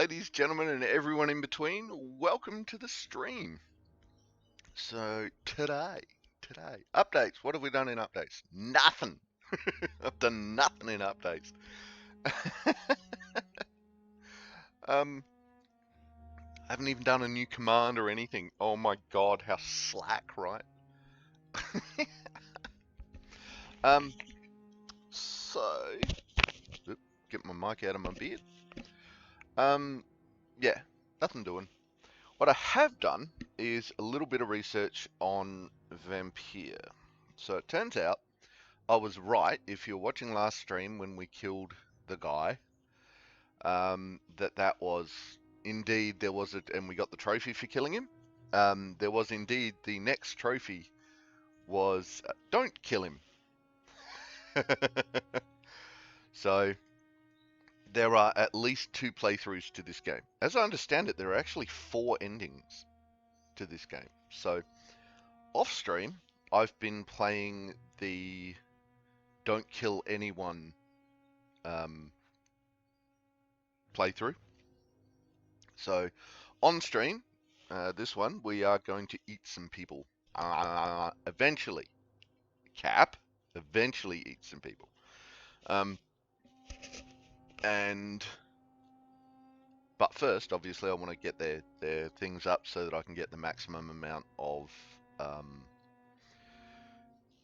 Ladies, gentlemen, and everyone in between, welcome to the stream. So today, updates. What have we done in updates? Nothing. I've done nothing in updates. I haven't even done a new command or anything. Oh my god, how slack, right? So, get my mic out of my beard. Yeah, nothing doing. What I have done is a little bit of research on Vampyr. So it turns out I was right. If you're watching last stream when we killed the guy, that was indeed, there was it, and we got the trophy for killing him. There was indeed the next trophy was don't kill him. So there are at least 2 playthroughs to this game. As I understand it, there are actually 4 endings to this game. So off stream, I've been playing the don't kill anyone playthrough. So on stream, this one, we are going to eat some people. Eventually, Cap, eventually eat some people. But first, obviously, I want to get their things up so that I can get the maximum amount of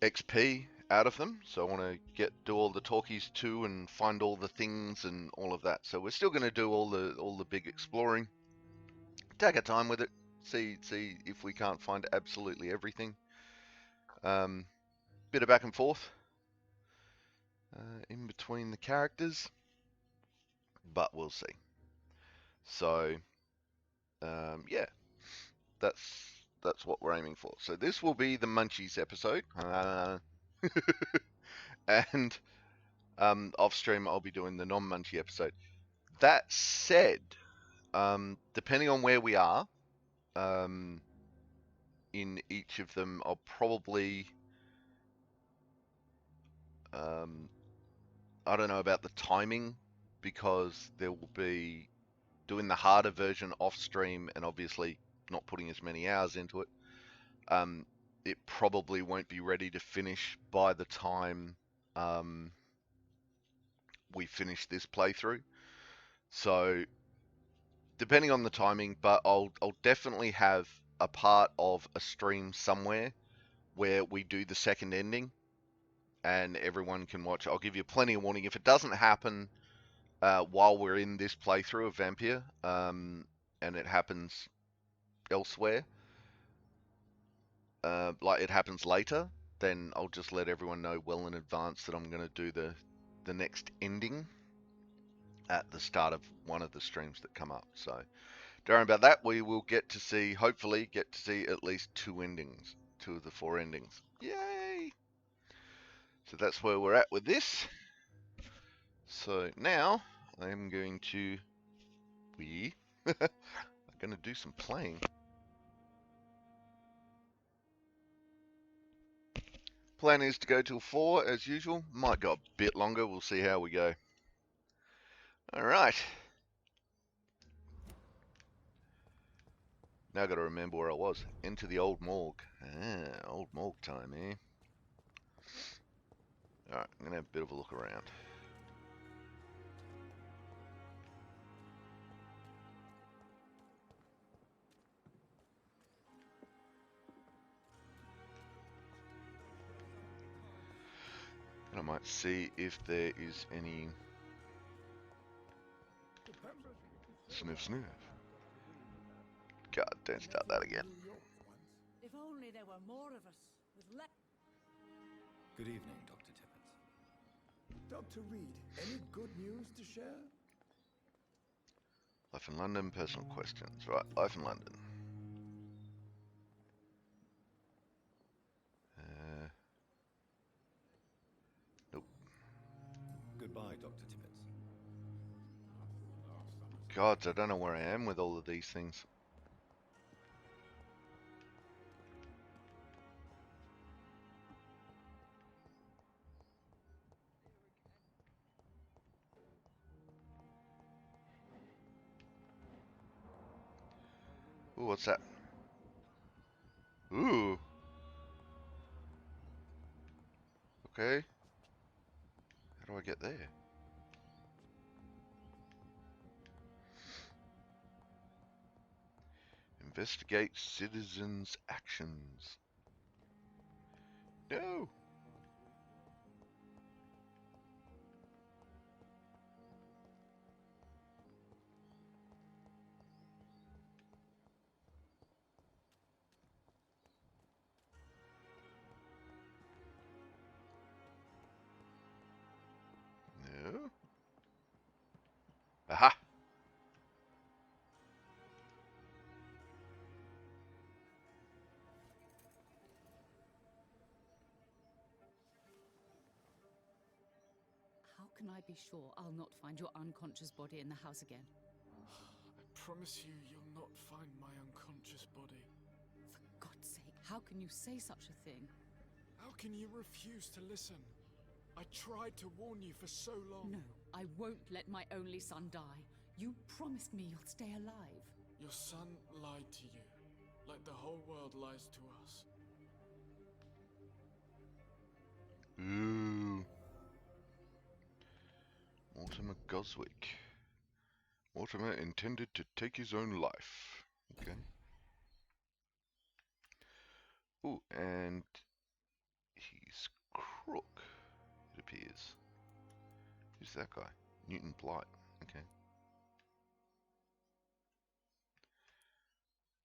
XP out of them. So I want to do all the talkies too and find all the things and all of that. So we're still going to do all the big exploring. Take our time with it. See if we can't find absolutely everything. Bit of back and forth in between the characters, but we'll see. So yeah, that's what we're aiming for. So this will be the Munchies episode, and off stream I'll be doing the non-Munchie episode. That said, depending on where we are in each of them, I'll probably I don't know about the timing, because there will be doing the harder version off stream and obviously not putting as many hours into it. It probably won't be ready to finish by the time we finish this playthrough. So depending on the timing, but I'll definitely have a part of a stream somewhere where we do the second ending and everyone can watch. I'll give you plenty of warning. If it doesn't happen while we're in this playthrough of Vampyr, and it happens elsewhere, like it happens later, then I'll just let everyone know well in advance that I'm going to do the next ending at the start of one of the streams that come up. So don't worry about that. We will hopefully get to see at least 2 endings, 2 of the 4 endings. Yay! So that's where we're at with this. So now I am going to I'm going to do some playing. Plan is to go till 4 as usual. Might go a bit longer. We'll see how we go. All right. Now I've got to remember where I was. Into the old morgue. Old morgue time, eh? Alright, I'm going to have a bit of a look around. And I might see if there is any... Sniff, sniff. God, don't start that again. If only there were more of us with less. Good evening, Dr. Tippett. Dr. Reed, any good news to share? Life in London, personal questions. Right, life in London. Nope. Goodbye, Dr. Tippett. Gods, I don't know where I am with all of these things. Ooh, what's that? Ooh. Okay. How do I get there? Investigate citizens' actions. No. No. Aha. How can I be sure I'll not find your unconscious body in the house again? I promise you, you'll not find my unconscious body. For God's sake, how can you say such a thing? How can you refuse to listen? I tried to warn you for so long. No, I won't let my only son die. You promised me you'll stay alive. Your son lied to you, like the whole world lies to us. Ooh. Mortimer Goswick. Mortimer intended to take his own life. Okay. Ooh, and he's crook, it appears. Who's that guy? Newton Blight. Okay.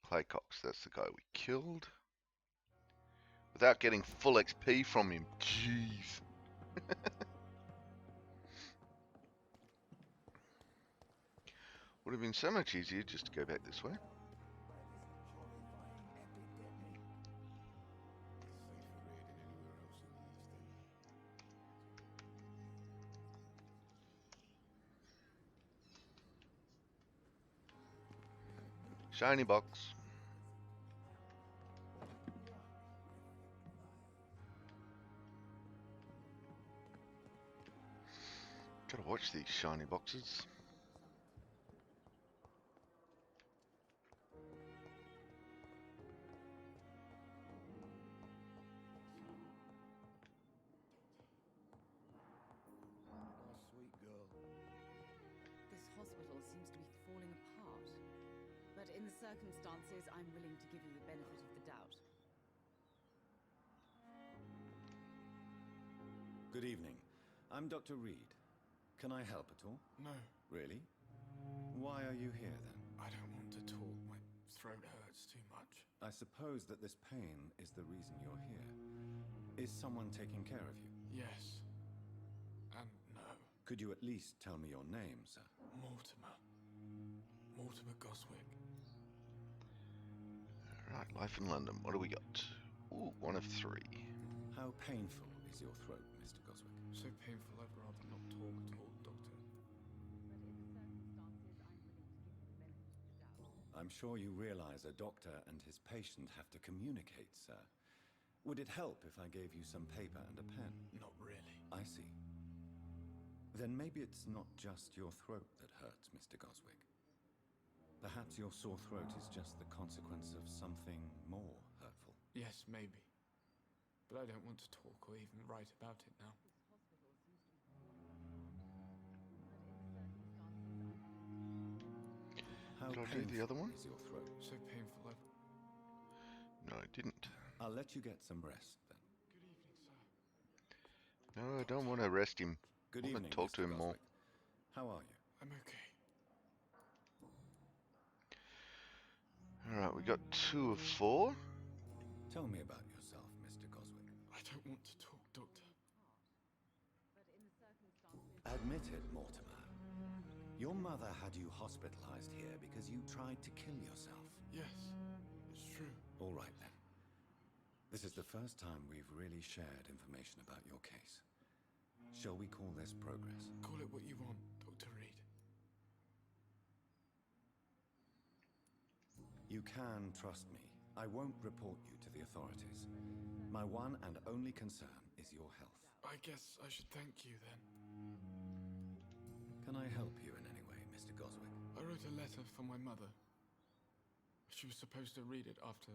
Claycox, that's the guy we killed. Without getting full XP from him. Jeez. Would have been so much easier just to go back this way. Shiny box. Gotta watch these shiny boxes. My sweet girl. This hospital seems to be falling apart. But in the circumstances, I'm willing to give you the benefit of the doubt. Good evening. I'm Dr. Reed. Can I help at all? No, Really? Why are you here then? I don't want to talk. My throat hurts too much. I suppose that this pain is the reason you're here. Is someone taking care of you? Yes. And no. Could you at least tell me your name, sir? Mortimer. Mortimer Goswick. Alright, life in London. What do we got? Ooh, 1 of 3. How painful is your throat, Mr. Goswick? So painful, I'd rather not talk at all, Doctor. I'm sure you realize a doctor and his patient have to communicate, sir. Would it help if I gave you some paper and a pen? Not really. I see. Then maybe it's not just your throat that hurts, Mr. Goswick. Perhaps your sore throat is just the consequence of something more hurtful. Yes, maybe. But I don't want to talk or even write about it now. How Did I do painful the other one? is your throat? So painful, I've... No, I didn't. I'll let you get some rest then. Good evening, sir. No, I don't want to arrest him. Good I want evening, to talk to Mr. him more. Goswick. How are you? I'm okay. Alright, we got 2 of 4. Tell me about yourself, Mr. Goswick. I don't want to talk, Doctor. Admit it, Mortimer. Your mother had you hospitalized here because you tried to kill yourself. Yes, it's true. All right then. This is the first time we've really shared information about your case. Shall we call this progress? Call it what you want, Dr. Reed. You can trust me. I won't report you to the authorities. My one and only concern is your health. I guess I should thank you then. Can I help you in any way, Mr. Goswick? I wrote a letter for my mother. she was supposed to read it after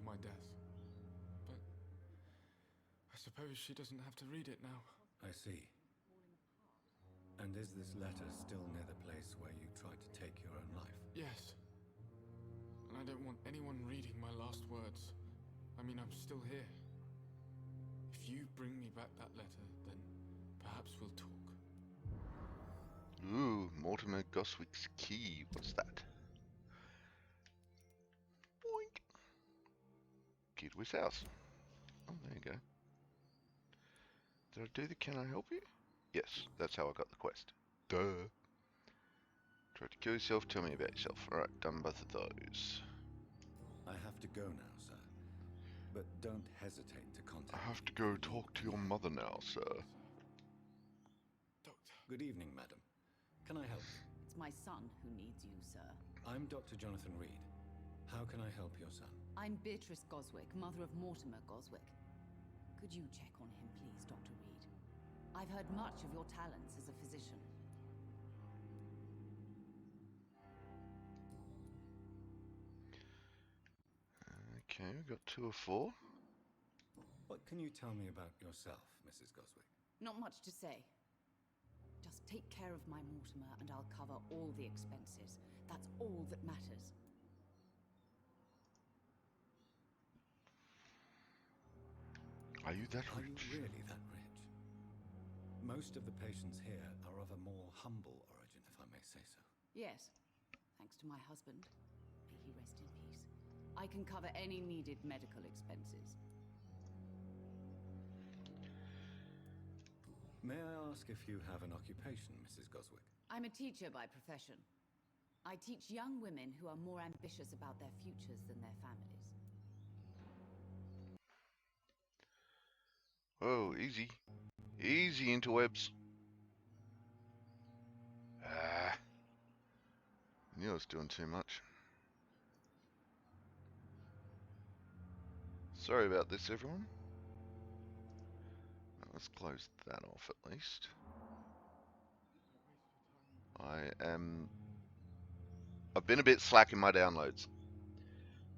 my death. But I suppose she doesn't have to read it now. I see. And is this letter still near the place where you tried to take your own life? Yes. And I don't want anyone reading my last words. I mean, I'm still here. If you bring me back that letter, then perhaps we'll talk. Ooh, Mortimer Goswick's key. What's that? Boink. Key to his house. Oh, there you go. Did I do the can I help you? Yes, that's how I got the quest. Duh. Tried to kill yourself, tell me about yourself. Alright, done both of those. I have to go now, sir. But don't hesitate to contact I me. have to go talk to your mother now, sir. Doctor. Good evening, madam. Can I help you? It's my son who needs you, sir. I'm Dr. Jonathan Reed. How can I help your son? I'm Beatrice Goswick, mother of Mortimer Goswick. Could you check on him, please, Dr. Reed? I've heard much of your talents as a physician. Okay, we've got 2 of 4. What can you tell me about yourself, Mrs. Goswick? Not much to say. Just take care of my Mortimer and I'll cover all the expenses. That's all that matters. Are you that Are you rich? really that rich? Most of the patients here are of a more humble origin, if I may say so. Yes, thanks to my husband. May he rest in peace. I can cover any needed medical expenses. May I ask if you have an occupation, Mrs. Goswick? I'm a teacher by profession. I teach young women who are more ambitious about their futures than their families. Oh, easy. Easy, interwebs. Ah. Knew I was doing too much. Sorry about this, everyone. Let's close that off at least. I've been a bit slack in my downloads.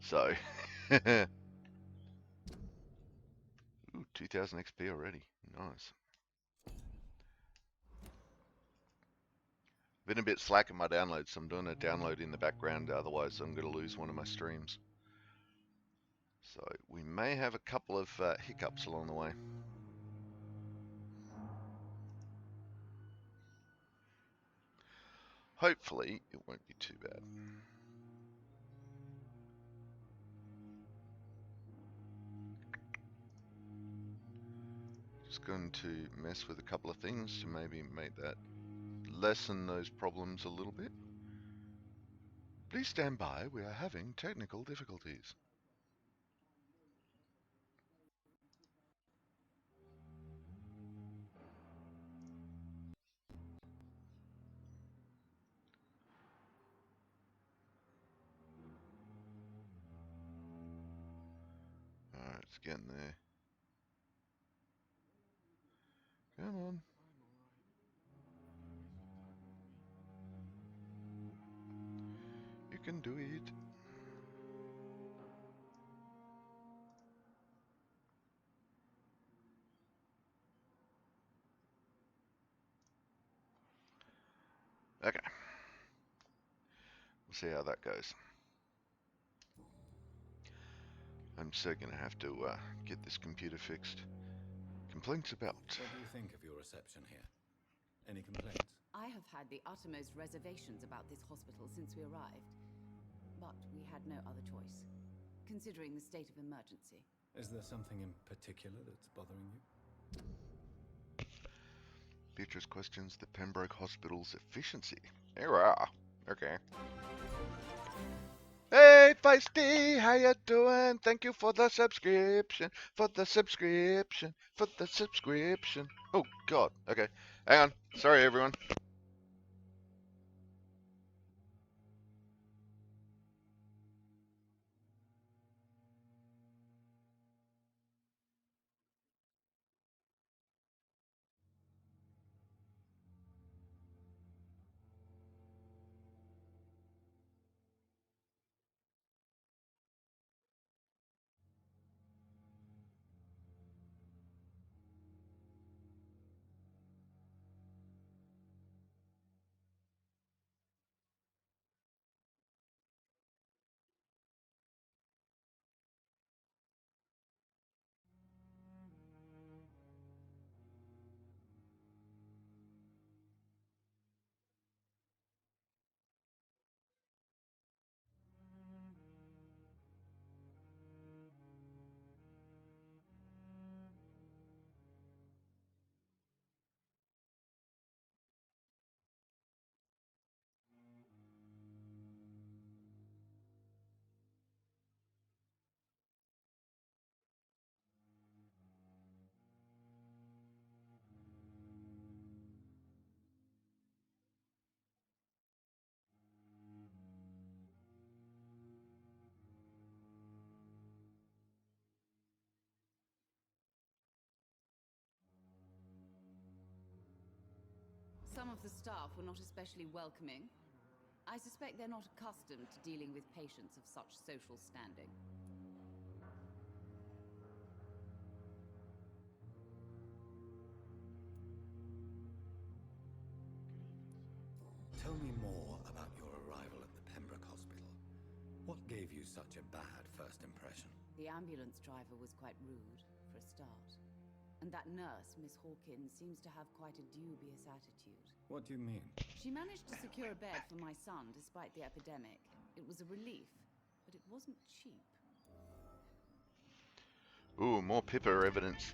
So. Ooh, 2000 XP already. Nice. Been a bit slack in my downloads, so I'm doing a download in the background, otherwise I'm going to lose one of my streams. So we may have a couple of hiccups along the way. Hopefully it won't be too bad. Just going to mess with a couple of things to maybe make that lessen those problems a little bit. Please stand by, we are having technical difficulties. Alright, it's getting there. Come on. You can do it. Okay. We'll see how that goes. I'm so gonna have to get this computer fixed. Complaints about. What do you think of your reception here? Any complaints? I have had the uttermost reservations about this hospital since we arrived. But we had no other choice, considering the state of emergency. Is there something in particular that's bothering you? Beatrice questions the Pembroke Hospital's efficiency. Error. Okay. Hey, Feisty, how you doing? Thank you for the subscription, for the subscription, for the subscription. Oh, God. Okay. Hang on. Sorry, everyone. Some of the staff were not especially welcoming. I suspect they're not accustomed to dealing with patients of such social standing. Tell me more about your arrival at the Pembroke Hospital. What gave you such a bad first impression? The ambulance driver was quite rude, for a start. And that nurse, Miss Hawkins, seems to have quite a dubious attitude. What do you mean? She managed to secure a bed for my son despite the epidemic. It was a relief, but it wasn't cheap. Ooh, more Pippa evidence.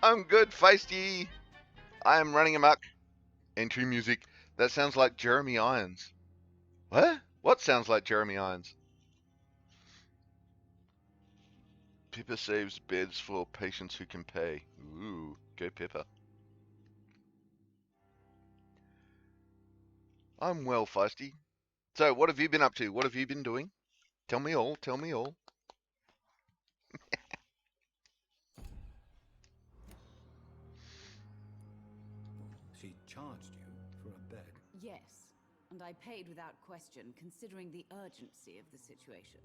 I'm good, feisty. I am running amok. Entry music. That sounds like Jeremy Irons. What? What sounds like Jeremy Irons? Pippa saves beds for patients who can pay. Ooh, go Pippa. I'm well, feisty. So, what have you been up to? What have you been doing? Tell me all, tell me all. She charged you for a bed? Yes, and I paid without question, considering the urgency of the situation.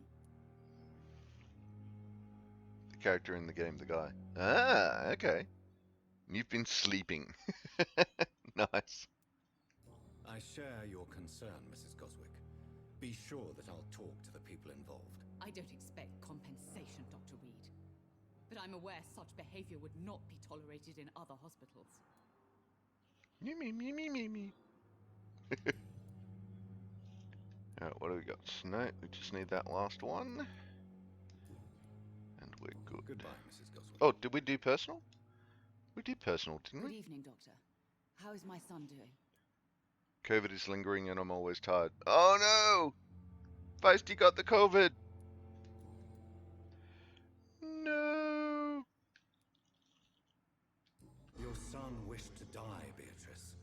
The character in the game, the guy. Ah, okay. You've been sleeping. Nice. I share your concern, Mrs. Goswick. Be sure that I'll talk to the people involved. I don't expect compensation, Dr. Reed. But I'm aware such behavior would not be tolerated in other hospitals. Me, me, me, me, me, me. Alright, what do we got? No, we just need that last one. And we're good. Goodbye, Mrs. Goswick. Oh, did we do personal? We did personal, didn't Good we? evening, Doctor. How is my son doing? COVID is lingering and I'm always tired. Oh no! Feisty got the COVID! No! Your son wished to die, Beatrice.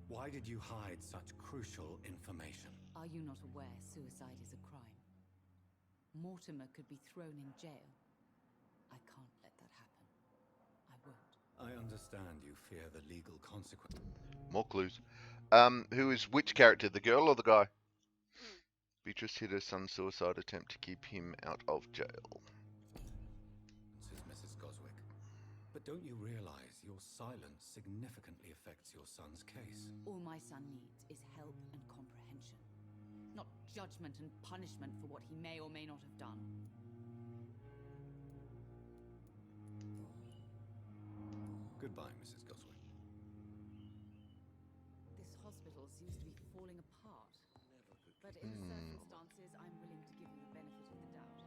Why did you hide such crucial information? Are you not aware suicide is a crime? Mortimer could be thrown in jail. I can't let that happen. I won't. I understand you fear the legal consequences. More clues. Who is which character? The girl or the guy? Beatrice hid her son's suicide attempt to keep him out of jail. Says Mrs. Goswick. But don't you realize your silence significantly affects your son's case? All my son needs is help and comprehension, not judgment and punishment for what he may or may not have done. Goodbye, Mrs. Goswick. This hospital seems to be falling apart. But in the circumstances, I'm willing to give you the benefit of the doubt.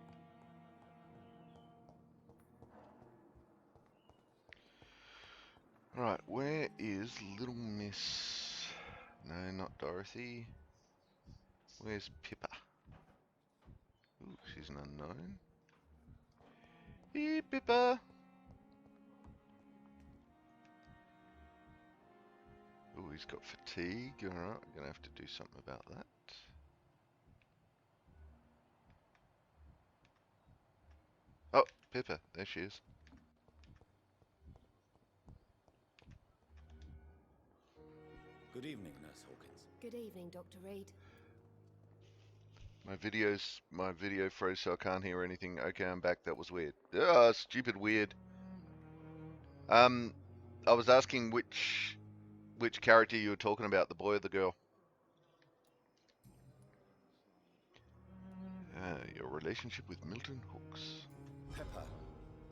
Right, where is Little Miss? No, not Dorothy. Where's Pippa? Ooh, she's an unknown. Hey, Pippa! Ooh, he's got fatigue. Alright, we're gonna have to do something about that. Oh, Pippa, there she is. Good evening, Nurse Hawkins. Good evening, Dr. Reed. My video froze so I can't hear anything. Okay, I'm back. That was weird. Ah, stupid weird. I was asking which character you were talking about, the boy or the girl? Your relationship with Milton Hooks. Pepper,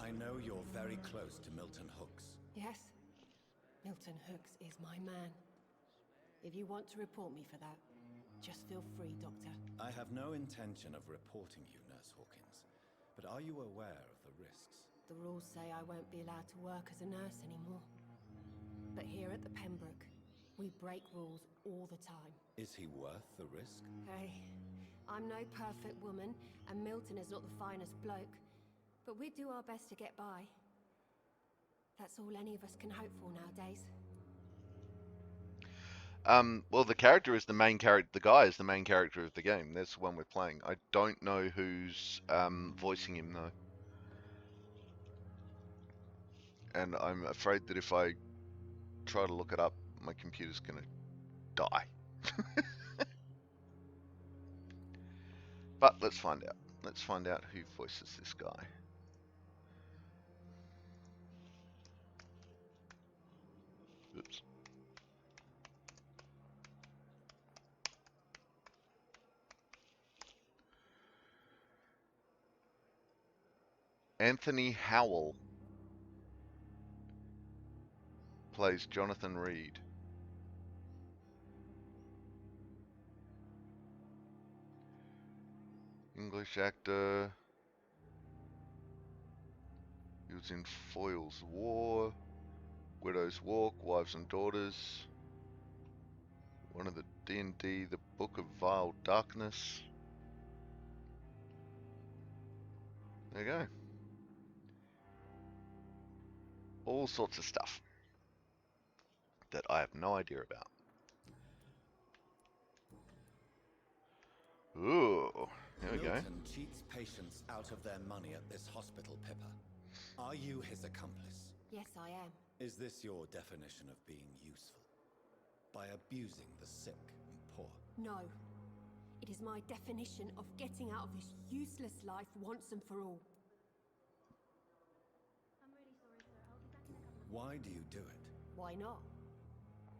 I know you're very close to Milton Hooks. Yes? Milton Hooks is my man. If you want to report me for that, just feel free, Doctor. I have no intention of reporting you, Nurse Hawkins. But are you aware of the risks? The rules say I won't be allowed to work as a nurse anymore. But here at the Pembroke, we break rules all the time. Is he worth the risk? Hey, I'm no perfect woman, and Milton is not the finest bloke. But we do our best to get by. That's all any of us can hope for nowadays. Well, the character is the main character. The guy is the main character of the game. That's the one we're playing. I don't know who's voicing him though, and I'm afraid that if I try to look it up, my computer's gonna die. But let's find out. Let's find out who voices this guy. Oops. Anthony Howell plays Jonathan Reed. English actor. He was in Foyle's War, Widow's Walk, Wives and Daughters, one of the D&D, The Book of Vile Darkness. There you go. All sorts of stuff that I have no idea about. Ooh, there we go. Milton cheats patients out of their money at this hospital, Pippa. Are you his accomplice? Yes, I am. Is this your definition of being useful? By abusing the sick and poor? No. It is my definition of getting out of this useless life once and for all. Why do you do it? Why not?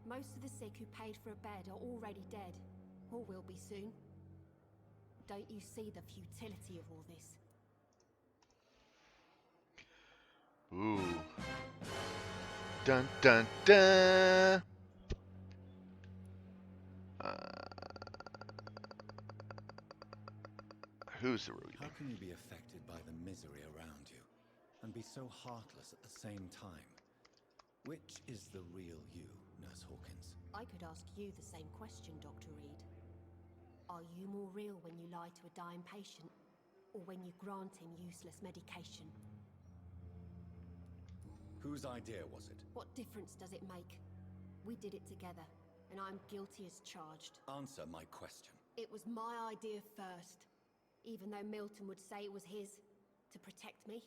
Most of the sick who paid for a bed are already dead, or will be soon. Don't you see the futility of all this? Ooh. Dun dun dun! Who's the real you? How can you be affected by the misery around you and be so heartless at the same time? Which is the real you, Nurse Hawkins? I could ask you the same question, Dr. Reed. Are you more real when you lie to a dying patient, or when you grant him useless medication? Whose idea was it? What difference does it make? We did it together, and I'm guilty as charged. Answer my question. It was my idea first, even though Milton would say it was his, to protect me.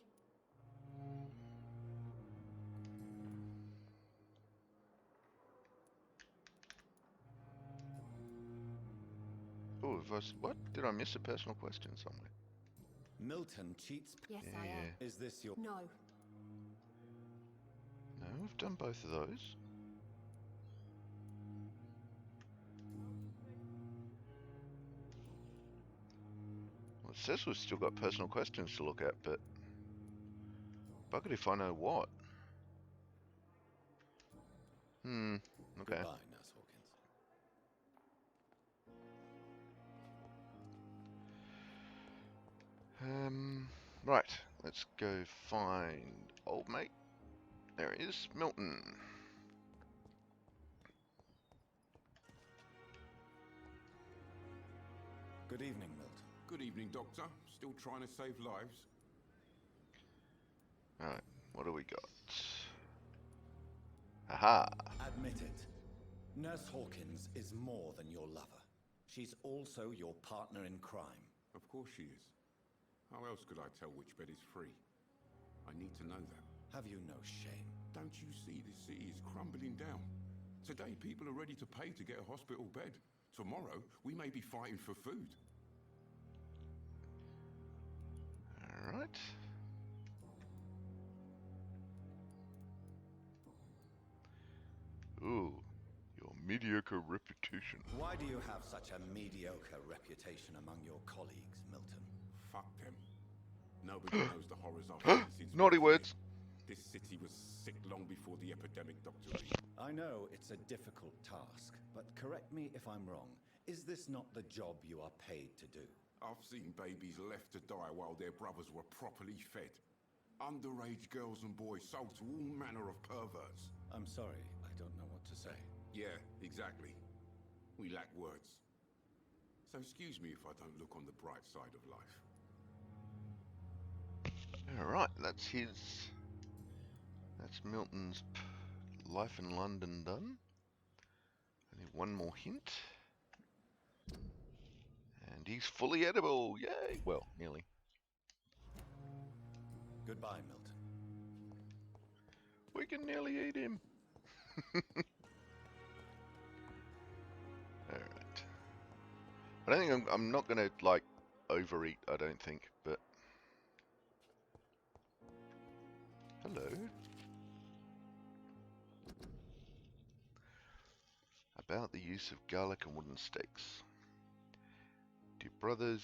Oh, what? Did I miss a personal question somewhere? Milton cheats. Yes, I am. Is this your... No. No, we've done both of those. Well, it says we've still got personal questions to look at, but buggered if I know what. Okay. Goodbye, Nurse Hawkins. Right, let's go find old mate. There he is, Milton. Good evening, Milton. Good evening, Doctor. Still trying to save lives? Alright, what do we got? Aha! Admit it. Nurse Hawkins is more than your lover. She's also your partner in crime. Of course she is. How else could I tell which bed is free? I need to know that. Have you no shame? Don't you see this city is crumbling down? Today people are ready to pay to get a hospital bed. Tomorrow we may be fighting for food. Alright. Ooh, your mediocre reputation. Why do you have such a mediocre reputation among your colleagues, Milton? Fuck them. Nobody knows the horrors I've seen since... Naughty words. This city was sick long before the epidemic, Dr. Reed. I know it's a difficult task, but correct me if I'm wrong. Is this not the job you are paid to do? I've seen babies left to die while their brothers were properly fed. Underage girls and boys sold to all manner of perverts. I'm sorry, I don't know what to say. Yeah, exactly. We lack words. So excuse me if I don't look on the bright side of life. Alright, that's Milton's life in London done. Only one more hint. And he's fully edible. Yay! Well, nearly. Goodbye, Milton. We can nearly eat him. Alright. I don't think I'm not gonna, like, overeat, I don't think, but... Hello. About the use of garlic and wooden stakes. Dear brothers,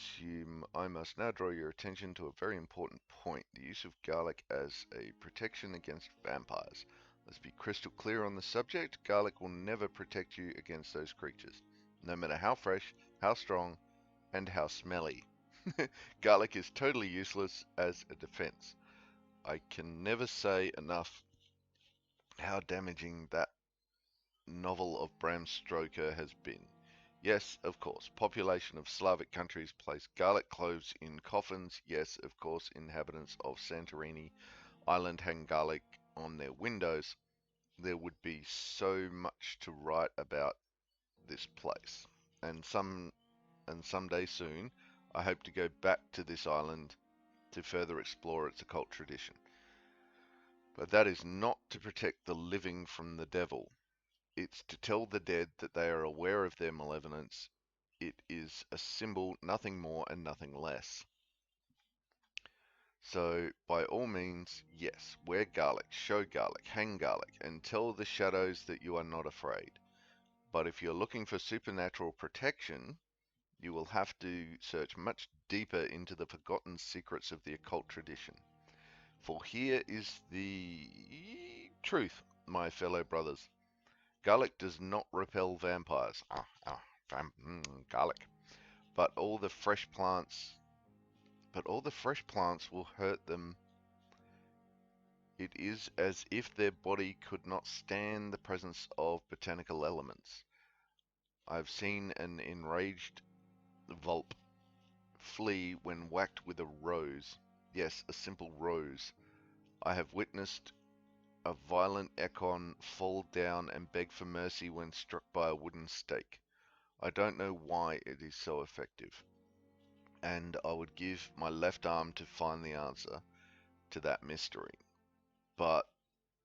I must now draw your attention to a very important point. The use of garlic as a protection against vampires. Let's be crystal clear on the subject. Garlic will never protect you against those creatures. No matter how fresh, how strong, and how smelly. Garlic is totally useless as a defense. I can never say enough how damaging that novel of Bram Stoker has been. Yes, of course, population of Slavic countries place garlic cloves in coffins. Yes, of course, inhabitants of Santorini Island hang garlic on their windows. There would be so much to write about this place. And someday soon, I hope to go back to this island to further explore its occult tradition. But that is not to protect the living from the devil. It's to tell the dead that they are aware of their malevolence. It is a symbol, nothing more and nothing less. So, by all means, yes, wear garlic, show garlic, hang garlic, and tell the shadows that you are not afraid. But if you're looking for supernatural protection, you will have to search much deeper into the forgotten secrets of the occult tradition. For here is the truth, my fellow brothers. Garlic does not repel vampires. Garlic. But all the fresh plants will hurt them. It is as if their body could not stand the presence of botanical elements. I've seen an enraged vulp flee when whacked with a rose. Yes, a simple rose. I have witnessed a violent Ekon fall down and beg for mercy when struck by a wooden stake. I don't know why it is so effective, and I would give my left arm to find the answer to that mystery. But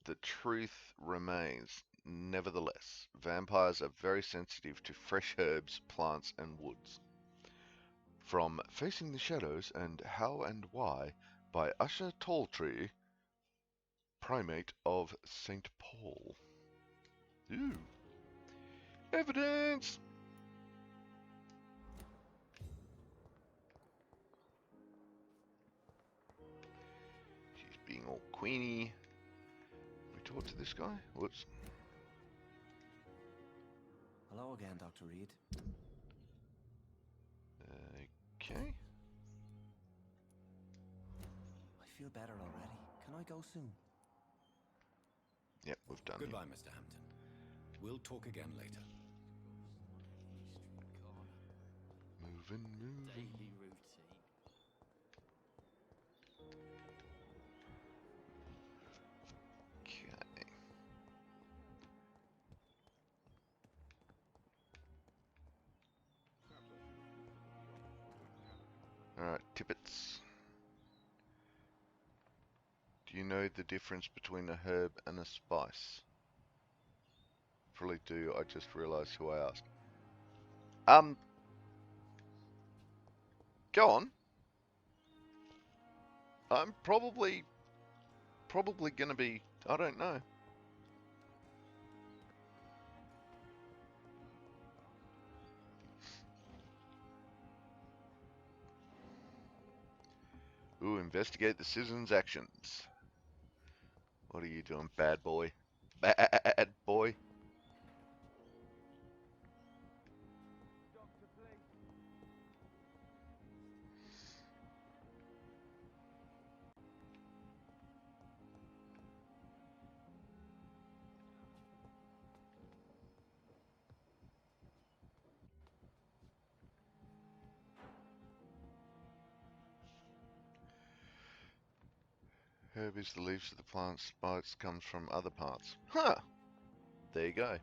the truth remains, nevertheless, vampires are very sensitive to fresh herbs, plants, and woods. From Facing the Shadows and How and Why by Usher Talltree, Primate of St. Paul. Ooh. Evidence! She's being all queenie. We talk to this guy? Whoops. Hello again, Dr. Reed. Okay. I feel better already. Can I go soon? Yep, we've done it. Goodbye, Mr. Hampton. We'll talk again later. Moving. Daily routine. Okay. Alright, Tippets. Do you know the difference between a herb and a spice? Probably do, I just realised who I asked. Go on. I'm probably gonna be, I don't know. Ooh, investigate the citizen's actions. What are you doing, bad boy? Bad boy? Herb is the leaves of the plant, spice comes from other parts. Huh! There you go.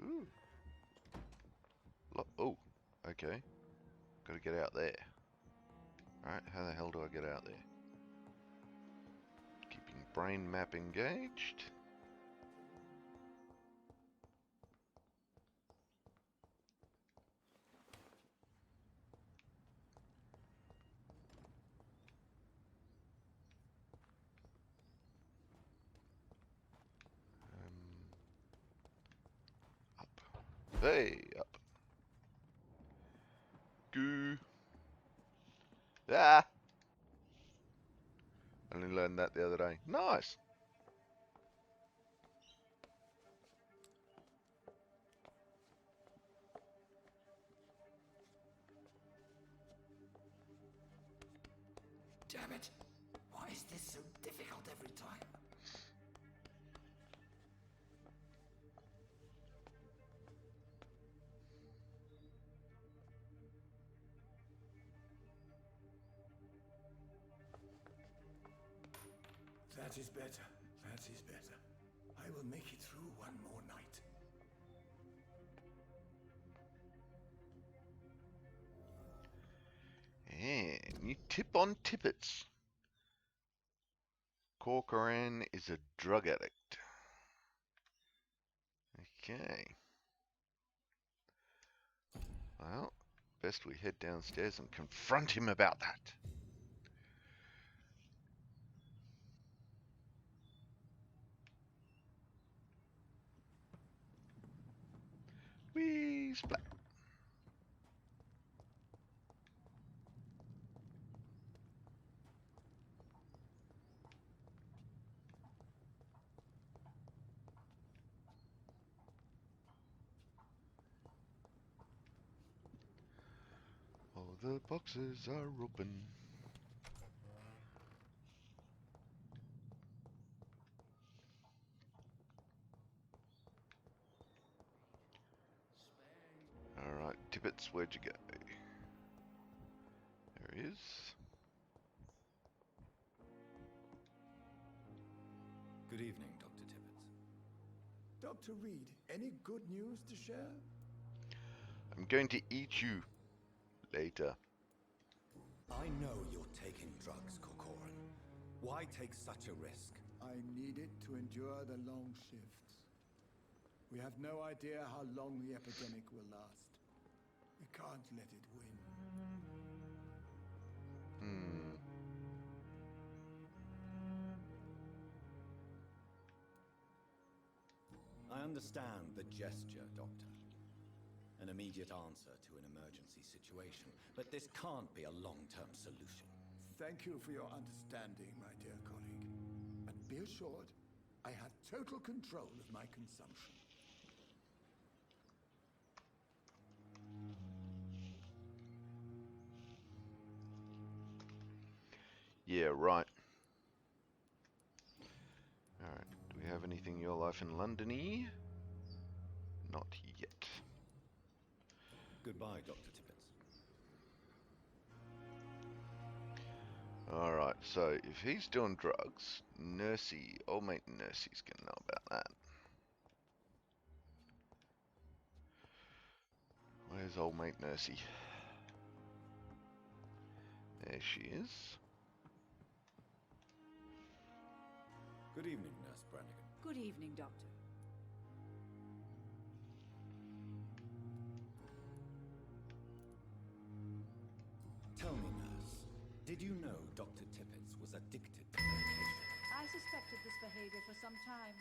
Ooh. Oh, okay. Gotta get out there. Alright, how the hell do I get out there? Keeping brain map engaged. Up. Hey, up. Goo. Ah! I only learned that the other day. Nice! Damn it! Why is this so difficult every time? That is better. That is better. I will make it through one more night. And you tip on tippets. Corcoran is a drug addict. Okay. Well, best we head downstairs and confront him about that. Whee! Splat. All the boxes are open. Alright, Tippets, where'd you go? There he is. Good evening, Dr. Tippets. Dr. Reed, any good news to share? I'm going to eat you later. I know you're taking drugs, Corcoran. Why take such a risk? I need it to endure the long shifts. We have no idea how long the epidemic will last. We can't let it win. I understand the gesture, Doctor. An immediate answer to an emergency situation. But this can't be a long-term solution. Thank you for your understanding, my dear colleague. And be assured, I have total control of my consumption. Yeah, right. Alright, do we have anything Your Life in London-y? Not yet. Goodbye, Dr. Tippets. Alright, so if he's doing drugs, Nursey, old mate Nursey's gonna know about that. Where's old mate Nursey? There she is. Good evening, Nurse Brannigan. Good evening, Doctor. Tell me, nurse, did you know Dr. Tippets was addicted to medication? I suspected this behavior for some time,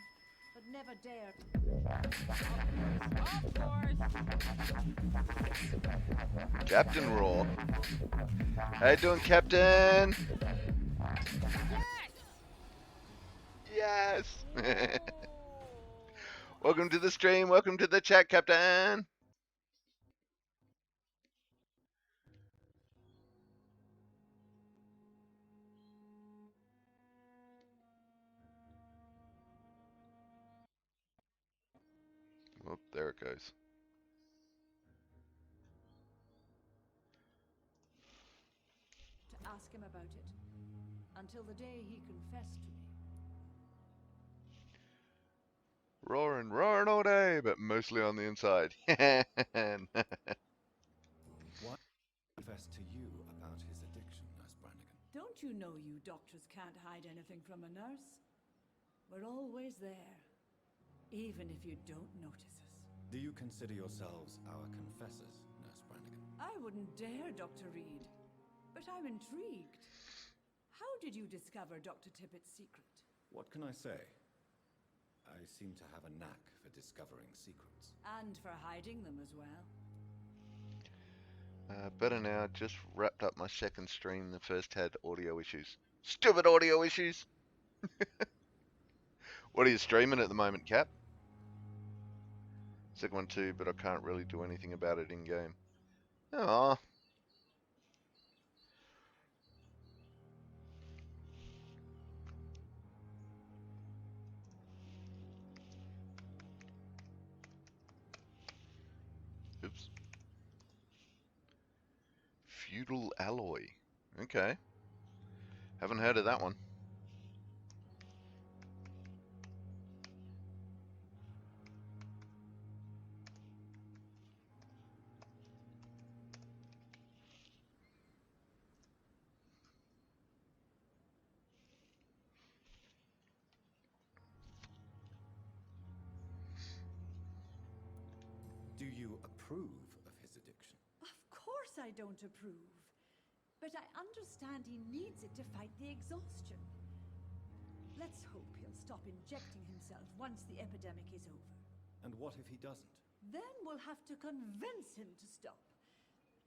but never dared. Captain Raw. How you doing, Captain? Yes! Welcome to the stream, welcome to the chat, Captain! Oh, there it goes. To ask him about it, until the day he confessed to me. roaring all day, but mostly on the inside. Why confess to you about his addiction, Nurse Brannigan? Don't you know you doctors can't hide anything from a nurse? We're always there, even if you don't notice us. Do you consider yourselves our confessors, Nurse Brannigan? I wouldn't dare, Dr. Reed. But I'm intrigued. How did you discover Dr. Tippett's secret? What can I say? I seem to have a knack for discovering secrets. And for hiding them as well. Better now, just wrapped up my second stream. The first had audio issues. Stupid audio issues! What are you streaming at the moment, Cap? Second one too, but I can't really do anything about it in game. Aww. Oops. Feudal alloy. Okay. Haven't heard of that one. Do you approve of his addiction? Of course I don't approve. But I understand he needs it to fight the exhaustion. Let's hope he'll stop injecting himself once the epidemic is over. And what if he doesn't? Then we'll have to convince him to stop.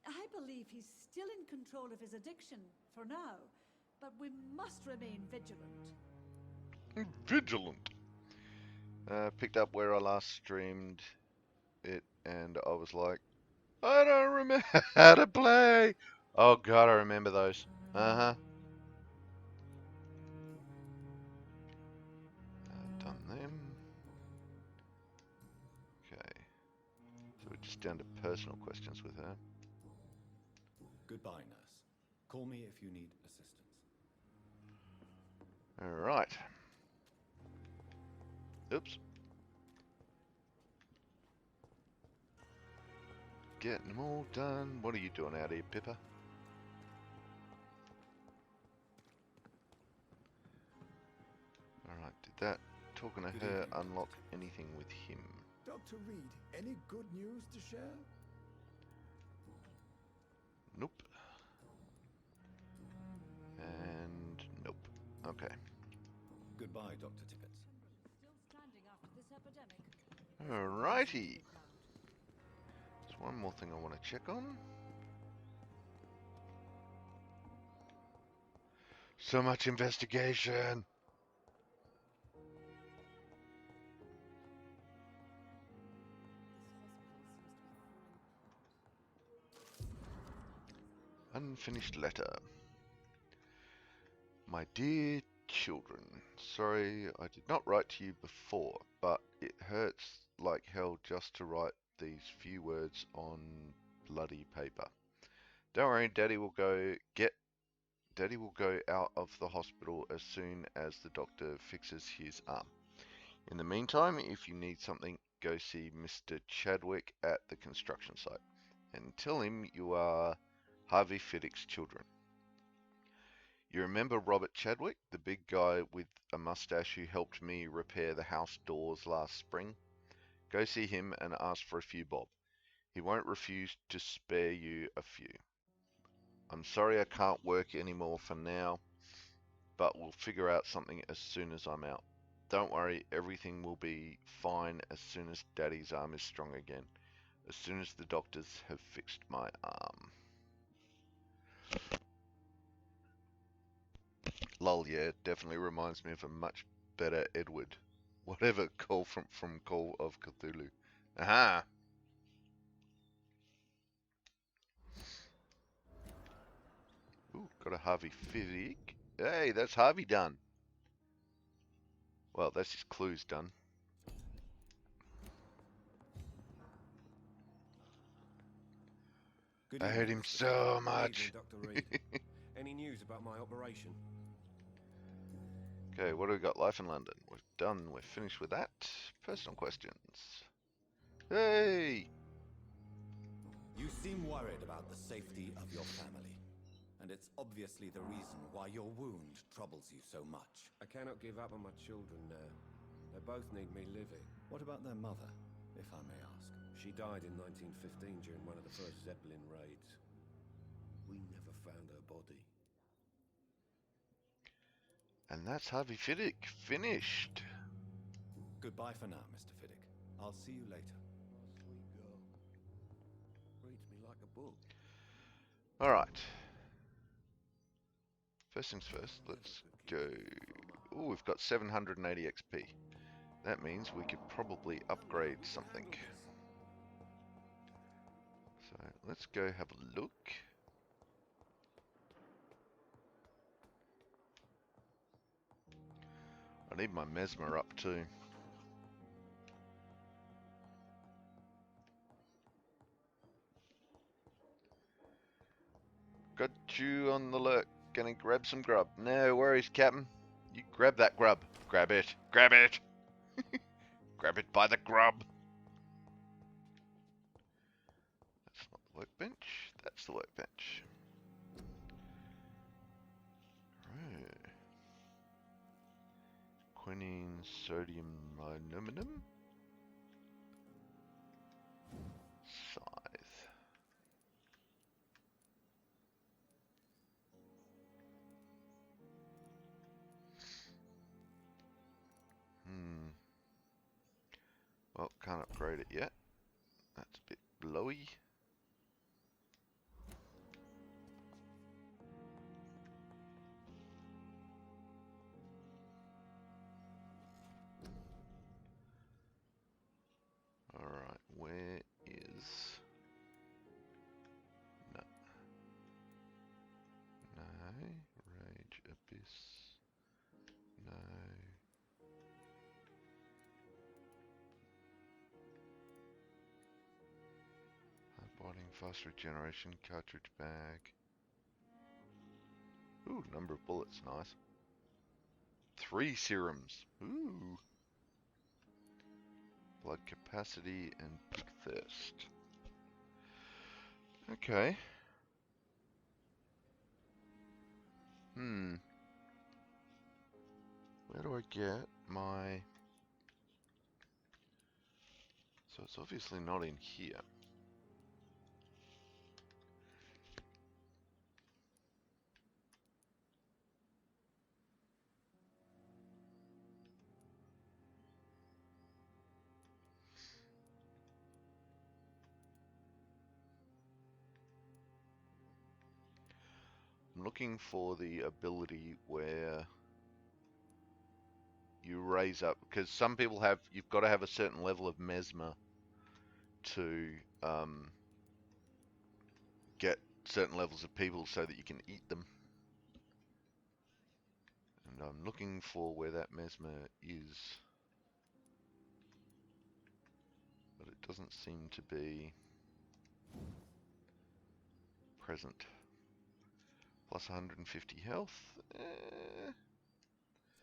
I believe he's still in control of his addiction, for now. But we must remain vigilant. Vigilant. Picked up where I last streamed it, and I was like, I don't remember how to play. Oh god, I remember those. Uh-huh. Done them. Okay. So we're just down to personal questions with her. Goodbye, nurse. Call me if you need assistance. Alright. Oops. Getting them all done. What are you doing out here, Pippa? Alright, did that talking to Good her evening, unlock anything with him? Dr. Reed, any good news to share? Nope. And nope. Okay. Goodbye, Dr. Tippett. Still standing after this epidemic. Alrighty. There's one more thing I want to check on. So much investigation. Unfinished letter. My dear children, sorry I did not write to you before, but it hurts like hell just to write these few words on bloody paper. Don't worry, Daddy will go out of the hospital as soon as the doctor fixes his arm. In the meantime, if you need something, go see Mr. Chadwick at the construction site and tell him you are Harvey Fiddick's children. You remember Robert Chadwick, the big guy with a mustache who helped me repair the house doors last spring? Go see him and ask for a few bob. He won't refuse to spare you a few. I'm sorry I can't work anymore for now, but we'll figure out something as soon as I'm out. Don't worry, everything will be fine as soon as Daddy's arm is strong again. As soon as the doctors have fixed my arm. Lol, yeah, it definitely reminds me of a much better Edward. Whatever, Call from Call of Cthulhu. Aha! Ooh, got a Harvey Fiddick. Hey, that's Harvey done. Well, that's his clues done. Good I hate evening, him Mr. so Good much. evening, Dr. Reed. Any news about my operation? Okay, what do we got? Life in London. We're done. We're finished with that. Personal questions. Hey! You seem worried about the safety of your family. And it's obviously the reason why your wound troubles you so much. I cannot give up on my children now. They both need me living. What about their mother, if I may ask? She died in 1915 during one of the first Zeppelin raids. We never found her body. And that's Harvey Fiddick finished. Goodbye for now, Mr. Fiddick. I'll see you later. Sweet girl. Reads me like a book. Alright. First things first, let's go... Ooh, we've got 780 XP. That means we could probably upgrade something. So, let's go have a look. I need my Mesmer up too. Got you on the lurk. Gonna grab some grub. No worries, Captain. You grab that grub. Grab it. Grab it. Grab it by the grub. That's not the workbench. That's the workbench. Right. Quinine, sodium, aluminum. Scythe. Well, can't upgrade it yet. That's a bit blowy. Alright, where is... No. No. Rage Abyss. No. Binding, fast regeneration, cartridge bag. Ooh, number of bullets, nice. 3 serums. Ooh. Blood capacity and big thirst. Okay. Where do I get my... So it's obviously not in here. I'm looking for the ability where you raise up, because some people have, you've got to have a certain level of mesmer to get certain levels of people so that you can eat them. And I'm looking for where that mesmer is, but it doesn't seem to be present. Plus 150 health.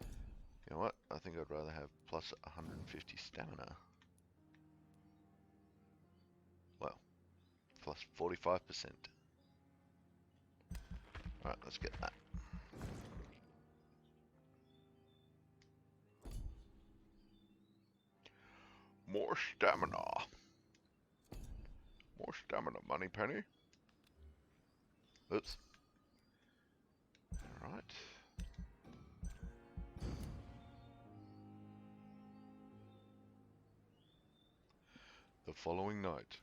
You know what? I think I'd rather have plus 150 stamina. Well, plus 45%. Alright, let's get that. More stamina. More stamina, money penny. Oops. Alright. The following night.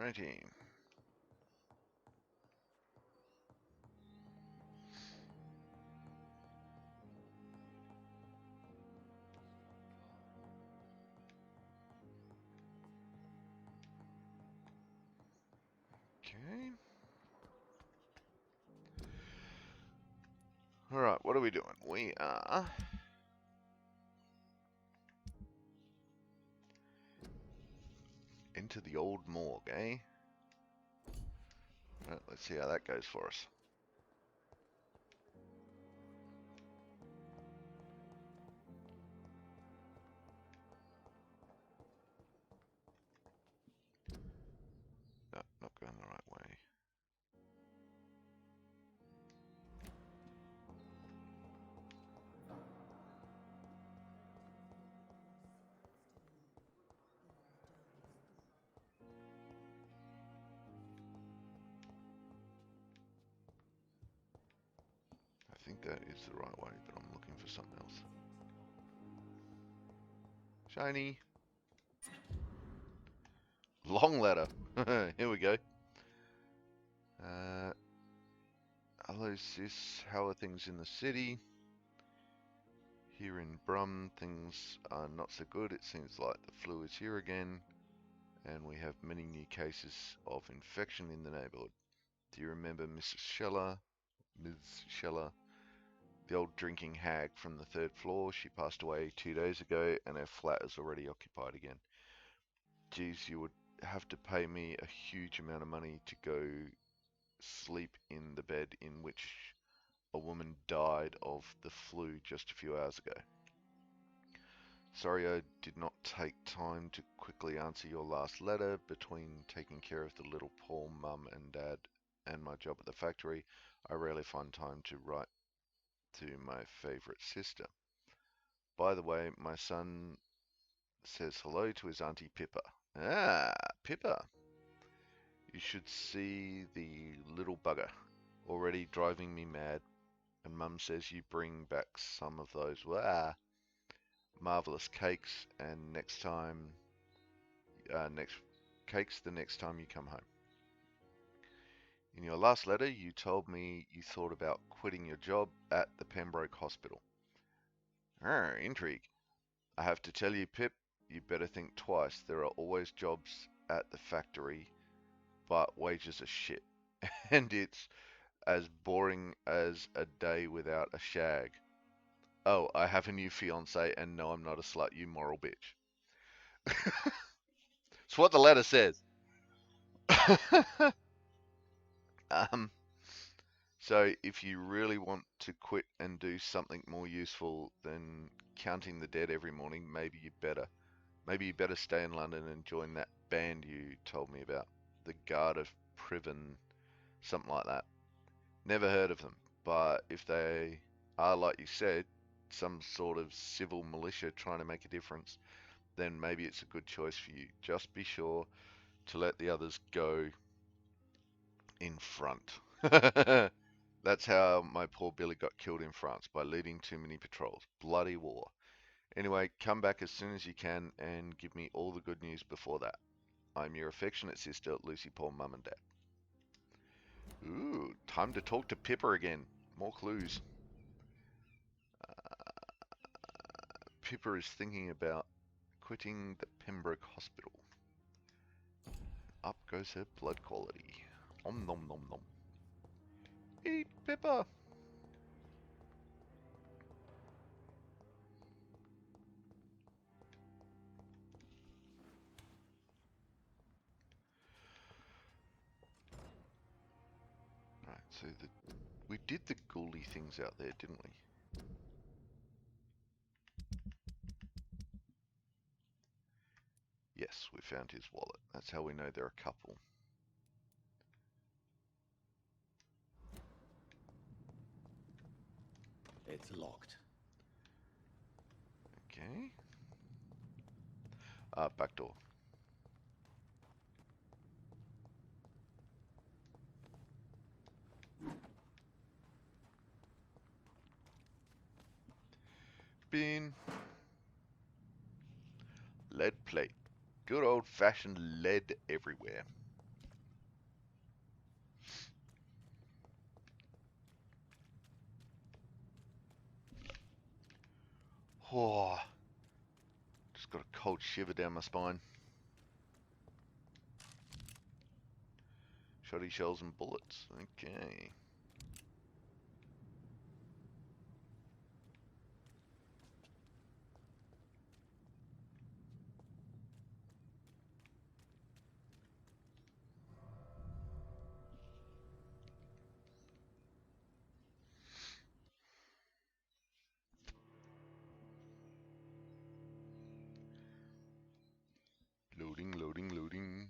Alrighty. Okay. Alright, what are we doing? We are... into the old morgue, eh? Right, let's see how that goes for us. No, not going the right way. I think that is the right way, but I'm looking for something else. Shiny. Long letter. Here we go. Hello sis, how are things in the city? Here in Brum, things are not so good. It seems like the flu is here again, and we have many new cases of infection in the neighborhood. Do you remember Mrs. Scheller? Ms. Scheller? The old drinking hag from the third floor. She passed away 2 days ago, and her flat is already occupied again. Geez, you would have to pay me a huge amount of money to go sleep in the bed in which a woman died of the flu just a few hours ago. Sorry I did not take time to quickly answer your last letter. Between taking care of the little poor mum and dad and my job at the factory, I rarely find time to write to my favorite sister. By the way, my son says hello to his auntie Pippa. Ah, Pippa. You should see the little bugger. Already driving me mad. And Mum says you bring back some of those marvelous cakes, and next cakes the next time you come home. In your last letter, you told me you thought about quitting your job at the Pembroke Hospital. Intrigue. I have to tell you, Pip, you better think twice. There are always jobs at the factory, but wages are shit. And it's as boring as a day without a shag. Oh, I have a new fiance, and no, I'm not a slut, you moral bitch. It's what the letter says. um, so if you really want to quit and do something more useful than counting the dead every morning, maybe you better. Maybe you better stay in London and join that band you told me about. The Guard of Priven, something like that. Never heard of them, but if they are, like you said, some sort of civil militia trying to make a difference, then maybe it's a good choice for you. Just be sure to let the others go in front. That's how my poor Billy got killed in France, by leading too many patrols. Bloody war. Anyway, come back as soon as you can and give me all the good news before that. I'm your affectionate sister, Lucy, Paul, Mum and Dad. Ooh, time to talk to Pippa again. More clues. Pippa is thinking about quitting the Pembroke Hospital. Up goes her blood quality. Om nom nom nom. Eat Pippa! Right, so we did the ghouly things out there, didn't we? Yes, we found his wallet. That's how we know they're a couple. It's locked. Okay. Back door. Bin. Lead plate. Good old-fashioned lead everywhere. Oh, just got a cold shiver down my spine. Shoddy shells and bullets. Okay. Loading, loading, loading.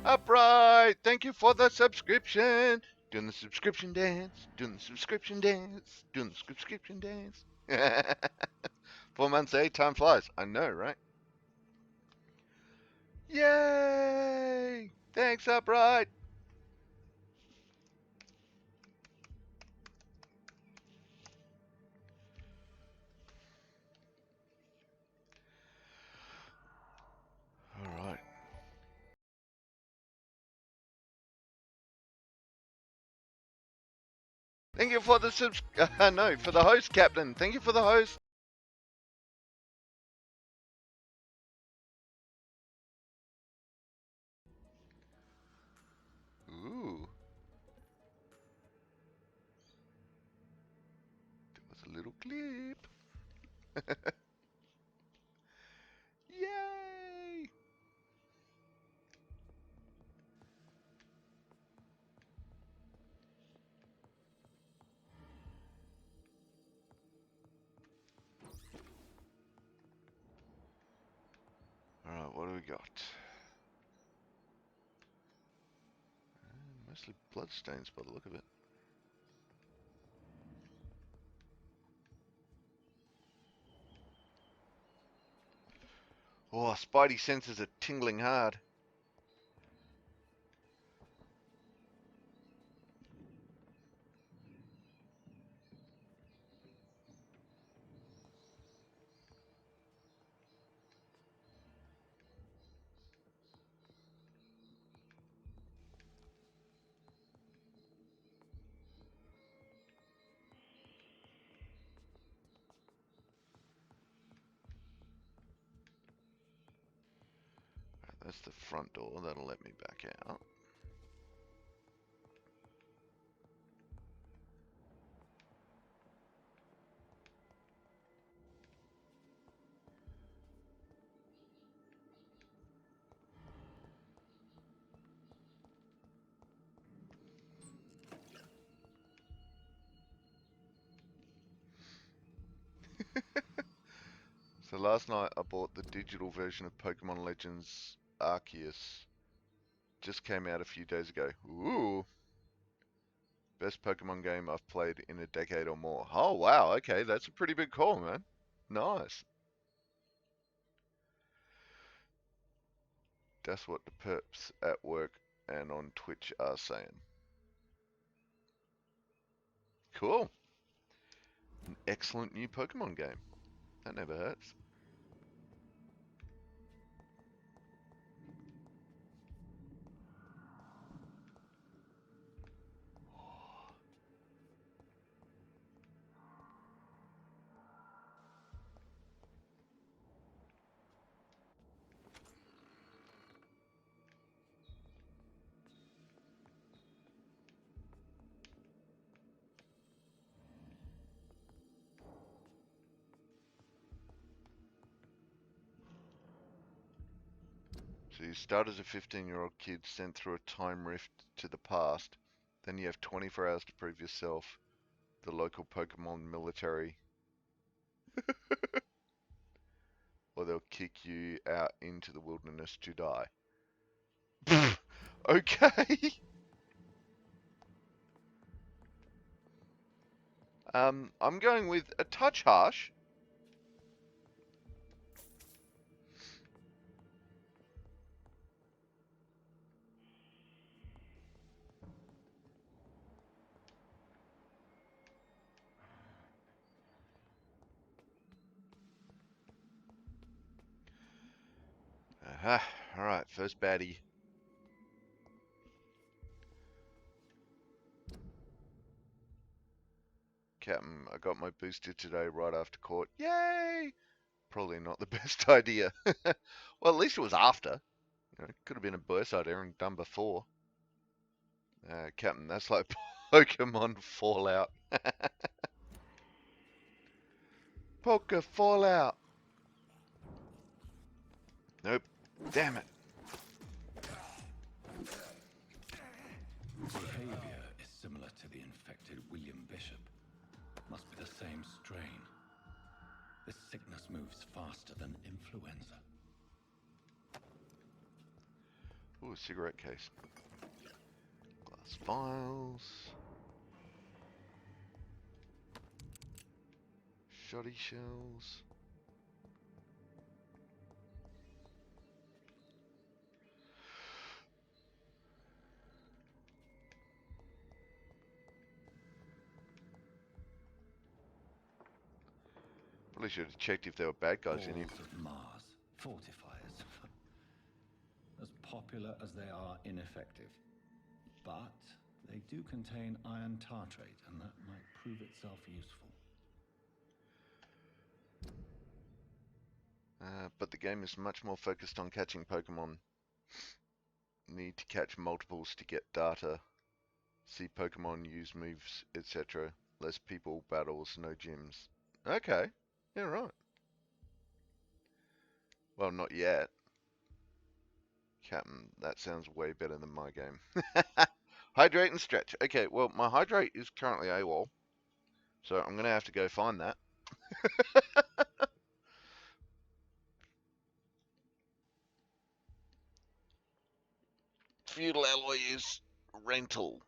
Upright! Thank you for the subscription. Doing the subscription dance. Doing the subscription dance. Doing the subscription dance. 4 months, time flies. I know, right? Yay! Thanks, Upright. All right. Thank you for the no, for the host, Captain. Thank you for the host. Ooh. That was a little clip. Yay! Alright, what do we got? Mostly bloodstains by the look of it. Oh, Spidey senses are tingling hard. That's the front door. That'll let me back out. So last night I bought the digital version of Pokemon Legends Arceus. Just came out a few days ago. Ooh. Best Pokemon game I've played in a decade or more. Oh wow, okay, that's a pretty big call, man. Nice. That's what the perps at work and on Twitch are saying. Cool. An excellent new Pokemon game. That never hurts. So you start as a 15-year-old kid sent through a time rift to the past. Then you have 24 hours to prove yourself. The local Pokemon military. Or they'll kick you out into the wilderness to die. Okay. I'm going with a touch harsh. Alright, first baddie. Captain, I got my booster today right after court. Yay! Probably not the best idea. Well, at least it was after. You know, could have been a burst idea and done before. Captain, that's like Pokemon Fallout. Poke Fallout. Nope. Damn it. Behavior is similar to the infected William Bishop. Must be the same strain. This sickness moves faster than influenza. Ooh, cigarette case. Glass vials. Shoddy shells. Probably should have checked if there were bad guys in here. Balls of Mars, fortifiers. As popular as they are ineffective. But they do contain iron tartrate, and that might prove itself useful. But the game is much more focused on catching Pokemon. Need to catch multiples to get data. See Pokemon, use moves, etc. Less people, battles, no gyms. Okay. Yeah, right. Well, not yet. Captain, that sounds way better than my game. Hydrate and stretch. Okay, well, my hydrate is currently AWOL. So I'm going to have to go find that. Feudal alloy is rental.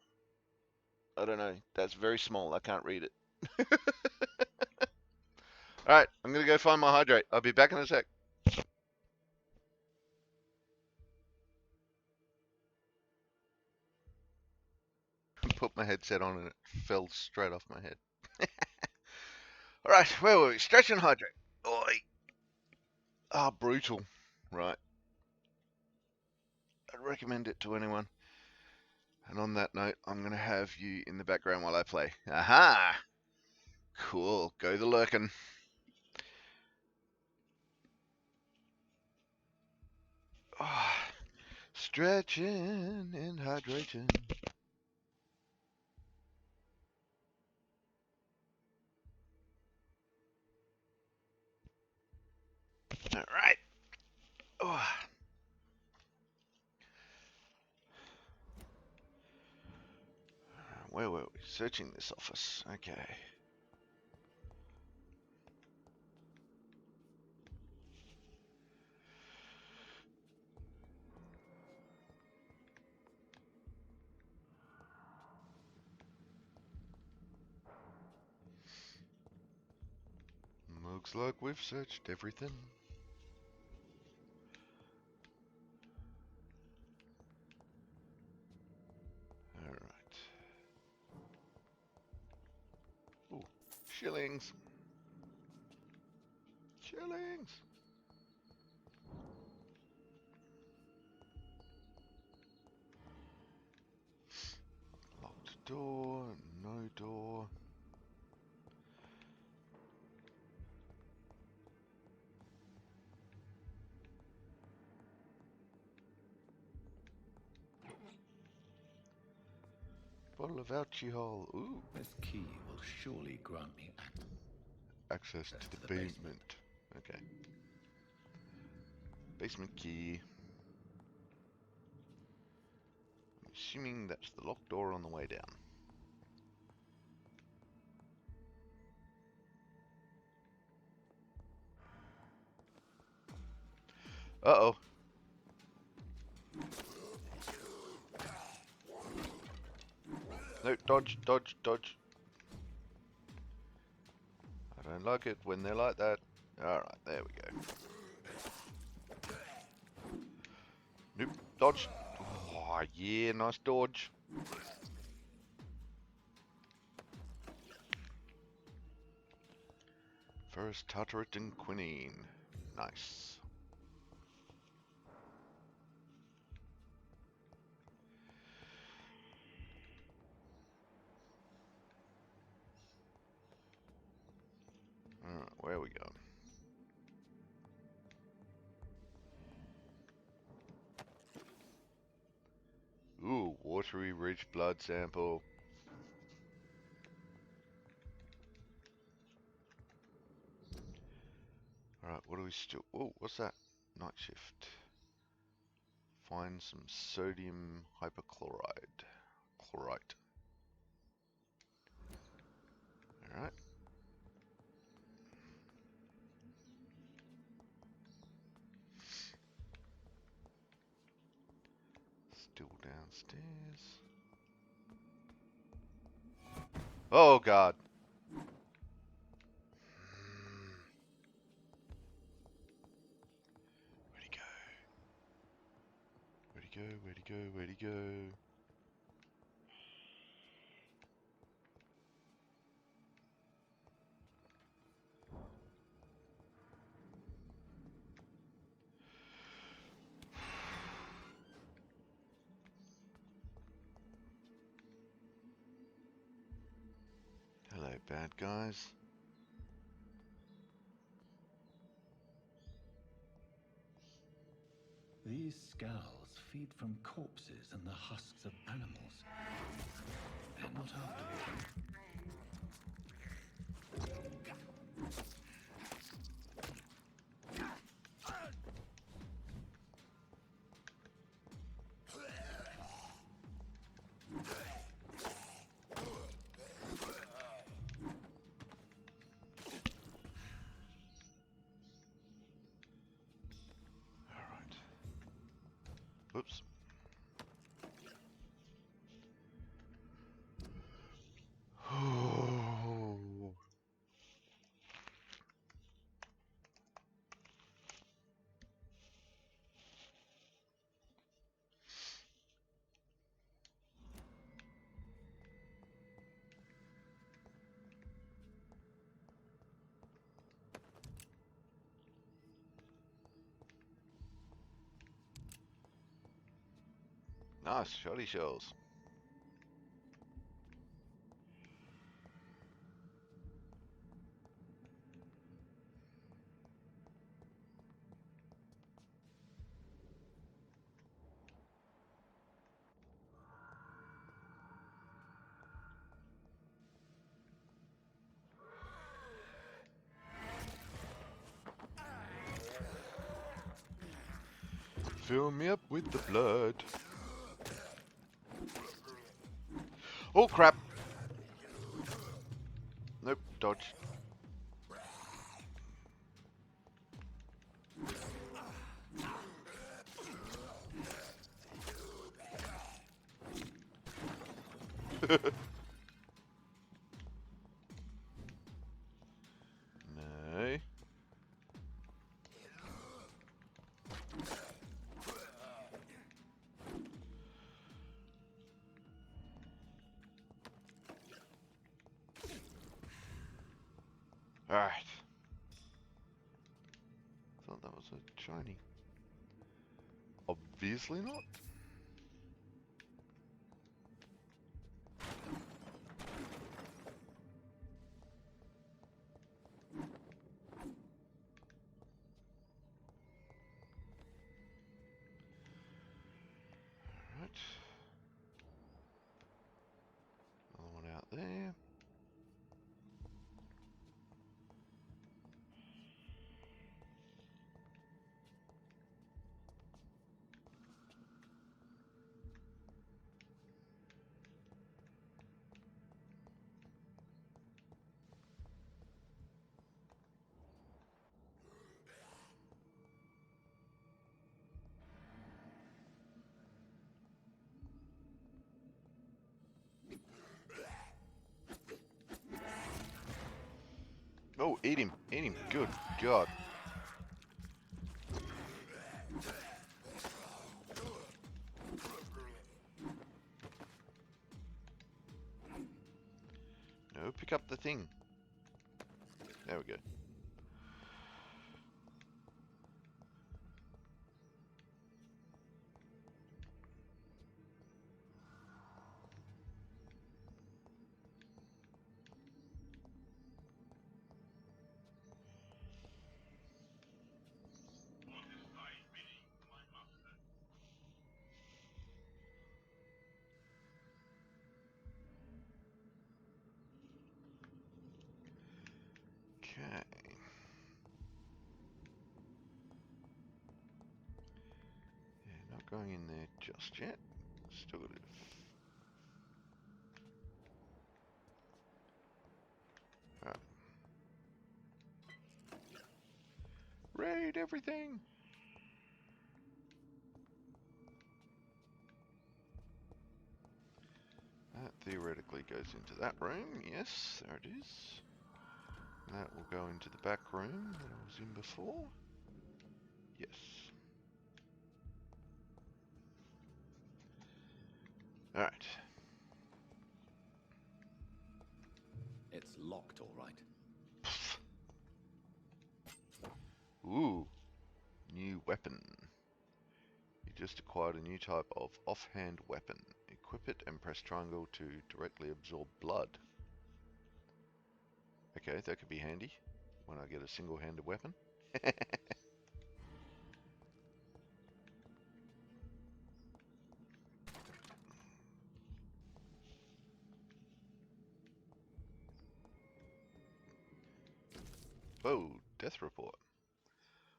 I don't know. That's very small. I can't read it. Alright, I'm going to go find my hydrate. I'll be back in a sec. Put my headset on and it fell straight off my head. Alright, where were we? Stretch and hydrate. Oi. Ah, brutal. Right. I'd recommend it to anyone. And on that note, I'm going to have you in the background while I play. Aha! Cool. Go the lurkin'. Oh, stretching and hydrating. Alright. Oh. Where were we? Searching this office. Okay. Looks like we've searched everything. Alright. Ooh, shillings. Shillings. Locked door, no door. Bottle of alcohol. Ooh. This key will surely grant me Access to the basement. Okay. Basement key. I'm assuming that's the locked door on the way down. Uh-oh. No, dodge, dodge, dodge. I don't like it when they're like that. Alright, there we go. Nope, dodge. Oh, yeah, nice dodge. First Tartaret and quinine. Nice. Where we go? Ooh, watery rich blood sample. Alright, what do we still... Oh, what's that? Night shift. Find some sodium hypochlorite. Chlorite. Alright. Still downstairs. Oh god. Where'd he go? Where'd he go? Where'd he go? Where'd he go? Hello, bad guys. These skulls feed from corpses and the husks of animals. They're not after me. Alright. Whoops. Nice, shoddy shells. Fill me up with the blood. Oh crap! Nope, dodge. No. Alright. Thought that was a shiny. Obviously not. Alright. Another one out there. Oh, eat him. Eat him. Good God. No, pick up the thing. There we go. going in there just yet. Still got to raid everything. That theoretically goes into that room. Yes, there it is. That will go into the back room that I was in before. Yes. Alright. It's locked, all right. Ooh. New weapon. You just acquired a new type of offhand weapon. Equip it and press triangle to directly absorb blood. Okay, that could be handy when I get a single-handed weapon. Whoa, death report.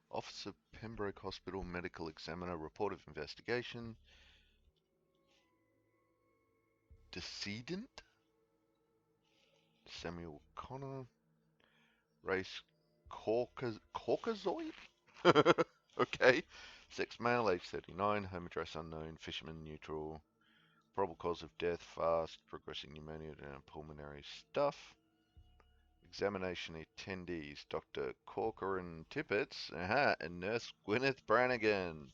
Officer Pembroke Hospital Medical Examiner report of investigation. Decedent? Samuel Connor. Race Caucasoid? Okay. Sex male, age 39, home address unknown, fisherman neutral. Probable cause of death, fast, progressing pneumonia and pulmonary stuff. Examination attendees, Dr. Corcoran Tippett, and Nurse Gwyneth Brannigan.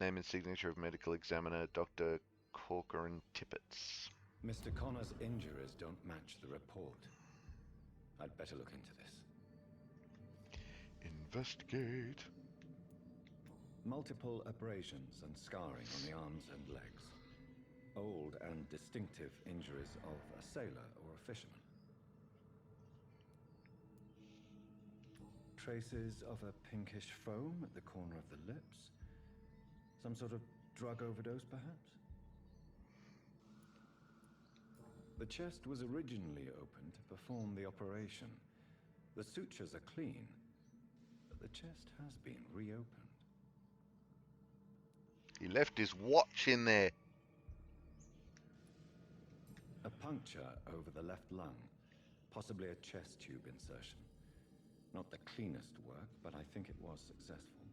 Name and signature of medical examiner, Dr. Corcoran Tippett. Mr. Connor's injuries don't match the report. I'd better look into this. Investigate. Multiple abrasions and scarring on the arms and legs. Old and distinctive injuries of a sailor or a fisherman. Traces of a pinkish foam at the corner of the lips. Some sort of drug overdose, perhaps? The chest was originally opened to perform the operation. The sutures are clean, but the chest has been reopened. He left his watch in there. A puncture over the left lung, possibly a chest tube insertion. Not the cleanest work, but I think it was successful.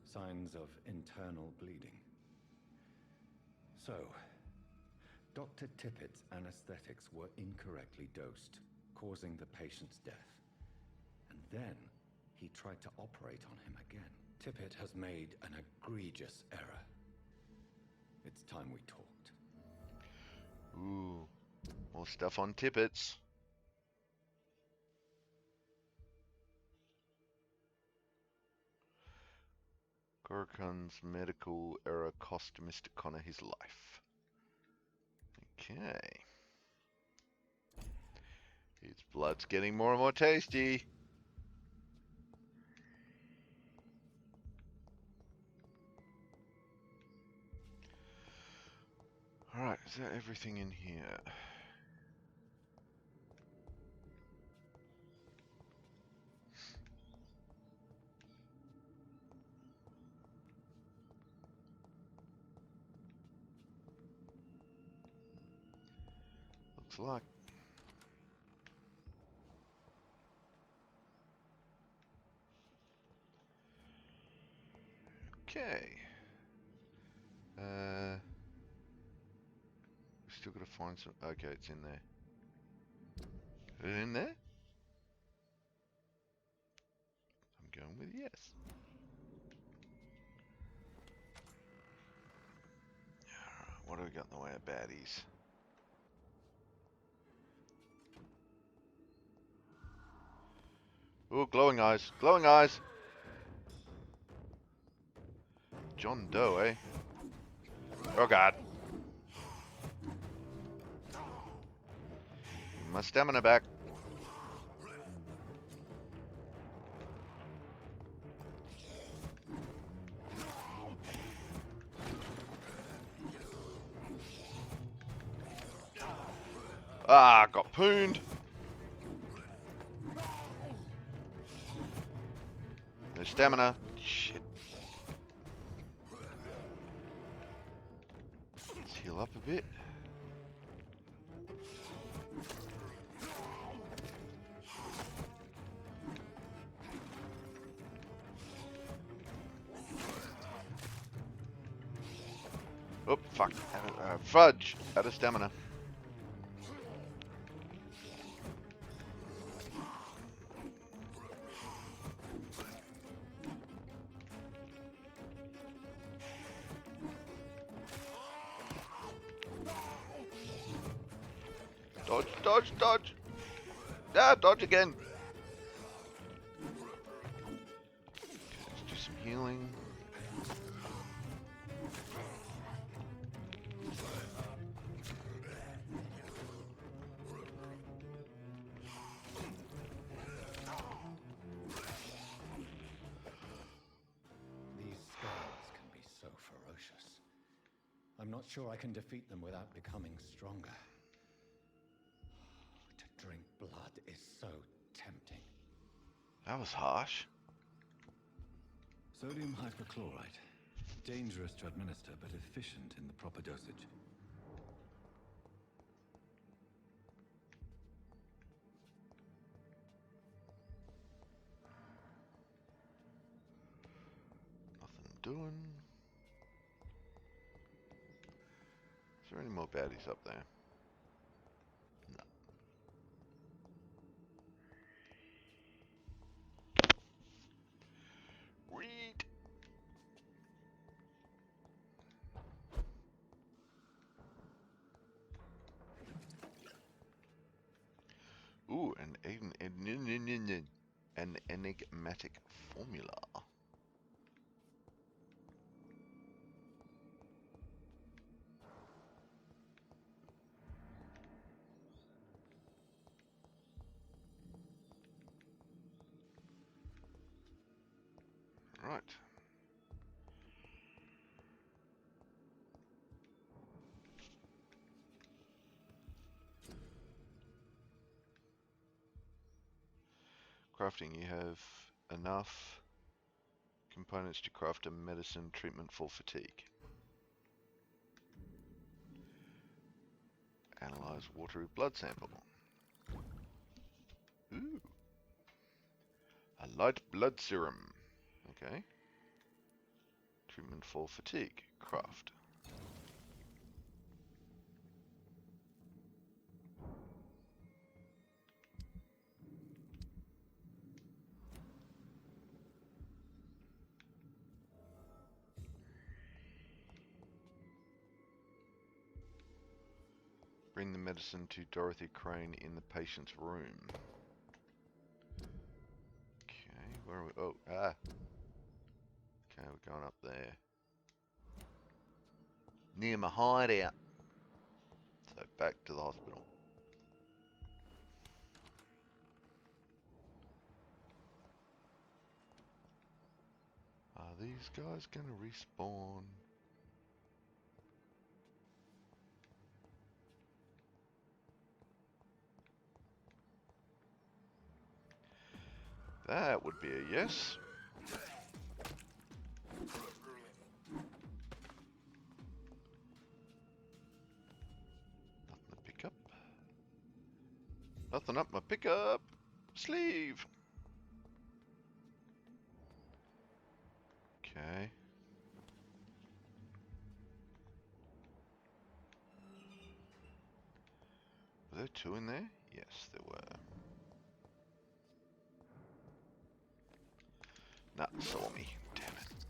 Signs of internal bleeding. So, Dr. Tippett's anesthetics were incorrectly dosed, causing the patient's death. And then he tried to operate on him again. Tippett has made an egregious error. It's time we talked. Ooh, more stuff on Tippett's. Gorokan's medical error cost Mr. Connor his life. Okay. His blood's getting more and more tasty. Alright, is that everything in here? Looks like. Okay. We still gotta find some. Okay, it's in there. Is it in there? I'm going with yes. What do we got in the way of baddies? Ooh, glowing eyes. Glowing eyes! John Doe, eh? Oh god. My stamina back. Ah, got pooned. of stamina. Shit. Let's heal up a bit. Oh, fuck. Fudge! Out of stamina. Dodge, dodge, dodge! Ah, dodge again! Let's do some healing. These scales can be so ferocious. I'm not sure I can defeat them without becoming stronger. To drink blood is so tempting. That was harsh. Sodium hypochlorite. Dangerous to administer, but efficient in the proper dosage. Nothing doing. Is there any more baddies up there? No. Read. Ooh, an enigmatic formula. Right. Crafting, you have enough components to craft a medicine treatment for fatigue. Analyze watery blood sample. Ooh. A light blood serum. Okay. Treatment for fatigue. Craft. Bring the medicine to Dorothy Crane in the patient's room. Okay, where are we? Oh, ah. Okay, we're going up there. Near my hideout. So back to the hospital. Are these guys gonna respawn? That would be a yes. Nothing to pick up. Nothing up my pickup. Sleeve. Okay. Were there two in there? Yes, there were. Nah, saw me. Damn it.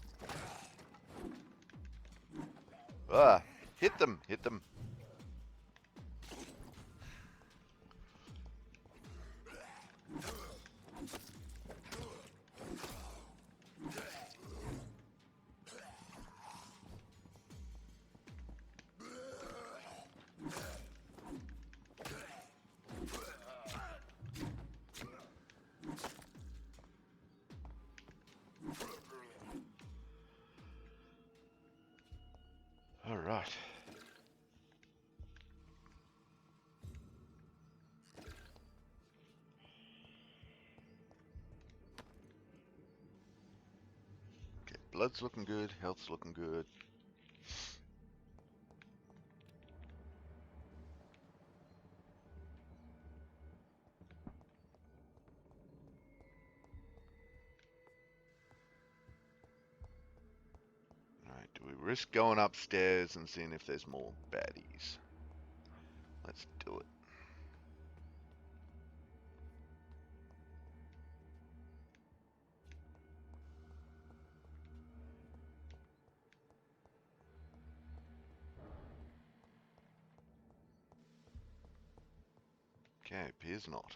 Ah, hit them, hit them. All right. blood's looking good, health's looking good. Alright, do we risk going upstairs and seeing if there's more baddies? Let's do it. Okay, appears not.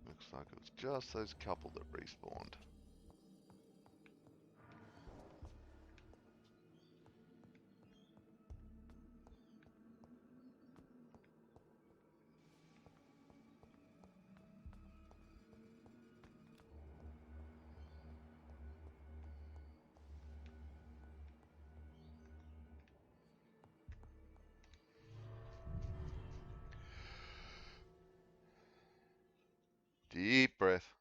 Looks like it was just those couple that respawned. Deep breath.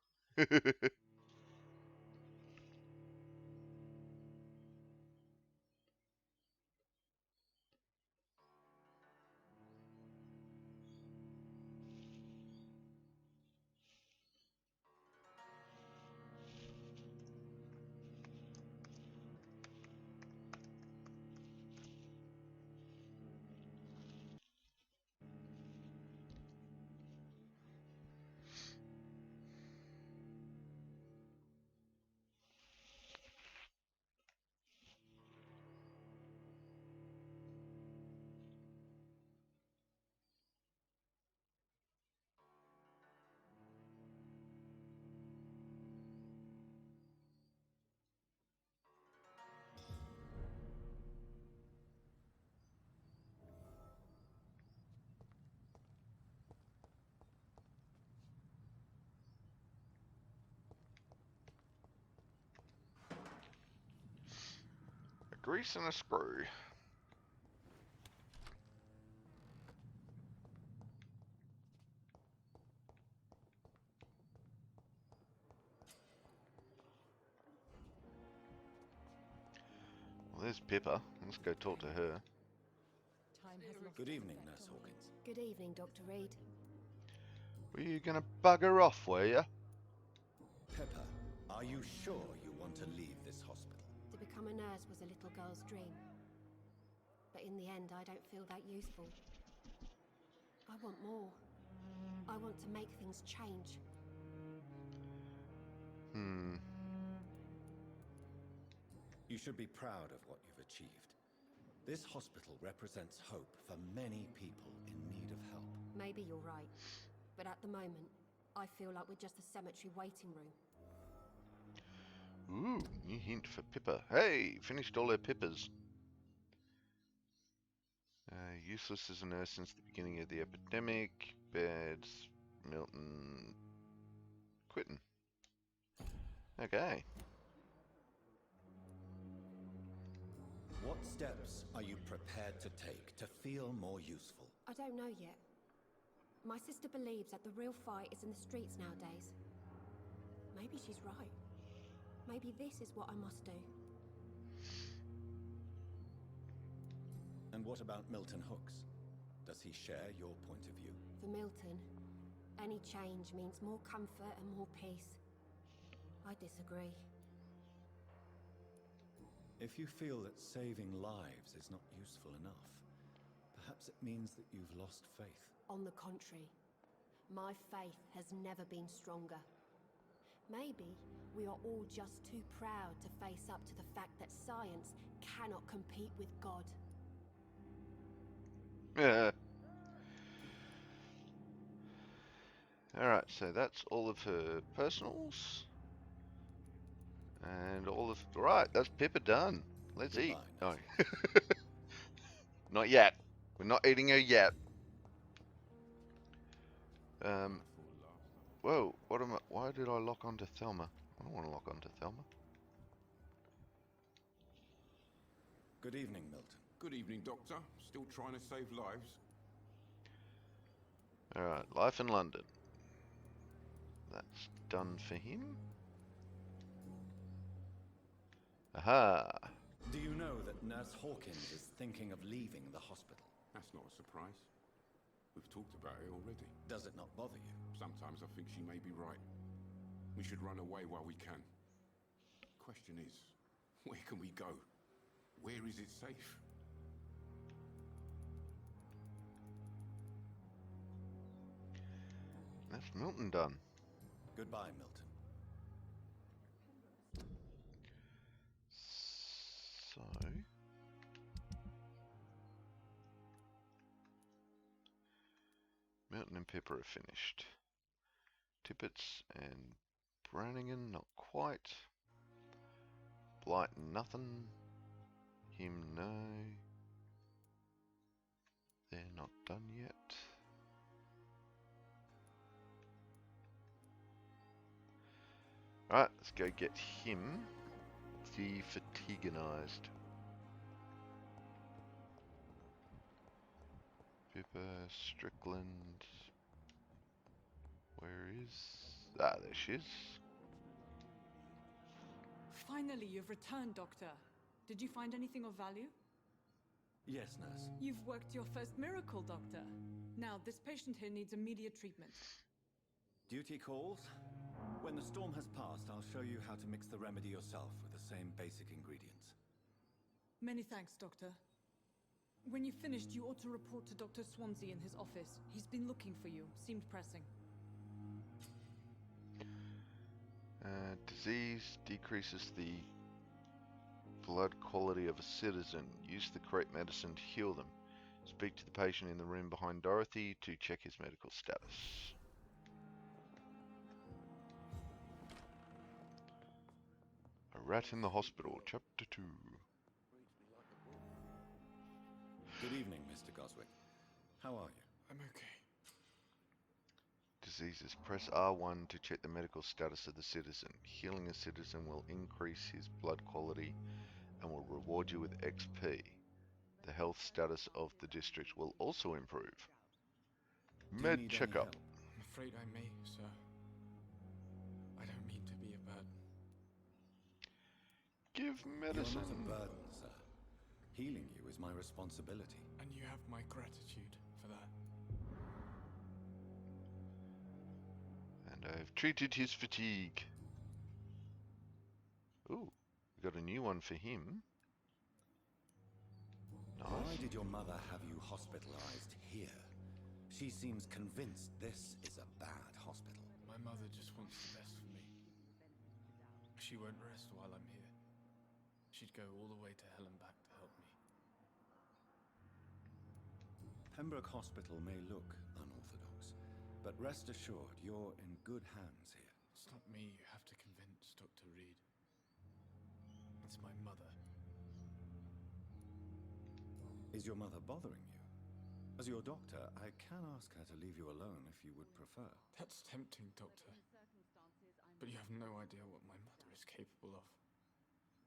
A grease and a screw. Well, there's Pippa. Let's go talk to her. Good evening, Nurse Hawkins. Good evening, Dr. Reed. Were you gonna bugger off, were you? Pepper, are you sure you want to leave this hospital? To become a nurse was a little girl's dream. But in the end, I don't feel that useful. I want more. I want to make things change. You should be proud of what you've achieved. This hospital represents hope for many people in need of help. Maybe you're right. But at the moment, I feel like we're just a cemetery waiting room. Ooh, new hint for Pippa. Hey, finished all her Pippas. Useless as a nurse since the beginning of the epidemic. Beds, Milton, quitting. Okay. What steps are you prepared to take to feel more useful? I don't know yet. My sister believes that the real fight is in the streets nowadays. Maybe she's right. Maybe this is what I must do. And what about Milton Hooks? Does he share your point of view? For Milton, any change means more comfort and more peace. I disagree. If you feel that saving lives is not useful enough, perhaps it means that you've lost faith. On the contrary, my faith has never been stronger. Maybe we are all just too proud to face up to the fact that science cannot compete with God. Yeah. Alright, so that's all of her personals. And all of... Right, that's Pippa done. Let's eat. No. Not yet. We're not eating her yet. Whoa, what am I... Why did I lock onto Thelma? I don't want to lock onto Thelma. Good evening, Milton. Good evening, Doctor. Still trying to save lives? Alright, life in London. That's done for him. Aha! Do you know that Nurse Hawkins is thinking of leaving the hospital? That's not a surprise. We've talked about it already. Does it not bother you? Sometimes I think she may be right. We should run away while we can. Question is, where can we go? Where is it safe? That's Milton done. Goodbye, Milton. So... Milton and Pepper are finished. Tippets and Brannigan, not quite. Blight, nothing. Him, no. They're not done yet. Alright, let's go get him de-fatiguanized. Pippa, Strickland. Where is... Ah, there she is. Finally, you've returned, Doctor. Did you find anything of value? Yes, nurse. You've worked your first miracle, Doctor. Now, this patient here needs immediate treatment. Duty calls. When the storm has passed, I'll show you how to mix the remedy yourself with the same basic ingredients. Many thanks, Doctor. When you've finished, you ought to report to Dr. Swansea in his office. He's been looking for you. Seemed pressing. Disease decreases the blood quality of a citizen. Use the correct medicine to heal them. Speak to the patient in the room behind Dorothy to check his medical status. A Rat in the Hospital, Chapter 2. Good evening, Mr. Goswick. How are you? I'm okay. Diseases. Press R1 to check the medical status of the citizen. Healing a citizen will increase his blood quality and will reward you with XP. The health status of the district will also improve. Do you Med need any checkup. help? I'm afraid I may, sir. I don't mean to be a burden. Give medicine. You're not a burden, sir. Healing you is my responsibility. And you have my gratitude for that. And I've treated his fatigue. Ooh, we got a new one for him. Why Nice. did your mother have you hospitalized here? She seems convinced this is a bad hospital. My mother just wants the best for me. She won't rest while I'm here. She'd go all the way to hell and back to help me. Pembroke Hospital may look unorthodox, but rest assured you're in good hands here. It's not me you have to convince, Dr. Reed. It's my mother. Is your mother bothering you? As your doctor, I can ask her to leave you alone if you would prefer. That's tempting, Doctor. But you have no idea what my mother is capable of.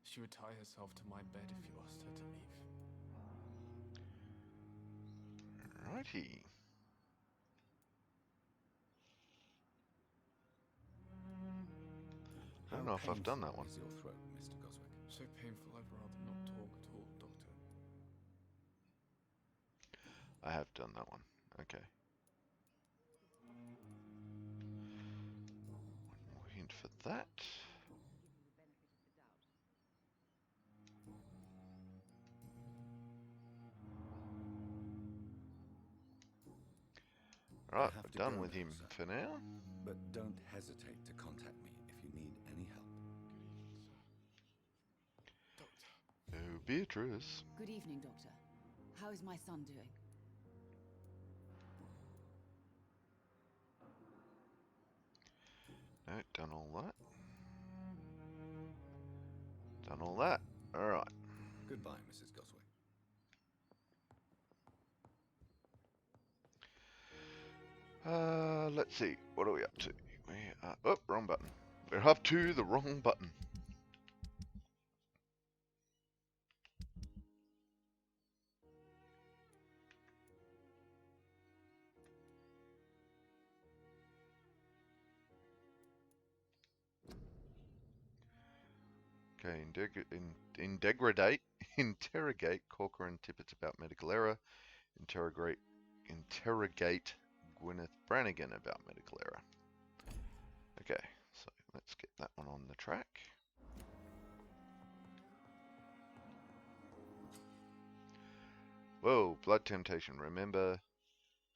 She would tie herself to my bed if you asked her to leave. Righty. I don't know if I've done that one. How painful is your throat, Mr. Goswick? So painful I'd rather not talk at all, Doctor. I have done that one. Okay. One more hint for that. Right, have we're to done go with now, him sir. for now. But don't hesitate to contact me if you need any help. Good evening, sir. Doctor. Oh, Beatrice. Good evening, Doctor. How is my son doing? No, done all that. Done all that. Alright. Goodbye, Mrs. Goswick. Let's see. What are we up to? We are... Oh, wrong button. We're up to the wrong button. Okay, interrogate Corker and Tippett about medical error. Interrogate Gwyneth Brannigan about medical error. Okay, so let's get that one on the track. Whoa, blood temptation. Remember,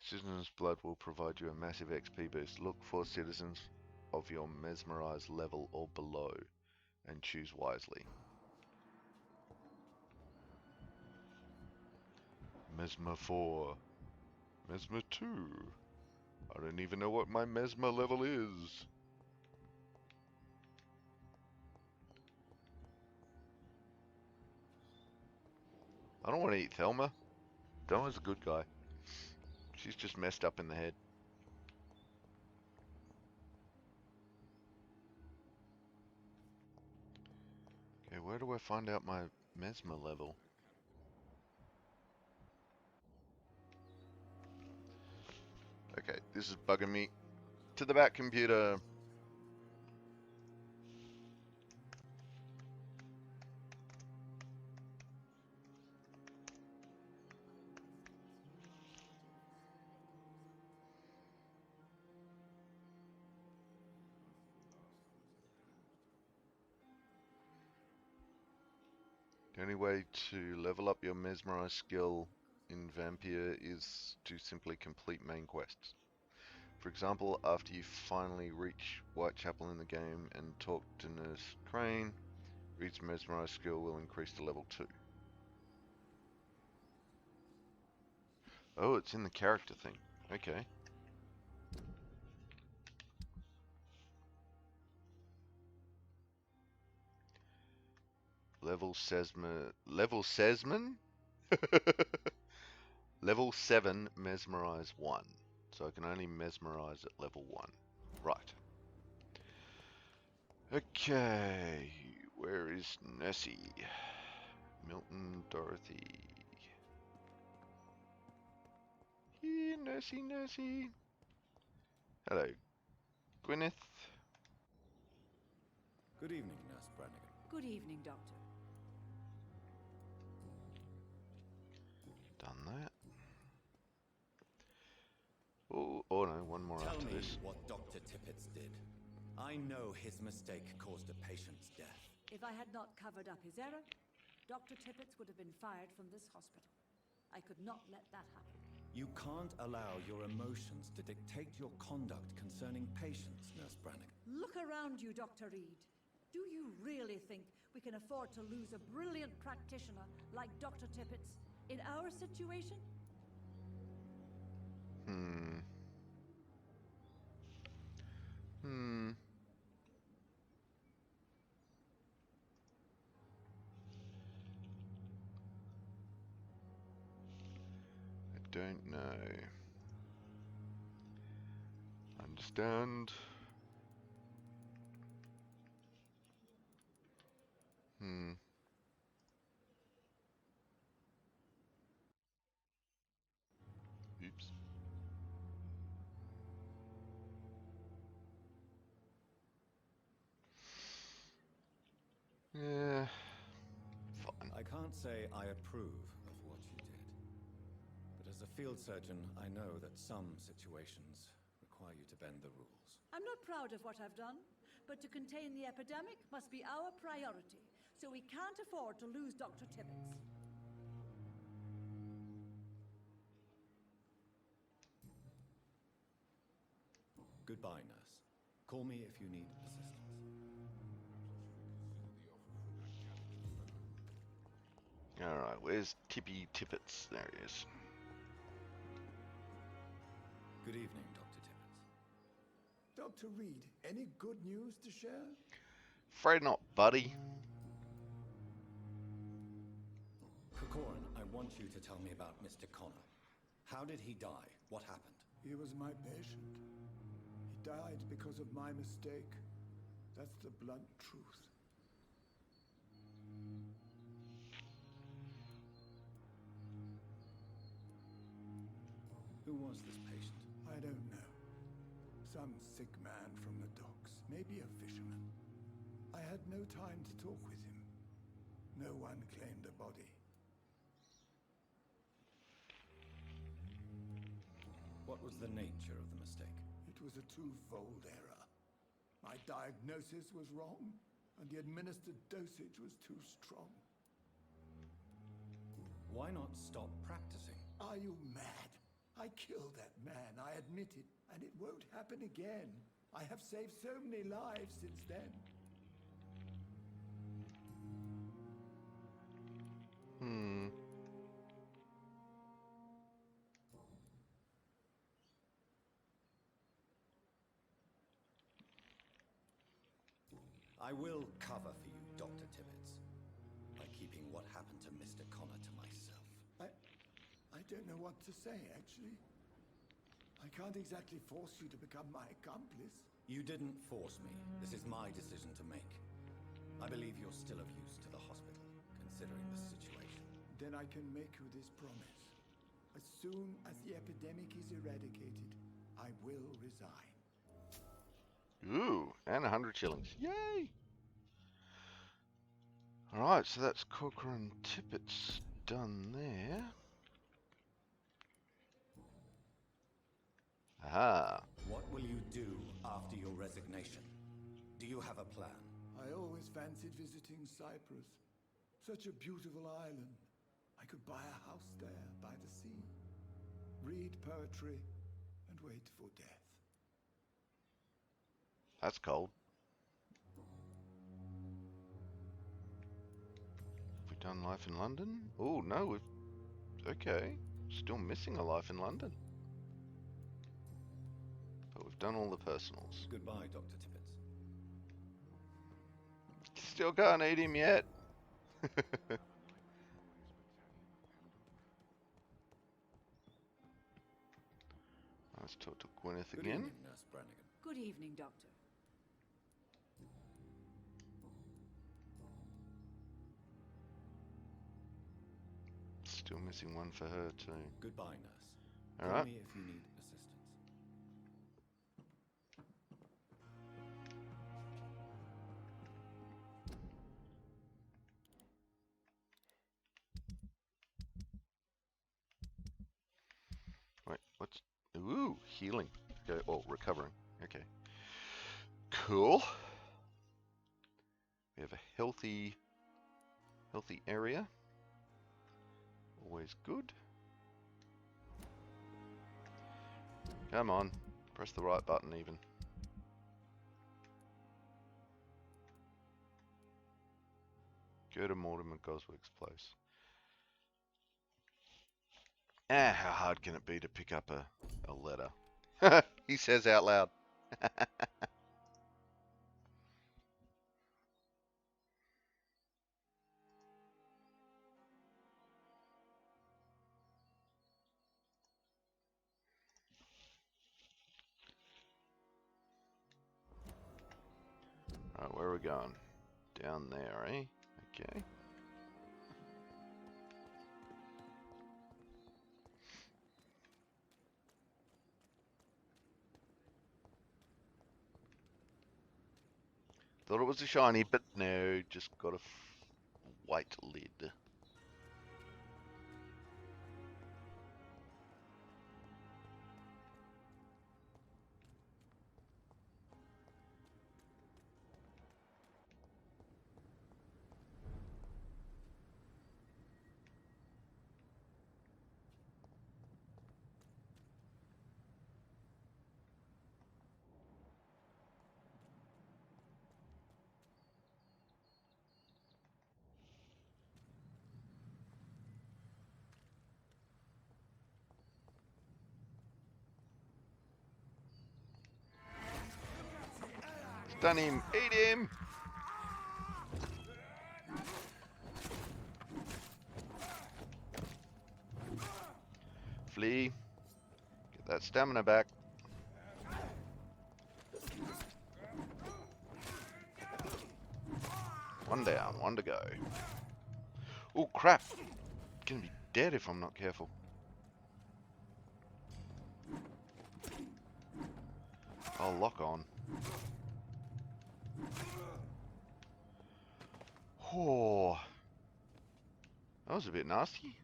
Citizen's Blood will provide you a massive XP boost. Look for citizens of your mesmerized level or below and choose wisely. Mesmer 4. Mesmer 2. I don't even know what my Mesmer level is. I don't want to eat Thelma. Thelma's a good guy. She's just messed up in the head. Okay, where do I find out my Mesmer level? Okay, this is bugging me. To the back, computer. The only way to level up your mesmerize skill in Vampyr is to simply complete main quests. For example, after you finally reach Whitechapel in the game and talk to Nurse Crane, Reed's mesmerize skill will increase to level 2. Oh, it's in the character thing. Okay. Level Sesman? Level 7 mesmerize 1. So I can only mesmerize at level 1. Right. Okay. Where is Nessie? Milton, Dorothy. Here, Nessie. Hello, Gwyneth. Good evening, Nurse Brannigan. Good evening, Doctor. Done that. Oh no, one more Tell after me this. what Dr. Tippett did. I know his mistake caused a patient's death. If I had not covered up his error, Dr. Tippett would have been fired from this hospital. I could not let that happen. You can't allow your emotions to dictate your conduct concerning patients, Nurse Brannigan. Look around you, Dr. Reed. Do you really think we can afford to lose a brilliant practitioner like Dr. Tippett's in our situation? I don't know. Understand. Oops. Yeah. Fine. I can't say I approve of what you did. But as a field surgeon, I know that some situations require you to bend the rules. I'm not proud of what I've done, but to contain the epidemic must be our priority, so we can't afford to lose Dr. Tippett. Goodbye, nurse. Call me if you need assistance. Alright, where's Tippy Tippets? There he is. Good evening, Dr. Tippett. Dr. Reed, any good news to share? Afraid not, buddy. Corcoran, I want you to tell me about Mr. Connor. How did he die? What happened? He was my patient. He died because of my mistake. That's the blunt truth. Who was this patient? I don't know. Some sick man from the docks. Maybe a fisherman. I had no time to talk with him. No one claimed the body. What was the nature of the mistake? It was a twofold error. My diagnosis was wrong, and the administered dosage was too strong. Why not stop practicing? Are you mad? I killed that man, I admit it, and it won't happen again. I have saved so many lives since then. I will cover for you, Dr. Tibbets, by keeping what happened to Mr. Connor to myself. I don't know what to say, actually. I can't exactly force you to become my accomplice. You didn't force me. This is my decision to make. I believe you're still of use to the hospital, considering the situation. Then I can make you this promise. As soon as the epidemic is eradicated, I will resign. Ooh, and 100 shillings. Yay! Alright, so that's Corcoran Tippets done there. Ah. What will you do after your resignation? Do you have a plan? I always fancied visiting Cyprus. Such a beautiful island. I could buy a house there by the sea, read poetry, and wait for death. That's cold. Have we done Life in London? Oh, no, we've... Okay. Still missing a Life in London. But we've done all the personals. Goodbye, Dr. Tippets. Still can't eat him yet. Let's talk to Gwyneth Good again. evening, Nurse Brannigan. Good evening, Doctor. Still missing one for her too. Goodbye, nurse. All Call right. me if you need assistance. Wait, what's... Ooh, healing. Okay, well, recovering. Okay. Cool. We have a healthy area. Always good. Come on. Press the right button even. Go to Mortimer Goswick's place. How hard can it be to pick up a letter? He says out loud. Right, where are we going? Down there, eh? Okay. Thought it was a shiny, but no, just got a white lid. Stun him! Eat him! Flee. Get that stamina back. One down, one to go. Oh crap! Gonna be dead if I'm not careful. I'll lock on. Oh, That was a bit nasty.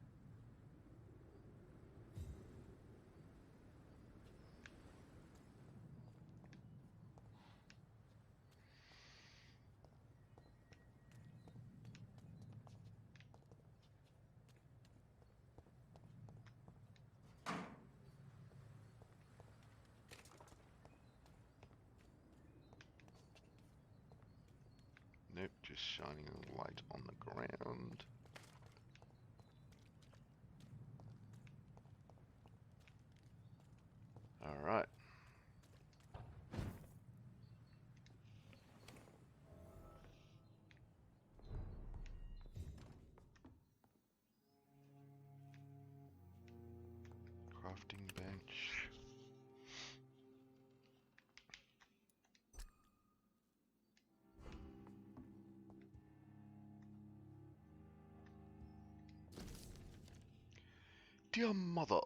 Nope, just shining a light on the ground. Alright. Crafting bench. Dear Mother,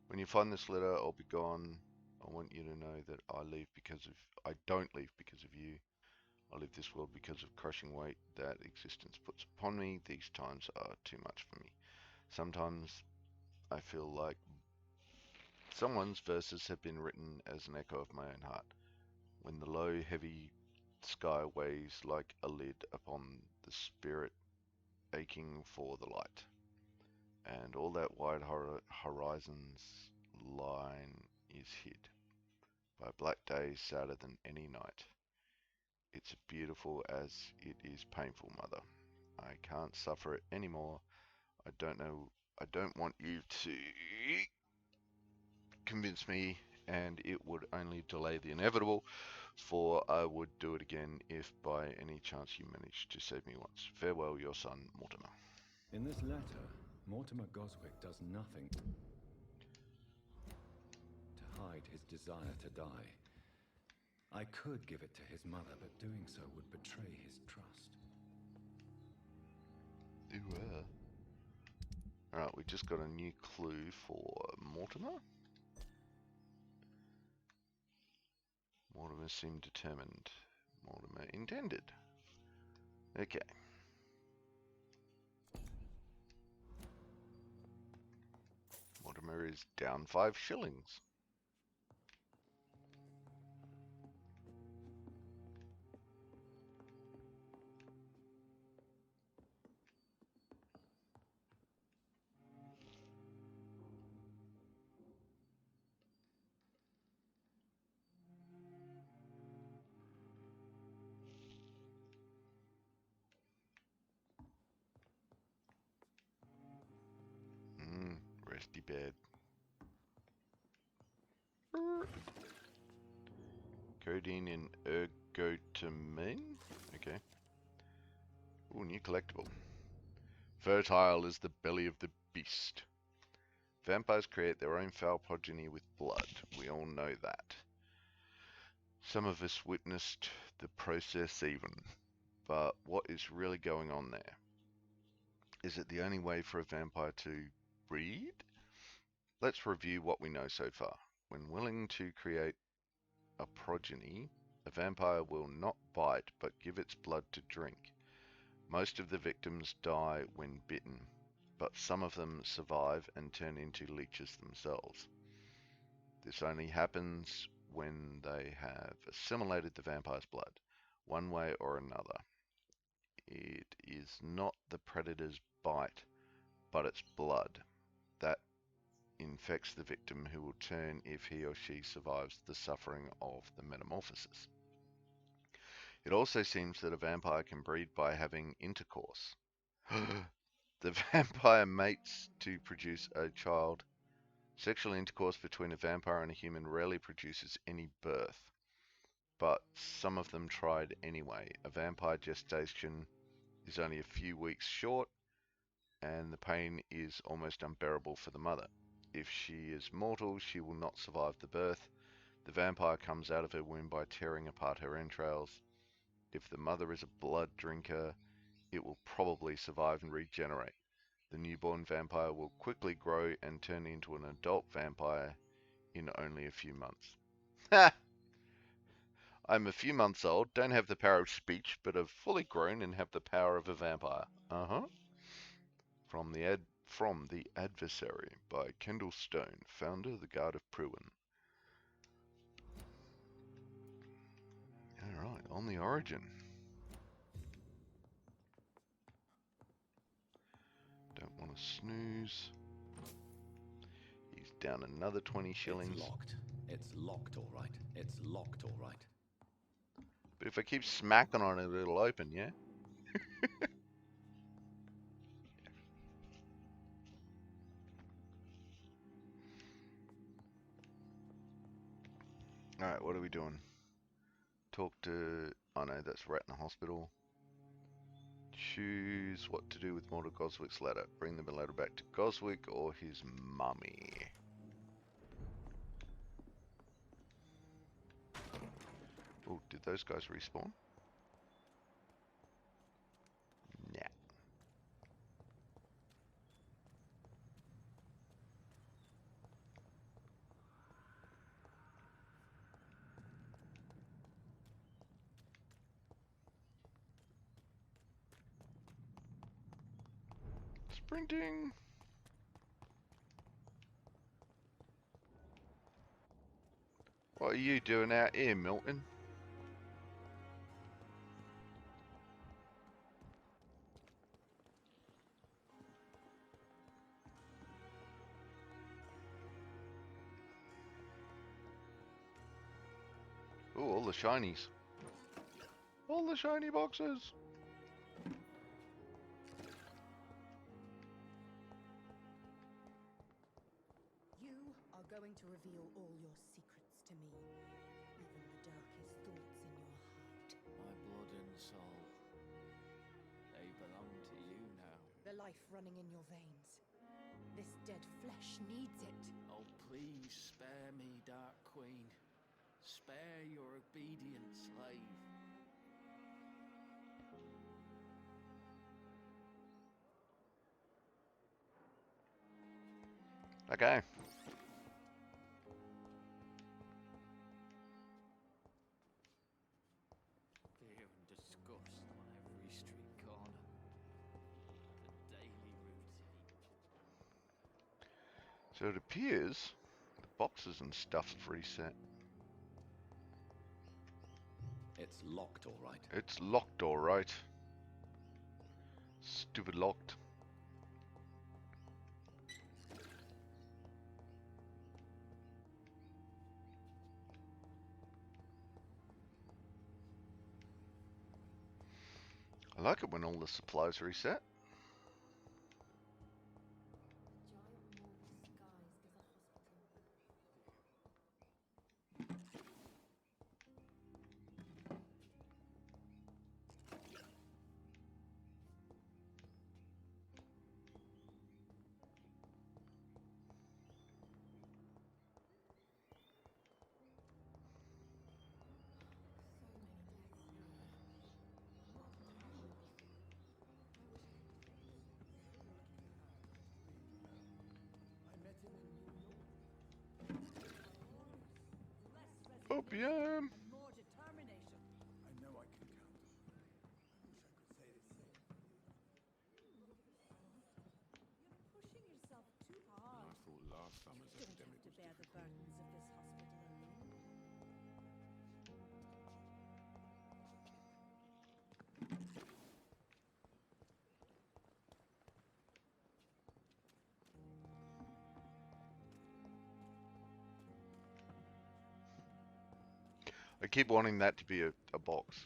when you find this letter, I'll be gone. I want you to know that I don't leave because of you. I leave this world because of crushing weight that existence puts upon me. These times are too much for me. Sometimes I feel like someone's verses have been written as an echo of my own heart. When the low, heavy sky weighs like a lid upon the spirit aching for the light, and all that wide horizon's line is hid by a black day sadder than any night. It's beautiful as it is painful, Mother. I can't suffer it anymore. I don't want you to convince me, and it would only delay the inevitable, for I would do it again if by any chance you managed to save me once. Farewell, your son, Mortimer. In this letter, Mortimer Goswick does nothing to hide his desire to die. I could give it to his mother, but doing so would betray his trust. Alright, we just got a new clue for Mortimer. Mortimer seemed determined. Mortimer intended. Okay. Mortimer is down 5 shillings. Resty bed. Codeine and ergotamine? Okay. Ooh, new collectible. Fertile is the belly of the beast. Vampires create their own foul progeny with blood. We all know that. Some of us witnessed the process even. But what is really going on there? Is it the only way for a vampire to breed? Let's review what we know so far. When willing to create a progeny, a vampire will not bite but give its blood to drink. Most of the victims die when bitten, but some of them survive and turn into leeches themselves. This only happens when they have assimilated the vampire's blood, one way or another. It is not the predator's bite, but its blood that infects the victim, who will turn if he or she survives the suffering of the metamorphosis. It also seems that a vampire can breed by having intercourse. The vampire mates to produce a child. Sexual intercourse between a vampire and a human rarely produces any birth, but some of them tried anyway. A vampire gestation is only a few weeks short, and the pain is almost unbearable for the mother. If she is mortal, she will not survive the birth. The vampire comes out of her womb by tearing apart her entrails. If the mother is a blood drinker, it will probably survive and regenerate. The newborn vampire will quickly grow and turn into an adult vampire in only a few months. Ha! I'm a few months old, don't have the power of speech, but have fully grown and have the power of a vampire. Uh-huh. From the Adversary by Kendall Stone, founder of the Guard of Pruin. Alright, on the origin. Don't want to snooze. He's down another 20 shillings. It's locked. It's locked, all right. It's locked, all right. But if I keep smacking on it, it'll open, yeah? Alright, what are we doing? Talk to... Oh no, that's Retina Hospital. Choose what to do with Mortal Goswick's letter. Bring the letter back to Goswick or his mummy. Oh, did those guys respawn? Nah. Sprinting. What are you doing out here, Milton? Oh, all the shinies. All the shiny boxes. You are going to reveal all your secrets to me, even the darkest thoughts in your heart. My blood and soul, they belong to you now. The life running in your veins. This dead flesh needs it. Oh, please spare me, Dark Queen. Spare your obedient slave. Okay. Fear and disgust on every street corner. The daily routine. So it appears the boxes and stuff have reset. It's locked, all right. It's locked, alright. Stupid locked. I like it when all the supplies reset. Opium! More determination. I know I can count on you. I wish I could say the same. You're pushing yourself too hard. I thought last summer's You don't epidemic have to was bear the difficult. burdens of this hospital alone. I keep wanting that to be a box.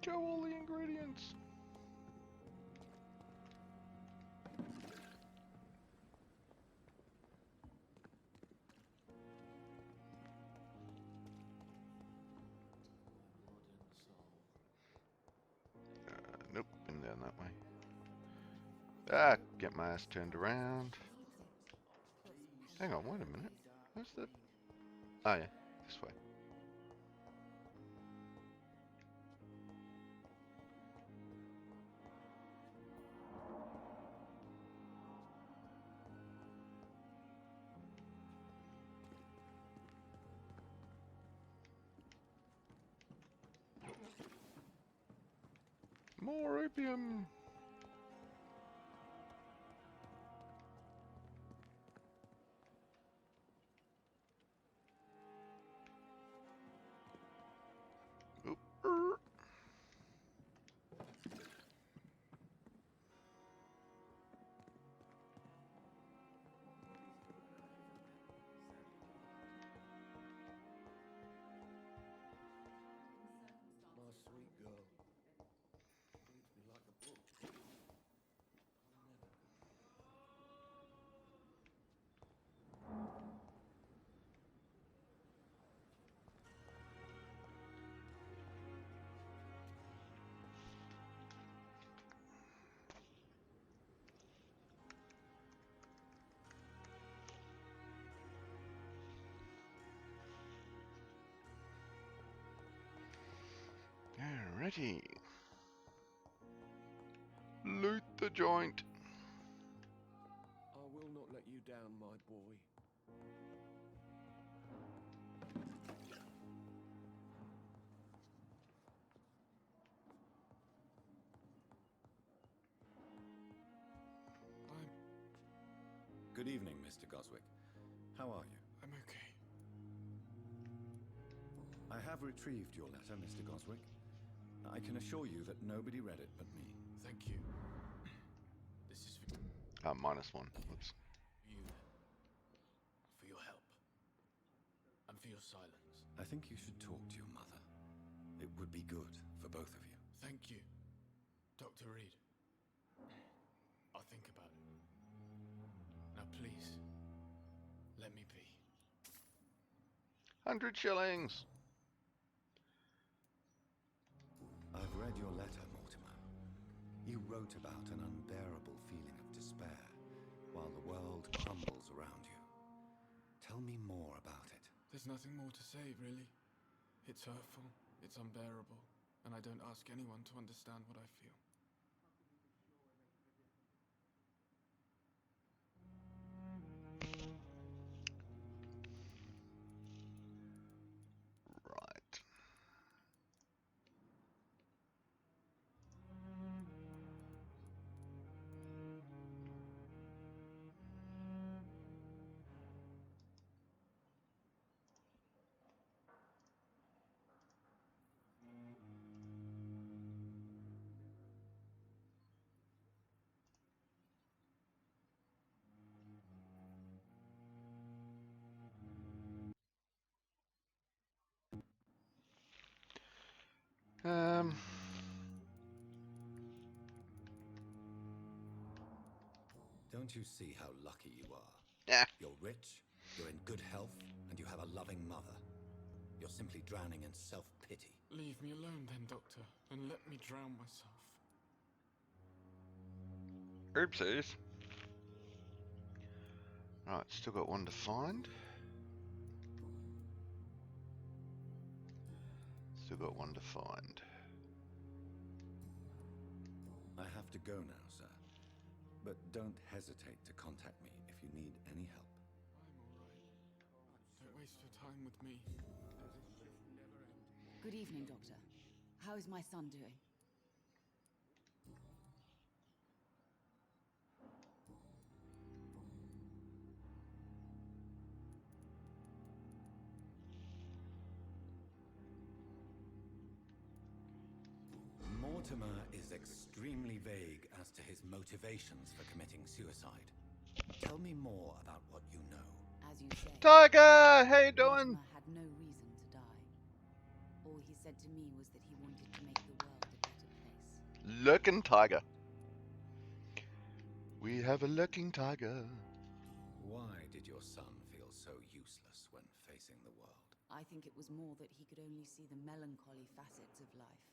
Go all the ingredients. Nope, been down that way. Ah, get my ass turned around. Hang on, wait a minute. Where's the... Oh yeah, this way. More opium! Oop. My sweet girl. Reads me like a book. Alrighty. Loot the joint. I will not let you down, my boy. Good evening, Mr. Goswick. How are you? I'm okay. I have retrieved your letter, Mr. Goswick. I can assure you that nobody read it but me. Thank you. This is for -1. Whoops. you, for your help, and for your silence. I think you should talk to your mother. It would be good for both of you. Thank you, Dr. Reed. I'll think about it. Now please, let me be. 100 shillings. I've read your letter, Mortimer. You wrote about an unbearable feeling of despair while the world crumbles around you. Tell me more about it. There's nothing more to say, really. It's hurtful, it's unbearable, and I don't ask anyone to understand what I feel. Right. Don't you see how lucky you are? Yeah. You're rich, you're in good health, and you have a loving mother. You're simply drowning in self-pity. Leave me alone then, Doctor, and let me drown myself. Oopsies. Right, still got one to find. Still got one to find. I have to go now, sir. But don't hesitate to contact me if you need any help. I'm alright. Don't waste your time with me. Good evening, Doctor. How is my son doing? Mortimer is extremely vague as to his motivations for committing suicide. Tell me more about what you know. As you say, Tiger, how you doing? Mortimer had no reason to die. All he said to me was that he wanted to make the world a Lurking tiger. We have a lurking tiger. Why did your son feel so useless when facing the world? I think it was more that he could only see the melancholy facets of life.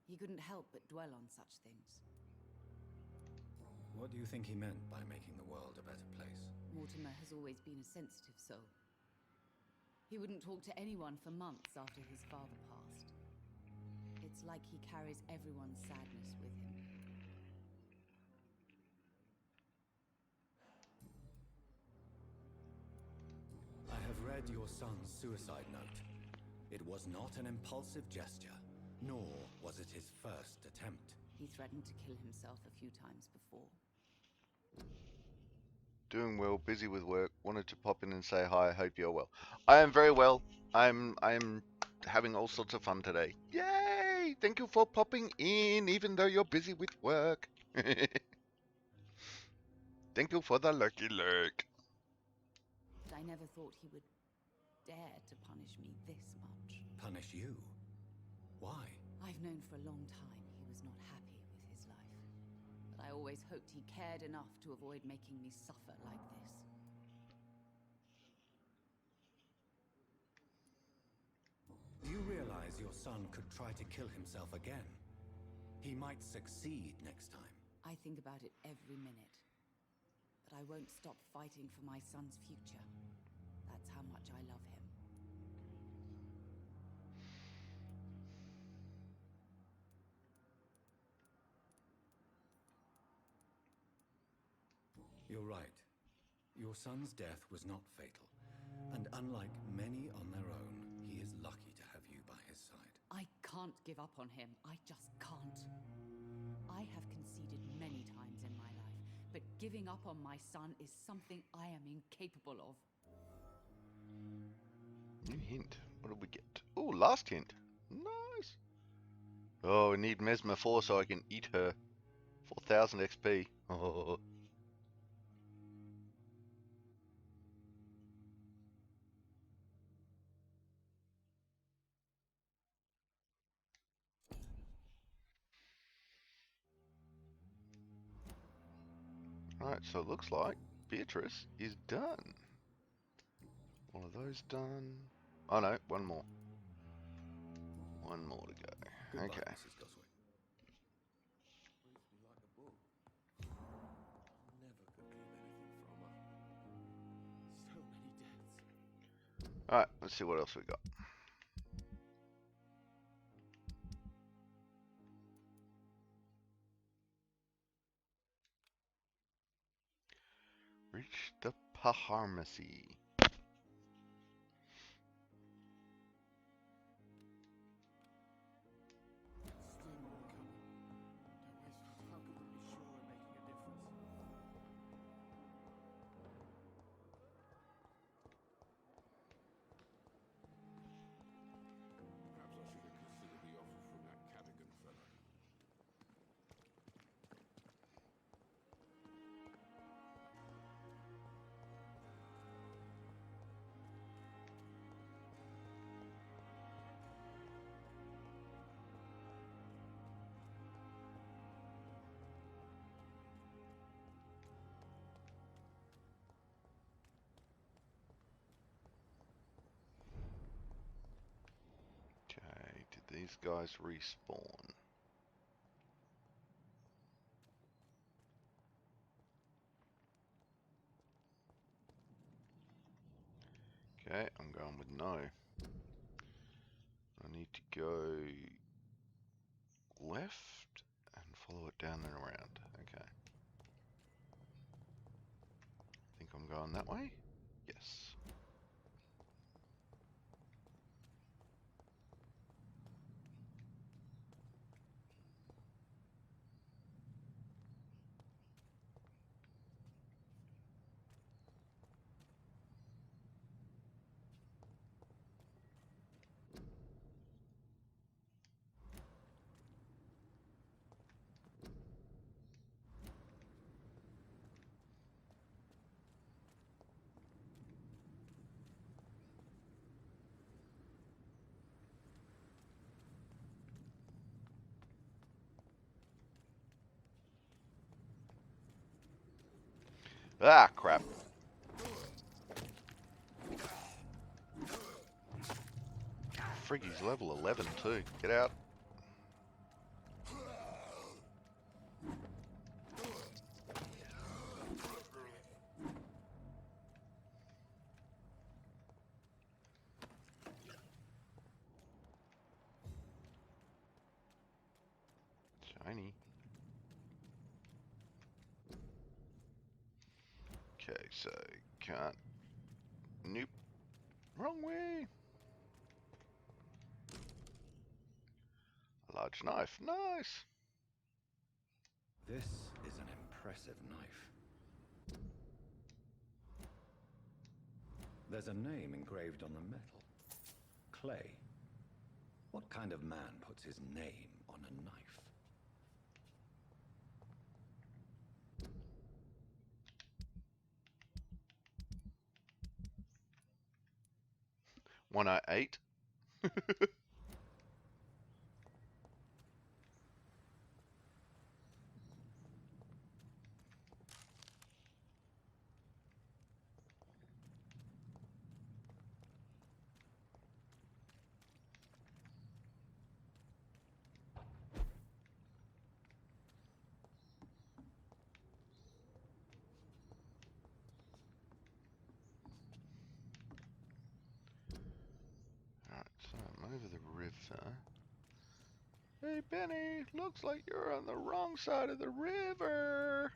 He couldn't help but dwell on such things. What do you think he meant by making the world a better place? Mortimer has always been a sensitive soul. He wouldn't talk to anyone for months after his father passed. It's like he carries everyone's sadness with him. I have read your son's suicide note. It was not an impulsive gesture, nor was it his first attempt. He threatened to kill himself a few times before. Doing well, busy with work. Wanted to pop in and say hi. Hope you're well. I am very well. I'm having all sorts of fun today. Yay! Thank you for popping in, even though you're busy with work. Thank you for the lurky lurk. I never thought he would dare to punish me this much. Punish you? Why? I've known for a long time he was not happy with his life. But I always hoped he cared enough to avoid making me suffer like this. You realize your son could try to kill himself again. He might succeed next time. I think about it every minute. But I won't stop fighting for my son's future. That's how much I love him. You're right. Your son's death was not fatal. And unlike many on their own, he is lucky to have you by his side. I can't give up on him. I just can't. I have conceded many times in my life, but giving up on my son is something I am incapable of. New hint. What did we get? Oh, last hint. Nice. Oh, we need Mesmer 4 so I can eat her. 4,000 XP. Oh. Alright, so it looks like Beatrice is done. One of those done. Oh no, one more. One more to go. Goodbye, Okay. Mrs. Goswick. Reads me like a book. Never could keep anything from her. So many deaths. Alright, let's see what else we got. Reach the pharmacy. Still more coming. Don't waste. How can we be sure we're making a difference? Perhaps I should have considered the offer from that Cadogan fellow. Okay, did these guys respawn? Okay, I'm going with no. I need to go left and follow it down and around. Okay. Think I'm going that way? Yes. Ah, crap. Friggy's level 11 too. Get out. Shiny. Okay, so can't. Nope. Wrong way. A large knife. Nice. This is an impressive knife. There's a name engraved on the metal. Clay. What kind of man puts his name on a knife? One I ate. Alright, so I'm over the river. Hey Benny, looks like you're on the wrong side of the river.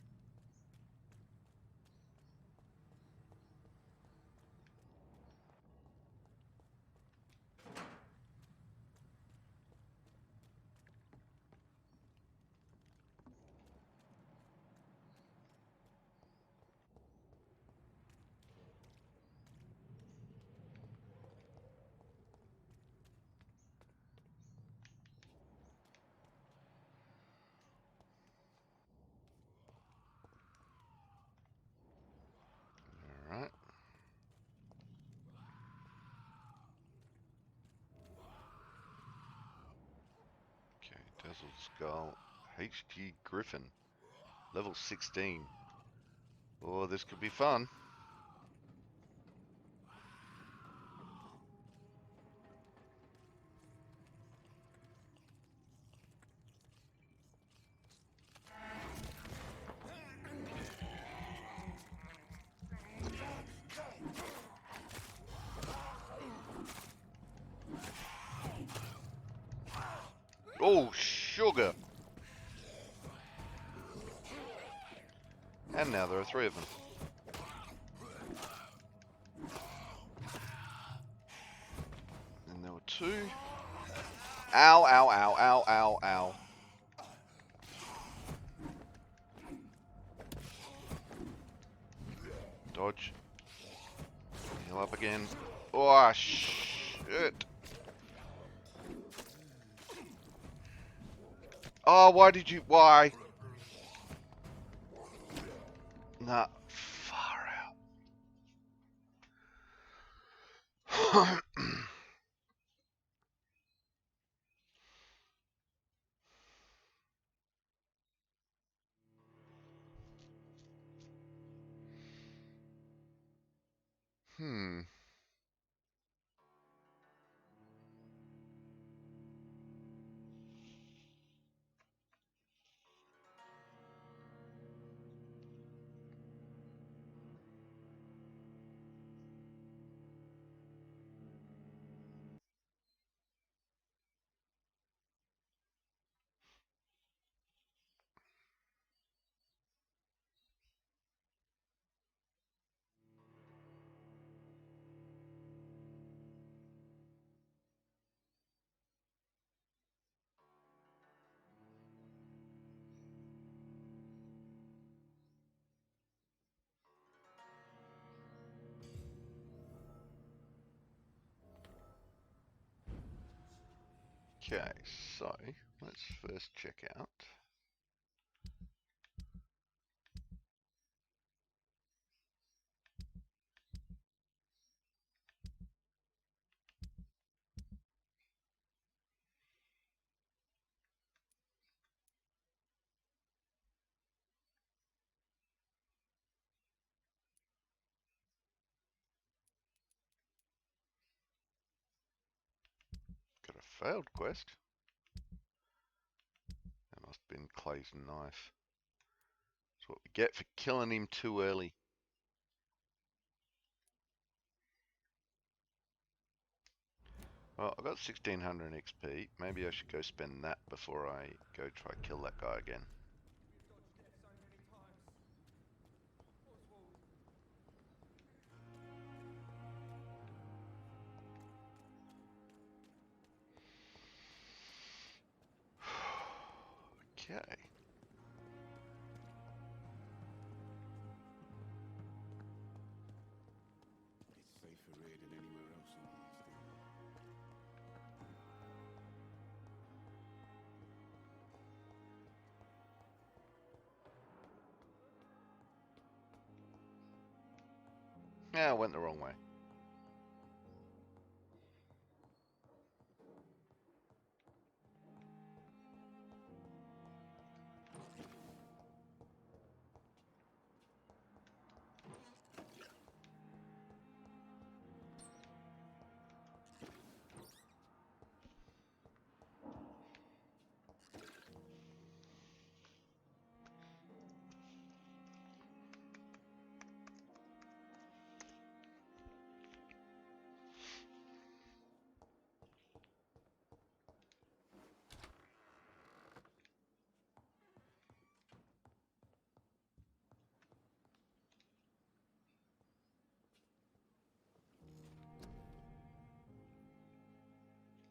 Alright. Okay, Dazzled Skull. HG Griffin. Level 16. Oh, this could be fun. Oh, sugar! And now there are 3 of them. And there were 2. Ow, ow, ow, ow, ow, ow. Dodge. Heal up again. Oh, shit. Oh, why did you... Why? Nah, far out. Hmm. Okay, so let's first check out. Failed quest. That must have been Clay's knife. That's what we get for killing him too early. Well, I got 1600 XP. Maybe I should go spend that before I go try kill that guy again. Okay. It's safer here than anywhere else in the East End. Yeah, I went the wrong way.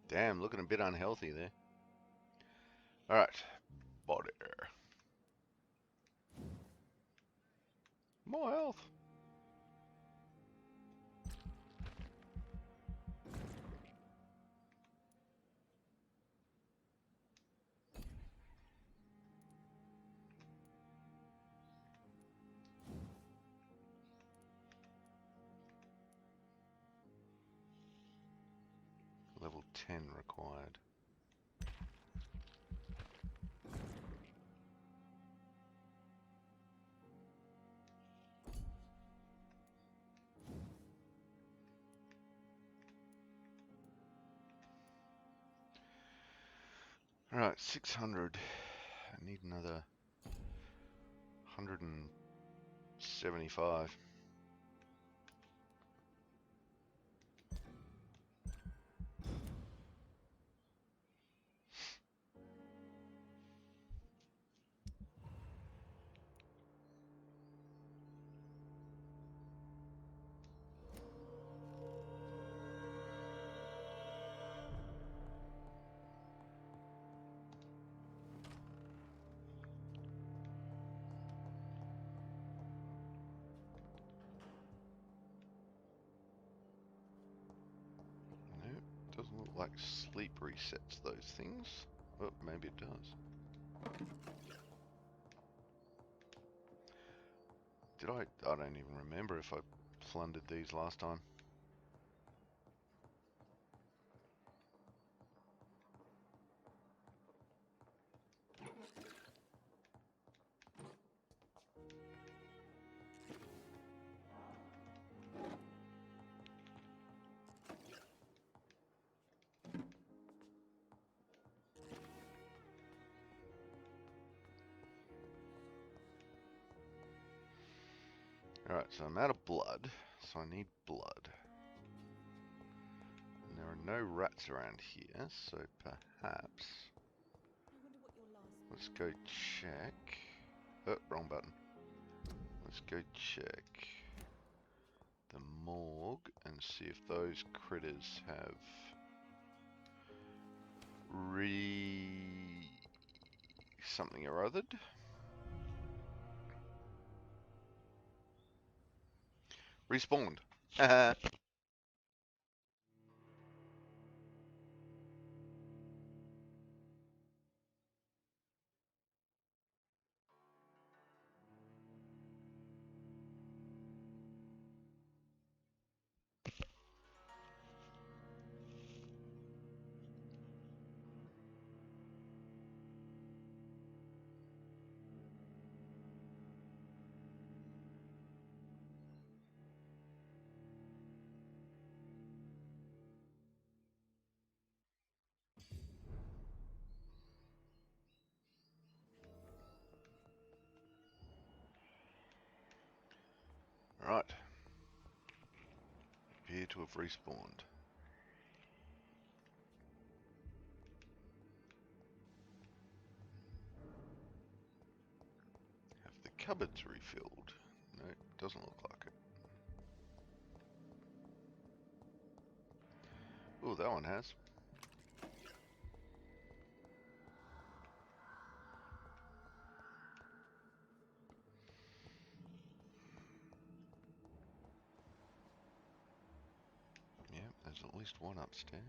Damn, looking a bit unhealthy there. Alright, body. More health. Level 10 required. Alright, 600. I need another 175. Nope, doesn't look like sleep resets those things. Oh, maybe it does. Did I don't even remember if I plundered these last time. Alright, so I'm out of blood, so I need blood. And there are no rats around here, so perhaps... Let's go check... Oh, wrong button. Let's go check the morgue and see if those critters have... something or othered. Respawned. Alright. Appear to have respawned. Have the cupboards refilled? No, doesn't look like it. Oh, that one has. Yeah, there's at least one upstairs.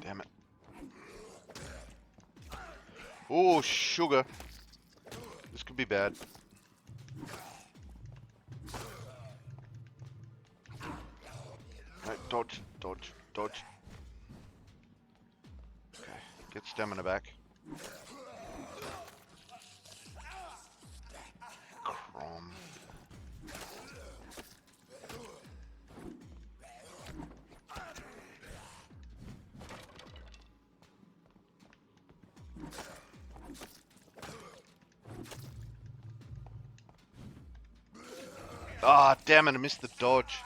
Damn it. Oh, sugar. This could be bad. No, dodge, dodge, dodge. Okay, get stamina back. Crom. Ah, damn it, I missed the dodge.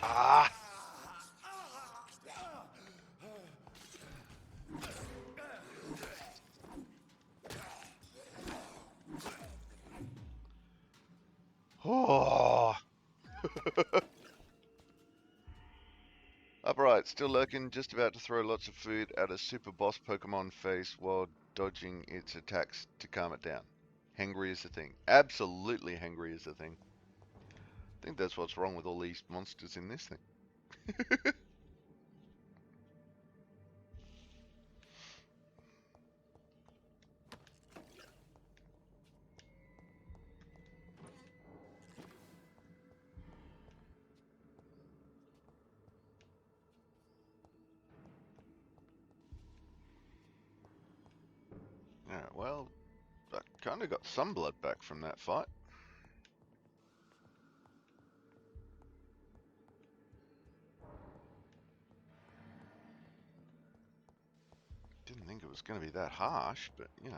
Ah! Oh! Upright, still lurking, just about to throw lots of food at a super boss Pokemon face while dodging its attacks to calm it down. Hangry is the thing. Absolutely hangry is the thing. I think that's what's wrong with all these monsters in this thing. Alright, well, I kind of got some blood back from that fight. Didn't think it was going to be that harsh, but, you know.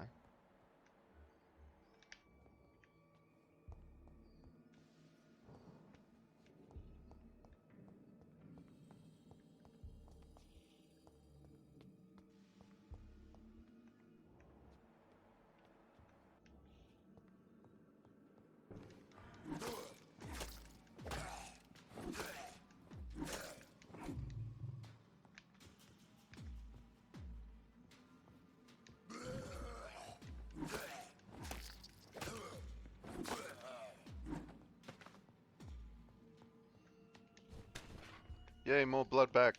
Yay, more blood back.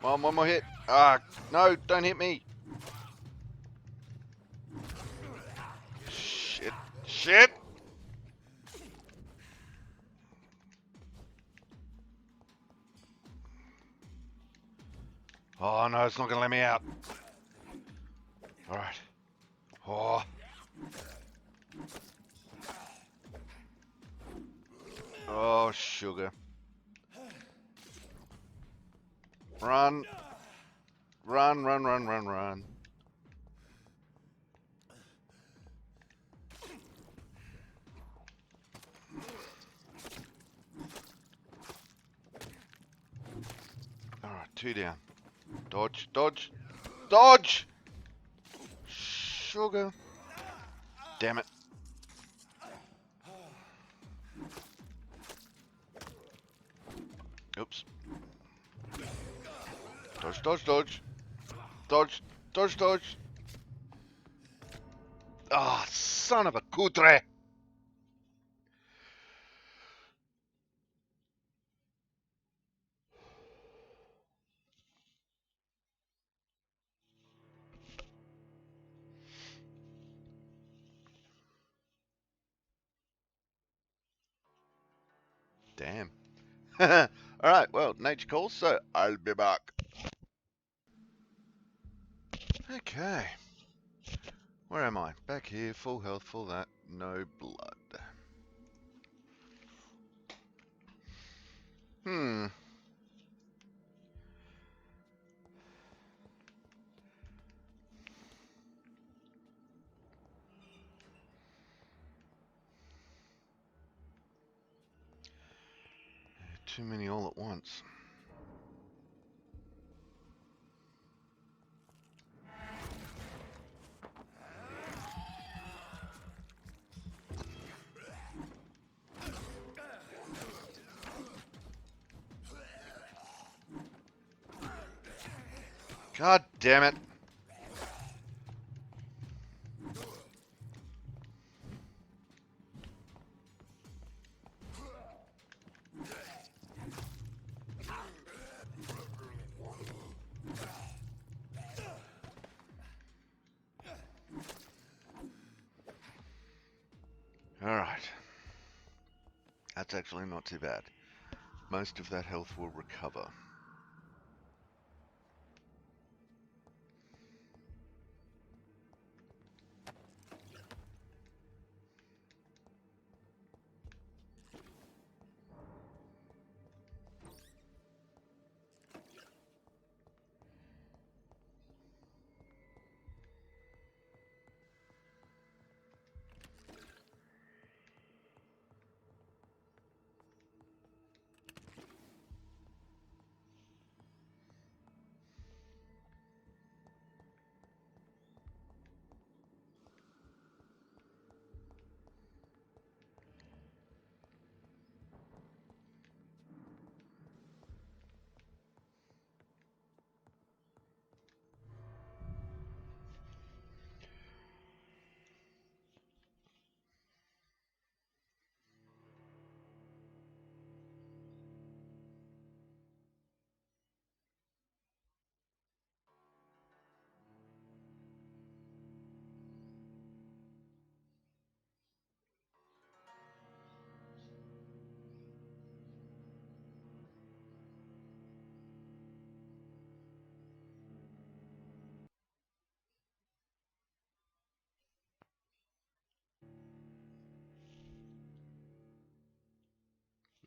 Come on, one more hit. Ah, no, don't hit me. Shit. Shit! Oh no, it's not gonna let me out. Alright. Oh. Oh, sugar. Run. Run, run, run, run, run. 2 down. Dodge, dodge, dodge! Sugar. Damn it. Oops. Dodge, dodge, dodge. Dodge, dodge, dodge. Ah, son of a cutre. Damn. Alright, well, nature calls, so I'll be back. Okay. Where am I? Back here, full health, full that, no blood. Hmm. Too many all at once. God damn it. Alright. That's actually not too bad. Most of that health will recover.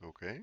Okay.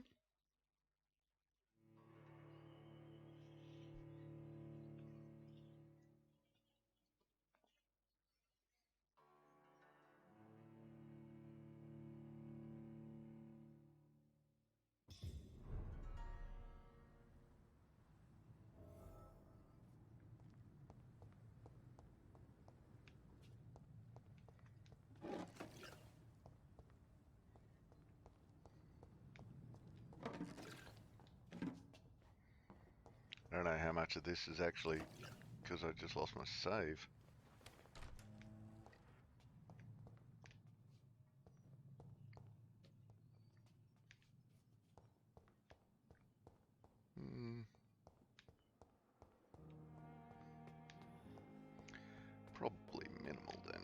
I don't know how much of this is actually because I just lost my save. Probably minimal then.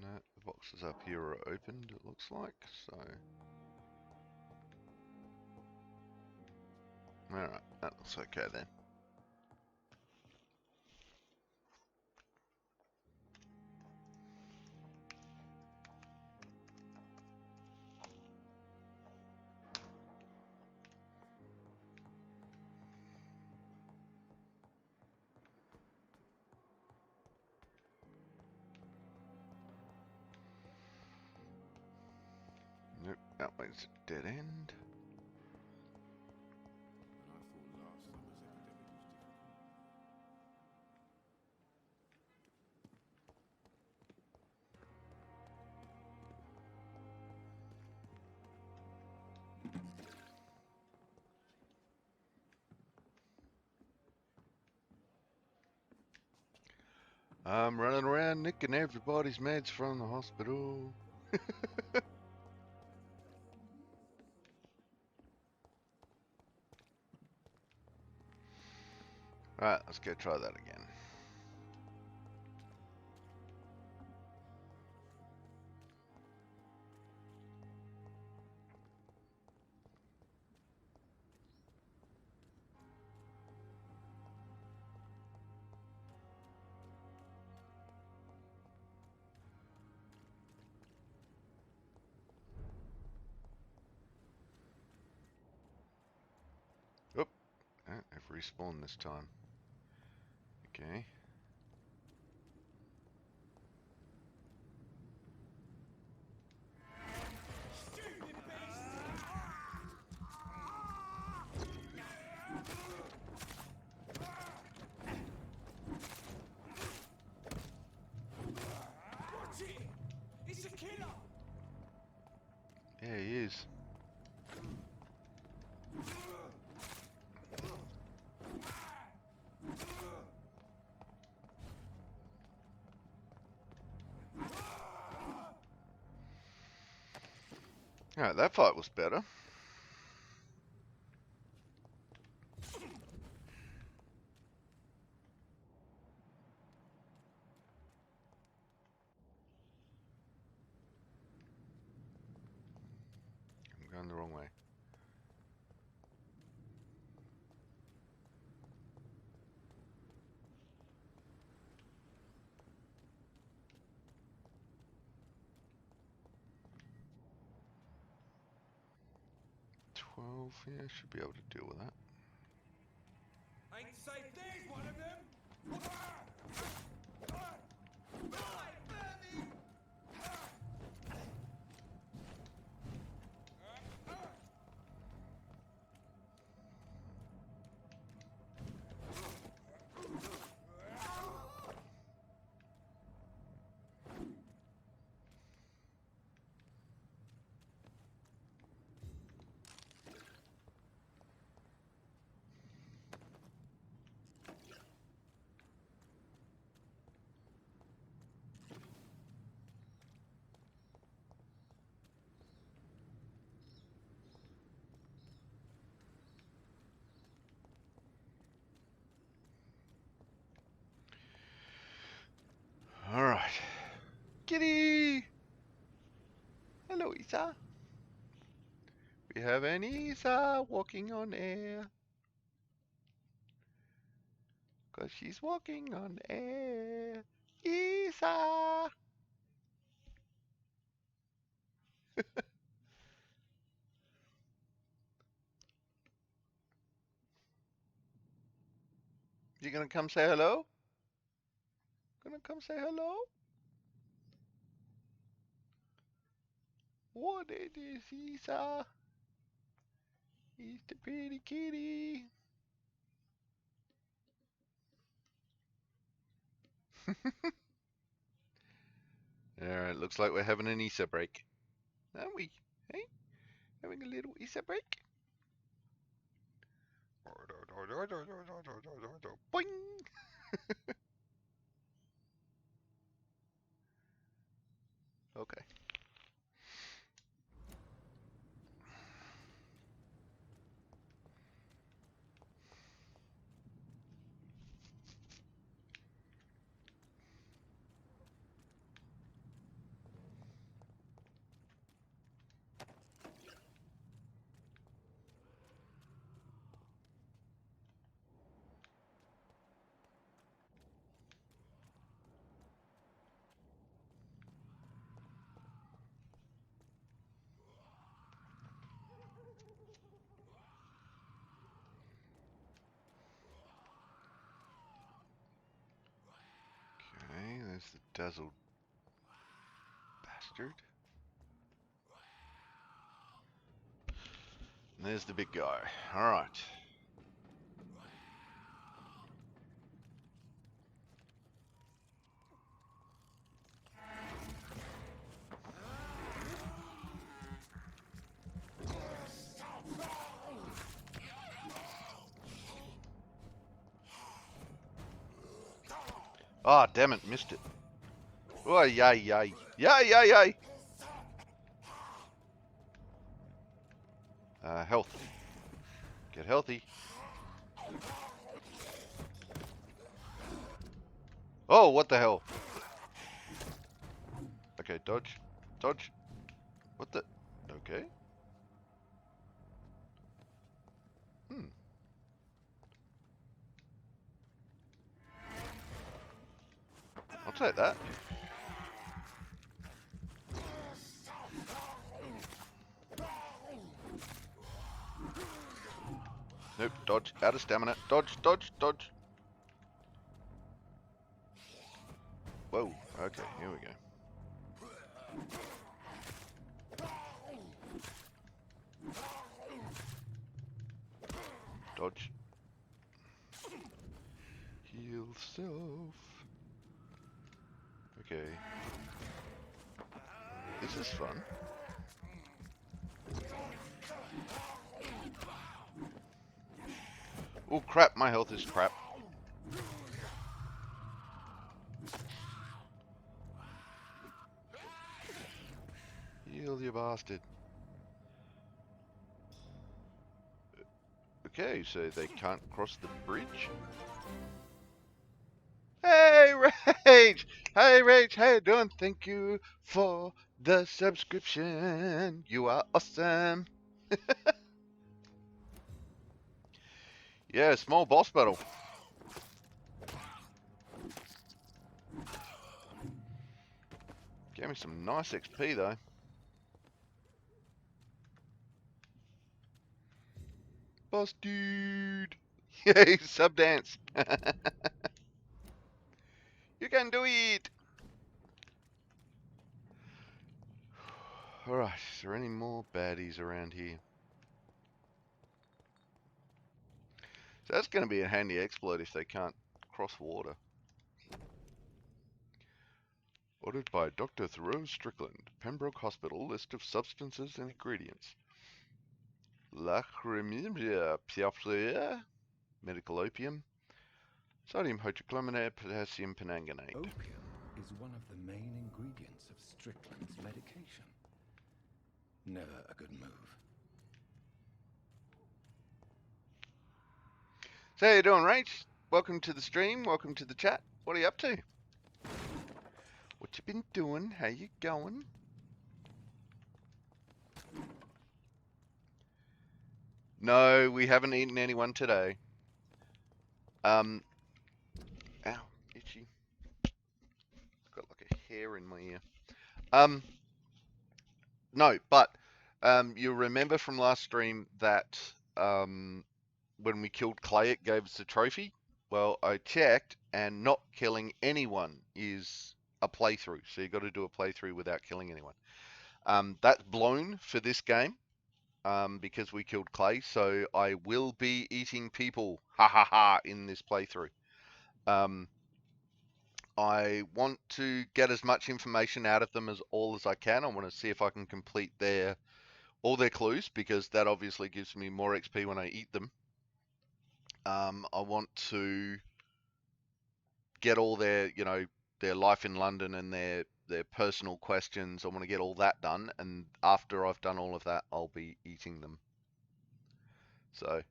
No, the boxes up here are opened, it looks like, so... Alright, that looks okay then. Nope, That way's a dead end. And I thought last summer's epidemic was difficult. I'm running around nicking everybody's meds from the hospital. Alright, let's go try that again. Oop, I've respawned this time. Okay. It's a killer! Yeah, he is. Alright, that fight was better. I'm going the wrong way. Yeah, should be able to deal with that. Ain't safe, there's one of them! Alright. Kitty! Hello, Isa. We have an Isa walking on air. 'Cause she's walking on air. Isa! You gonna come say hello? Gonna come say hello? What it is, Isa? He's the pretty kitty. Alright, looks like we're having an Isa break. Aren't we? Hey? Having a little Isa break? Boing! Okay. Okay, there's the dazzled bastard. There's the big guy. All right. Oh, damn it, missed it. Oh, yay, yay. Yay, yay, yay. Health. Get healthy. Oh, what the hell? Okay, dodge. Dodge. What the? Okay. Hmm. I'll take that. Nope, dodge. Out of stamina. Dodge, dodge, dodge. Whoa. Okay, here we go. Dodge. Heal self. Okay. This is fun. Oh crap, my health is crap. Heal, you bastard. Okay, so they can't cross the bridge? Hey, Rage! Hey, Rage, how you doing? Thank you for the subscription. You are awesome. Yeah, small boss battle. Gave me some nice XP, though. Boss dude! Yay, sub dance! You can do it! Alright, is there any more baddies around here? So that's going to be a handy exploit if they can't cross water. Ordered by Dr. Thoreau Strickland, Pembroke Hospital, list of substances and ingredients. Lacrimimia piaflea, medical opium, sodium hydrochloride, potassium penanganate. Opium is one of the main ingredients of Strickland's medication. Never a good move. So how you doing, Rach? Welcome to the stream, welcome to the chat. What are you up to? What you been doing? How you going? No, we haven't eaten anyone today. Ow, itchy. Got like a hair in my ear. No, but you remember from last stream that when we killed Clay, it gave us a trophy. Well, I checked, and not killing anyone is a playthrough. So you got to do a playthrough without killing anyone. That's blown for this game because we killed Clay. So I will be eating people, ha ha ha, in this playthrough. I want to get as much information out of them as I can. I want to see if I can complete all their clues, because that obviously gives me more XP when I eat them. I want to get all their, their life in London and their personal questions. I want to get all that done, and after I've done all of that, I'll be eating them. So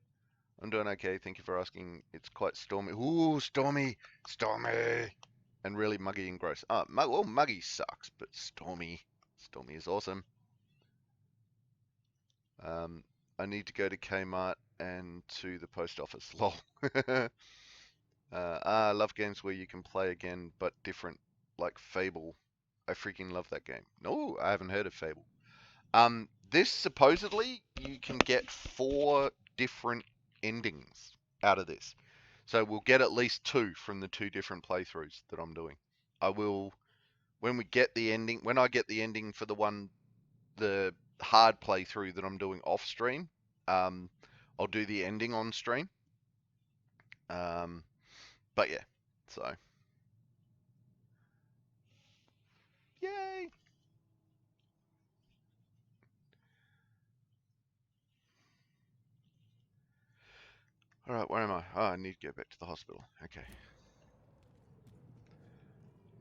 I'm doing okay. Thank you for asking. It's quite stormy. Ooh, stormy, and really muggy and gross. Well, muggy sucks, but stormy is awesome. I need to go to Kmart and to the post office. Lol. I love games where you can play again, but different, like Fable. I freaking love that game. No, I haven't heard of Fable. This supposedly you can get 4 different endings out of this. So we'll get at least 2 from the 2 different playthroughs that I'm doing. I will, when I get the ending for the hard playthrough that I'm doing off stream, I'll do the ending on stream. But yeah, so yay! All right, where am I? Oh, I need to go back to the hospital. Okay.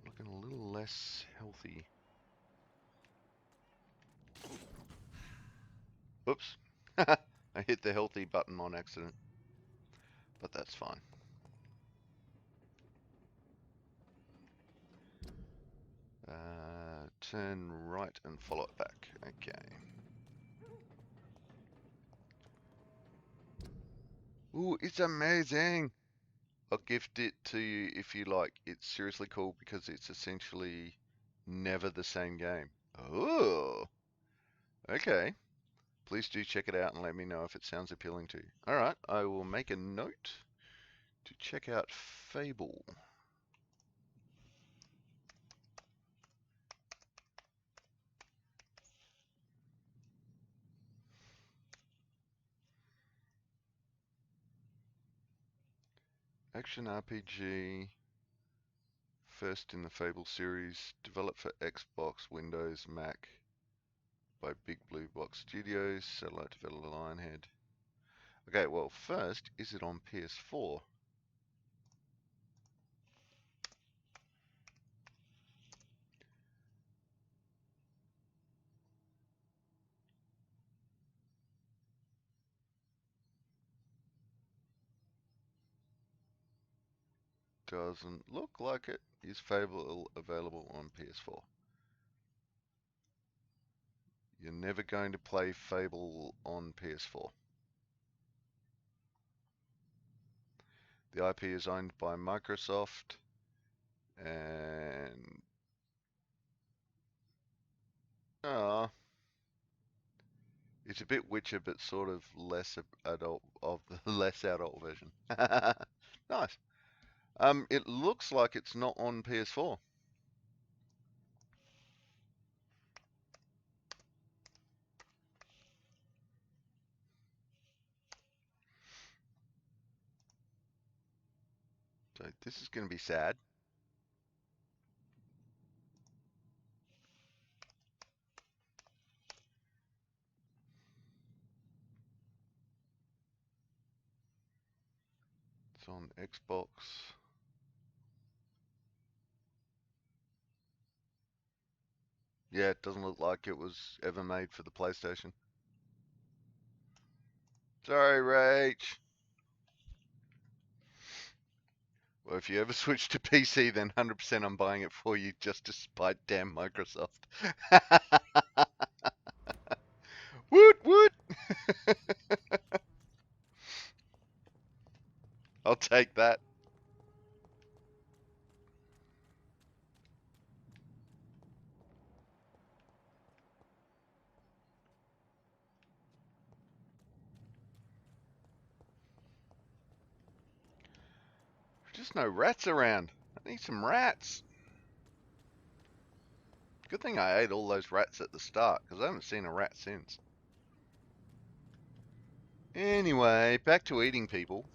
Looking a little less healthy. Oops. I hit the healthy button on accident. But that's fine. Turn right and follow it back. Okay. Ooh, it's amazing! I'll gift it to you if you like. It's seriously cool because it's essentially never the same game. Oh, okay. Please do check it out and let me know if it sounds appealing to you. Alright, I will make a note to check out Fable. Action RPG, first in the Fable series, developed for Xbox, Windows, Mac by Big Blue Box Studios, satellite developer Lionhead. Okay, well, first, is it on PS4? Doesn't look like it. Is Fable available on PS4? You're never going to play Fable on PS4. The IP is owned by Microsoft and it's a bit Witcher, but sort of less adult of the less adult version. Nice. It looks like it's not on PS4. So this is going to be sad. It's on Xbox. Yeah, it doesn't look like it was ever made for the PlayStation. Sorry, Rach. Well, if you ever switch to PC, then 100% I'm buying it for you just to spite damn Microsoft. Woot woot! I'll take that. Just no rats around. I need some rats. Good thing I ate all those rats at the start, because I haven't seen a rat since. Anyway, back to eating people.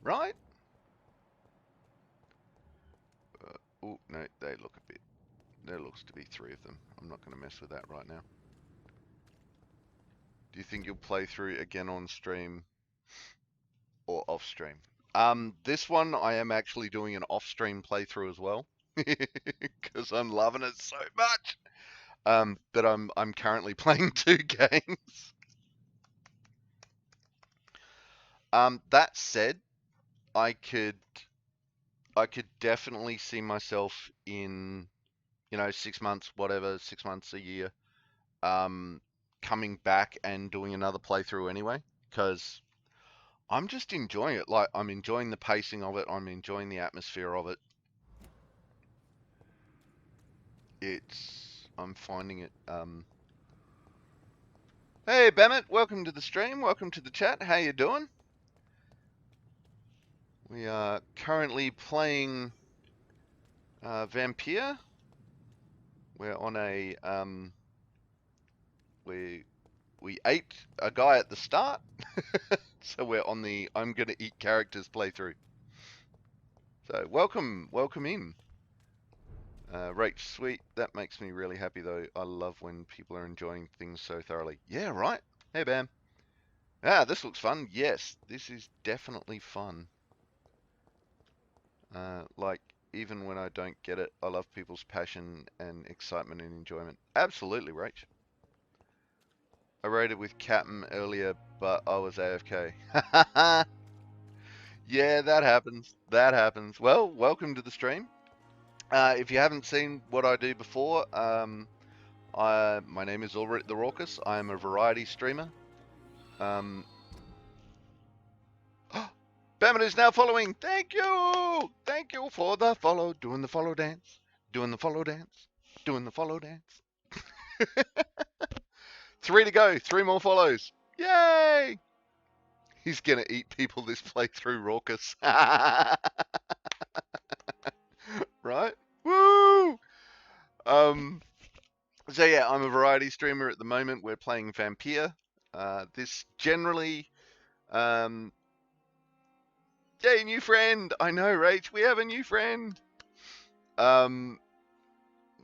Right? Oh, no, they look a bit... There looks to be 3 of them. I'm not going to mess with that right now. Do you think you'll play through again on stream or off stream? This one I am actually doing an off stream playthrough as well. Because I'm loving it so much. But I'm currently playing 2 games. That said, I could definitely see myself in, 6 months, whatever, 6 months, a year, coming back and doing another playthrough anyway, because I'm just enjoying it. Like, I'm enjoying the pacing of it. I'm enjoying the atmosphere of it. I'm finding it, Hey, Bennett, welcome to the stream. Welcome to the chat. How you doing? We are currently playing Vampyr. We're on a we ate a guy at the start, so we're on the I'm gonna eat characters playthrough. So welcome in. Rach, sweet. That makes me really happy though. I love when people are enjoying things so thoroughly. Yeah, right. Hey, Bam. Ah, this looks fun. Yes, this is definitely fun. Like, even when I don't get it, I love people's passion and excitement and enjoyment. Absolutely, Rach. I raided with Captain earlier, but I was AFK. Yeah, that happens. That happens. Well, welcome to the stream. If you haven't seen what I do before, my name is Ulrich the Raucous. I am a variety streamer. Bam is now following. Thank you. Thank you for the follow. Doing the follow dance. Doing the follow dance. Doing the follow dance. 3 to go. 3 more follows. Yay! He's gonna eat people this playthrough, Raucous. Right? Woo! So yeah, I'm a variety streamer at the moment. We're playing Vampyr. This generally, yay, new friend. I know, Rach. We have a new friend.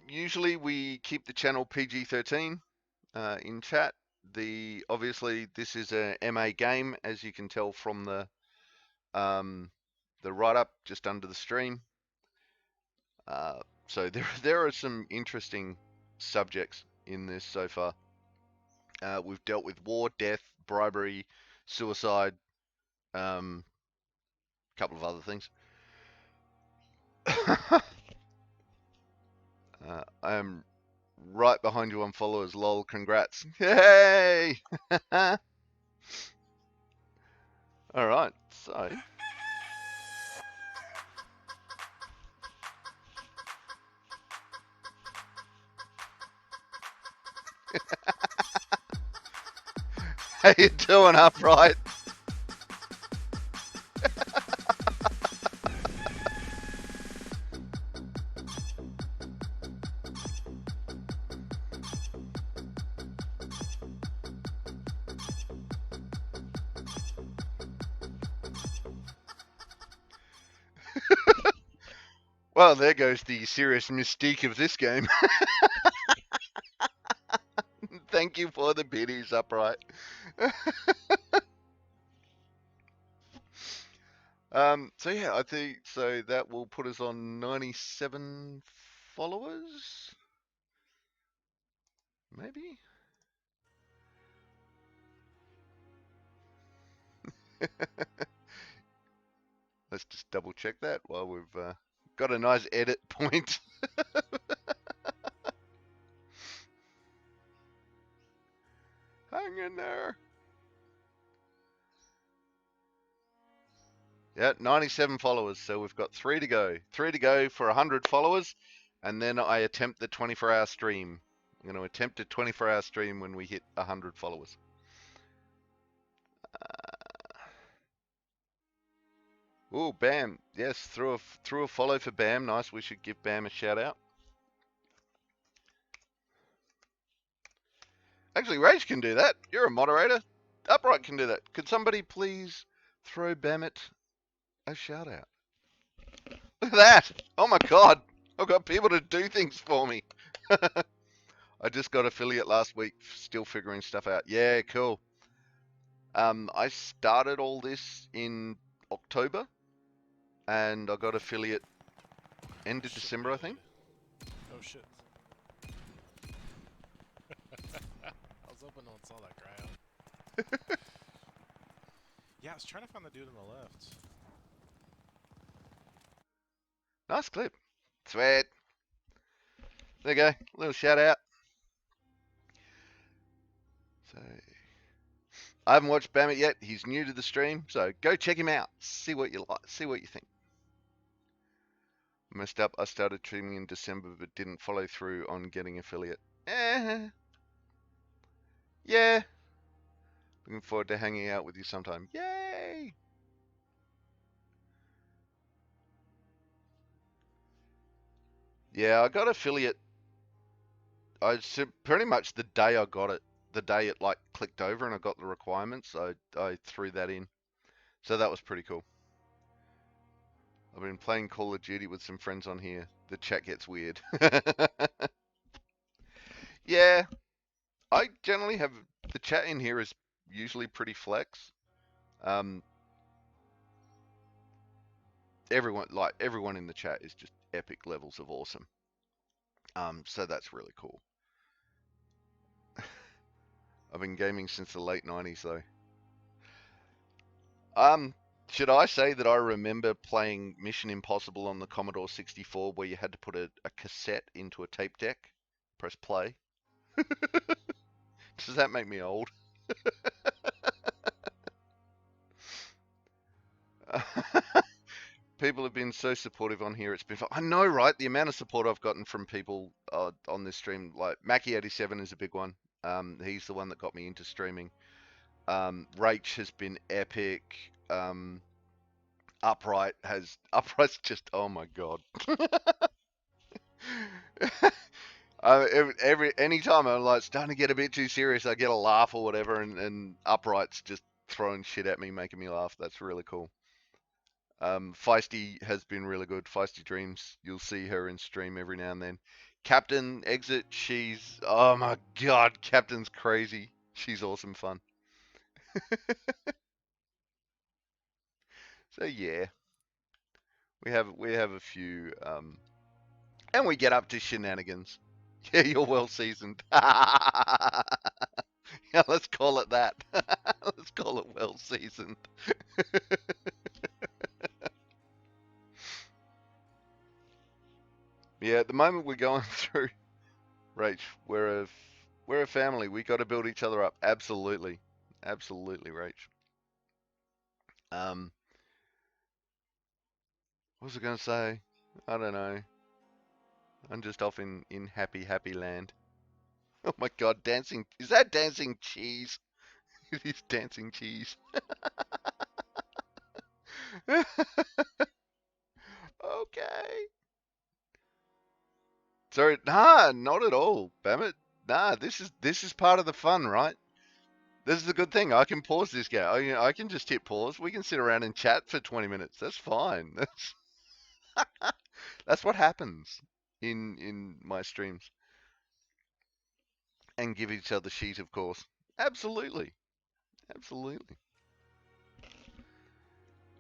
Usually we keep the channel PG-13 in chat. Obviously this is a MA game, as you can tell from the write-up just under the stream. So there are some interesting subjects in this so far. We've dealt with war, death, bribery, suicide, a couple of other things. I am right behind you on followers, lol, congrats. Hey! Alright, so... How you doing, Upright? Well, there goes the serious mystique of this game. Thank you for the biddies, Upright. So yeah, I think so that will put us on 97 followers. Maybe? Let's just double check that while we've got a nice edit point. Hang in there. Yeah, 97 followers, so we've got 3 to go. 3 to go for 100 followers, and then I attempt the 24-hour stream. I'm going to attempt a 24-hour stream when we hit 100 followers. Oh, Bam. Yes, threw a follow for Bam. Nice. We should give Bam a shout out. Actually, Rage can do that. You're a moderator. Upright can do that. Could somebody please throw Bammit a shout out? Look at that. Oh my God. I've got people to do things for me. I just got affiliate last week. Still figuring stuff out. Yeah, cool. I started all this in October, and I got affiliate end of December, I think. Oh shit. I was hoping no one saw that crowd. Yeah, I was trying to find the dude on the left. Nice clip. Sweet. There you go. Little shout out. So, I haven't watched Bammit yet. He's new to the stream, so go check him out. See what you like. See what you think. Messed up. I started streaming in December, but didn't follow through on getting affiliate. Yeah. Looking forward to hanging out with you sometime. Yay! Yeah, I got affiliate. Pretty much the day I got it. the day it like clicked over and I got the requirements, I threw that in. So that was pretty cool. I've been playing Call of Duty with some friends on here. The chat gets weird. Yeah, I generally have the chat in here is usually pretty flex. Um, everyone in the chat is just epic levels of awesome. So that's really cool. I've been gaming since the late 90s though. Should I say that I remember playing Mission Impossible on the Commodore 64 where you had to put a cassette into a tape deck, press play? Does that make me old? People have been so supportive on here. It's been fun. I know, right? The amount of support I've gotten from people on this stream, like Mackie87 is a big one. He's the one that got me into streaming. Rach has been epic. Upright's just, oh my god. Anytime I'm like starting to get a bit too serious, I get a laugh or whatever, and Upright's just throwing shit at me, making me laugh. That's really cool. Feisty has been really good. Feisty Dreams, you'll see her in stream every now and then. Captain Exit, she's, oh my god, Captain's crazy. She's awesome fun. So yeah, we have a few, and we get up to shenanigans. Yeah, you're well seasoned. Yeah, let's call it that. Let's call it well seasoned. Yeah, at the moment we're going through, Rach, we're a family. We got to build each other up. Absolutely, absolutely, Rach. What was I gonna say? I don't know. I'm just off in happy land. Oh my god, dancing! Is that dancing cheese? It is dancing cheese. Okay. Sorry, nah, not at all, Bammit. Nah, this is part of the fun, right? This is a good thing. I can pause this game. I can just hit pause. We can sit around and chat for 20 minutes. That's fine. That's what happens in my streams. And give each other shit, of course. Absolutely. Absolutely.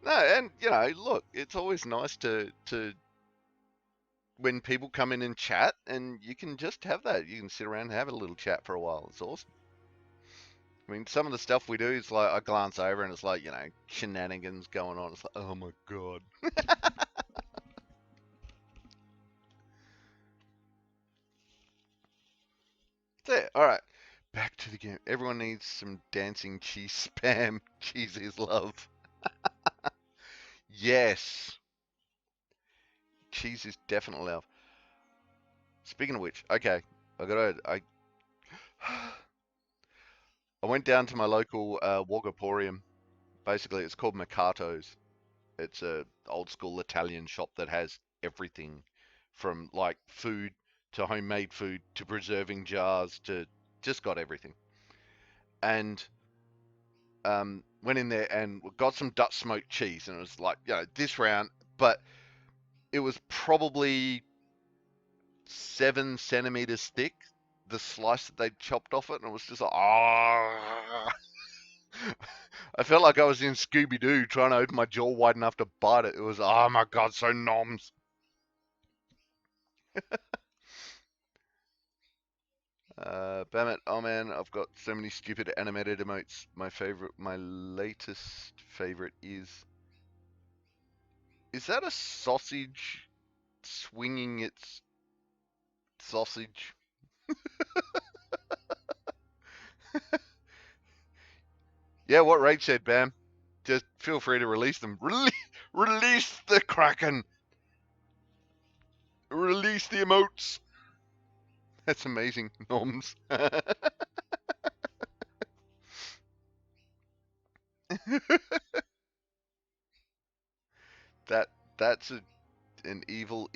No, and look, it's always nice to when people come in and chat, and you can just have that. You can sit around and have a little chat for a while. It's awesome. I mean, some of the stuff we do is like I glance over and it's like shenanigans going on. It's like, oh my god. There. All right. Back to the game. Everyone needs some dancing cheese spam. Cheese is love. Yes. Cheese is definitely love. Speaking of which, okay, I went down to my local Wagaporium. Basically, it's called Mercato's. It's a old school Italian shop that has everything from like food to homemade food to preserving jars to just got everything. And went in there and got some Dutch smoked cheese, and it was like this round, but it was probably 7 centimeters thick. The slice that they'd chopped off it, and it was just like, ah. I felt like I was in Scooby Doo trying to open my jaw wide enough to bite it. It was, oh my god, so noms. Bammit, oh man, I've got so many stupid animated emotes. My latest favorite is that a sausage swinging its sausage? Yeah, what Rage said, Bam. Just feel free to release them. Release the Kraken! Release the emotes! That's amazing, Noms. That's an evil.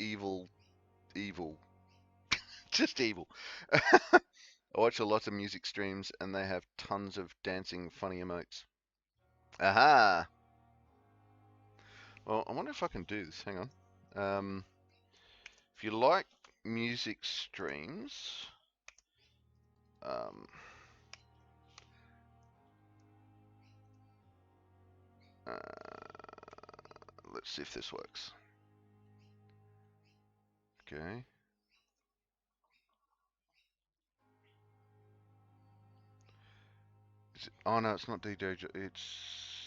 Just evil. I watch a lot of music streams and they have tons of dancing funny emotes. Aha! Well, I wonder if I can do this. Hang on. If you like music streams, um, let's see if this works. Okay. Oh no, it's not DJ. It's.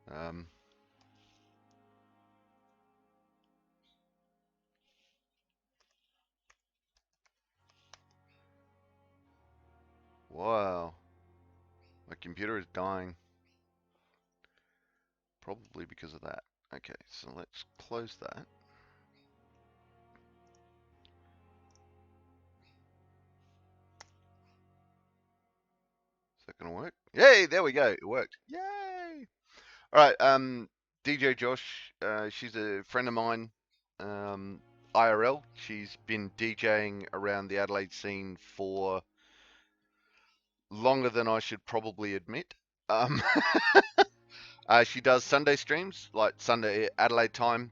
Um. Wow. My computer is dying. Probably because of that. Okay, so let's close that. Is that gonna work? Yay! There we go. It worked. Yay! All right. DJ Josh. She's a friend of mine. IRL. She's been DJing around the Adelaide scene for longer than I should probably admit. She does Sunday streams, like Sunday Adelaide time,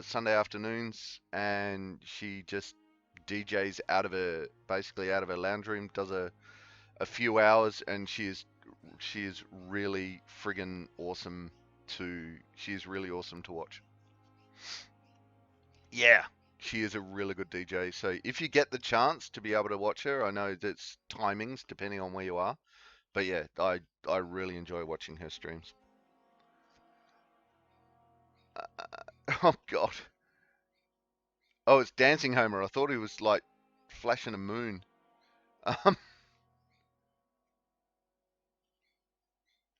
Sunday afternoons, and she just DJs basically out of her lounge room, does a few hours, and she is really friggin' awesome she is really awesome to watch. Yeah, she is a really good DJ. So if you get the chance to be able to watch her, I know that's timings depending on where you are, but yeah, I really enjoy watching her streams. Oh god. Oh, it's Dancing Homer. I thought he was like flashing a moon.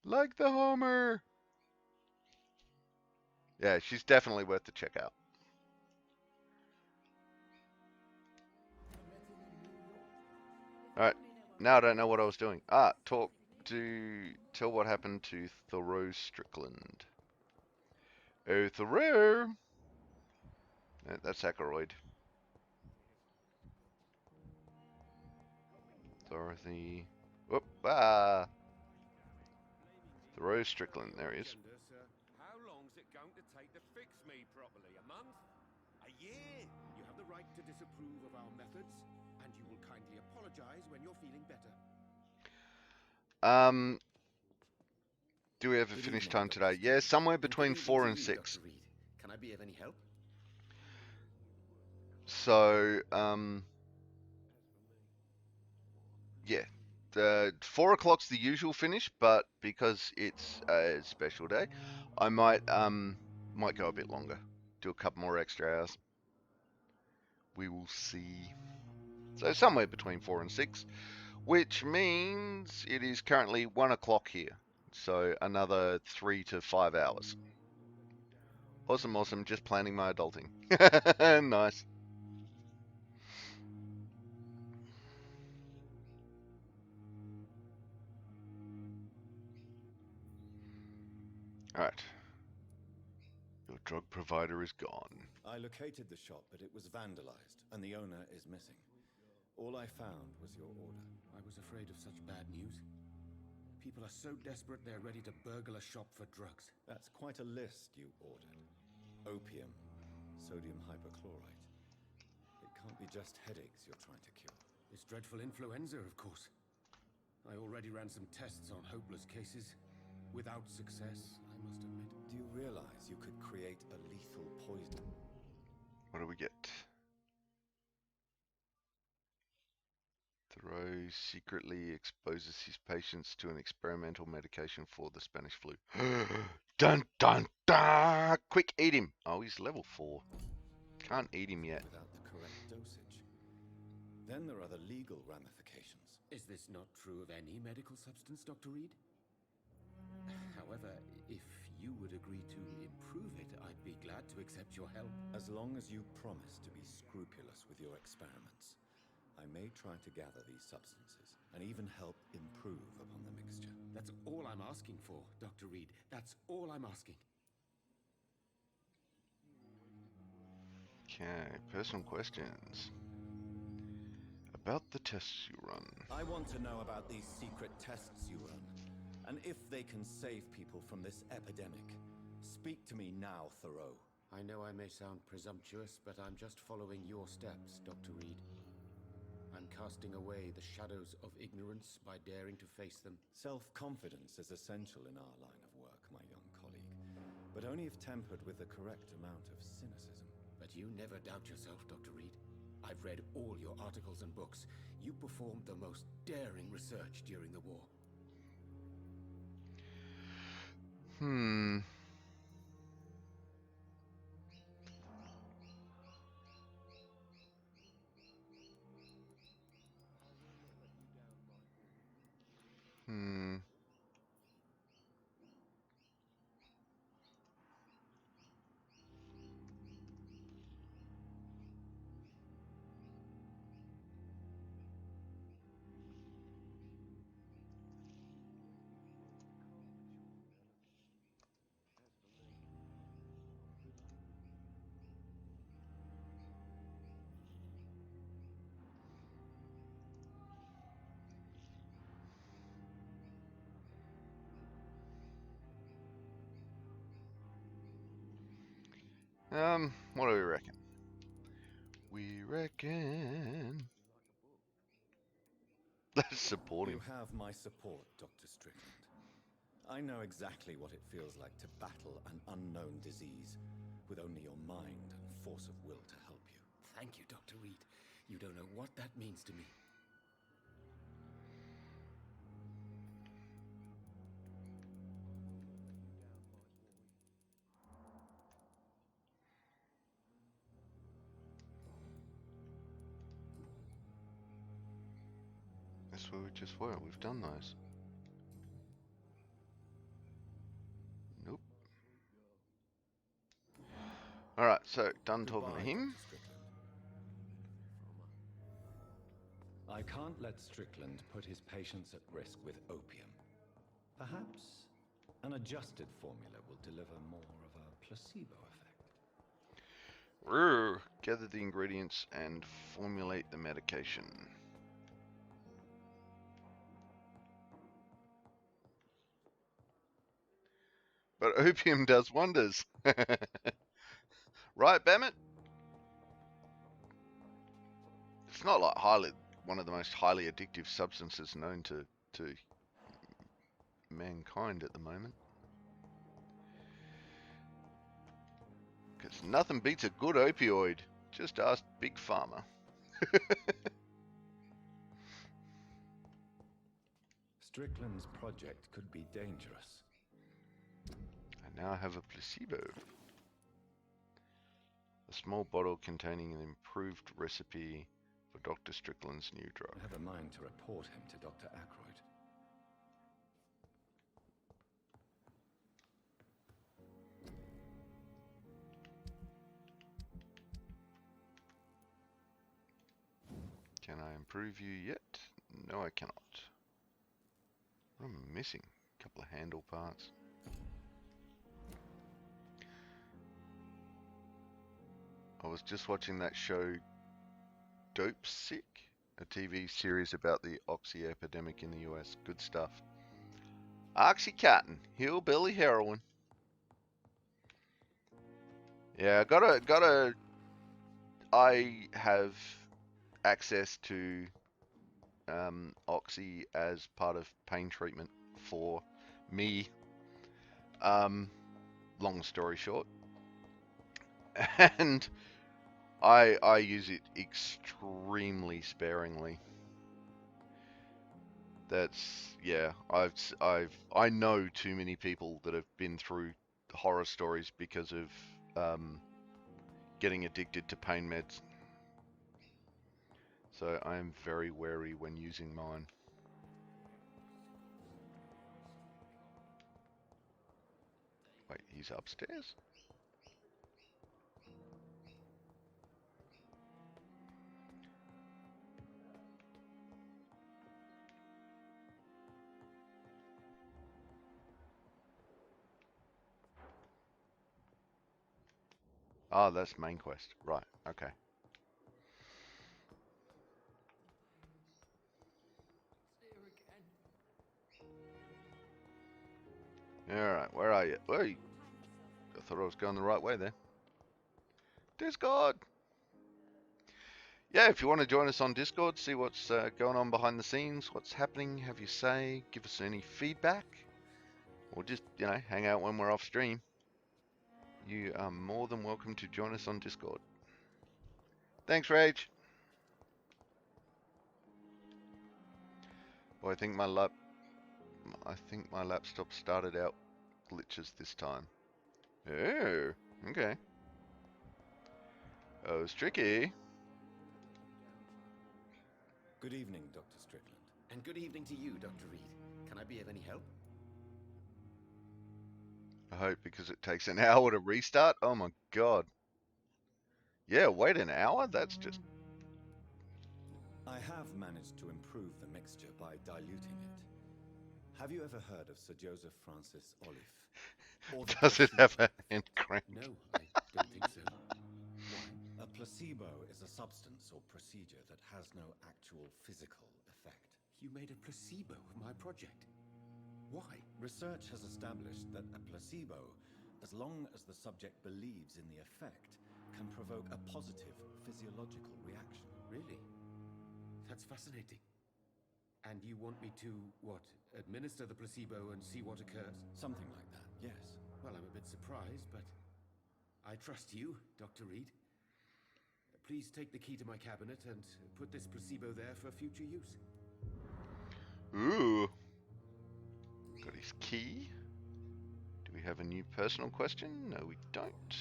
Like the Homer. Yeah, she's definitely worth the check out. Alright, now I don't know what I was doing. Tell what happened to Thoreau Strickland. Oh, Thoreau! That's Ackroyd. Dorothy. Whoop, Thoreau Strickland, there he is. How long's it going to take to fix me properly? A month? A year? You have the right to disapprove of our methods, and you will kindly apologize when you're feeling better. Do we have a finish time today? Yeah, somewhere between 4 and 6. Can I be of any help? So, yeah. 4 o'clock's the usual finish, but because it's a special day, I might go a bit longer. Do a couple more extra hours. We will see. So somewhere between 4 and 6, which means it is currently 1 o'clock here. So another 3 to 5 hours. Awesome. Just planning my adulting. Nice. Alright. Your drug provider is gone. I located the shop, but it was vandalized, and the owner is missing. All I found was your order. I was afraid of such bad news. People are so desperate they're ready to burgle a shop for drugs. That's quite a list you ordered. Opium, sodium hypochlorite. It can't be just headaches you're trying to cure. This dreadful influenza, of course. I already ran some tests on hopeless cases. Without success, I must admit. Do you realize you could create a lethal poison? What do we get? Thoreau secretly exposes his patients to an experimental medication for the Spanish flu. Dun dun dun! Quick, eat him! Oh, he's level 4. Can't eat him yet. Without the correct dosage. Then there are the legal ramifications. Is this not true of any medical substance, Dr. Reed? However, if you would agree to improve it, I'd be glad to accept your help. As long as you promise to be scrupulous with your experiments, I may try to gather these substances and even help improve upon the mixture. That's all I'm asking for, Dr. Reed. That's all I'm asking. Okay, personal questions. About the tests you run. I want to know about these secret tests you run, and if they can save people from this epidemic. Speak to me now, Thoreau. I know I may sound presumptuous, but I'm just following your steps, Dr. Reed. I'm casting away the shadows of ignorance by daring to face them. Self-confidence is essential in our line of work, my young colleague, but only if tempered with the correct amount of cynicism. But you never doubt yourself, Dr. Reed. I've read all your articles and books. You performed the most daring research during the war. Hmm. Hmm. What do we reckon? We reckon. Let's support him. You have my support, Dr. Strickland. I know exactly what it feels like to battle an unknown disease with only your mind and force of will to help you. Thank you, Dr. Reed. You don't know what that means to me. That's where we just were. We've done those. Nope. Alright, so done talking to him. Dr. Strickland. I can't let Strickland put his patients at risk with opium. Perhaps an adjusted formula will deliver more of a placebo effect. Gather the ingredients and formulate the medication. But opium does wonders. Right, Bammit? It's not like one of the most highly addictive substances known to mankind at the moment. Because nothing beats a good opioid. Just ask Big Pharma. Strickland's project could be dangerous. I now have a placebo. A small bottle containing an improved recipe for Dr. Strickland's new drug. I have a mind to report him to Dr. Ackroyd. Can I improve you yet? No, I cannot. What am I missing? A couple of handle parts. I was just watching that show Dope Sick, a TV series about the oxy epidemic in the US. Good stuff. Oxycontin, hillbilly heroin. Yeah, I have access to oxy as part of pain treatment for me. Long story short, and I use it extremely sparingly. That's yeah. I know too many people that have been through horror stories because of getting addicted to pain meds. So I am very wary when using mine. Wait, he's upstairs? Oh, that's main quest. Right, okay. Alright, where are you? Where are you? I thought I was going the right way there. Discord! Yeah, if you want to join us on Discord, see what's going on behind the scenes, what's happening, have your say, give us any feedback, or just, hang out when we're off stream, you are more than welcome to join us on Discord. Thanks, Rage. Well, I think my laptop started out glitches this time. Oh, okay. Oh, it's tricky. Good evening, Dr. Strickland. And good evening to you, Dr. Reed. Can I be of any help? I hope, because it takes an hour to restart. Oh my god. Yeah, wait an hour? That's just... I have managed to improve the mixture by diluting it. Have you ever heard of Sir Joseph Francis Olive? Does it have a hand crank? No, I don't think so. Why? A placebo is a substance or procedure that has no actual physical effect. You made a placebo of my project. Why? Research has established that a placebo, as long as the subject believes in the effect, can provoke a positive physiological reaction. Really? That's fascinating. And you want me to, what, administer the placebo and see what occurs? Something like that, yes. Well, I'm a bit surprised, but I trust you, Dr. Reed. Please take the key to my cabinet and put this placebo there for future use. Ooh. Got his key. Do we have a new personal question? No, we don't.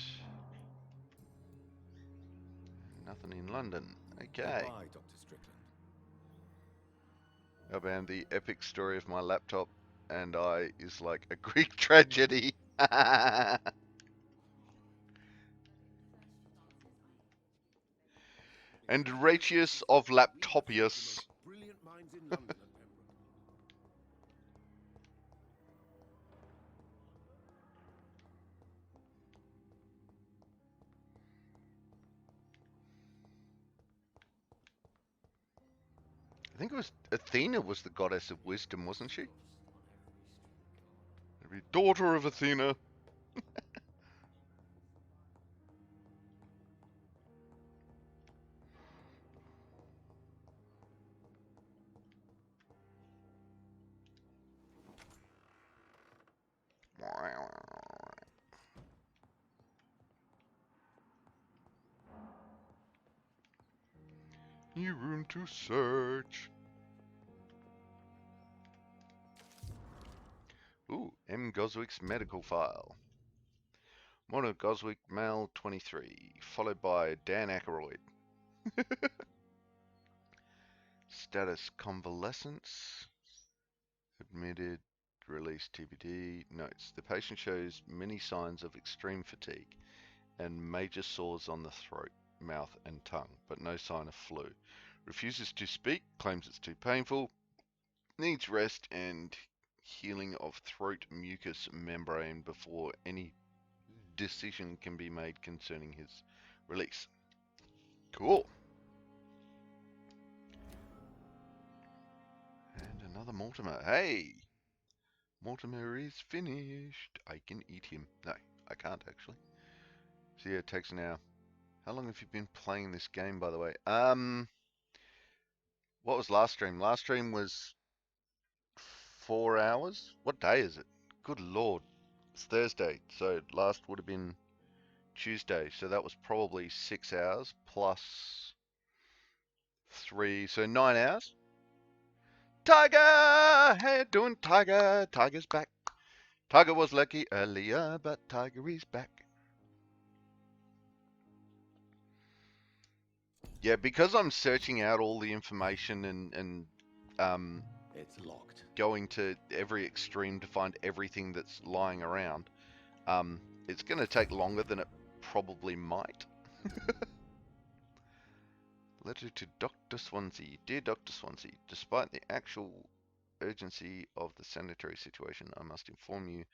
Nothing in London. Okay. Goodbye, Dr. Strickland. Oh man, the epic story of my laptop and I is like a Greek tragedy. And Ratius of Laptopius. Brilliant minds in London and Pembroke. I think it was Athena was the goddess of wisdom, wasn't she? Every daughter of Athena. New room to search. Ooh, M. Goswick's medical file. Mona Goswick, male 23, followed by Dan Aykroyd. Status convalescence. Admitted, released TBD. Notes. The patient shows many signs of extreme fatigue and major sores on the throat, mouth and tongue, but no sign of flu. Refuses to speak, claims it's too painful, needs rest and healing of throat mucous membrane before any decision can be made concerning his release. Cool. And another Mortimer. Hey! Mortimer is finished. I can eat him. No, I can't actually. So yeah, it takes an hour. How long have you been playing this game, by the way? What was last stream? Last stream was 4 hours? What day is it? Good lord. It's Thursday, so last would have been Tuesday, so that was probably 6 hours plus 3, so 9 hours. Tiger! How you doing, Tiger? Tiger's back. Tiger was lucky earlier, but Tiger is back. Yeah, because I'm searching out all the information and it's locked. Going to every extreme to find everything that's lying around, it's going to take longer than it probably might. Letter to Dr. Swansea. Dear Dr. Swansea, despite the actual urgency of the sanitary situation, I must inform you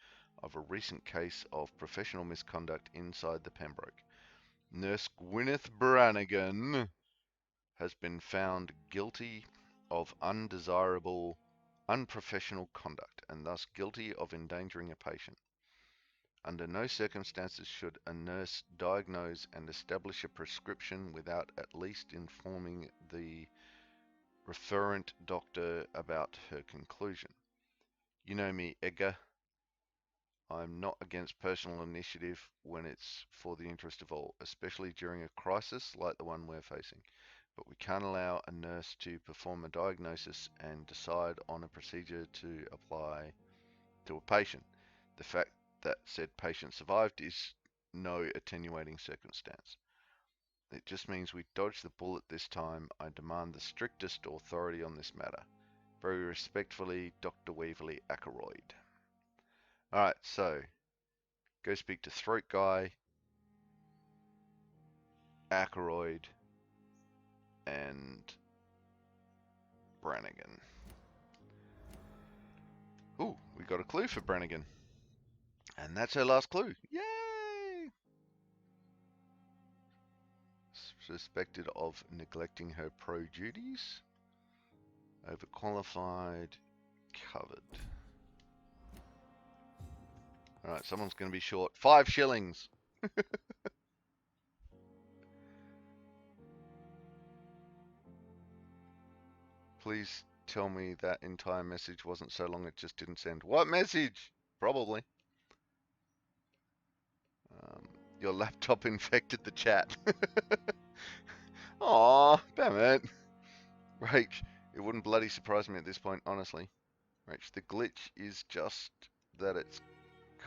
of a recent case of professional misconduct inside the Pembroke. Nurse Gwyneth Brannigan has been found guilty of undesirable, unprofessional conduct and thus guilty of endangering a patient. Under no circumstances should a nurse diagnose and establish a prescription without at least informing the referent doctor about her conclusion. You know me, Edgar. I'm not against personal initiative when it's for the interest of all, especially during a crisis like the one we're facing. But we can't allow a nurse to perform a diagnosis and decide on a procedure to apply to a patient. The fact that said patient survived is no attenuating circumstance. It just means we dodged the bullet this time. I demand the strictest authority on this matter. Very respectfully, Dr. Waverly Ackroyd. Alright, so go speak to Throat Guy, Ackroyd, and Brannigan. Ooh, we got a clue for Brannigan. And that's her last clue. Yay! Suspected of neglecting her pro duties. Overqualified. Covered. Alright, someone's going to be short 5 shillings. Please tell me that entire message wasn't so long it just didn't send. What message? Probably. Your laptop infected the chat. Aw, damn it. Rach, it wouldn't bloody surprise me at this point, honestly. Rach, the glitch is just that it's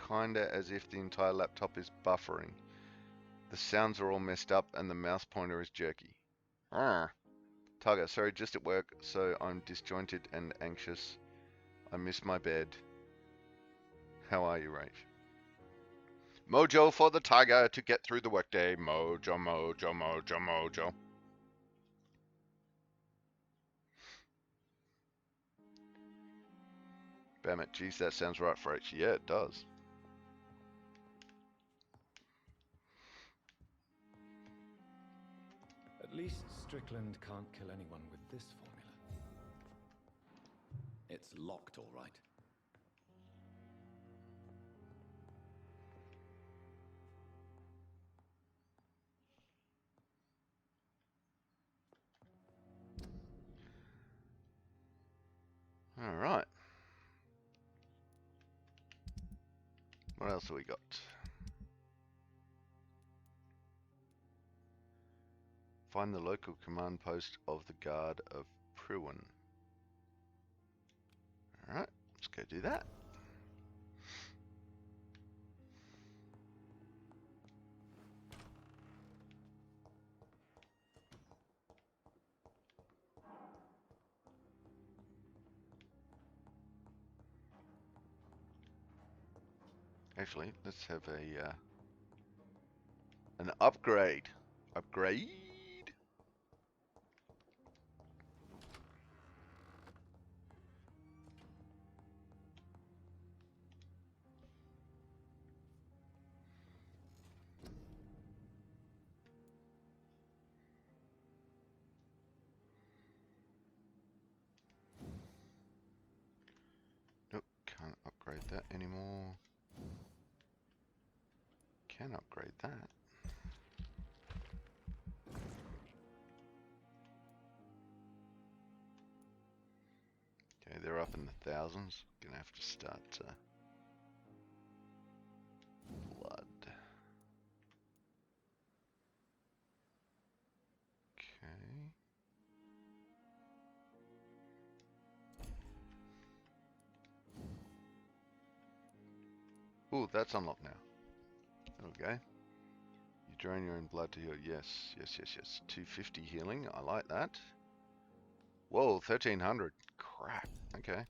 kinda as if the entire laptop is buffering. The sounds are all messed up and the mouse pointer is jerky. Tiger, sorry, just at work, so I'm disjointed and anxious. I miss my bed. How are you, Rach? Mojo for the tiger to get through the workday. Mojo, mojo, mojo, mojo. Damn it, geez, that sounds right for Rach. Yeah, it does. At least Strickland can't kill anyone with this formula. It's locked, all right. All right. What else have we got? Find the local command post of the Guard of Pruin. Alright, let's go do that. Actually, let's have a an upgrade. Upgrade. Nope, can't upgrade that anymore. Can upgrade that. Okay, they're up in the thousands. Gonna have to start blood. Okay. Ooh, that's unlocked now. There we go. You drain your own blood to heal. Yes, yes, yes, yes. 250 healing. I like that. Whoa, 1300. Crap. Okay.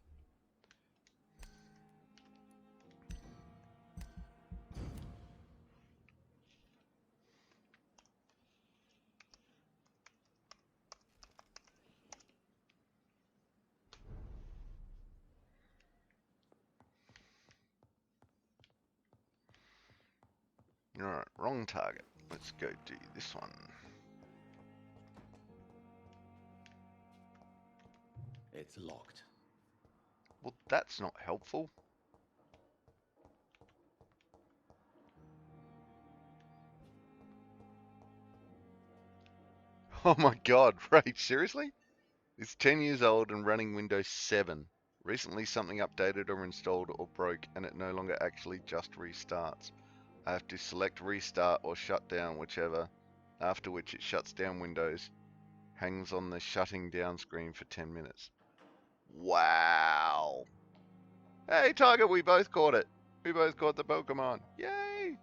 Alright, wrong target. let's go do this one. It's locked. Well, that's not helpful. Oh my god, right, seriously? It's 10 years old and running Windows 7. Recently something updated or installed or broke and it no longer actually just restarts. I have to select restart or shut down, whichever, after which it shuts down Windows, hangs on the shutting down screen for 10 minutes. Wow. Hey Tiger, we both caught it. We both caught the Pokemon. Yay!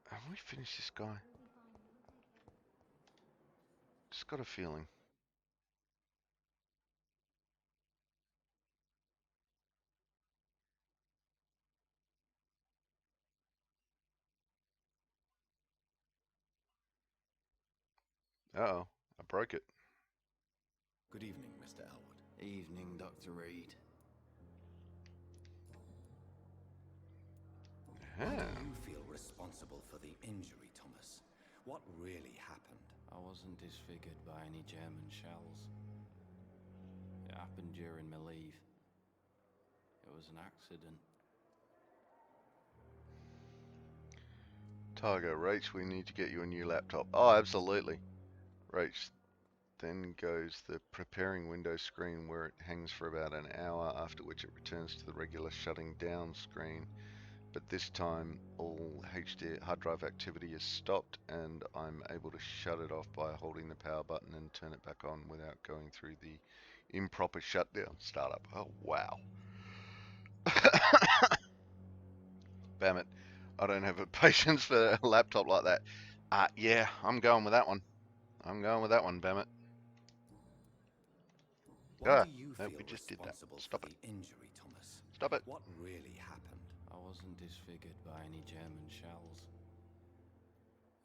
Have we finished this guy? Just got a feeling. Uh-oh, I broke it. Good evening, Mr. Elwood. Evening, Dr. Reed. Why do you feel responsible for the injury, Thomas? What really happened? I wasn't disfigured by any German shells. It happened during my leave. It was an accident. Tiger, Rach, we need to get you a new laptop. Oh, absolutely. Rach, then goes the preparing Windows screen where it hangs for about an hour, after which it returns to the regular shutting down screen. But this time all HD hard drive activity is stopped and I'm able to shut it off by holding the power button and turn it back on without going through the improper shutdown startup. Oh, wow. Damn it. I don't have a patience for a laptop like that. Yeah, I'm going with that one. I'm going with that one, damn it. Why do you no, feel we just did that. responsible Stop for it. the injury, Thomas? Stop it. What really happened? I wasn't disfigured by any German shells.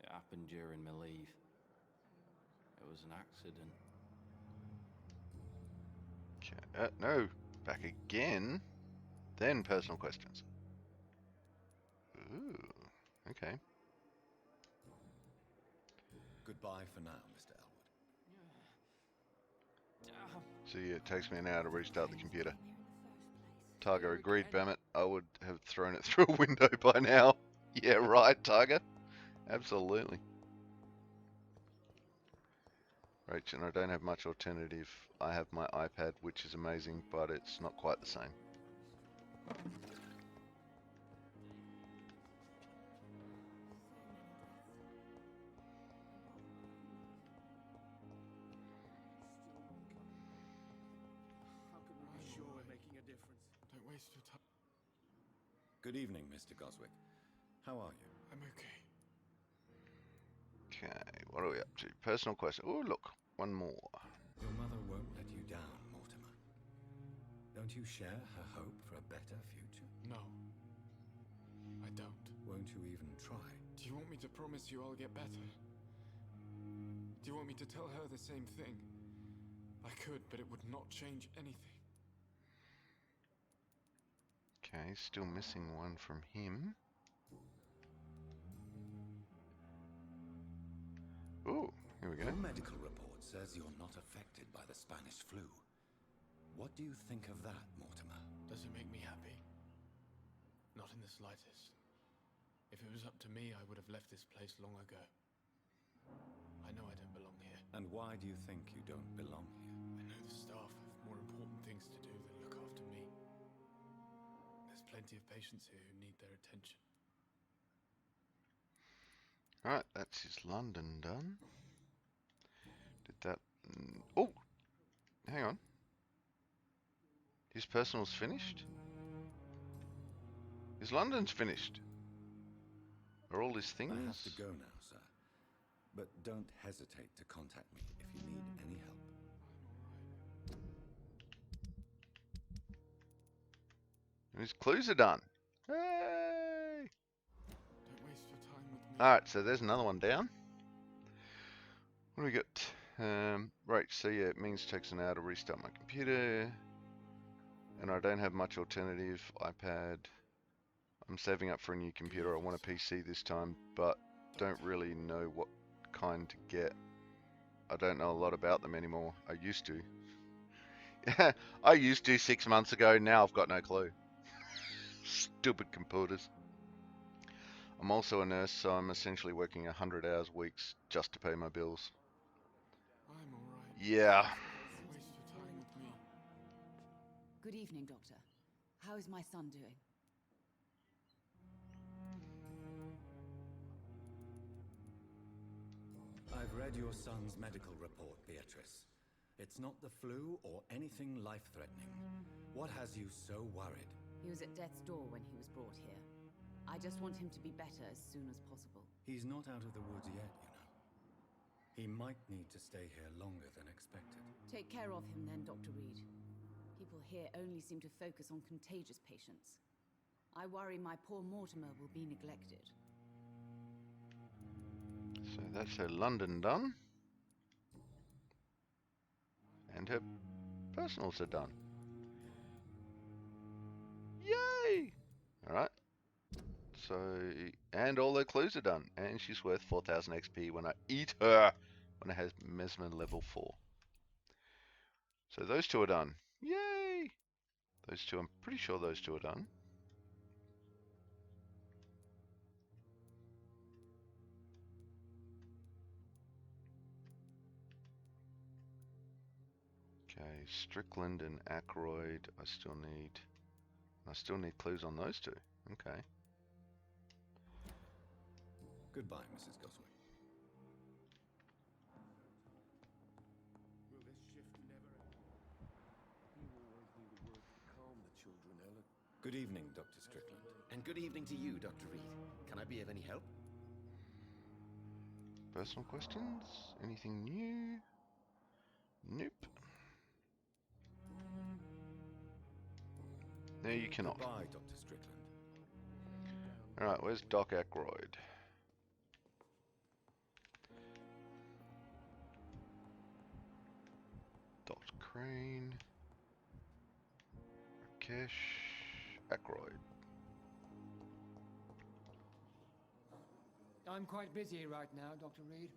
It happened during my leave. It was an accident. Okay, no, back again. Then personal questions. Ooh, okay. Goodbye for now, Mr. Elwood. See, it takes me an hour to restart the computer. Tiger agreed, Bammit. I would have thrown it through a window by now. Yeah, right, Tiger. Absolutely. Rach, and I don't have much alternative. I have my iPad, which is amazing, but it's not quite the same. How can we be sure we're making a difference? Don't waste your time. Good evening, Mr. Goswick. How are you? I'm okay. Okay, what are we up to? Personal question. Oh, look, one more. Your mother won't let you down, Mortimer. Don't you share her hope for a better future? No. I don't. Won't you even try? Do you want me to promise you I'll get better? Do you want me to tell her the same thing? I could, but it would not change anything. Okay, still missing one from him. Ooh, here we go. Your medical report says you're not affected by the Spanish flu. What do you think of that, Mortimer? Does it make me happy? Not in the slightest. If it was up to me, I would have left this place long ago. I know I don't belong here. And why do you think you don't belong here? I know the staff have more important things to do than look after me. There's plenty of patients here who need their attention. Alright, that's his London done. Did that... Oh! Hang on. His personal's finished? His London's finished. Are all his things? I have to go now, sir. But don't hesitate to contact me if you need any help. And his clues are done. Hey! Alright, so there's another one down. What do we got? Right, so yeah, it means it takes an hour to restart my computer. And I don't have much alternative. iPad. I'm saving up for a new computer. I want a PC this time, but don't really know what kind to get. I don't know a lot about them anymore. I used to. Yeah, I used to 6 months ago. Now I've got no clue. Stupid computers. I'm also a nurse, so I'm essentially working 100 hours weeks just to pay my bills. I'm alright. Yeah. Waste your time with me. Good evening, Doctor. How is my son doing? I've read your son's medical report, Beatrice. It's not the flu or anything life-threatening. What has you so worried? He was at death's door when he was brought here. I just want him to be better as soon as possible. He's not out of the woods yet, you know. He might need to stay here longer than expected. Take care of him then, Dr. Reed. People here only seem to focus on contagious patients. I worry my poor Mortimer will be neglected. So that's her London done. And her personals are done. Yay! Alright. So, and all her clues are done. And she's worth 4,000 XP when I eat her. When it has Mesmer level 4. So those two are done. Yay! Those two, I'm pretty sure those two are done. Okay, Strickland and Ackroyd. I still need clues on those two. Okay. Goodbye, Mrs. Goswick. Will this shift never end? You always need a word to calm the children, Ellen. Good evening, Dr. Strickland. And good evening to you, Dr. Reed. Can I be of any help? Personal questions? Anything new? Nope. No, you cannot. Goodbye, Dr. Strickland. Alright, where's Doc Ackroyd? Dr. Crane. Rakesh. Ackroyd. I'm quite busy right now, Dr. Reed.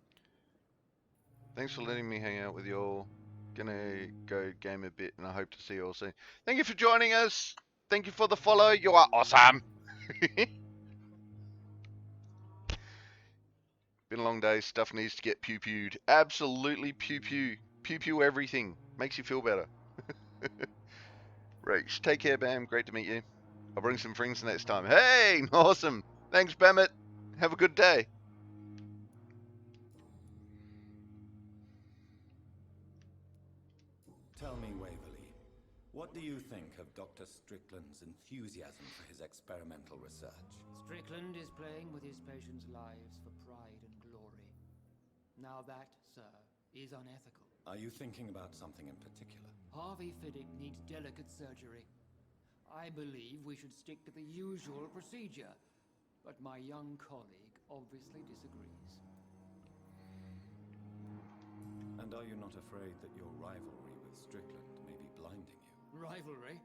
Thanks for letting me hang out with you all. Gonna go game a bit and I hope to see you all soon. Thank you for joining us. Thank you for the follow. You are awesome. Been a long day. Stuff needs to get pew-pewed. Absolutely pew-pew. Pew-pew everything. Makes you feel better. Rach, take care, Bam. Great to meet you. I'll bring some friends next time. Hey, awesome. Thanks, Bammit. Have a good day. Tell me, Waverly, what do you think of Dr. Strickland's enthusiasm for his experimental research? Strickland is playing with his patients' lives for pride and glory. Now that, sir, is unethical. Are you thinking about something in particular? Harvey Fiddick needs delicate surgery. I believe we should stick to the usual procedure, but my young colleague obviously disagrees. And are you not afraid that your rivalry with Strickland may be blinding you? Rivalry?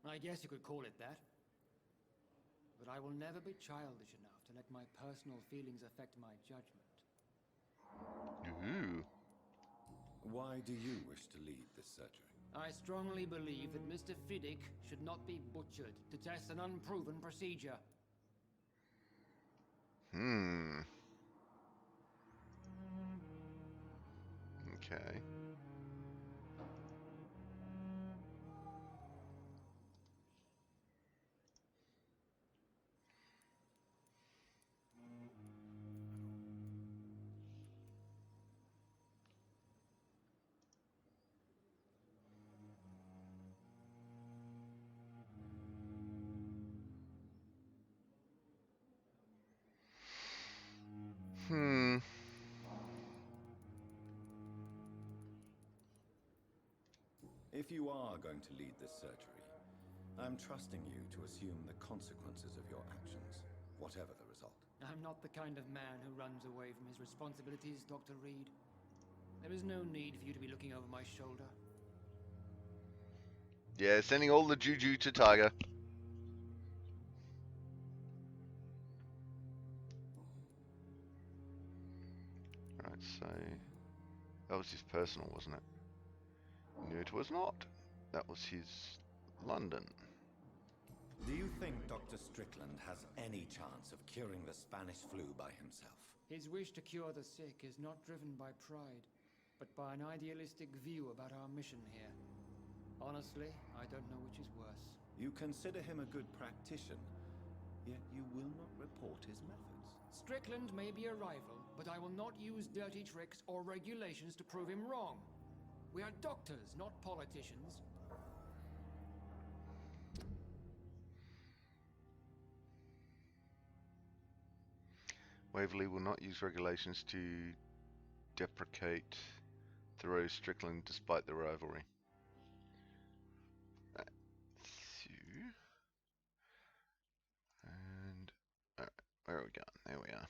I guess you could call it that. But I will never be childish enough to let my personal feelings affect my judgment. Ooh. Why do you wish to lead this surgery? I strongly believe that Mr. Fiddick should not be butchered to test an unproven procedure. Okay. If you are going to lead this surgery, I'm trusting you to assume the consequences of your actions, whatever the result. I'm not the kind of man who runs away from his responsibilities, Dr. Reed. There is no need for you to be looking over my shoulder. Yeah, sending all the juju to Tiger. Right, so that was his personal, wasn't it? No, it was not. That was his London. Do you think Dr. Strickland has any chance of curing the Spanish flu by himself? His wish to cure the sick is not driven by pride, but by an idealistic view about our mission here. Honestly, I don't know which is worse. You consider him a good practitioner, yet you will not report his methods. Strickland may be a rival, but I will not use dirty tricks or regulations to prove him wrong. We are doctors, not politicians. Waverley will not use regulations to deprecate Thoreau Strickland despite the rivalry. And where are we going? There we are.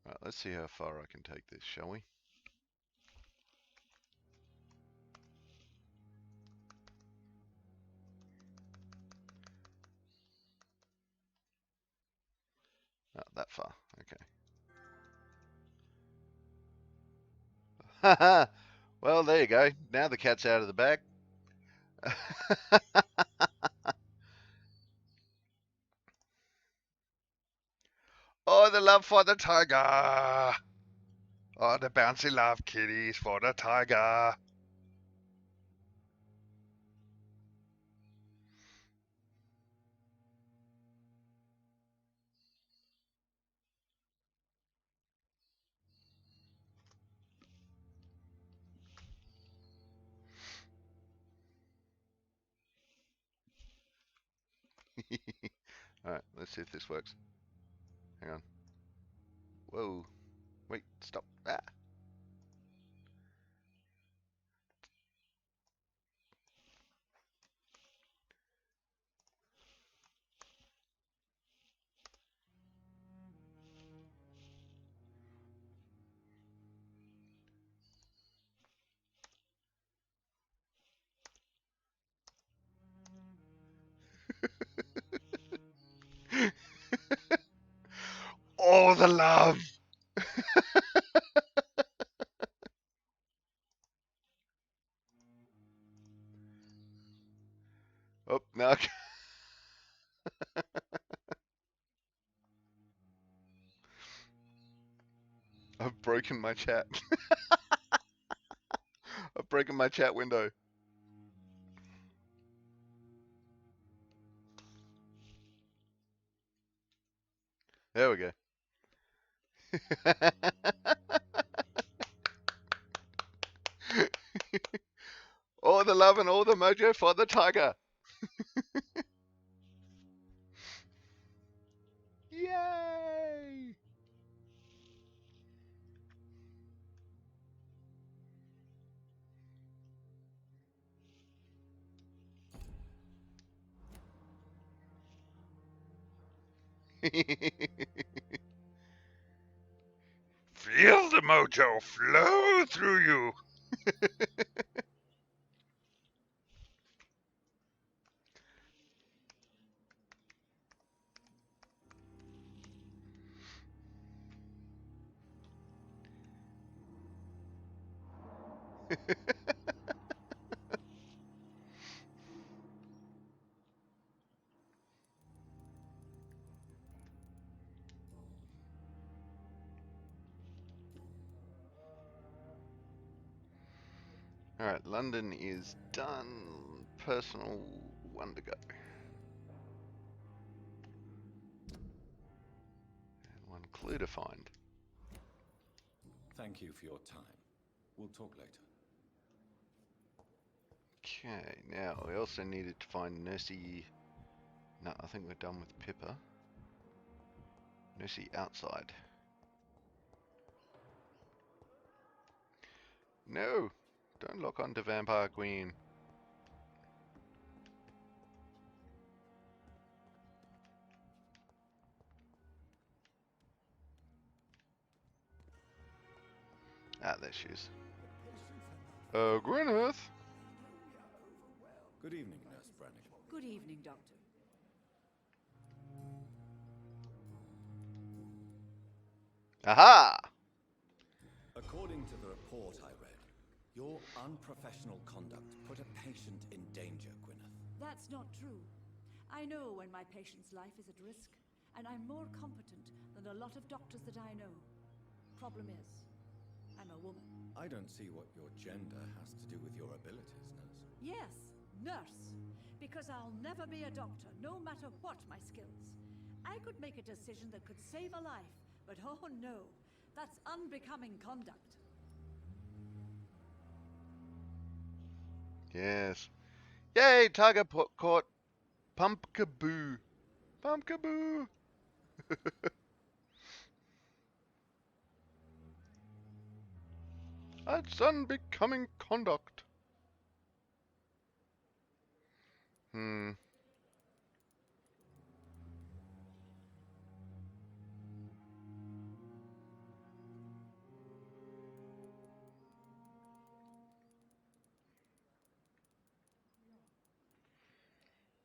Right, let's see how far I can take this, shall we? Not that far, okay. Well, there you go. Now the cat's out of the bag. Oh, the love for the tiger. Oh, the bouncy love kitties for the tiger. Alright, let's see if this works. Hang on. Whoa. Wait, stop. Ah. Oh, the love. Oh, now I've broken my chat. I've broken my chat window. There we go. All the love and all the mojo for the tiger. Yay! Feel the mojo flow through you. Alright, London is done. Personal, one to go. And one clue to find. Thank you for your time. We'll talk later. Okay, now we also needed to find Nursey. No, I think we're done with Pippa. Nursey outside. No! Don't lock onto Vampire Queen. Ah, there she is. Gwyneth! Good evening, Nurse Brannigan. Good evening, Doctor. Aha! According to the report I read, your unprofessional conduct put a patient in danger, Gwyneth. That's not true. I know when my patient's life is at risk, and I'm more competent than a lot of doctors that I know. Problem is, I'm a woman. I don't see what your gender has to do with your abilities, Nurse. Yes, nurse. Because I'll never be a doctor, no matter what my skills. I could make a decision that could save a life, but oh no, that's unbecoming conduct. Yes. Yay, target caught. Pumpkaboo. Pumpkaboo. That's unbecoming conduct. Hmm.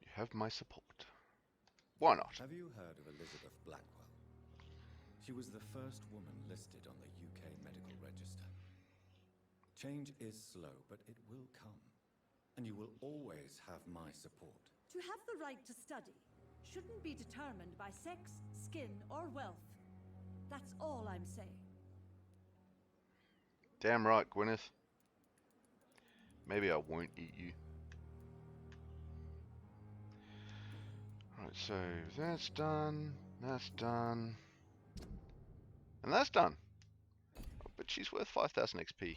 You have my support. Why not? Have you heard of Elizabeth Blackwell? She was the first woman listed on the UK Medical Register. Change is slow, but it will come. And you will always have my support. To have the right to study shouldn't be determined by sex, skin, or wealth. That's all I'm saying. Damn right, Gwyneth. Maybe I won't eat you. Right, so that's done, and that's done. Oh, but she's worth 5,000 XP.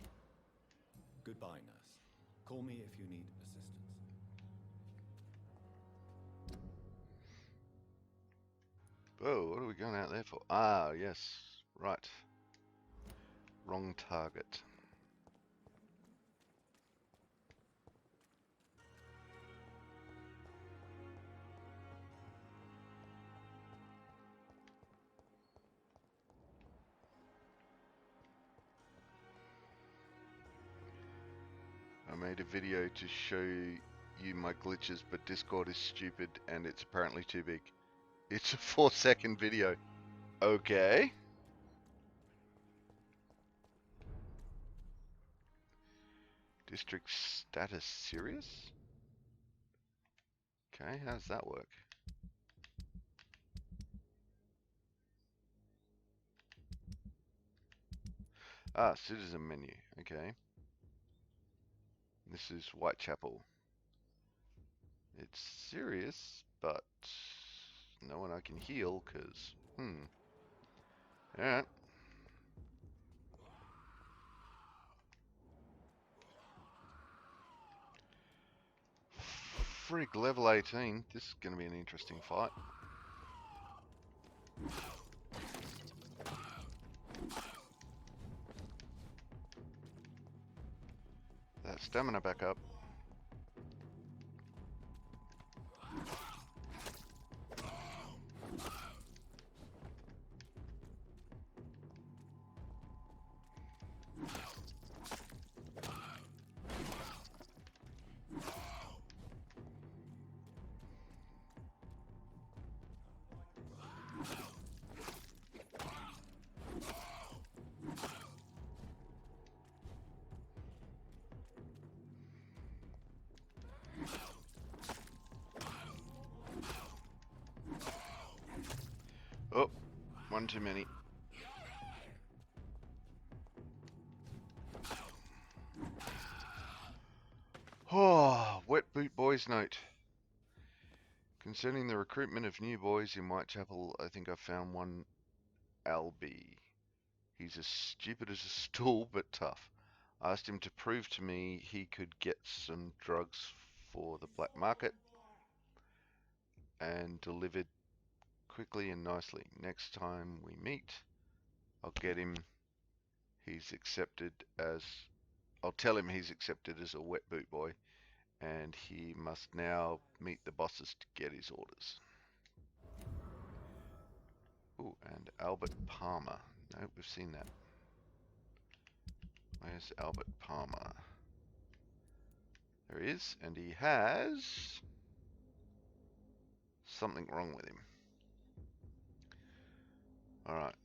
Goodbye, nurse. Call me if you need assistance. Whoa, what are we going out there for? Ah, yes, right. Wrong target. I made a video to show you my glitches, but Discord is stupid and it's apparently too big. It's a 4-second video. Okay. District status serious? Okay, how does that work? Ah, citizen menu. Okay. This is Whitechapel. It's serious, but no one I can heal, because, Alright. Frig, level 18. This is going to be an interesting fight. That stamina back up. Oh, one too many. Oh, wet boot boys note. Concerning the recruitment of new boys in Whitechapel, I think I found one Albie. He's as stupid as a stool, but tough. I asked him to prove to me he could get some drugs for the black market and delivered quickly and nicely. Next time we meet, I'll get him. He's accepted as I'll tell him he's accepted as a wet boot boy, and he must now meet the bosses to get his orders. Ooh, and Albert Palmer. No, we've seen that. Where's Albert Palmer? There he is, and he has something wrong with him. Alright.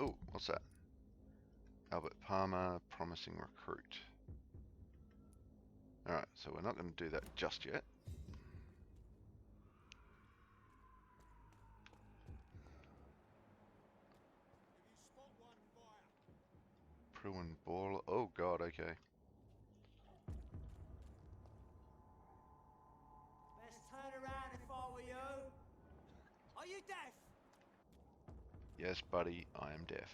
Ooh, what's that? Albert Palmer, promising recruit. Alright, so we're not going to do that just yet. Pruin Ball. Oh god, okay. Best turn around if I were you. Are you deaf? Yes, buddy, I am deaf.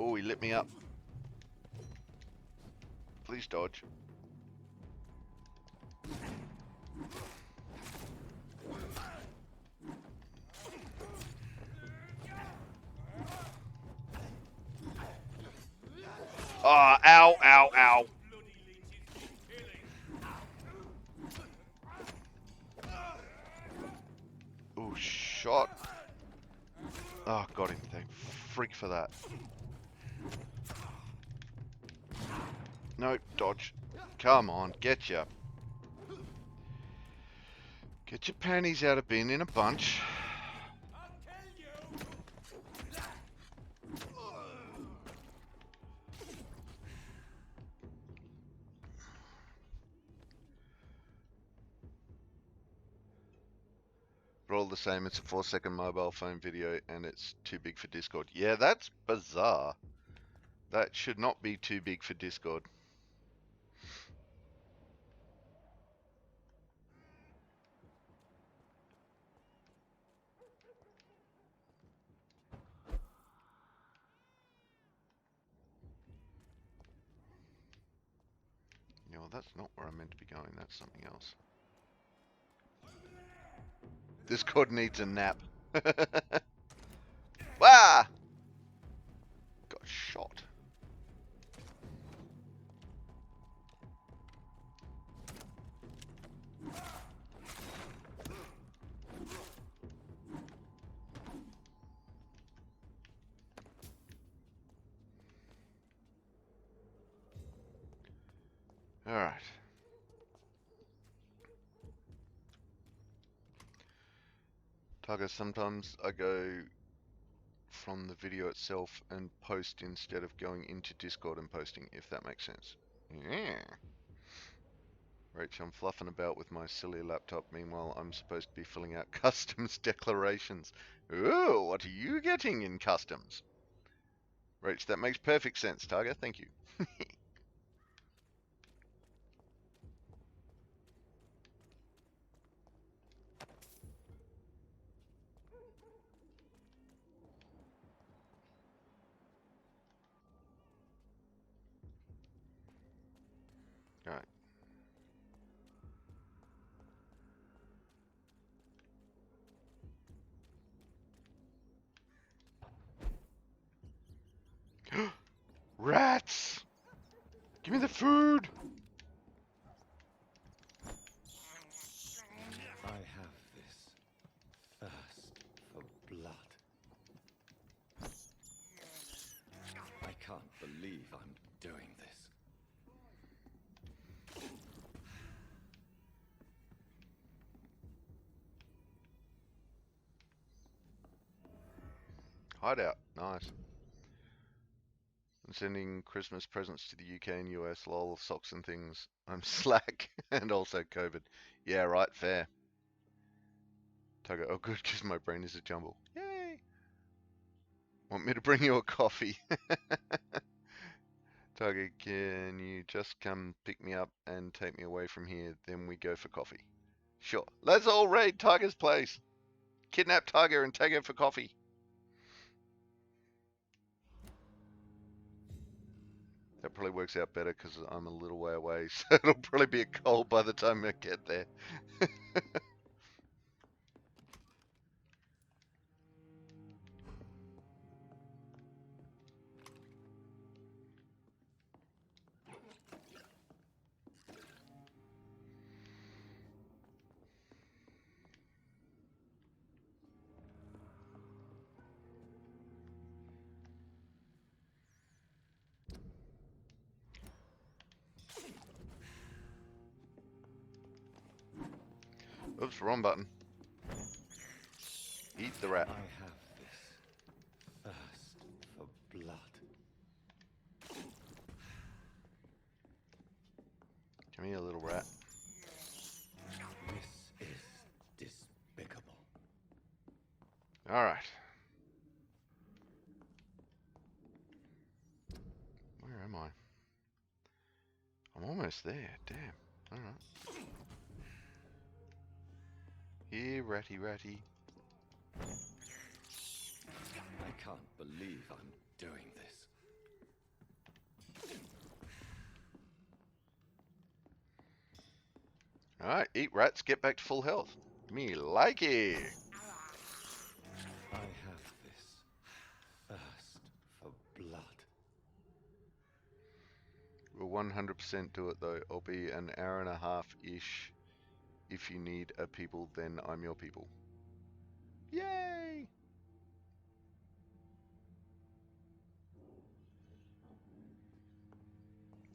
Oh, he lit me up. Please dodge. Oh, ow, ow, ow. Oh, shot. Oh, got him. Thank freak for that. No, dodge. Come on, get your panties out of bin in a bunch. But all the same, it's a 4-second mobile phone video and it's too big for Discord. Yeah, that's bizarre. That should not be too big for Discord. Yeah, well, that's not where I'm meant to be going. That's something else. Discord needs a nap. Wah! Got shot. Alright. Targa, sometimes I go from the video itself and post instead of going into Discord and posting, if that makes sense. Yeah. Rach, I'm fluffing about with my silly laptop. Meanwhile, I'm supposed to be filling out customs declarations. Ooh, what are you getting in customs? Rach, that makes perfect sense, Targa. Thank you. Alright. Rats! Give me the food! I have this thirst for blood. I can't believe I'm doing this. Hideout. Nice. I'm sending Christmas presents to the UK and US, lol, socks and things. I'm slack and also COVID. Yeah, right, fair. Tugger, oh good, because my brain is a jumble. Yay! Want me to bring you a coffee? Tugger, can you just come pick me up and take me away from here, then we go for coffee? Sure. Let's all raid Tiger's place. Kidnap Tiger and take her for coffee. That probably works out better because I'm a little way away, so it'll probably be a cold by the time I get there. Oops, wrong button. Eat the rat. I have this thirst for blood. Come here, little rat. This is despicable. Alright. Where am I? I'm almost there. Damn. Alright. Here, ratty ratty. I can't believe I'm doing this. Alright, eat rats, get back to full health. Me like it. I have this thirst for blood. We'll 100% do it though. I'll be an hour and a half-ish. If you need a people, then I'm your people. Yay!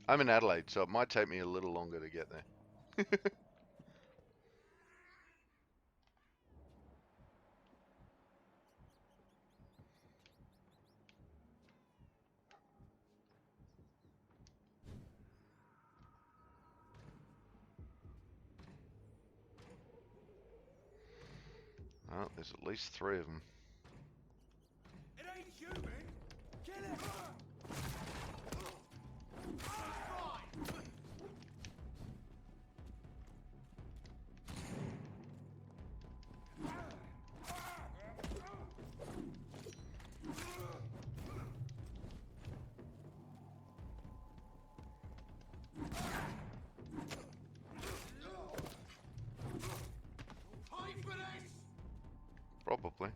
I'm in Adelaide, so it might take me a little longer to get there. Oh, there's at least 3 of them. It ain't human! Kill it! Probably.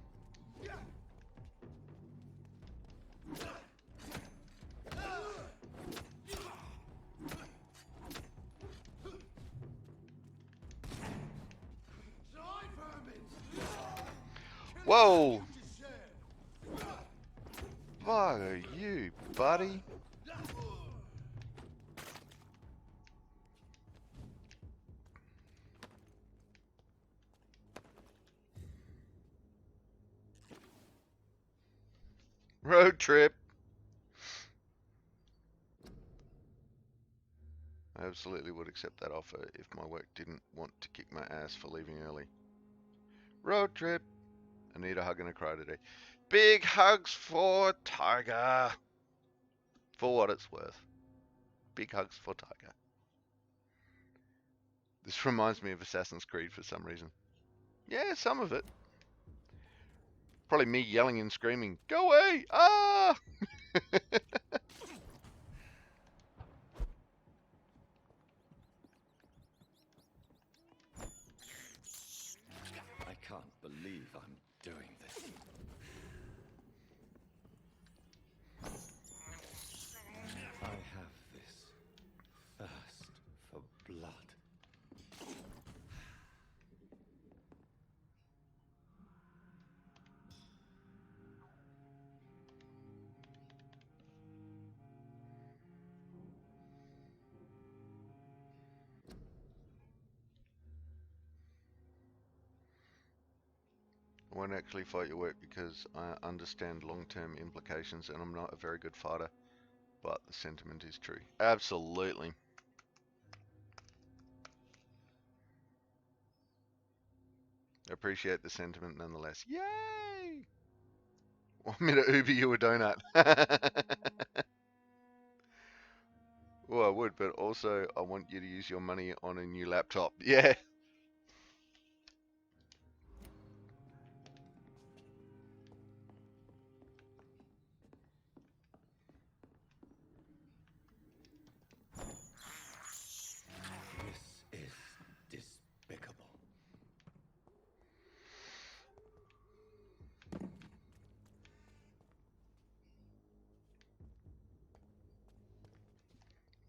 Whoa! Fuck are you, buddy? Road trip. I absolutely would accept that offer if my work didn't want to kick my ass for leaving early. Road trip. I need a hug and a cry today. Big hugs for Tiger. For what it's worth. Big hugs for Tiger. This reminds me of Assassin's Creed for some reason. Yeah, some of it. Probably me yelling and screaming, "Go away! Ah!" I can't believe I'm doing this. I have this thirst for blood. I won't actually fight your work because I understand long-term implications and I'm not a very good fighter. But the sentiment is true. Absolutely. Appreciate the sentiment nonetheless. Yay! Want me to Uber you a donut? Well, I would, but also I want you to use your money on a new laptop. Yeah. This is despicable.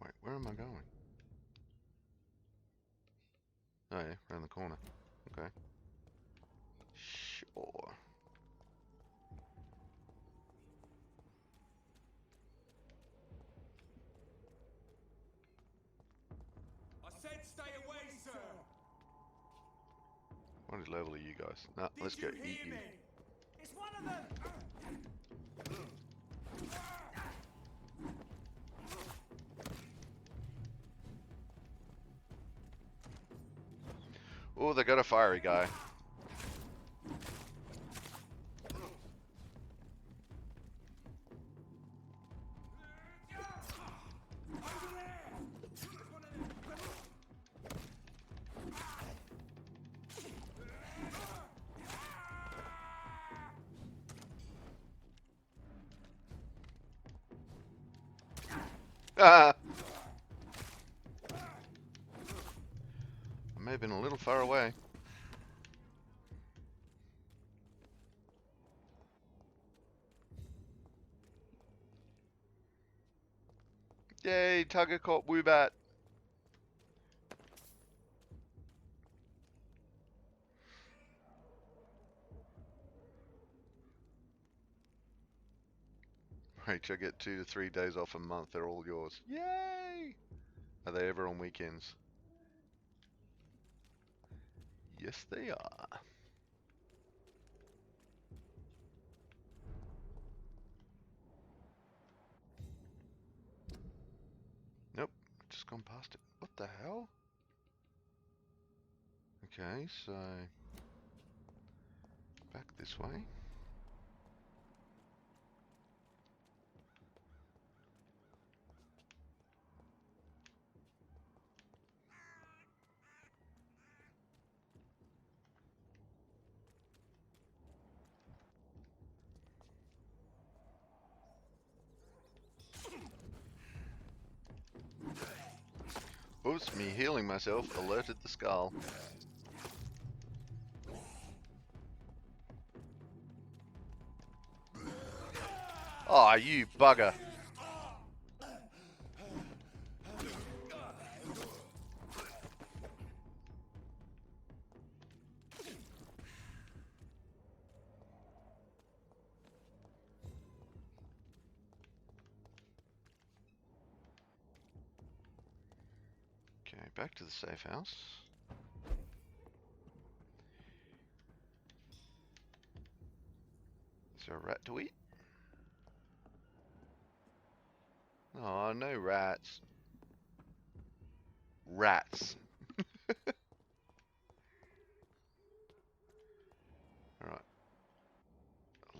Wait, where am I going? Oh yeah, around the corner. Okay. Sure. I said stay away, sir! What level are you guys? Nah, let's go eat you. It's one of them! Oh, they got a fiery guy. Ah! I may have been a little far away. Yay, Tugger caught Woobat. Rach, I get 2 to 3 days off a month. They're all yours. Yay! Are they ever on weekends? Yes, they are. Nope, just gone past it. What the hell? Okay, so back this way. Oops, me healing myself alerted the skull. Aw, oh, you bugger. Okay, back to the safe house. Is there a rat to eat? Oh, no rats. Rats. Alright.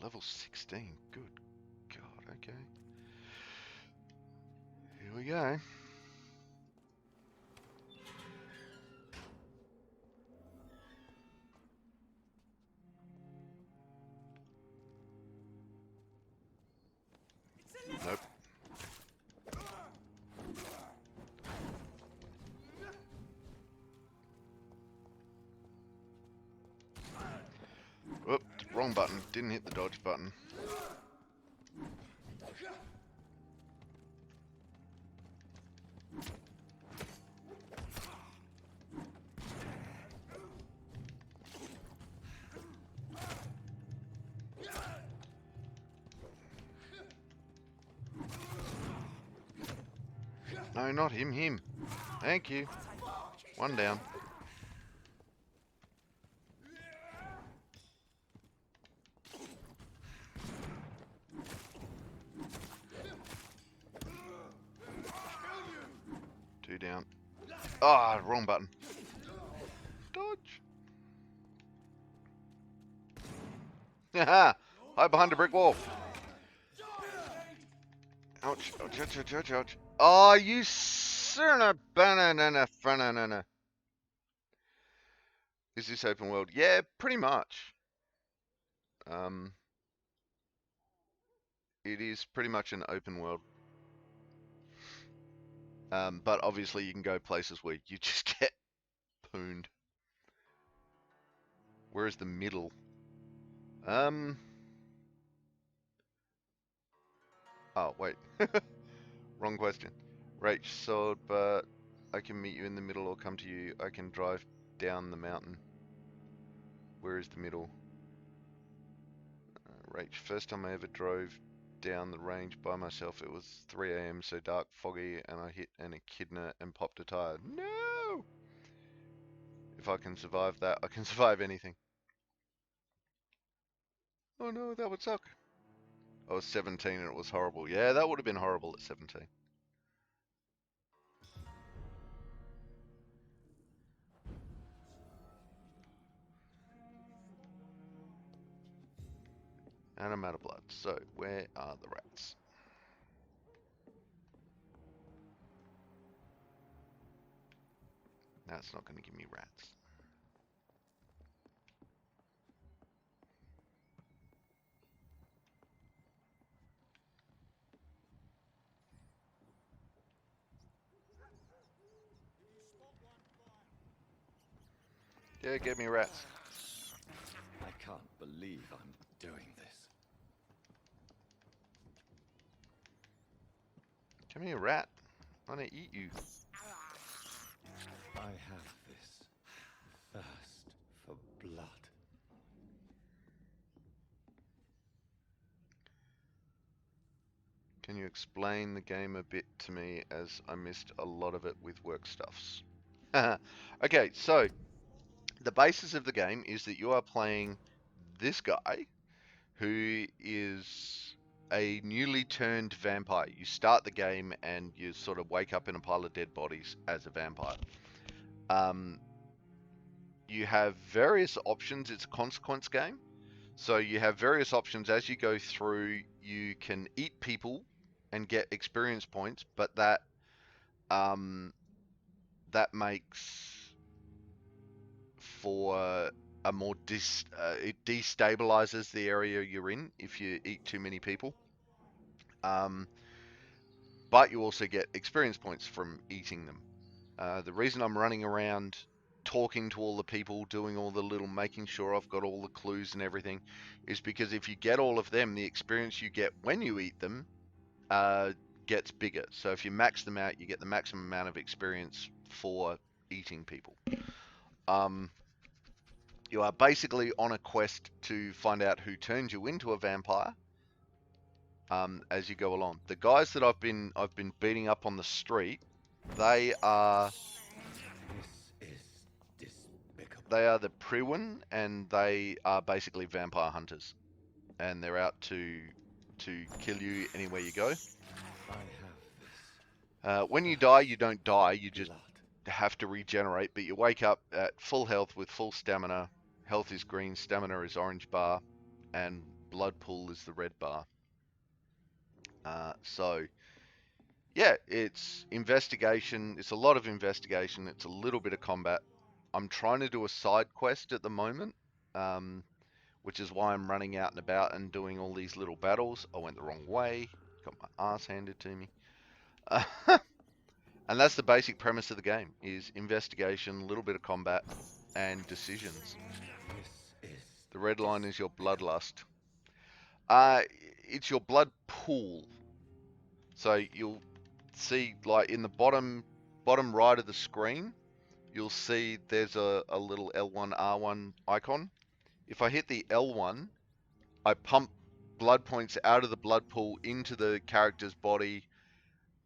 Level 16. Good God, okay. Here we go. Nope. Whoop, wrong button. Didn't hit the dodge button. No, not him, him. Thank you. One down. Two down. Ah, wrong button. Dodge. Haha! Hide behind a brick wall. Ouch, ouch, ouch, ouch, ouch, ouch. Oh, you son of a banana. Is this open world? Yeah, pretty much. It is pretty much an open world. But obviously you can go places where you just get pooned. Where is the middle? Oh, wait. Wrong question. Rach sword, but I can meet you in the middle or come to you. I can drive down the mountain. Where is the middle? Rach, first time I ever drove down the range by myself, it was 3 AM, so dark, foggy, and I hit an echidna and popped a tire. No! If I can survive that, I can survive anything. Oh no, that would suck. I was 17 and it was horrible. Yeah, that would have been horrible at 17. And I'm out of blood. So, where are the rats? That's not going to give me rats. Yeah, give me rats. I can't believe I'm doing this. Come here, rat. I'm going to eat you. I have this thirst for blood. Can you explain the game a bit to me, as I missed a lot of it with work stuffs? Okay, so the basis of the game is that you are playing this guy who is a newly turned vampire. You start the game and you sort of wake up in a pile of dead bodies as a vampire. You have various options. It's a consequence game. So you have various options as you go through. You can eat people and get experience points, but that makes for a more it destabilizes the area you're in if you eat too many people. But you also get experience points from eating them. The reason I'm running around talking to all the people, doing all the little, making sure I've got all the clues and everything, is because if you get all of them, the experience you get when you eat them gets bigger. So if you max them out, you get the maximum amount of experience for eating people. You are basically on a quest to find out who turned you into a vampire. As you go along, the guys that I've been beating up on the street, they are the Priwen, and they are basically vampire hunters, and they're out to kill you anywhere you go. When you die, you don't die, you just have to regenerate, but you wake up at full health with full stamina. Health is green, stamina is orange bar, and blood pool is the red bar. So yeah, it's investigation. It's a lot of investigation. It's a little bit of combat. I'm trying to do a side quest at the moment, which is why I'm running out and about and doing all these little battles. I went the wrong way. Got my ass handed to me. And that's the basic premise of the game, is investigation, a little bit of combat, and decisions. The red line is your bloodlust. It's your blood pool. So you'll see, like, in the bottom right of the screen, you'll see there's a little L1, R1 icon. If I hit the L1, I pump blood points out of the blood pool into the character's body,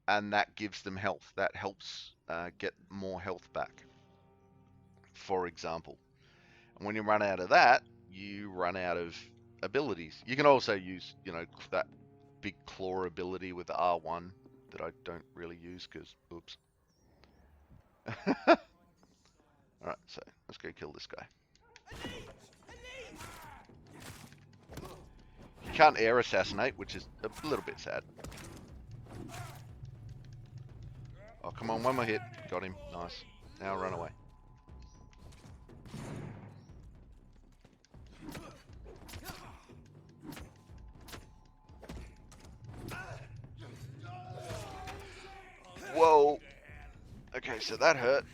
and that gives them health. That helps get more health back, for example. And when you run out of that, you run out of abilities. You can also use, that big claw ability with the R1 that I don't really use because, oops. Alright, so let's go kill this guy. You can't air assassinate, which is a little bit sad. Oh, come on, one more hit. Got him. Nice. Now run away. Whoa. Okay, so that hurt.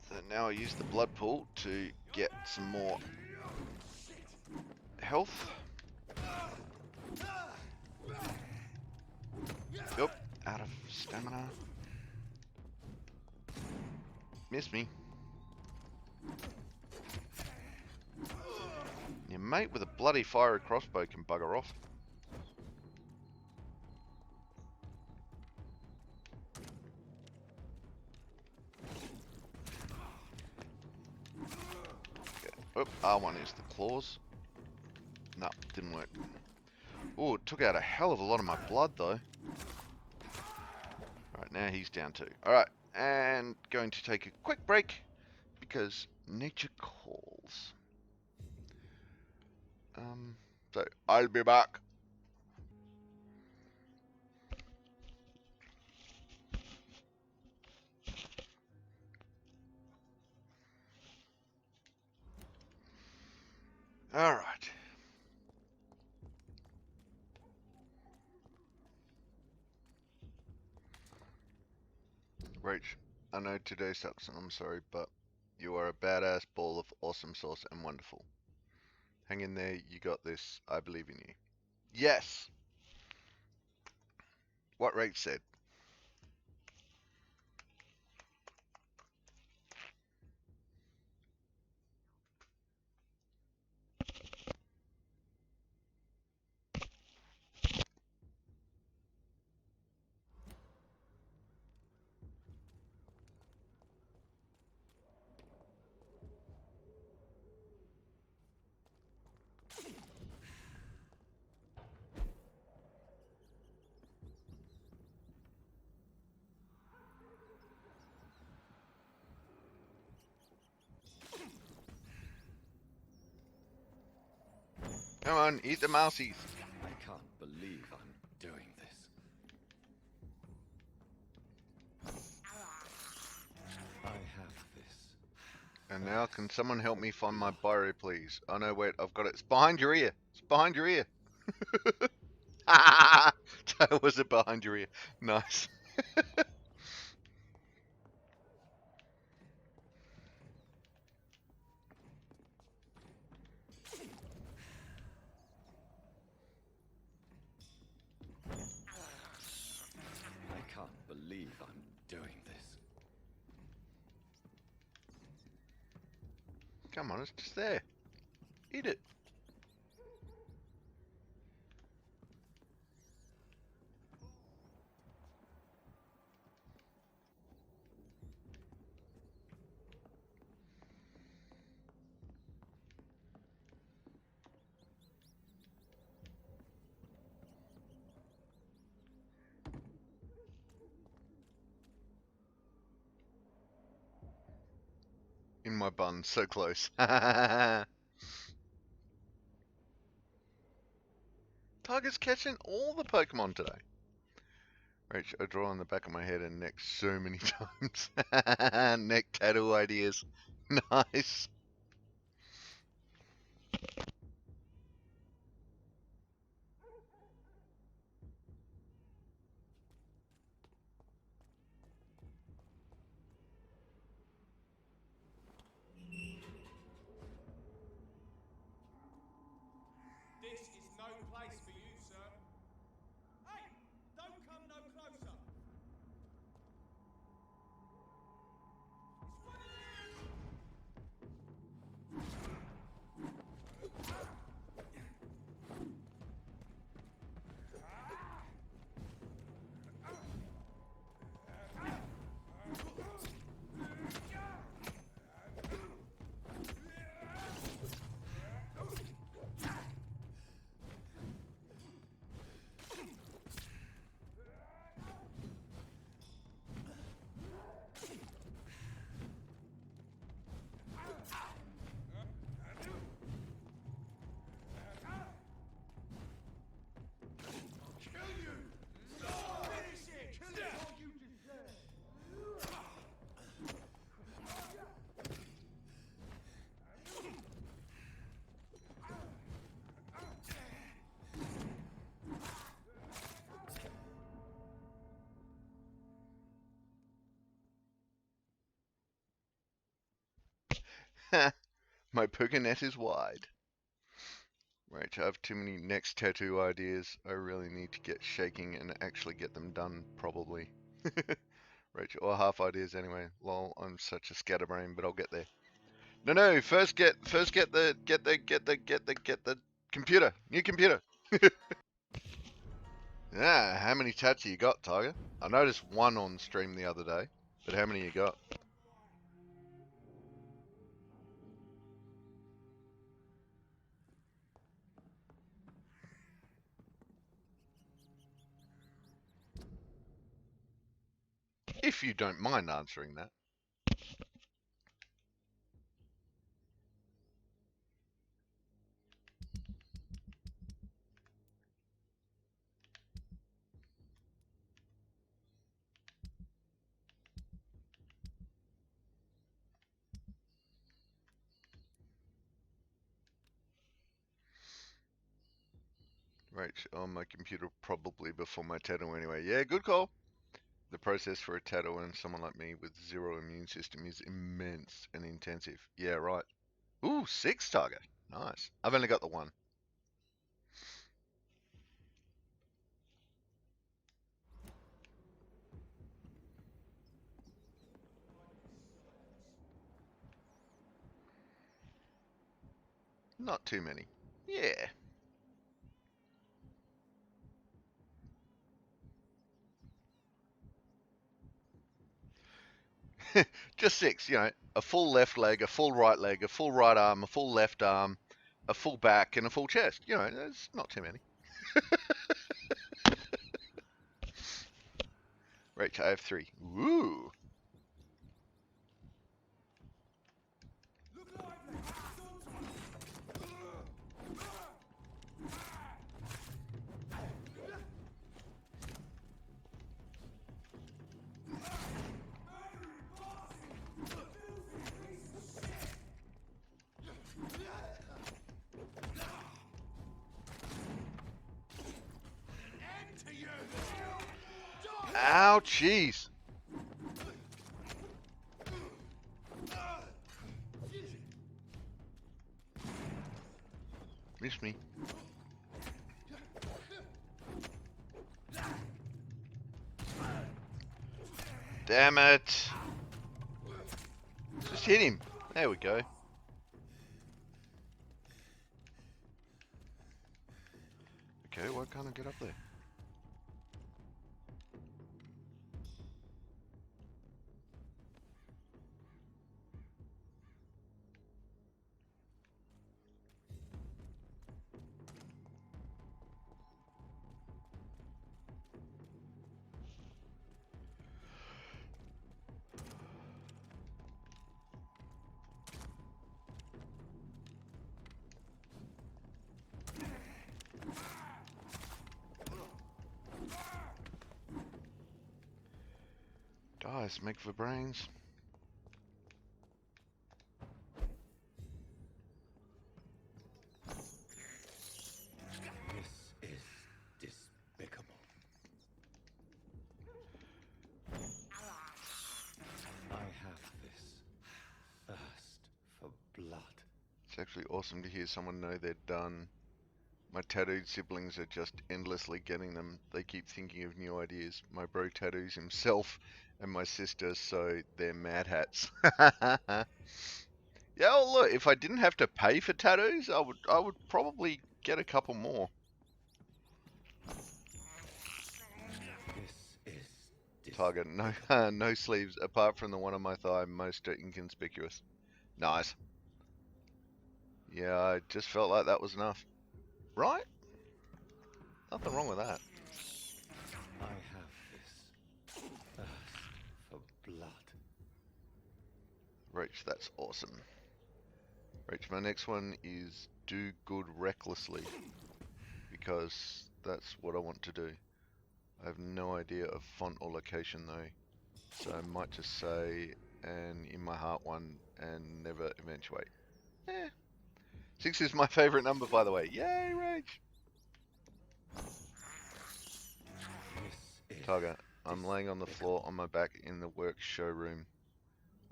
So now I use the blood pool to get some more health. Yep, out of stamina. Missed me. Your mate with a bloody fiery crossbow can bugger off. Oh, R1 is the claws. No, didn't work. Oh, it took out a hell of a lot of my blood though. Alright, now he's down too. Alright, and going to take a quick break because nature calls. So I'll be back. Alright. Rach, I know today sucks and I'm sorry, but you are a badass ball of awesome sauce and wonderful. Hang in there, you got this. I believe in you. Yes! What Rach said. Come on, eat the mousies. I can't believe I'm doing this. I have this. And now, can someone help me find my biro, please? Oh no, wait, I've got it. It's behind your ear. It's behind your ear. Was it behind your ear? Nice. I can't believe I'm doing this. Come on, it's just there. Eat it. In my bun, so close. Tiger's catching all the Pokemon today. Rach, I draw on the back of my head and neck so many times. Neck tattoo ideas. Nice. This is no place for you, sir. Hey, don't come no closer. My Pokenet is wide. Right, I have too many next tattoo ideas. I really need to get shaking and actually get them done, probably. Rachel, or half ideas anyway. Lol, I'm such a scatterbrain, but I'll get there. No, first get the computer. New computer. Yeah, how many tats you got, Tiger? I noticed one on stream the other day, but how many you got? If you don't mind answering that. Right, on my computer probably before my tattoo anyway. Yeah, good call. The process for a tattoo and someone like me with zero immune system is immense and intensive. Yeah, right. Ooh, 6 target. Nice. I've only got the 1. Not too many. Yeah. Just 6, you know, a full left leg, a full right arm, a full left arm, a full back, and a full chest. You know, there's not too many. Right, I have 3. Ooh. Ouchies. Miss me. Damn it. Just hit him. There we go. Okay, why can't I get up there? Dice make for brains. This is despicable. I have this thirst for blood. It's actually awesome to hear someone know they're done. My tattooed siblings are just endlessly getting them. They keep thinking of new ideas. My bro tattoos himself and my sister, so they're mad hats. Yeah, well, look, if I didn't have to pay for tattoos, I would probably get a couple more. This is Target, no no sleeves apart from the one on my thigh, most are inconspicuous. Nice. Yeah, I just felt like that was enough. Right? Nothing wrong with that. I have this thirst for blood. Roach, that's awesome. Roach, my next one is do good recklessly, because that's what I want to do. I have no idea of font or location though, so I might just say an in my heart one and never eventuate. 6 is my favorite number, by the way. Yay, Rage! Tiger, I'm laying on the floor on my back in the work showroom.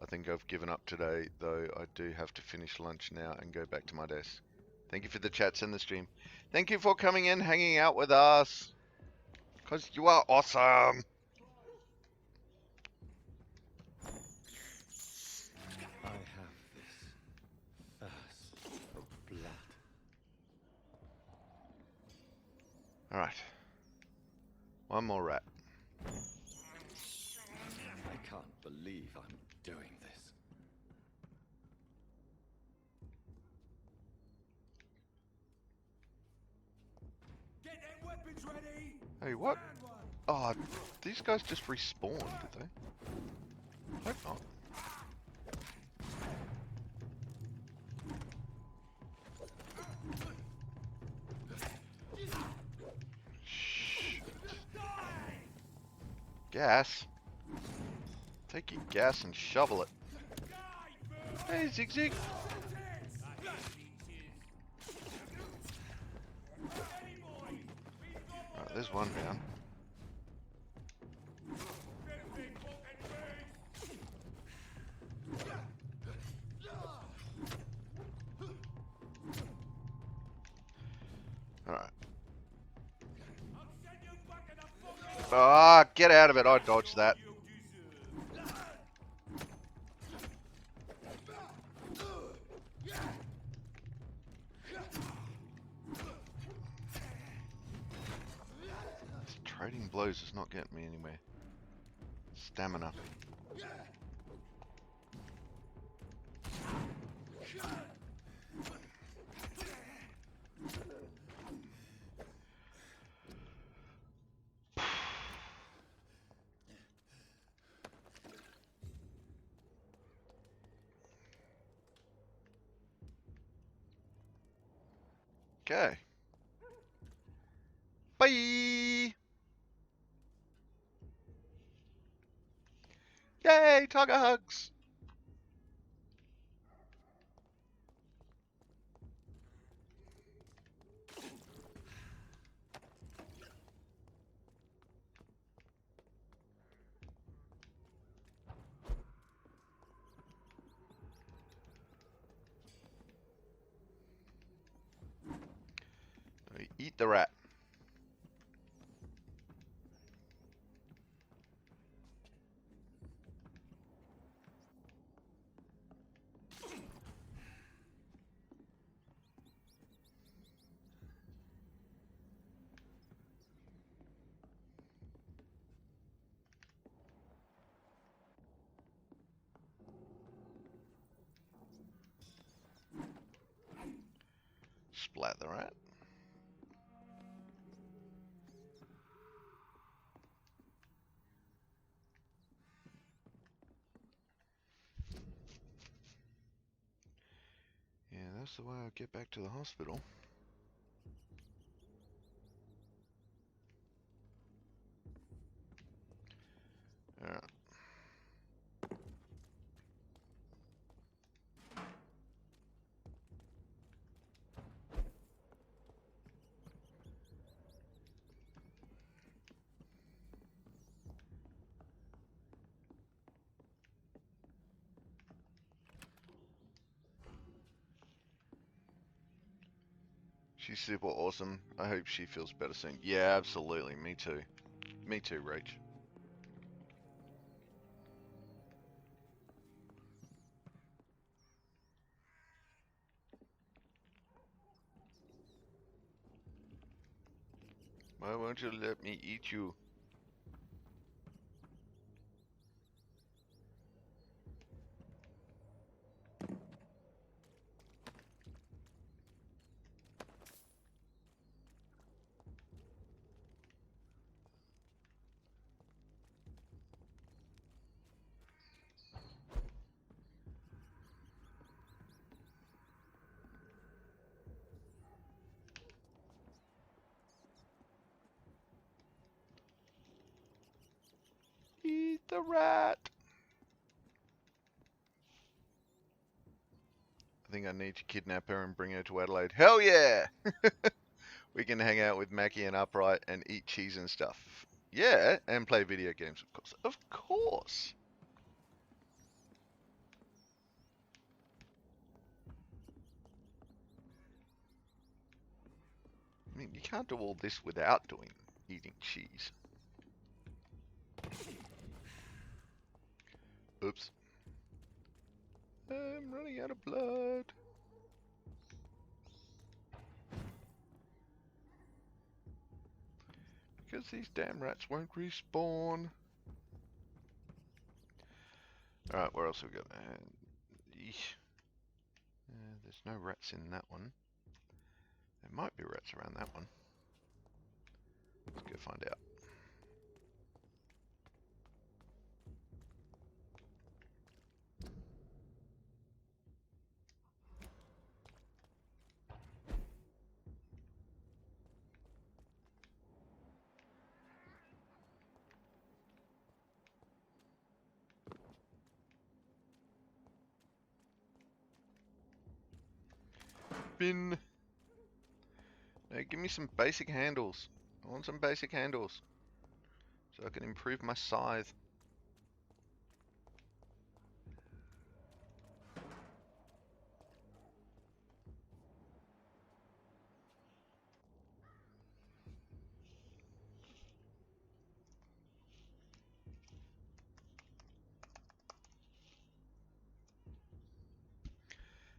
I think I've given up today, though I do have to finish lunch now and go back to my desk. Thank you for the chats and the stream. Thank you for coming in, hanging out with us. Because you are awesome. I have this thirst for blood. Alright. One more rat. I can't believe I'm doing this. Get them weapons ready! Hey, what? Oh, these guys just respawned, did they? Hope not. Shit. Gas? Take your gas and shovel it. Hey, Zig Zig! Right, there's one down. Alright. Ah, get out of it. I dodged that. Trading blows is not getting me anywhere. Stamina. Okay. Bye! Yay, Tiger Hugs! Eat the rat. Splat the rat. Yeah, that's the way I'll get back to the hospital. Alright. She's super awesome. I hope she feels better soon. Yeah, absolutely. Me too. Me too, Rach. Why won't you let me eat you? Eat the rat. I think I need to kidnap her and bring her to Adelaide. Hell yeah! We can hang out with Mackie and Upright and eat cheese and stuff. Yeah, and play video games, of course. Of course! I mean, you can't do all this without eating cheese. Oops. I'm running out of blood. Because these damn rats won't respawn. Alright, where else have we got? There's no rats in that one. There might be rats around that one. Let's go find out. spin. Now give me some basic handles. I want some basic handles so I can improve my scythe.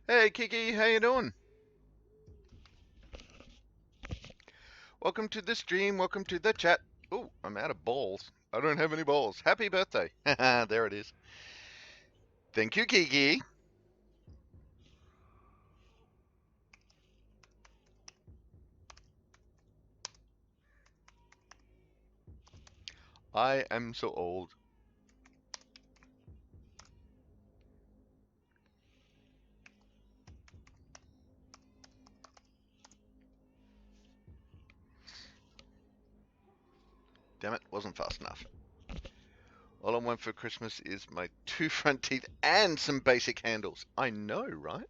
Hey Kiki, how you doing? Welcome to the stream, welcome to the chat. Oh, I'm out of balls. I don't have any balls. Happy birthday. There it is. Thank you, Kiki. I am so old. Damn it, wasn't fast enough. All I want for Christmas is my 2 front teeth and some basic handles. I know, right?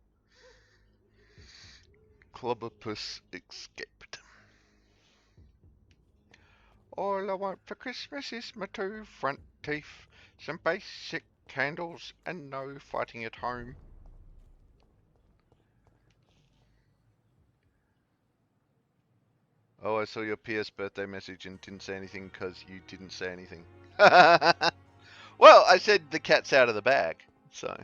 Clobberpuss escaped. All I want for Christmas is my 2 front teeth, some basic handles, and no fighting at home. Oh, I saw your PS birthday message and didn't say anything because you didn't say anything. Well, I said the cat's out of the bag, so.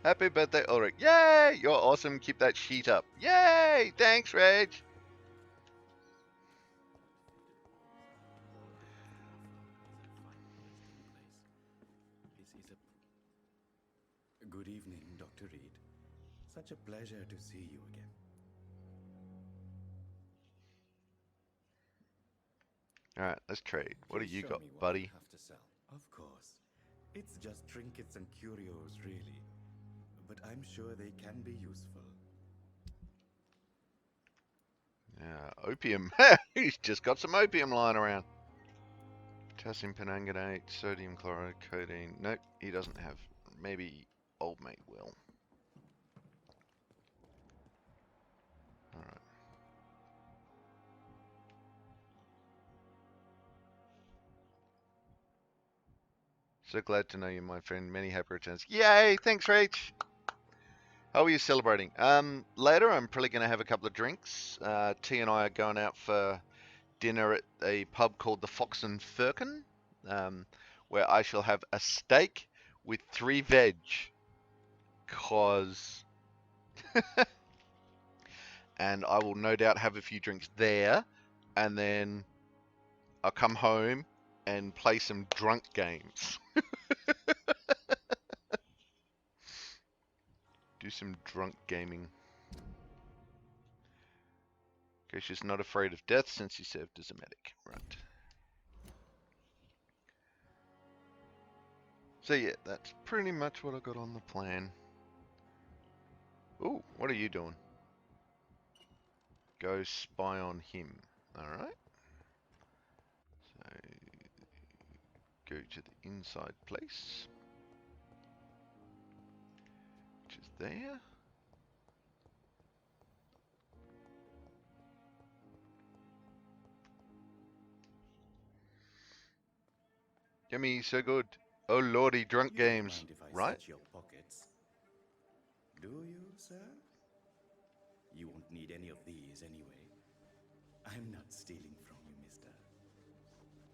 Happy birthday, Ulrich. Yay! You're awesome. Keep that sheet up. Yay! Thanks, Reg. Good evening, Dr. Reed. Such a pleasure to see you again. Alright, let's trade. What do Please you show got, me what buddy? you have to sell. Of course. It's just trinkets and curios, really. But I'm sure they can be useful. Yeah, opium. He's just got some opium lying around. Potassium penanganate, sodium chloride, codeine. Nope, he doesn't have. Maybe old mate will. Alright. So glad to know you, my friend. Many happy returns. Yay! Thanks, Rach! How are you celebrating? Later I'm probably going to have a couple of drinks. T and I are going out for dinner at a pub called the Fox and Firkin, where I shall have a steak with 3 veg. Cause... and I will no doubt have a few drinks there, and then I'll come home and play some drunk games. Do some drunk gaming. Okay, she's not afraid of death since he served as a medic. Right. So yeah, that's pretty much what I got on the plan. Ooh, what are you doing? Go spy on him. Alright. So, go to the inside place. Which is there. Yummy, so good. Oh lordy, drunk You don't games. mind if I Right? search your pockets? Do you, sir? You won't need any of these anyway. I'm not stealing from you, mister.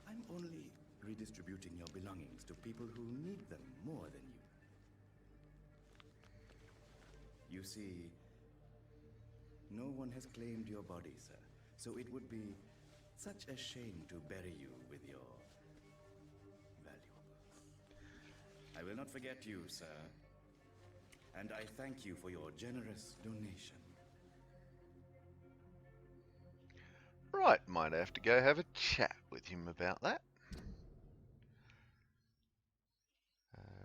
I'm only redistributing your belongings to people who need them more than you. You see, no one has claimed your body, sir, so it would be such a shame to bury you with your valuables. I will not forget you, sir, and I thank you for your generous donation. Right, might have to go have a chat with him about that.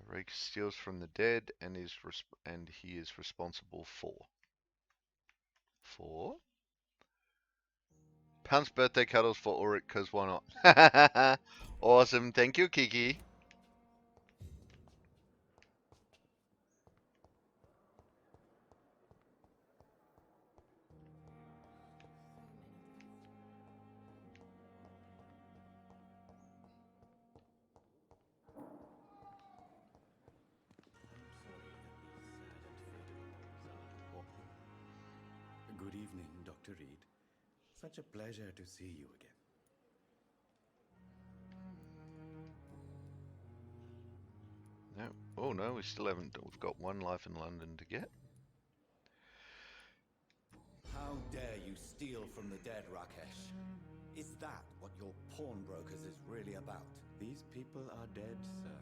Rake steals from the dead and he is responsible for Pound's birthday cuddles for Ulrich, cause why not? Awesome, thank you, Kiki. Dr. Reed. Such a pleasure to see you again. No. Oh no, we still haven't. We've got one life in London to get. How dare you steal from the dead, Rakesh? Is that what your pawnbrokers is really about? These people are dead, sir.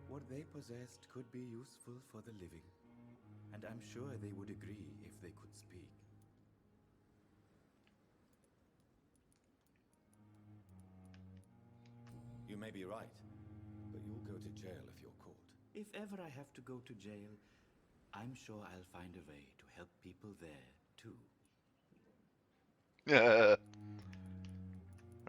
What they possessed could be useful for the living. And I'm sure they would agree if they could speak. You may be right, but you'll go to jail if you're caught. If ever I have to go to jail, I'm sure I'll find a way to help people there, too.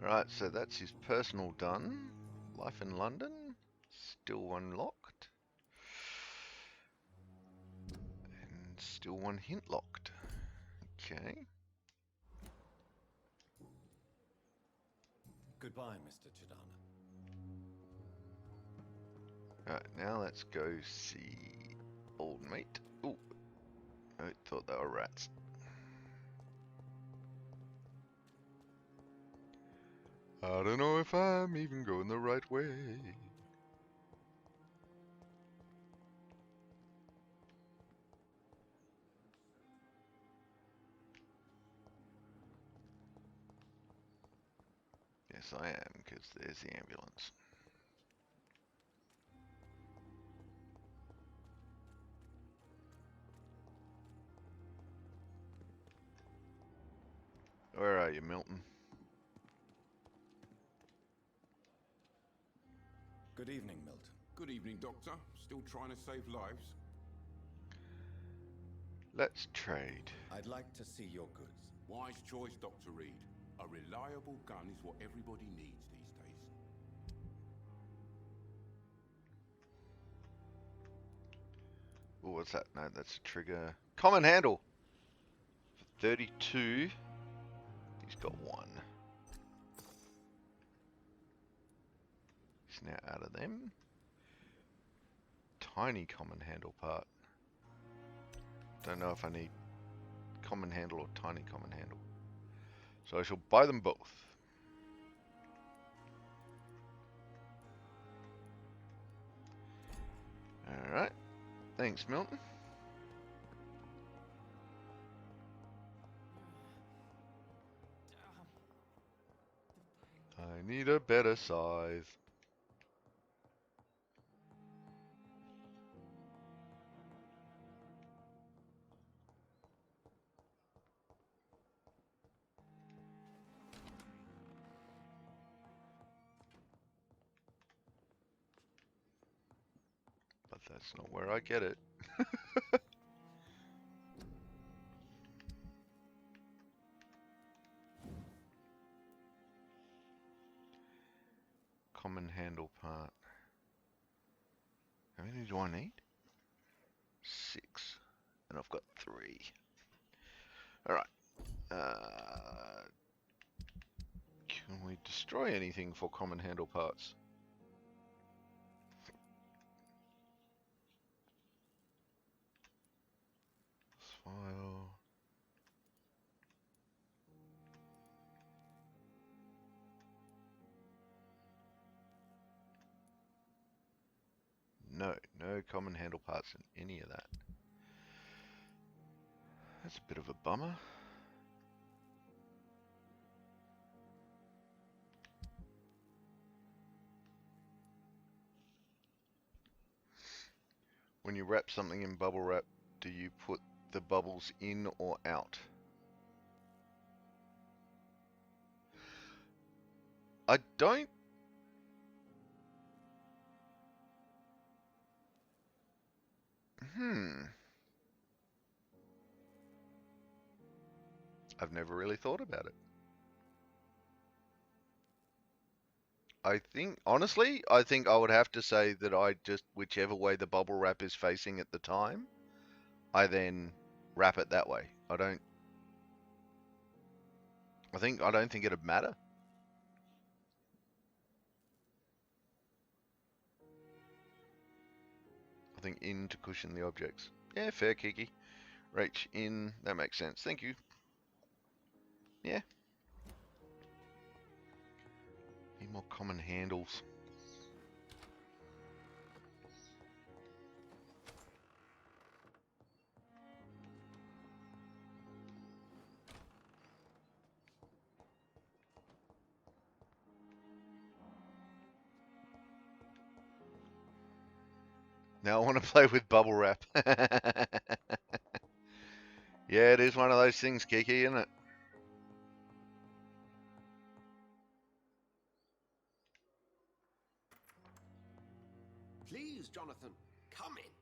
Alright, so that's his personal done. Life in London, still unlocked. And still one hint locked. Okay. Goodbye, Mr. Chidana. Alright, now let's go see old mate. Ooh, I thought they were rats. I don't know if I'm even going the right way. Yes, I am, because there's the ambulance. Where are you, Milton? Good evening, Milton. Good evening, Doctor. Still trying to save lives? Let's trade. I'd like to see your goods. Wise choice, Dr. Reed. A reliable gun is what everybody needs these days. Oh, what's that? No, that's a trigger. Common handle. For 32. He's got one. He's now out of them. Tiny common handle part. Don't know if I need common handle or tiny common handle. So I shall buy them both. Alright. Thanks, Milton. I need a better scythe. But that's not where I get it. Common handle part. How many do I need? 6. And I've got 3. Alright. Can we destroy anything for common handle parts? File. No common handle parts in any of that. That's a bit of a bummer. When you wrap something in bubble wrap, do you put the bubbles in or out? I don't. I've never really thought about it. I think, honestly, I think I would have to say that I just, whichever way the bubble wrap is facing at the time, I then wrap it that way. I don't think it'd matter. I think in to cushion the objects. Yeah, fair, Kiki. Reach in, that makes sense. Thank you. Yeah. Need more common handles. Now I want to play with bubble wrap. Yeah, it is one of those things, Kiki, isn't it? Please, Jonathan, come in.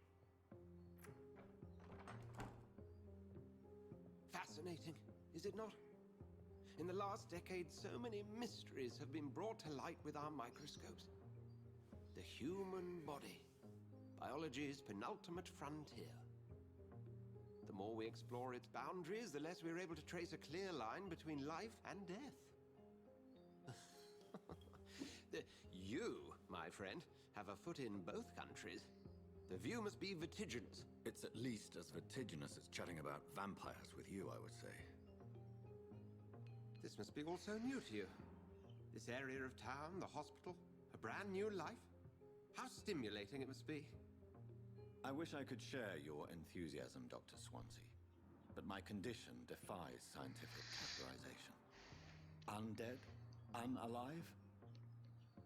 Fascinating, is it not? In the last decade, so many mysteries have been brought to light with our microscopes. The human body, biology's penultimate frontier. The more we explore its boundaries, the less we're able to trace a clear line between life and death. You, my friend, have a foot in both countries. The view must be vertiginous. It's at least as vertiginous as chatting about vampires with you, I would say. This must be all so new to you. This area of town, the hospital, a brand new life. How stimulating it must be. I wish I could share your enthusiasm, Dr. Swansea, but my condition defies scientific categorization. Undead? Unalive?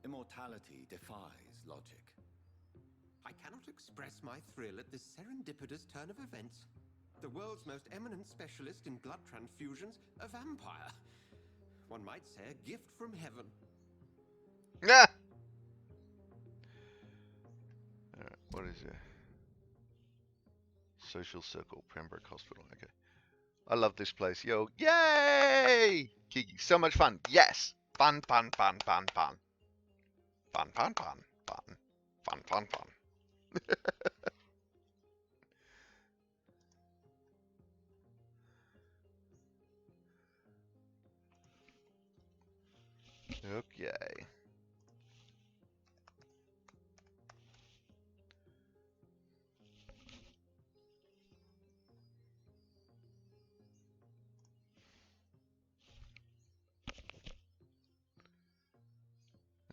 Immortality defies logic. I cannot express my thrill at this serendipitous turn of events. The world's most eminent specialist in blood transfusions, a vampire. One might say a gift from heaven. Yeah. Alright, what is it? Social Circle, Pembroke Hospital. Okay. I love this place. Yo, yay! Kiki, so much fun. Yes! Fun, fun, fun, fun, fun. Fun, fun, fun, fun. Fun, fun, fun. Okay.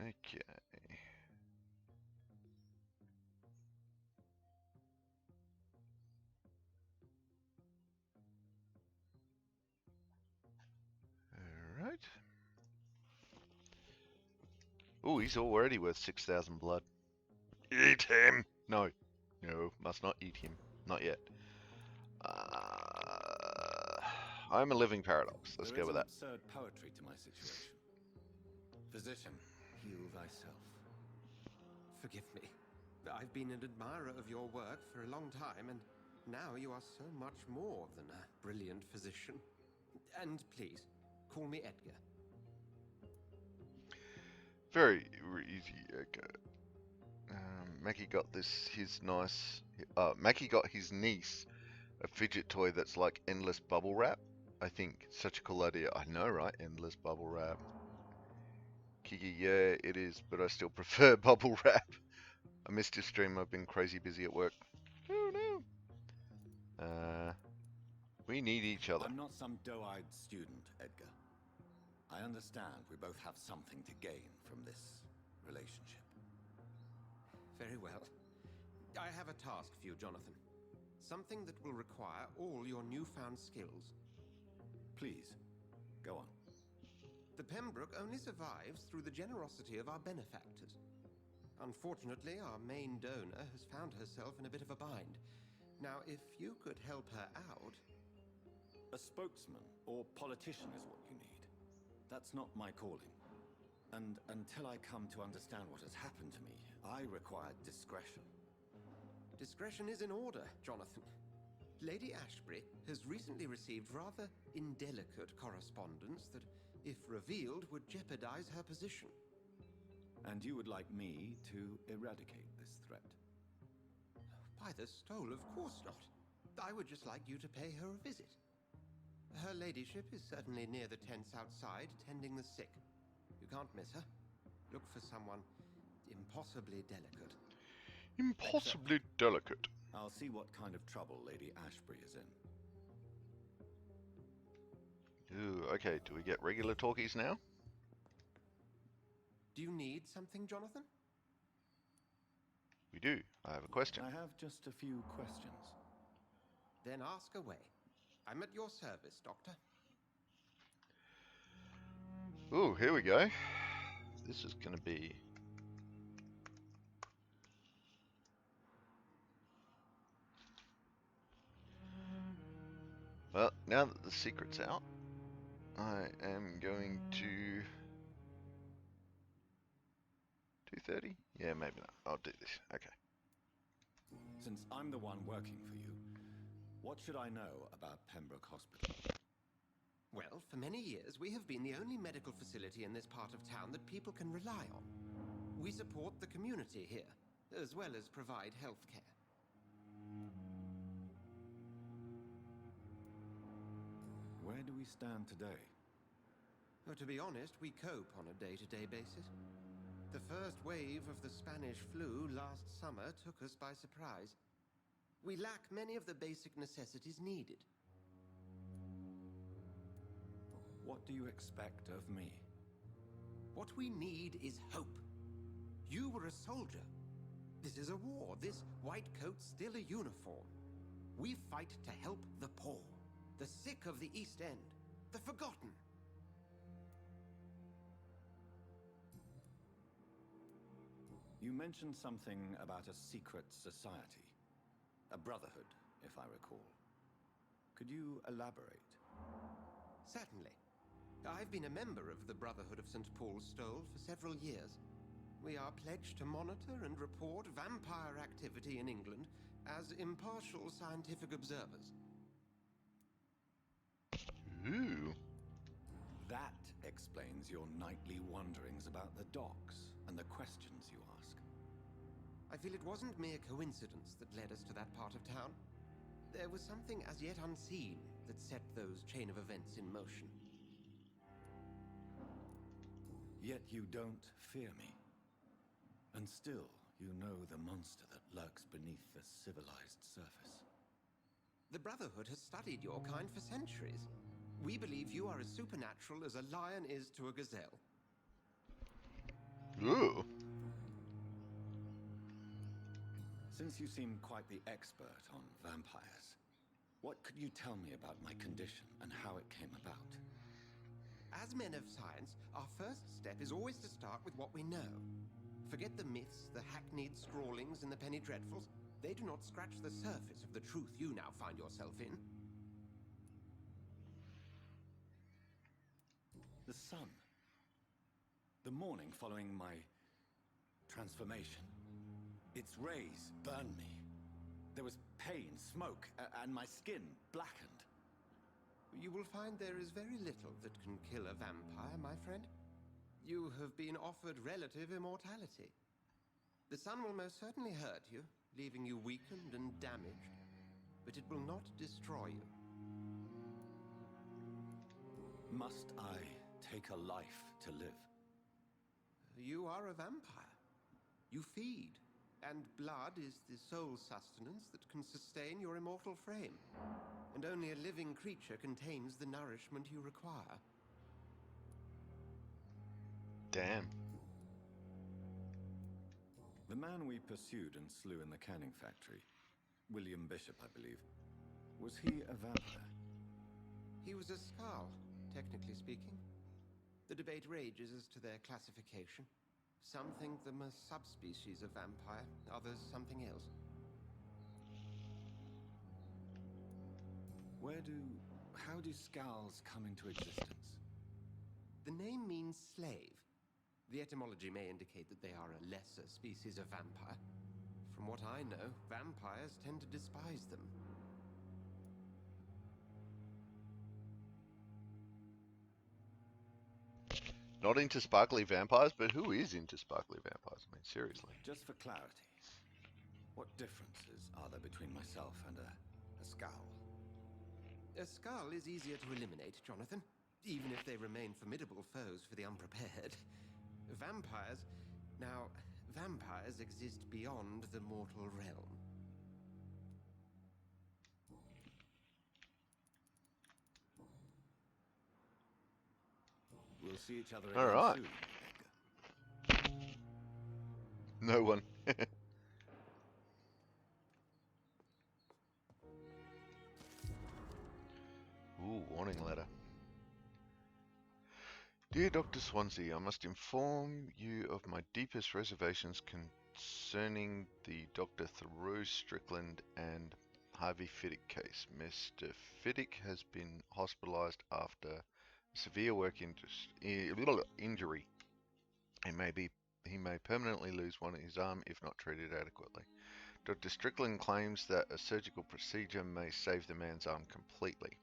Okay. Alright. Oh, he's already worth 6,000 blood. Eat him! No. No, must not eat him. Not yet. I'm a living paradox. Let's There go is with an that. absurd poetry to my situation. Physician, heal thyself. Forgive me. I've been an admirer of your work for a long time, and now you are so much more than a brilliant physician. And please, call me Edgar. Very easy. Okay. Mackie got Mackie got his niece a fidget toy that's like endless bubble wrap. I think such a cool idea. I know, right? Endless bubble wrap. Kiki, yeah, it is, but I still prefer bubble wrap. I missed your stream. I've been crazy busy at work. Oh no. We need each other. I'm not some doe-eyed student, Edgar. I understand we both have something to gain from this relationship. Very well. I have a task for you, Jonathan. Something that will require all your newfound skills. Please, go on. The Pembroke only survives through the generosity of our benefactors. Unfortunately, our main donor has found herself in a bit of a bind. Now, if you could help her out... A spokesman or politician is what you need. That's not my calling. And until I come to understand what has happened to me, I require discretion. Discretion is in order, Jonathan. Lady Ashbury has recently received rather indelicate correspondence that, if revealed, would jeopardize her position. And you would like me to eradicate this threat? By the stole, of course not. I would just like you to pay her a visit. Her ladyship is certainly near the tents outside, tending the sick. You can't miss her. Look for someone impossibly delicate. Impossibly delicate. I'll see what kind of trouble Lady Ashbury is in. Ooh, okay, do we get regular talkies now? Do you need something, Jonathan? We do. I have a question. I have just a few questions. Then ask away. I'm at your service, Doctor. Ooh, here we go. This is going to be... Well, now that the secret's out, I am going to... 2:30? Yeah, maybe not. I'll do this. Okay. Since I'm the one working for you, what should I know about Pembroke Hospital? Well, for many years, we have been the only medical facility in this part of town that people can rely on. We support the community here, as well as provide health care. Where do we stand today? Oh, to be honest, we cope on a day-to-day basis. The first wave of the Spanish flu last summer took us by surprise. We lack many of the basic necessities needed. What do you expect of me? What we need is hope. You were a soldier. This is a war. This white coat's still a uniform. We fight to help the poor, the sick of the East End, the forgotten. You mentioned something about a secret society. A brotherhood, if I recall. Could you elaborate? Certainly. I've been a member of the Brotherhood of St. Paul's Stole for several years. We are pledged to monitor and report vampire activity in England as impartial scientific observers. Ooh. That explains your nightly wanderings about the docks and the questions you ask. I feel it wasn't mere coincidence that led us to that part of town. There was something as yet unseen that set those chain of events in motion. Yet you don't fear me. And still, you know the monster that lurks beneath the civilized surface. The Brotherhood has studied your kind for centuries. We believe you are as supernatural as a lion is to a gazelle. Ooh. Since you seem quite the expert on vampires, what could you tell me about my condition and how it came about? As men of science, our first step is always to start with what we know. Forget the myths, the hackneyed scrawlings, and the penny dreadfuls. They do not scratch the surface of the truth you now find yourself in. The sun. The morning following my transformation. Its rays burned me. There was pain, smoke, and my skin blackened. You will find there is very little that can kill a vampire, my friend. You have been offered relative immortality. The sun will most certainly hurt you, leaving you weakened and damaged, but it will not destroy you. Must I take a life to live? You are a vampire. You feed, and blood is the sole sustenance that can sustain your immortal frame. And only a living creature contains the nourishment you require. Damn. The man we pursued and slew in the canning factory, William Bishop, I believe, was he a vampire? He was a Skal, technically speaking. The debate rages as to their classification. Some think them a subspecies of vampire, others something else. How do Skals come into existence? The name means slave. The etymology may indicate that they are a lesser species of vampire. From what I know, vampires tend to despise them. Not into sparkly vampires, but who is into sparkly vampires? I mean, seriously. Just for clarity, what differences are there between myself and a Skal? A Skal is easier to eliminate, Jonathan, even if they remain formidable foes for the unprepared. Vampires... Now, vampires exist beyond the mortal realm. see each other All again right. soon. No one. Ooh, warning letter. Dear Dr. Swansea, I must inform you of my deepest reservations concerning the Dr. Thoreau Strickland and Harvey Fiddick case. Mr. Fiddick has been hospitalized after a severe work injury. He may permanently lose one of his arm if not treated adequately. Dr. Strickland claims that a surgical procedure may save the man's arm completely.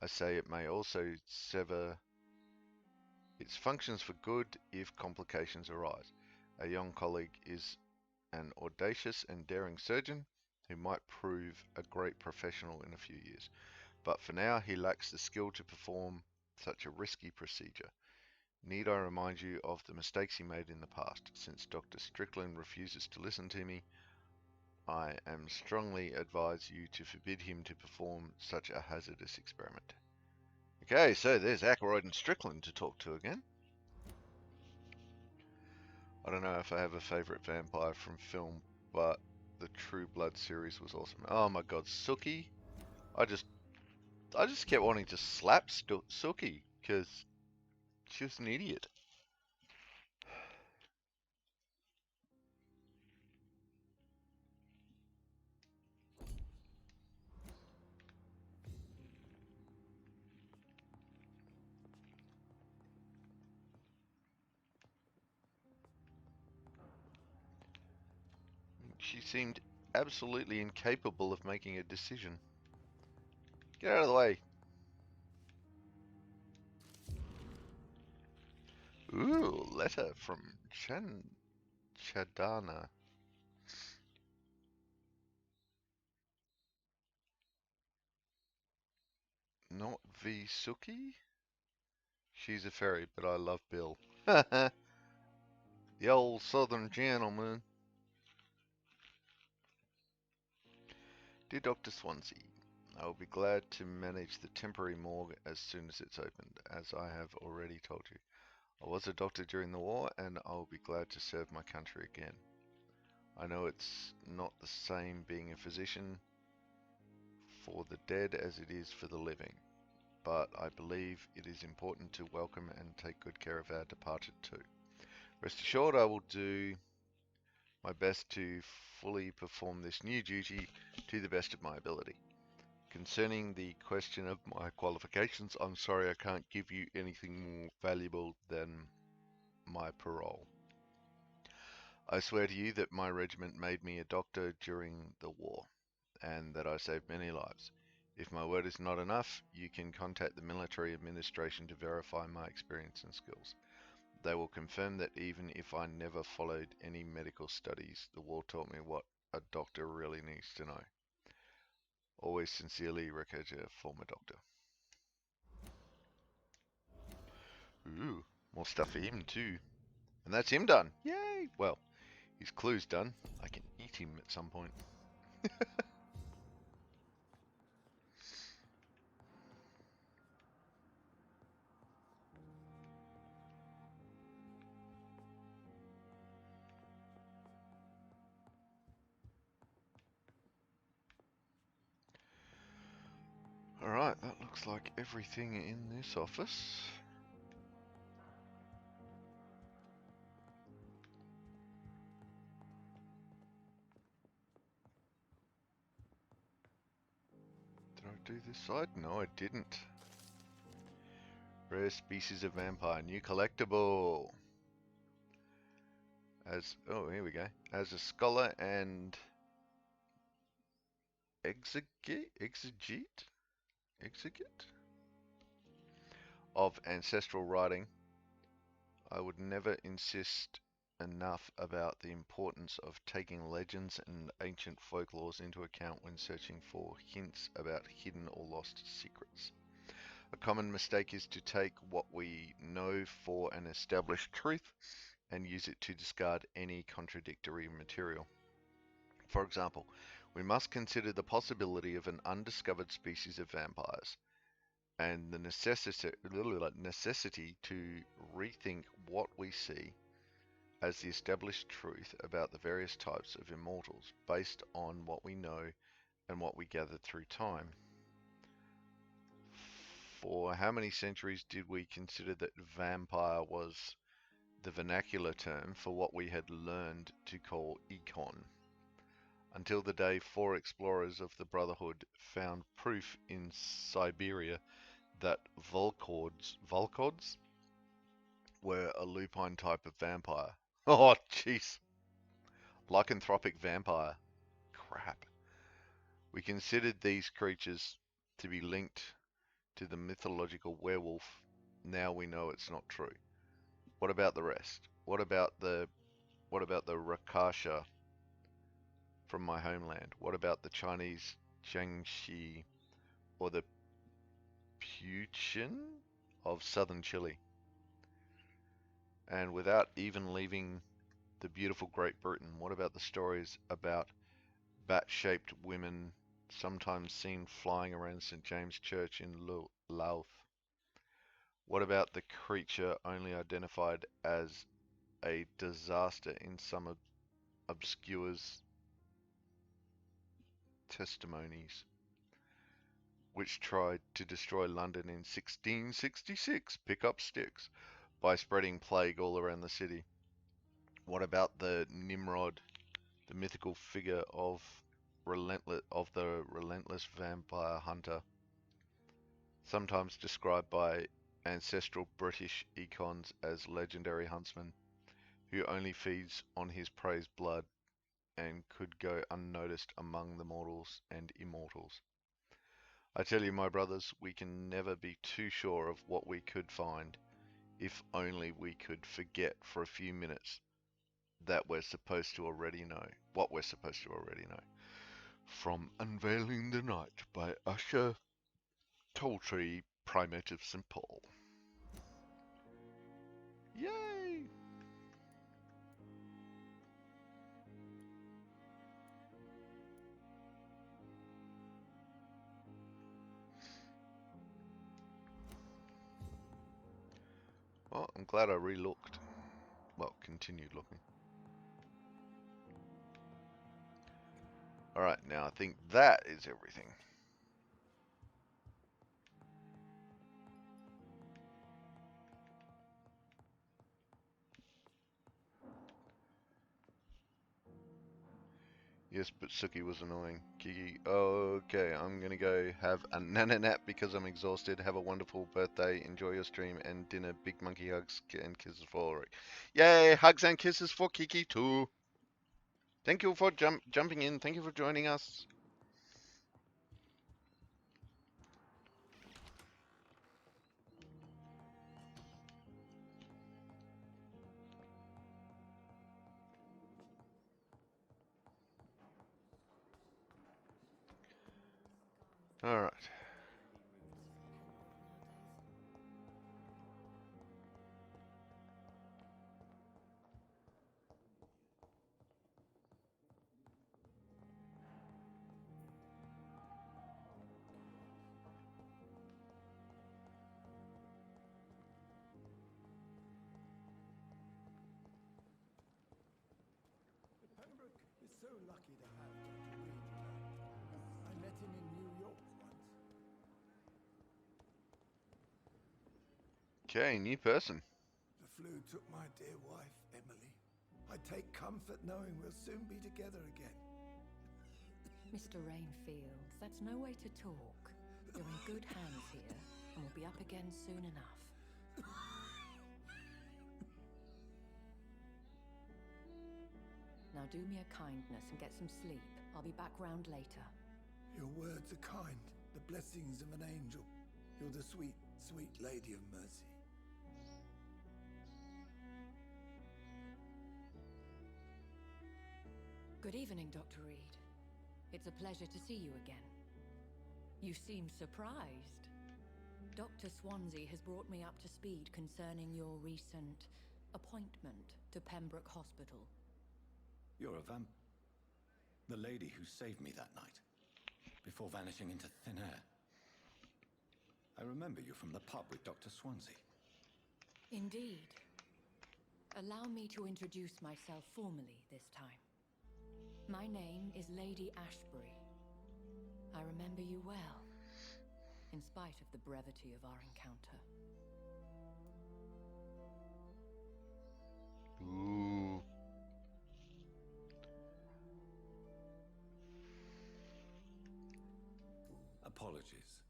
I say it may also sever its functions for good if complications arise. A young colleague is an audacious and daring surgeon who might prove a great professional in a few years, but for now he lacks the skill to perform such a risky procedure. Need I remind you of the mistakes he made in the past? Since Dr. Strickland refuses to listen to me, I am strongly advise you to forbid him to perform such a hazardous experiment. Okay, so there's Aykroyd and Strickland to talk to again. I don't know if I have a favorite vampire from film, but the True Blood series was awesome. Oh my god, Sookie! I just kept wanting to slap Sookie because she was an idiot. She seemed absolutely incapable of making a decision. Get out of the way. Ooh, letter from Chadana. Not V Suki? She's a fairy, but I love Bill. The old southern gentleman. Dear Dr. Swansea, I will be glad to manage the temporary morgue as soon as it's opened, as I have already told you. I was a doctor during the war, and I will be glad to serve my country again. I know it's not the same being a physician for the dead as it is for the living, but I believe it is important to welcome and take good care of our departed too. Rest assured I will do my best to fully perform this new duty to the best of my ability. Concerning the question of my qualifications, I'm sorry I can't give you anything more valuable than my parole. I swear to you that my regiment made me a doctor during the war, and that I saved many lives. If my word is not enough, you can contact the military administration to verify my experience and skills. They will confirm that even if I never followed any medical studies, the war taught me what a doctor really needs to know. Always sincerely, Rekeja, former doctor. Ooh, more stuff for him too. And that's him done. Yay! Well, his clue's done. I can eat him at some point. Alright, that looks like everything in this office. Did I do this side? No, I didn't. Rare species of vampire, new collectible. Oh, here we go. As a scholar and exegete of ancestral writing, I would never insist enough about the importance of taking legends and ancient folklores into account when searching for hints about hidden or lost secrets. A common mistake is to take what we know for an established truth and use it to discard any contradictory material. For example, we must consider the possibility of an undiscovered species of vampires. and the necessity to rethink what we see as the established truth about the various types of immortals based on what we know and what we gathered through time. For how many centuries did we consider that vampire was the vernacular term for what we had learned to call econ? Until the day 4 explorers of the Brotherhood found proof in Siberia that Volkods were a lupine type of vampire. Oh, jeez. Lycanthropic vampire. Crap. We considered these creatures to be linked to the mythological werewolf. Now we know it's not true. What about the rest? What about the Rakasha from my homeland? What about the Chinese Jiangxi or the Puchin of southern Chile? And without even leaving the beautiful Great Britain, what about the stories about bat-shaped women sometimes seen flying around St. James Church in Louth? What about the creature only identified as a disaster in some obscure testimonies, which tried to destroy London in 1666, pick up sticks, by spreading plague all around the city? What about the Nimrod, the mythical figure of the relentless vampire hunter, sometimes described by ancestral British econs as legendary huntsman, who only feeds on his prey's blood and could go unnoticed among the mortals and immortals? I tell you, my brothers, we can never be too sure of what we could find, if only we could forget for a few minutes that we're supposed to already know, what we're supposed to already know. From Unveiling the Night by Usher Toltree, Primate of St. Paul. Yay! Well, I'm glad I re-looked. Well, continued looking. Alright, now I think that is everything. Yes, but Suki was annoying. Kiki, okay, I'm gonna go have a nana nap because I'm exhausted. Have a wonderful birthday, enjoy your stream and dinner. Big monkey hugs and kisses for Ulrich. Yay, hugs and kisses for Kiki too. Thank you for jumping in, thank you for joining us. Alright. Pembroke is so lucky to have Dr. Reed around. I met him in New York once. Okay, new person. The flu took my dear wife, Emily. I take comfort knowing we'll soon be together again. Mr. Rainfield, that's no way to talk. You're in good hands here, and we'll be up again soon enough. Now do me a kindness and get some sleep. I'll be back round later. Your words are kind, the blessings of an angel. You're the sweet, sweet Lady of Mercy. Good evening, Dr. Reed. It's a pleasure to see you again. You seem surprised. Dr. Swansea has brought me up to speed concerning your recent appointment to Pembroke Hospital. You're a the lady who saved me that night, before vanishing into thin air. I remember you from the pub with Dr. Swansea. Indeed. Allow me to introduce myself formally this time. My name is Lady Ashbury. I remember you well, in spite of the brevity of our encounter. Ooh. Apologies.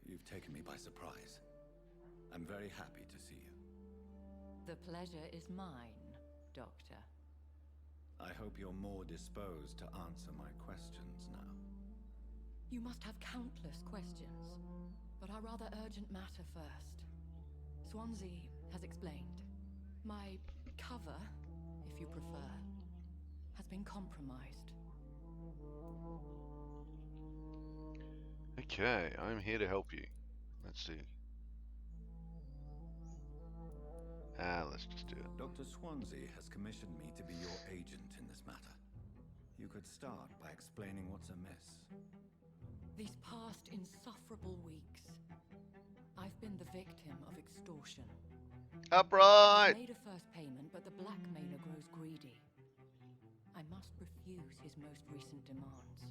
You've taken me by surprise. I'm very happy to see you. The pleasure is mine, Doctor. I hope you're more disposed to answer my questions now. You must have countless questions, but our rather urgent matter first. Swansea has explained. My cover, if you prefer, has been compromised. Okay, I'm here to help you. Let's see. Let's just do it. Dr. Swansea has commissioned me to be your agent in this matter. You could start by explaining what's amiss. These past insufferable weeks, I've been the victim of extortion. Upright! I've made a first payment, but the blackmailer grows greedy. I must refuse his most recent demands.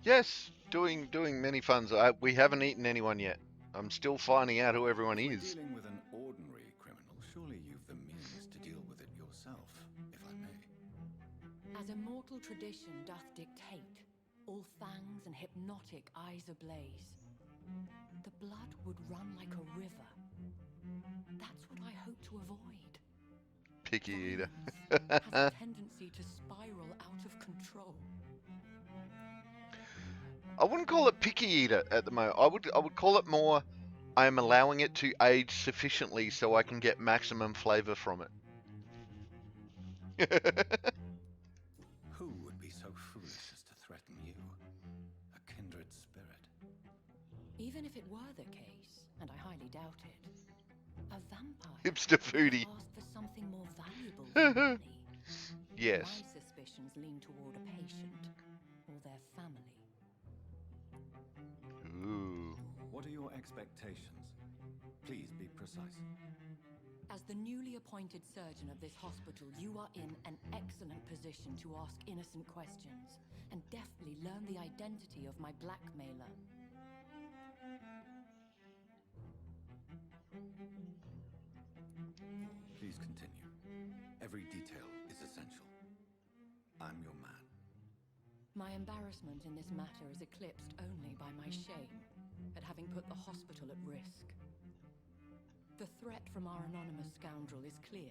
Yes, doing many funds. We haven't eaten anyone yet. I'm still finding out who everyone If we're is. dealing with an ordinary criminal, surely you've the means to deal with it yourself, if I may. As immortal tradition doth dictate, all fangs and hypnotic eyes ablaze, the blood would run like a river. That's what I hope to avoid. Picky eater. Has a tendency to spiral out of control. I wouldn't call it picky eater at the moment. I would call it more, I am allowing it to age sufficiently so I can get maximum flavor from it. Who would be so foolish as to threaten you? A kindred spirit. Even if it were the case, and I highly doubt it, a vampire Hipster foodie. would ask for something more valuable than money. Yes. My suspicions lean toward a patient or their family. Ooh. What are your expectations? Please be precise. As the newly appointed surgeon of this hospital, you are in an excellent position to ask innocent questions and deftly learn the identity of my blackmailer. Please continue. Every detail is essential. I'm your man. My embarrassment in this matter is eclipsed only by my shame at having put the hospital at risk. The threat from our anonymous scoundrel is clear.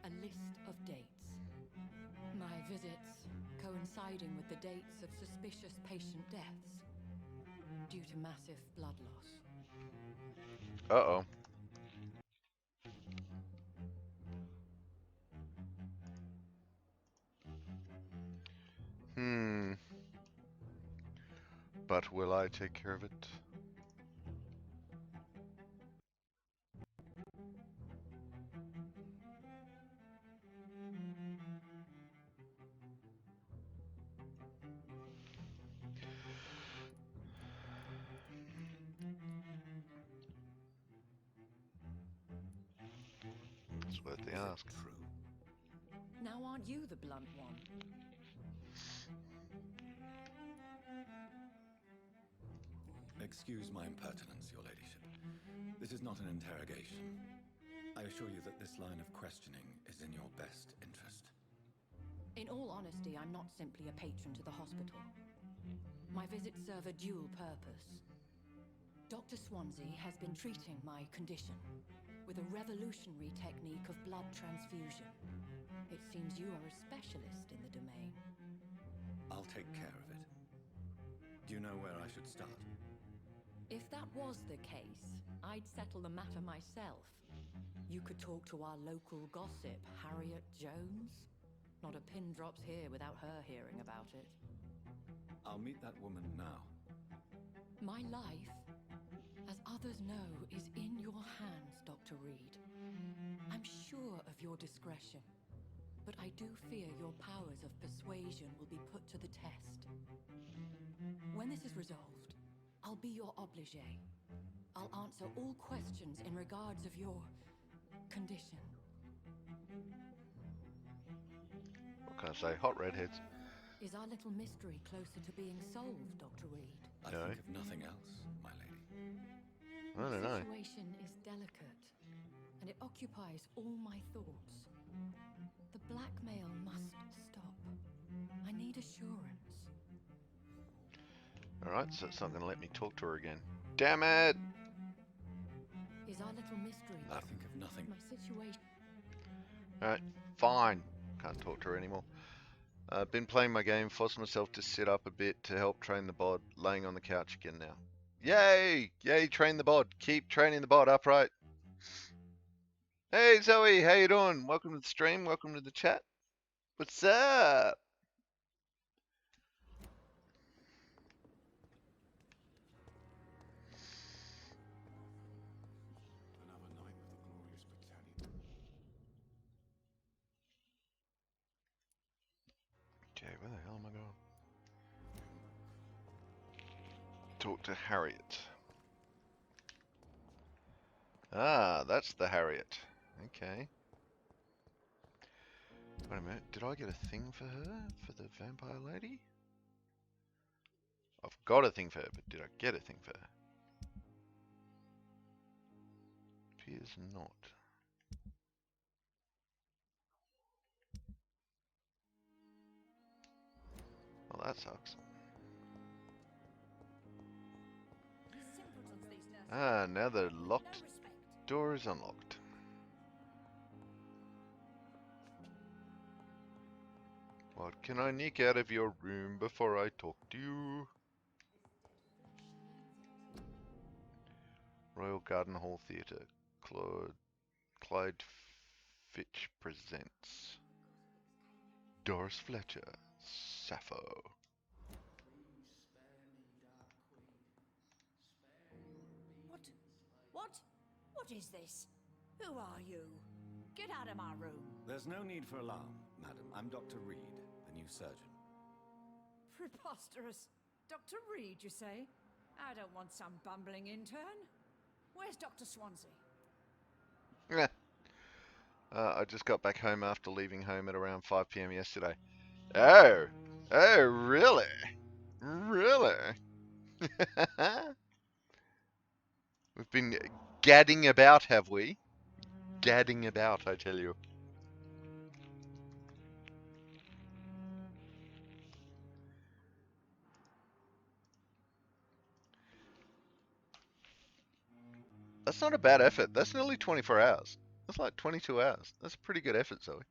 A list of dates. My visits coinciding with the dates of suspicious patient deaths due to massive blood loss. Uh-oh. But will I take care of it? It's worth the ask. Now aren't you the blunt one? Excuse my impertinence, Your Ladyship. This is not an interrogation. I assure you that this line of questioning is in your best interest. In all honesty, I'm not simply a patron to the hospital. My visits serve a dual purpose. Dr. Swansea has been treating my condition with a revolutionary technique of blood transfusion. It seems you are a specialist in the domain. I'll take care of it. Do you know where I should start? If that was the case, I'd settle the matter myself. You could talk to our local gossip, Harriet Jones. Not a pin drops here without her hearing about it. I'll meet that woman now. My life, as others know, is in your hands, Dr. Reed. I'm sure of your discretion, but I I do fear your powers of persuasion will be put to the test. When this is resolved, I'll be your obligé. I'll answer all questions in regards of your condition. What can I say? Hot redheads. Is our little mystery closer to being solved, Dr. Reed? I think of nothing else, my lady. I don't know. The situation is delicate, and it occupies all my thoughts. The blackmail must stop. I need assurance. Alright, so it's not going to let me talk to her again. Damn it! Is our little mystery... I think of nothing. My situation... Alright, fine. Can't talk to her anymore. Been playing my game, forced myself to sit up a bit to help train the bod. Laying on the couch again now. Yay! Yay, train the bod. Keep training the bod upright. Hey Zoe, how you doing? Welcome to the stream, welcome to the chat. What's up? Another night with the glorious battalion. Okay, where the hell am I going? Talk to Harriet. Ah, that's the Harriet. Okay. Wait a minute, did I get a thing for her? For the vampire lady? I've got a thing for her, but did I get a thing for her? Appears not. Well, that sucks. Ah, now the locked door is unlocked. What can I nick out of your room before I talk to you? Royal Garden Hall Theatre. Clyde Fitch presents Doris Fletcher, Sappho. What is this? Who are you? Get out of my room. There's no need for alarm, madam. I'm Dr. Reed, the new surgeon. Preposterous. Dr. Reed, you say? I don't want some bumbling intern. Where's Dr. Swansea? I just got back home after leaving home at around 5 PM yesterday. Oh, really? Really? We've been gadding about, have we? Gadding about, I tell you. That's not a bad effort. That's nearly 24 hours. That's like 22 hours. That's a pretty good effort, Zoe.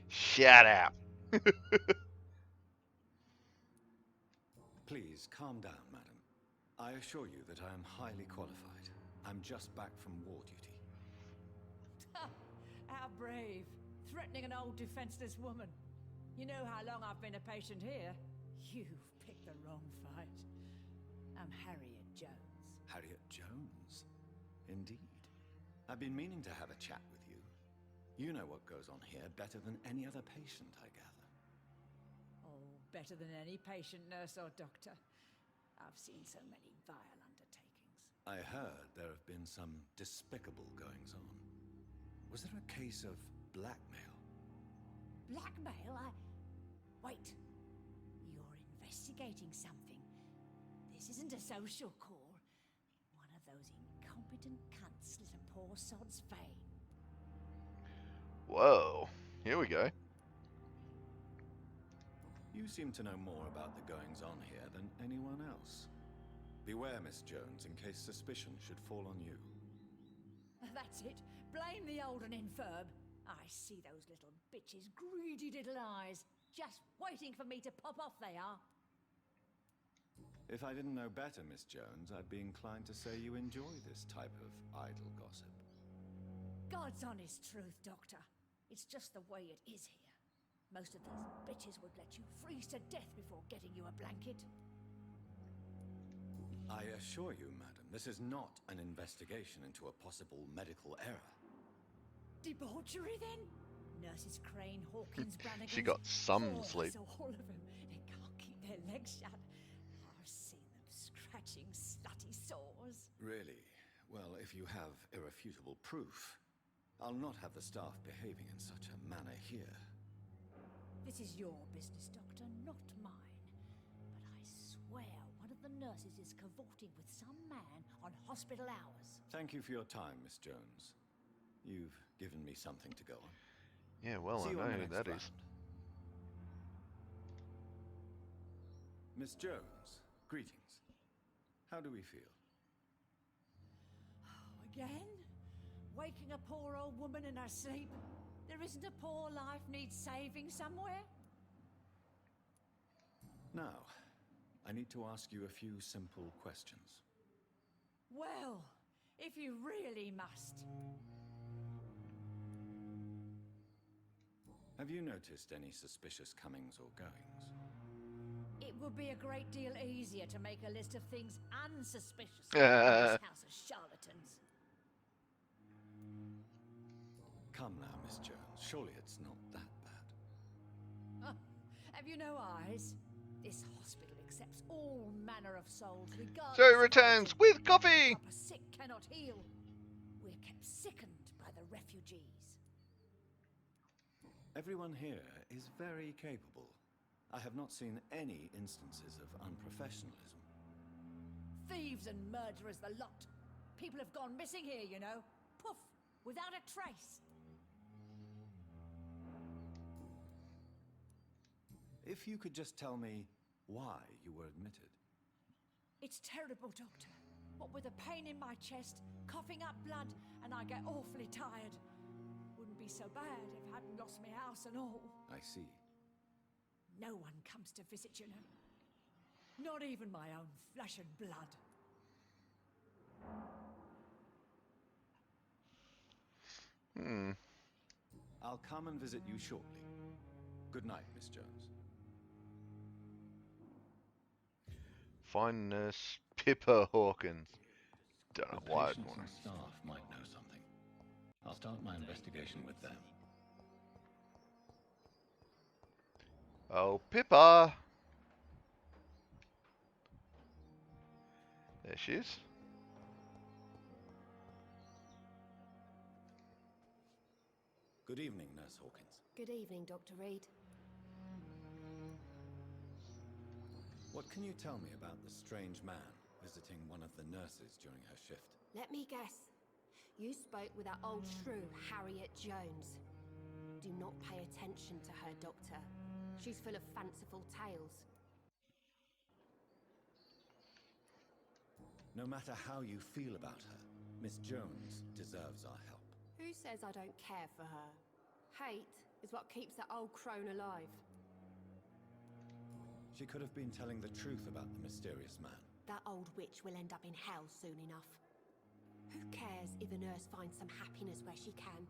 Shut up. Please, calm down, madam. I assure you that I am highly qualified. I'm just back from war duty. How brave. Threatening an old defenseless woman. You know how long I've been a patient here? You've picked the wrong fight. I'm Harriet Jones. Harriet Jones? Indeed. I've been meaning to have a chat with you. You know what goes on here better than any other patient, I gather. Oh, better than any patient, nurse, or doctor. I've seen so many vile undertakings. I heard there have been some despicable goings-on. Was there a case of blackmail? Blackmail? Wait. You're investigating something. This isn't a social call. One of those incompetent cunts let a poor sod's fame. Whoa. Here we go. You seem to know more about the goings-on here than anyone else. Beware, Miss Jones, in case suspicion should fall on you. That's it. Blame the old and infirm. I see those little bitches' greedy little eyes. Just waiting for me to pop off, they are. If I didn't know better, Miss Jones, I'd be inclined to say you enjoy this type of idle gossip. God's honest truth, Doctor. It's just the way it is here. Most of these bitches would let you freeze to death before getting you a blanket. I assure you, madam, this is not an investigation into a possible medical error. Debauchery, then? Nurses Crane, Hawkins, Brannigan. She got some sleep. So all of them, they can't keep their legs shut. I've seen them scratching slutty sores. Really? Well, if you have irrefutable proof, I'll not have the staff behaving in such a manner here. This is your business, Doctor, not mine. But I swear one of the nurses is cavorting with some man on hospital hours. Thank you for your time, Miss Jones. You've given me something to go on. Yeah, well, See I you know on the who next that round. is. Miss Jones, greetings. How do we feel? Again? Waking a poor old woman in her sleep? There isn't a poor life needs saving somewhere? Now, I need to ask you a few simple questions. Well, if you really must. Have you noticed any suspicious comings or goings? It would be a great deal easier to make a list of things unsuspicious in this house of charlatans. Come now, Miss Jones. Surely it's not that bad. Huh. Have you no eyes? This hospital accepts all manner of souls, regardless So of returns origin. with coffee! Proper sick cannot heal. We're kept sickened by the refugees. Everyone here is very capable. I have not seen any instances of unprofessionalism. Thieves and murderers, the lot. People have gone missing here, you know. Poof, without a trace. If you could just tell me why you were admitted. It's terrible, Doctor. What with a pain in my chest, coughing up blood, and I get awfully tired. Wouldn't be so bad if I hadn't lost my house and all. I see. No one comes to visit, you know. Not even my own flesh and blood. I'll come and visit you shortly. Good night, Miss Jones. Fine nurse Pippa Hawkins. Don't know The why I'd patients want and staff might know something. I'll start my investigation with them. to. Oh, Pippa! There she is. Good evening, Nurse Hawkins. Good evening, Dr. Reed. What can you tell me about the strange man visiting one of the nurses during her shift? Let me guess. You spoke with that old shrew, Harriet Jones. Do not pay attention to her, Doctor. She's full of fanciful tales. No matter how you feel about her, Miss Jones deserves our help. Who says I don't care for her? Hate is what keeps that old crone alive. She could have been telling the truth about the mysterious man. That old witch will end up in hell soon enough. Who cares if a nurse finds some happiness where she can?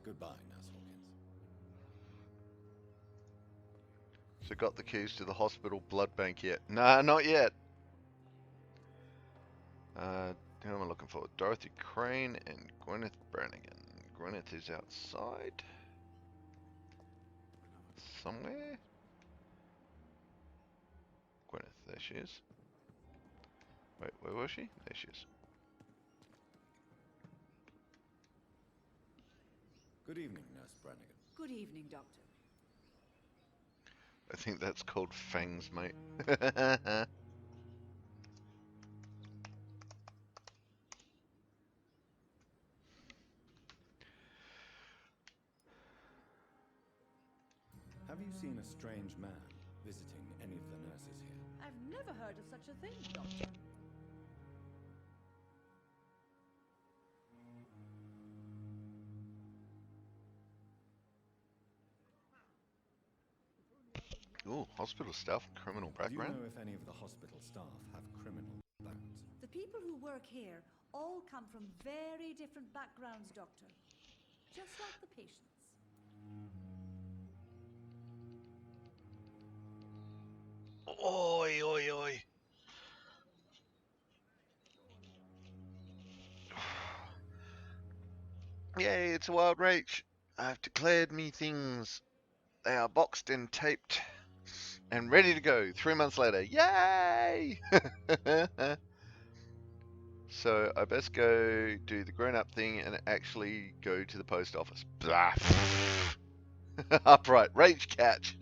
Goodbye, Nurse Hawkins. So got the keys to the hospital blood bank yet? Nah, not yet. Who am I looking for? Dorothy Crane and Gwyneth Brannigan. Gwyneth is outside. Somewhere? Gwyneth, there she is. Wait, where was she? There she is. Good evening, Nurse Brannigan. Good evening, Doctor. I think that's called fangs, mate. Have you seen a strange man visiting any of the nurses here? I've Never heard of such a thing, Doctor. Ooh, hospital staff, criminal Do you background. know if any of the hospital staff have criminal backgrounds? The people who work here all come from very different backgrounds, Doctor. Just like the patients. Oi, oi, oi. Yay, it's a wild reach. I've declared me things. They are boxed and taped and ready to go 3 months later. Yay! So I best go do the grown-up thing and actually go to the post office. Blah. Upright, rage catch.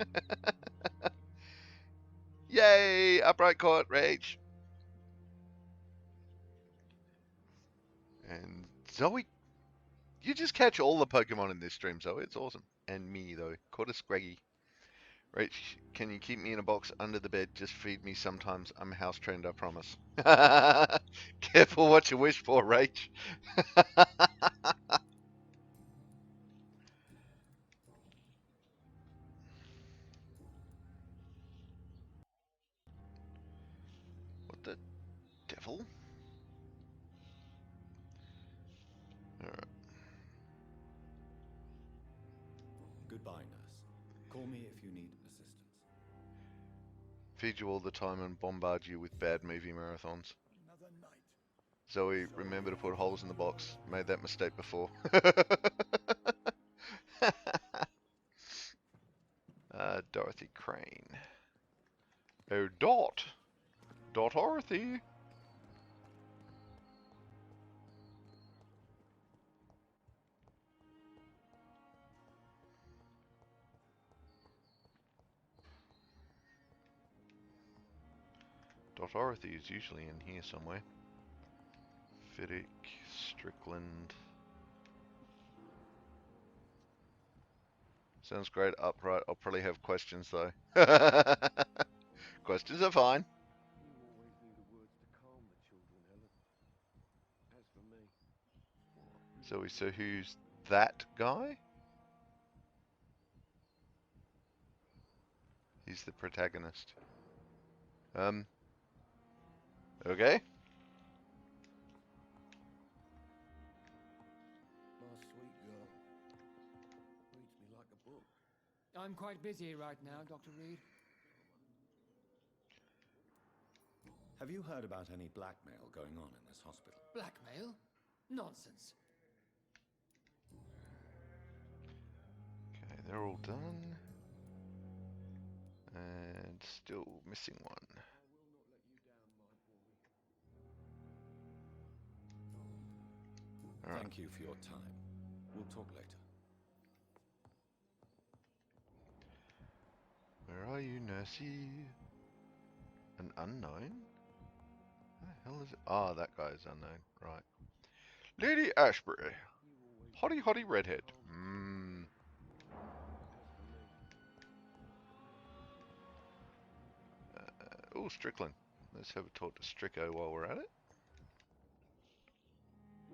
Yay, upright court, rage. And Zoe, you just catch all the Pokemon in this stream, Zoe. It's awesome. And me, though. Caught a Scraggy. Rach, can you keep me in a box under the bed? Just feed me sometimes. I'm house trained, I promise. Careful what you wish for, Rach. What the devil? Alright. Goodbye, nurse. Call me if you need assistance. Feed you all the time and bombard you with bad movie marathons. Another night. Zoe, remember to put holes in the box. Made that mistake before. Dorothy Crane. Oh, Dot. Dot Dorothy. Dot Dorothy is usually in here somewhere. Fiddick, Strickland. Sounds great. Upright. I'll probably have questions though. Questions are fine. You always knew the words to calm the children, Helen. As for me... So who's that guy? He's the protagonist. Okay. My sweet girl. Reads me like a book. I'm quite busy right now, Dr. Reed. Have you heard about any blackmail going on in this hospital? Blackmail? Nonsense. Okay, they're all done. And still missing one. All right. Thank you for your time. We'll talk later. Where are you, Nursey? An unknown? Who the hell is it? Ah, that guy's unknown. Right. Lady Ashbury. Hottie hottie redhead. Oh, Strickland. Let's have a talk to Stricko while we're at it.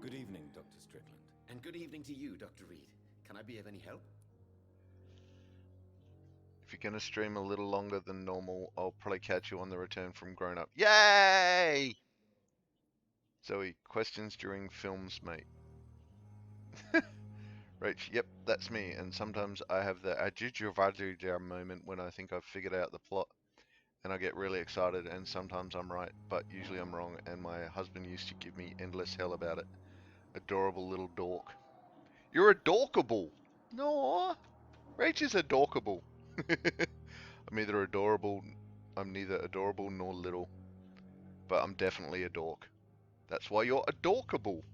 Good evening, Dr. Strickland. And good evening to you, Dr. Reed. Can I be of any help? If you're going to stream a little longer than normal, I'll probably catch you on the return from Grown Up. Yay! Zoe, questions during films, mate. Rach, yep, that's me. And sometimes I have the ajujuvaju moment when I think I've figured out the plot. And I get really excited, and sometimes I'm right, but usually I'm wrong, and my husband used to give me endless hell about it. Adorable little dork. You're adorkable! No, Rach is adorkable. I'm neither adorable nor little, but I'm definitely a dork. That's why you're adorkable.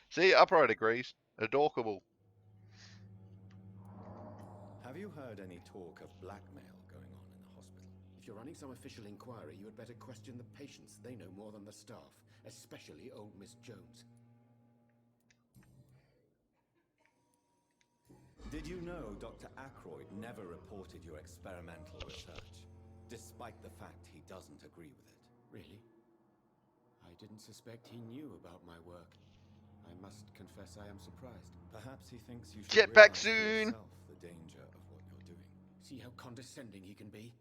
See, Upright agrees. Adorkable. Have you heard any talk of blackmail going on in the hospital? If you're running some official inquiry, you had better question the patients. They know more than the staff, especially old Miss Jones. Did you know Dr. Ackroyd never reported your experimental research? despite the fact he doesn't agree with it. Really? I didn't suspect he knew about my work. I must confess I am surprised. Perhaps he thinks you should Get back realize for soon. yourself the danger of what you're doing. See how condescending he can be?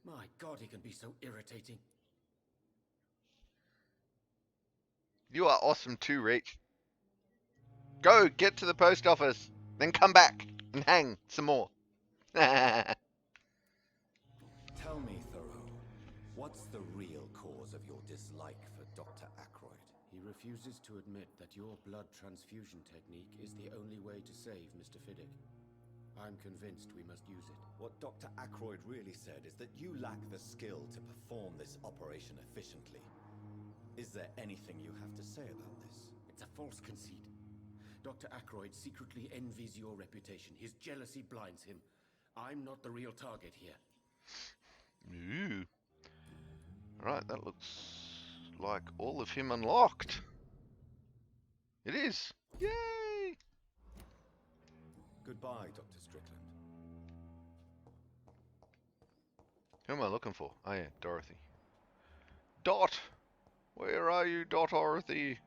My God, he can be so irritating. You are awesome too, Reach. Go, get to the post office, then come back and hang some more. Tell me, Thoreau, what's the real cause of your dislike for Dr. Ackroyd? He refuses to admit that your blood transfusion technique is the only way to save Mr. Fiddick. I'm convinced we must use it. What Dr. Ackroyd really said is that you lack the skill to perform this operation efficiently. Is there anything you have to say about this? It's a false conceit. Dr. Ackroyd secretly envies your reputation. His jealousy blinds him. I'm not the real target here. Ooh. Right, that looks like all of him unlocked. It is. Yay! Goodbye, Dr. Strickland. Who am I looking for? Oh yeah, Dorothy. Dot! Where are you, Dorothy?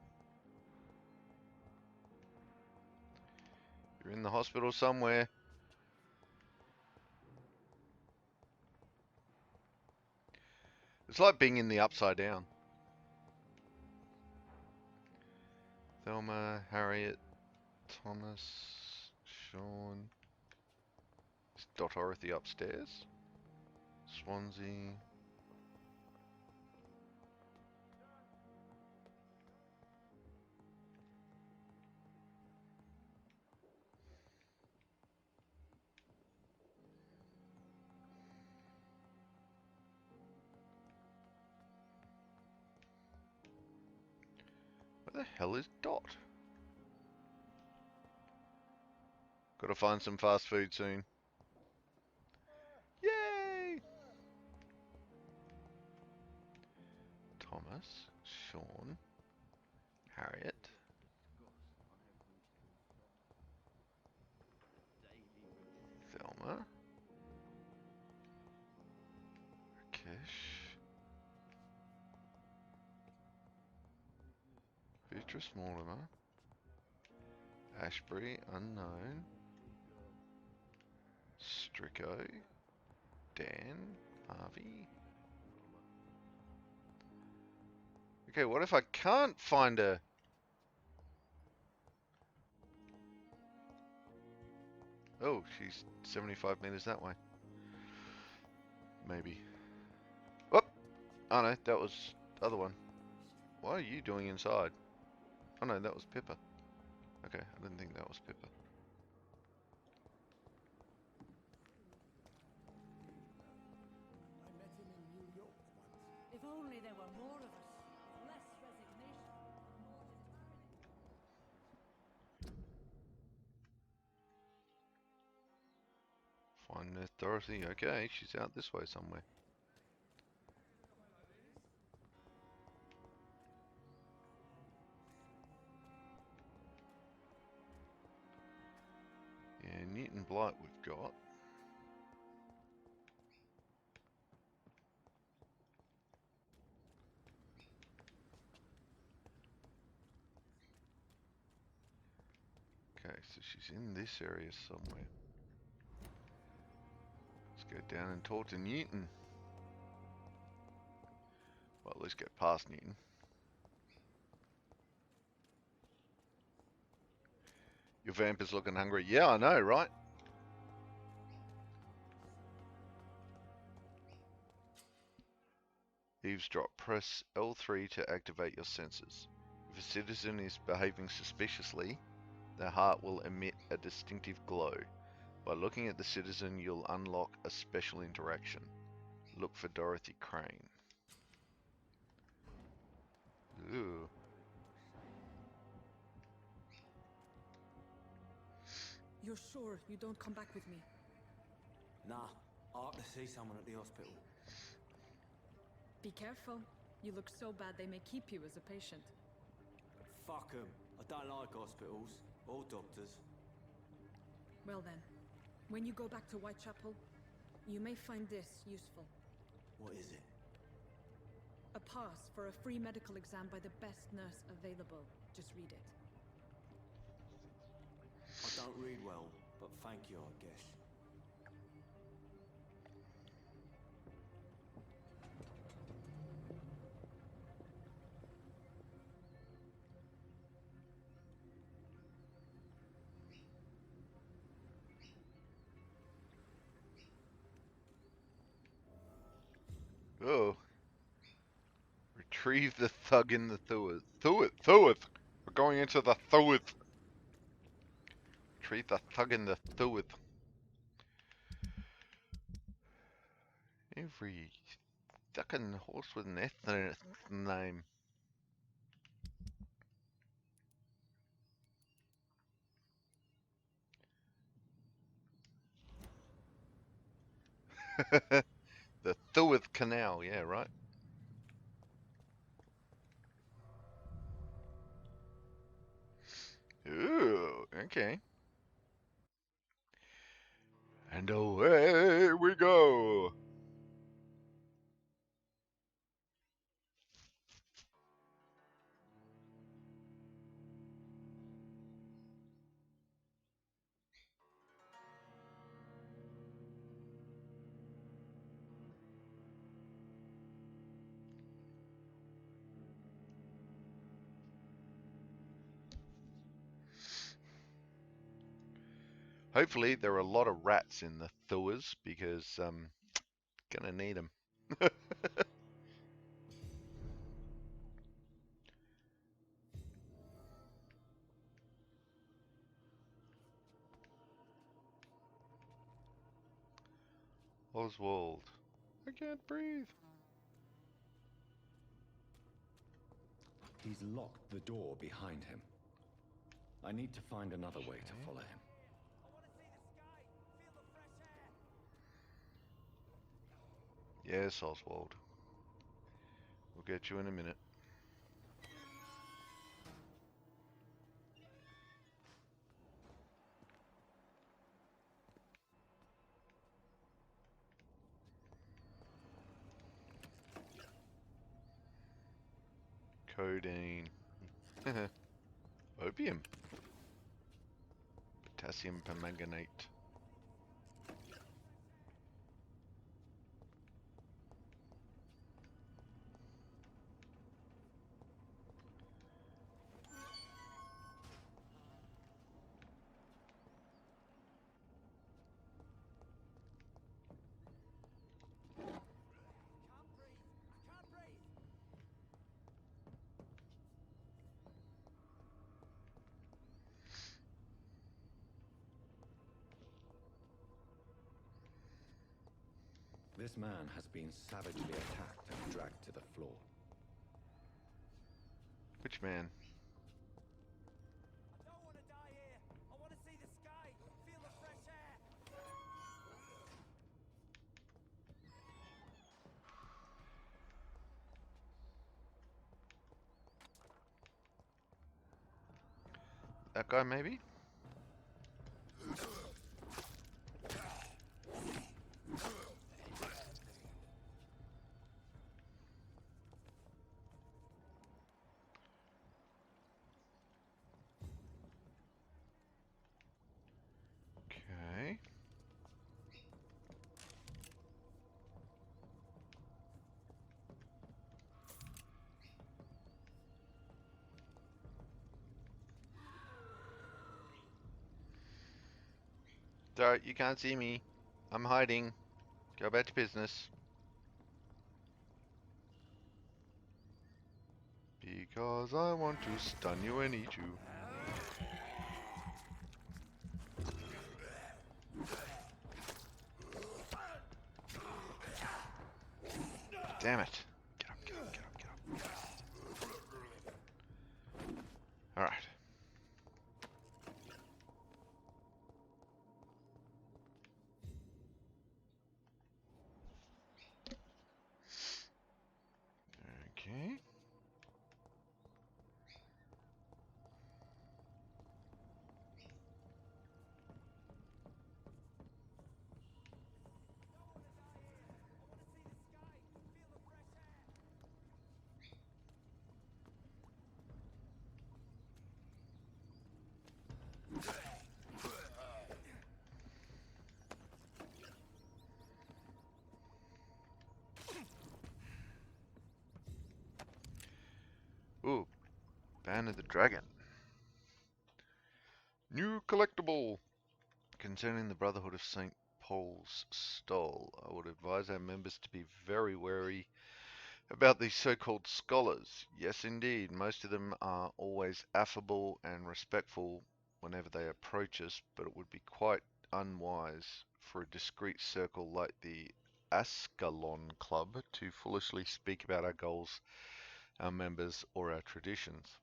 You're in the hospital somewhere. It's like being in the Upside Down. Thelma, Harriet, Thomas, Sean. Is Dorothy upstairs? Swansea. Where the hell is Dot? Gotta find some fast food soon. Yay! Thomas, Sean, Harriet. Thelma. Rakesh. Beatrice Mortimer. Ashbury, unknown. Stricko. Dan. Harvey. Okay, what if I can't find her? Oh, she's 75 meters that way. Maybe. Whoop! Oh no, that was the other one. What are you doing inside? Oh no, that was Pippa. Okay, I didn't think that was Pippa. I met him in New York once. If only there were more of us, with less resignation, more determination. Find Miss Dorothy. Okay, she's out this way somewhere. Yeah, Newton Blight we've got. Okay, so she's in this area somewhere. Let's go down and talk to Newton. Well, at least get past Newton. Your vamp is looking hungry. Yeah, I know, right? Eavesdrop. Press L3 to activate your senses. If a citizen is behaving suspiciously, their heart will emit a distinctive glow. By looking at the citizen, you'll unlock a special interaction. Look for Dorothy Crane. Ooh. You're sure you don't come back with me? Nah, I have to see someone at the hospital. Be careful. You look so bad they may keep you as a patient. Fuck 'em. I don't like hospitals or doctors. Well then, when you go back to Whitechapel, you may find this useful. What is it? A pass for a free medical exam by the best nurse available. Just read it. I don't read well, but thank you, I guess. Oh. Retrieve the thug in the Thuith. Thuith! We're going into the Thuith. Retrieve the thug in the Thuith. Every fucking horse with an ethnic name. The Thuith Canal, yeah, right? Ooh, okay. And away we go. Hopefully there are a lot of rats in the Thuas because gonna need them. Oswald, I can't breathe. He's locked the door behind him. I need to find another way to follow him. Yes, Oswald. We'll get you in a minute. Codeine. Opium. Potassium permanganate. This man has been savagely attacked and dragged to the floor. Which man? I don't want to die here. I want to see the sky, feel the fresh air. That guy, maybe? Okay. Sorry, you can't see me. I'm hiding. Go back to business. Because I want to stun you and eat you. Damn it. Get up, get up, get up, get up. Alright. Okay. Ban of the Dragon. New collectible. Concerning the Brotherhood of St. Paul's Stole, I would advise our members to be very wary about these so-called scholars. Yes, indeed, most of them are always affable and respectful whenever they approach us, but it would be quite unwise for a discreet circle like the Ascalon Club to foolishly speak about our goals, our members, or our traditions.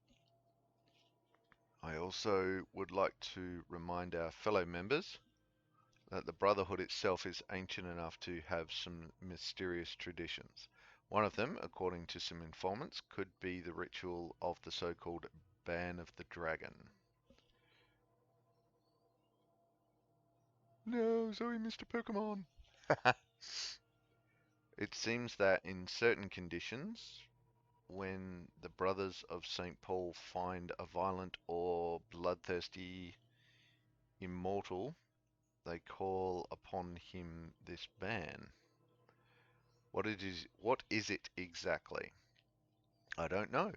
I also would like to remind our fellow members that the Brotherhood itself is ancient enough to have some mysterious traditions. One of them, according to some informants, could be the ritual of the so-called Ban of the Dragon. No, Zoe missed a Pokemon! It seems that in certain conditions, when the Brothers of St. Paul find a violent or bloodthirsty immortal, they call upon him this ban. What is it exactly? I don't know.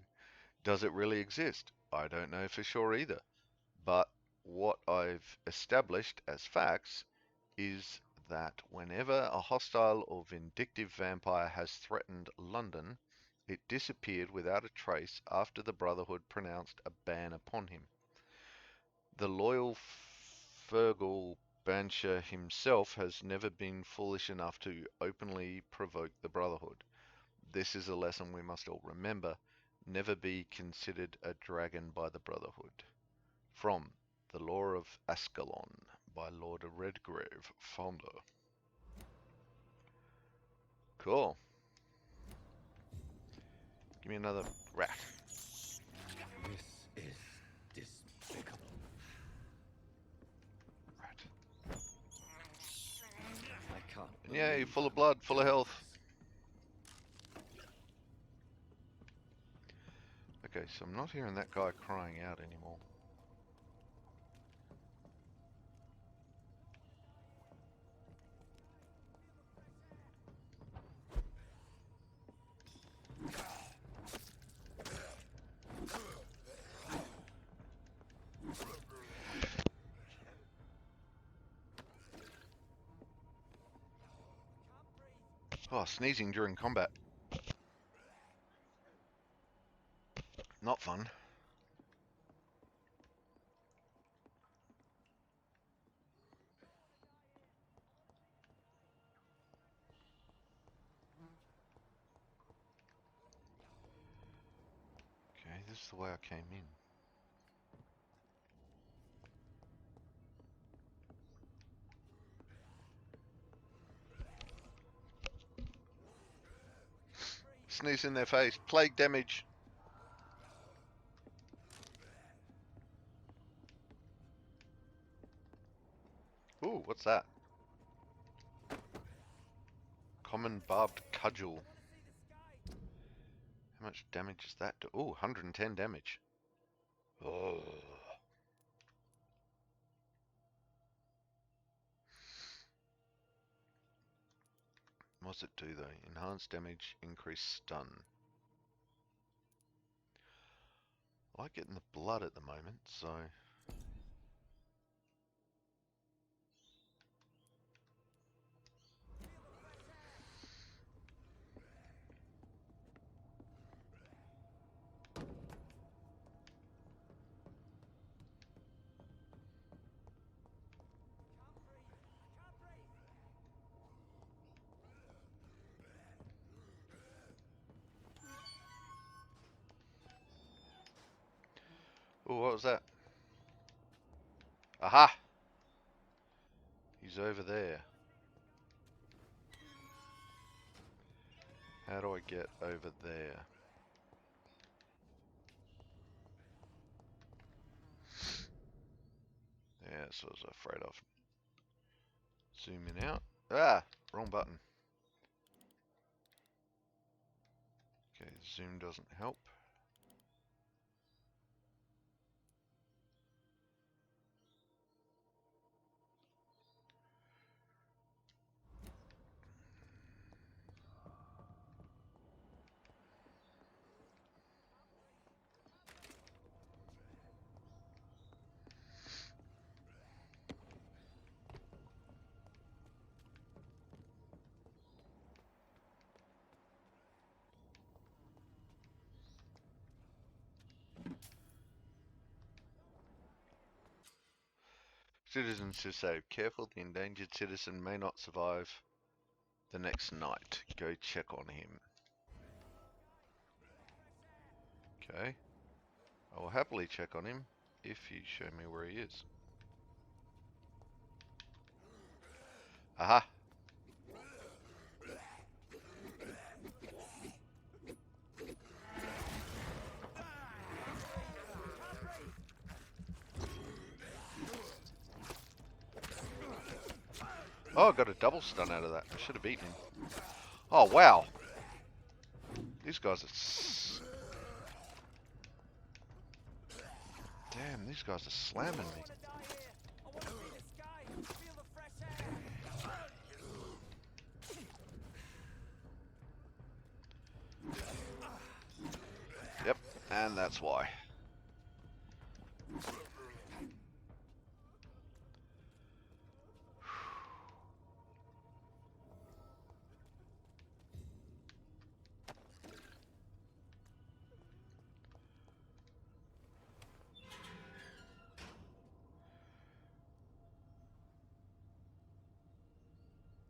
Does it really exist? I don't know for sure either. But what I've established as facts is that whenever a hostile or vindictive vampire has threatened London, it disappeared without a trace after the Brotherhood pronounced a ban upon him. The loyal Fergal Bansher himself has never been foolish enough to openly provoke the Brotherhood. This is a lesson we must all remember. Never be considered a dragon by the Brotherhood. From The Law of Ascalon by Lord Redgrave, founder. Cool. Give me another rat. This is despicable. Rat. I can't. And yeah, you're full of blood, full of health. Okay, so I'm not hearing that guy crying out anymore. Oh, sneezing during combat. Not fun. Okay, this is the way I came in. Sneeze in their face. Plague damage. Ooh, what's that? Common barbed cudgel. How much damage is that? Ooh, 110 damage. Oh. What's it do though? Enhanced damage, increased stun. I like getting the blood at the moment, so... Oh, what was that? Aha! He's over there. How do I get over there? Yeah, that's what I was afraid of. Zooming out. Ah! Wrong button. Okay, zoom doesn't help. Citizens to save. Careful, the endangered citizen may not survive the next night. Go check on him. Okay. I will happily check on him if you show me where he is. Aha! Oh, I got a double stun out of that. I should have beaten him. Oh, wow. These guys are... Damn, these guys are slamming me. Yep, and that's why.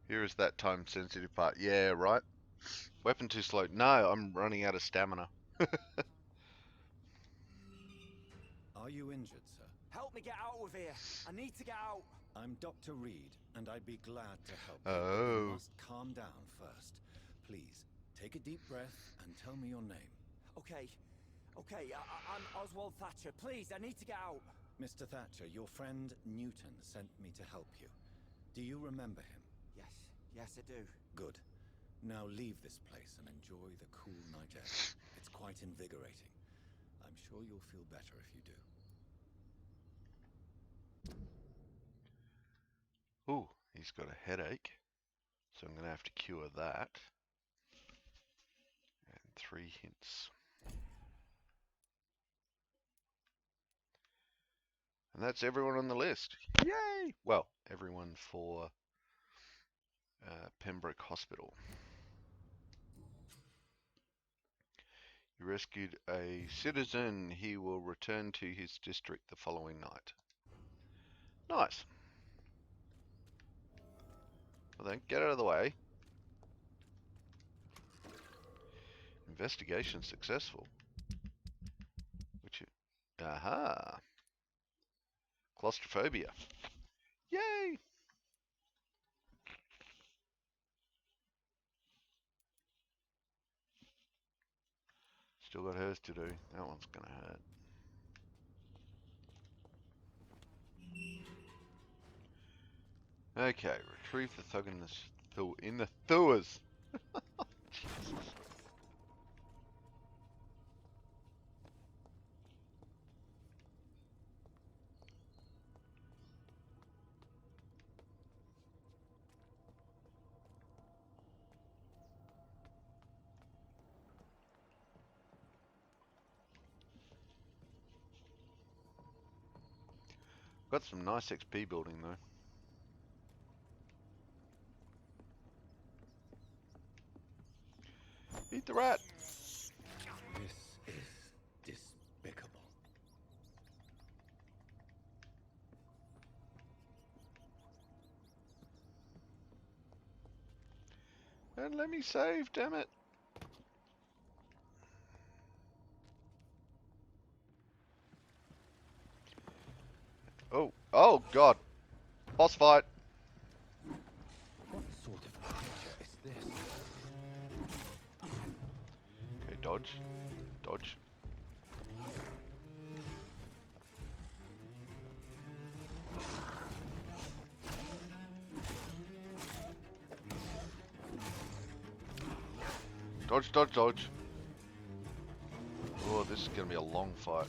Here is that time sensitive part. Yeah, right. Weapon too slow. No, I'm running out of stamina. Are you injured, sir? Help me get out of here. I need to get out. I'm Dr. Reed, and I'd be glad to help you. Oh. But you must calm down first. Please, take a deep breath and tell me your name. Okay. I'm Oswald Thatcher. Please, I need to get out. Mr. Thatcher, your friend Newton sent me to help you. Do you remember him? Yes, I do. Good. Now leave this place and enjoy the cool night air. It's quite invigorating. I'm sure you'll feel better if you do. Ooh, he's got a headache. So I'm going to have to cure that. And 3 hints. And that's everyone on the list. Yay! Well, everyone for Pembroke Hospital. You rescued a citizen. He will return to his district the following night. Nice. Well then, get out of the way. Investigation successful. Aha. Claustrophobia. Yay! Still got hers to do. That one's gonna hurt. Okay, retrieve the thug in the sewers. Jesus. Got some nice XP building though. Eat the rat. This is despicable. And let me save, damn it. Oh god. Boss fight. What sort of creature is this? Okay, dodge. Dodge. Dodge, dodge, dodge. Oh, this is gonna be a long fight.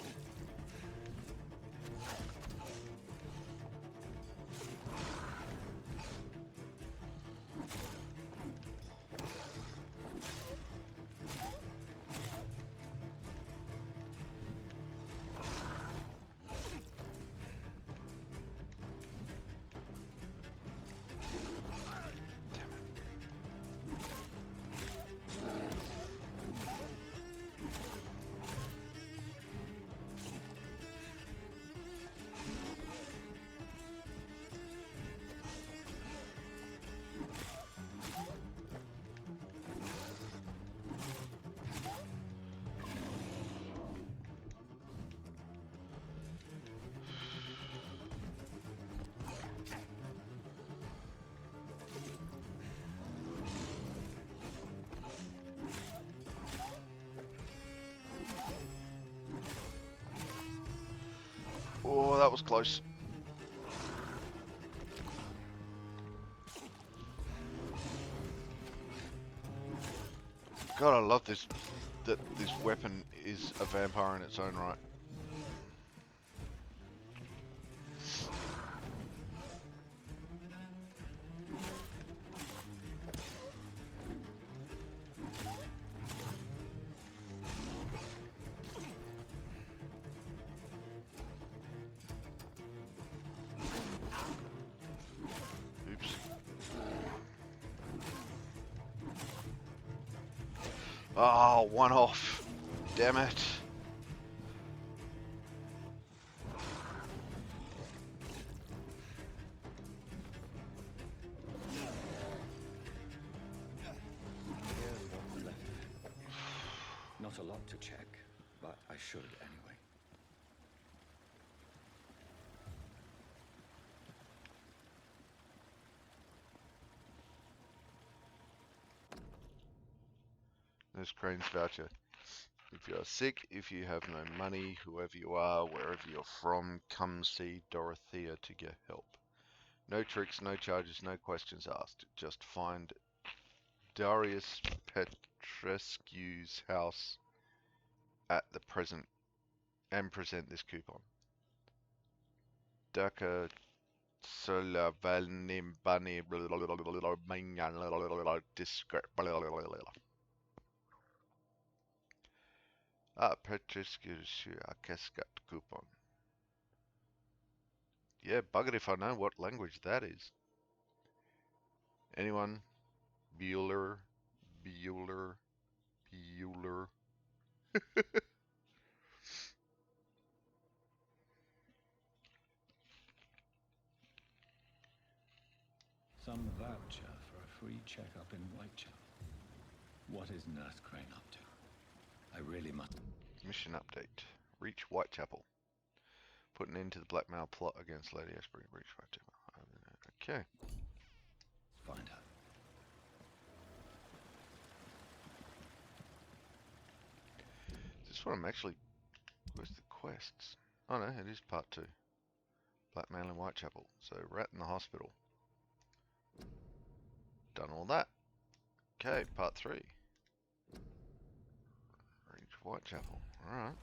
Oh, that was close. God, I love this. That this weapon is a vampire in its own right. Oops. Oh, one off. Damn it. Here's what's left of him. Not a lot to check, but I should anyway. There's Crane's voucher. If you are sick, if you have no money, whoever you are, wherever you're from, come see Dorothea to get help. No tricks, no charges, no questions asked. Just find Darius Petrescu's house at the present and present this coupon. Daka Solavalnim Bunny Petrescu's Keskat coupon. Yeah, bugger if I know what language that is. Anyone? Bueller? Bueller? Bueller? Some voucher for a free checkup in Whitechapel. What is Nurse Crane up to? I really must... Mission update. Reach Whitechapel. Put an end to the blackmail plot against Lady Ashbury. Reach Whitechapel. Okay. Find her. This one I'm actually... Where's the quests? Oh no, it is part 2. Blackmail in Whitechapel. So, rat in the hospital. Done all that. Okay, part 3. Reach Whitechapel. Alright.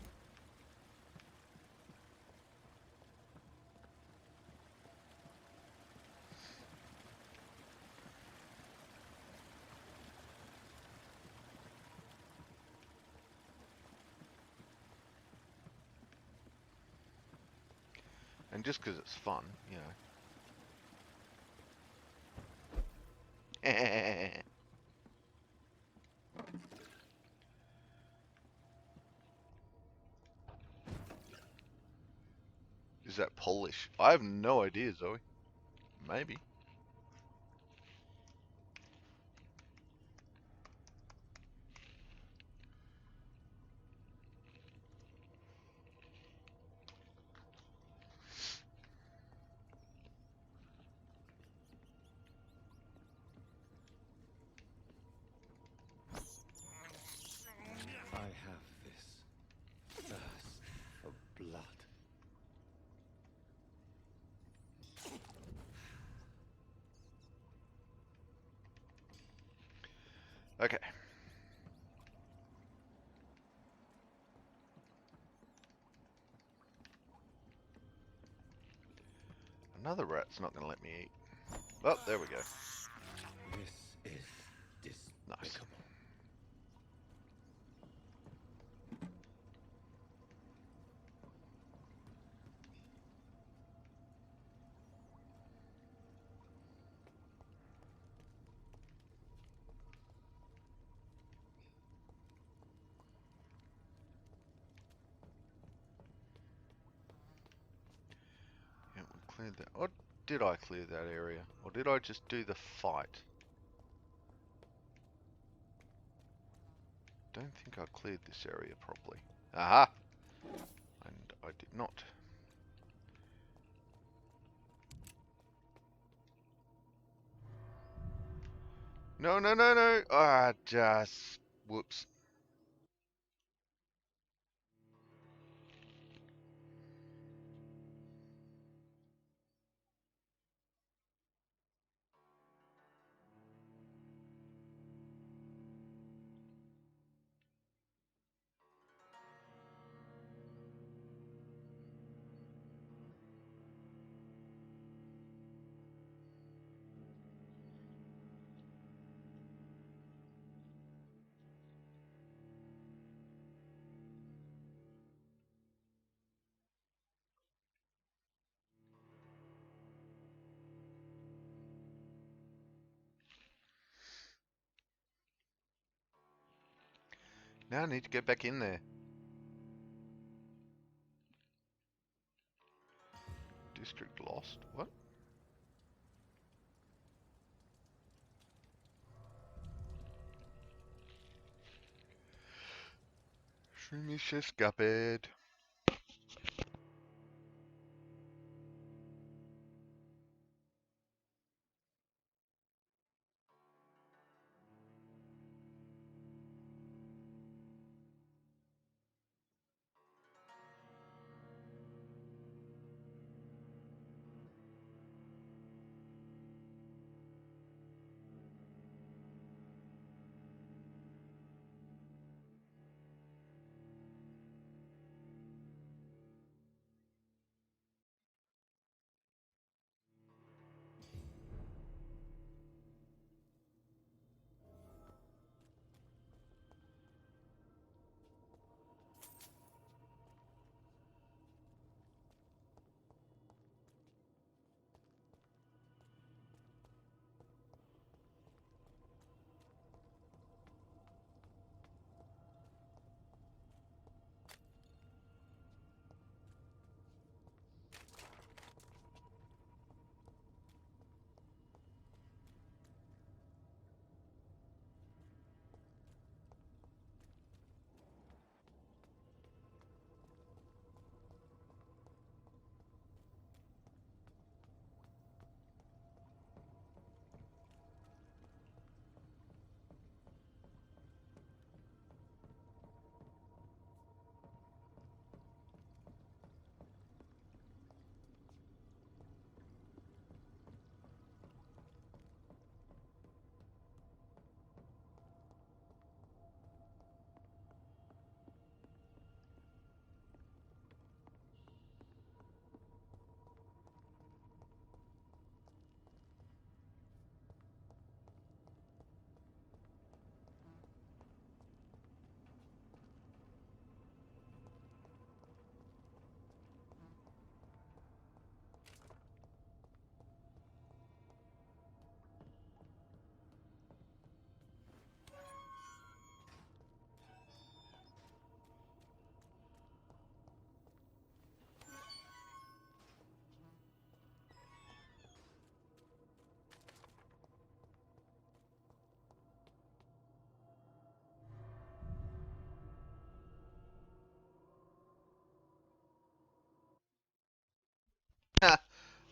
And just because it's fun, you know. Is that Polish? I have no idea, Zoe. Maybe. I have this thirst for blood. Okay. Another rat's not going to let me eat. Oh, there we go. This is despicable. Nice. Yeah, we cleared that. Or did I clear that area? Or did I just do the fight? Don't think I cleared this area properly. Aha! And I did not. No, no, no, no! Ah, just... Whoops. Now I need to get back in there. District lost? What? Shroom is just scuppered.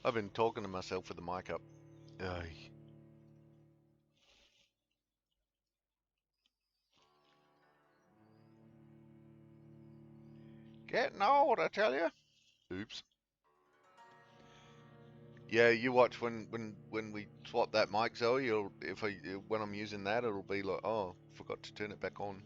I've been talking to myself with the mic up. Ay. Getting old, I tell you. Oops. Yeah, you watch when we swap that mic, Zoe. It'll, when I'm using that, it'll be like, oh, forgot to turn it back on.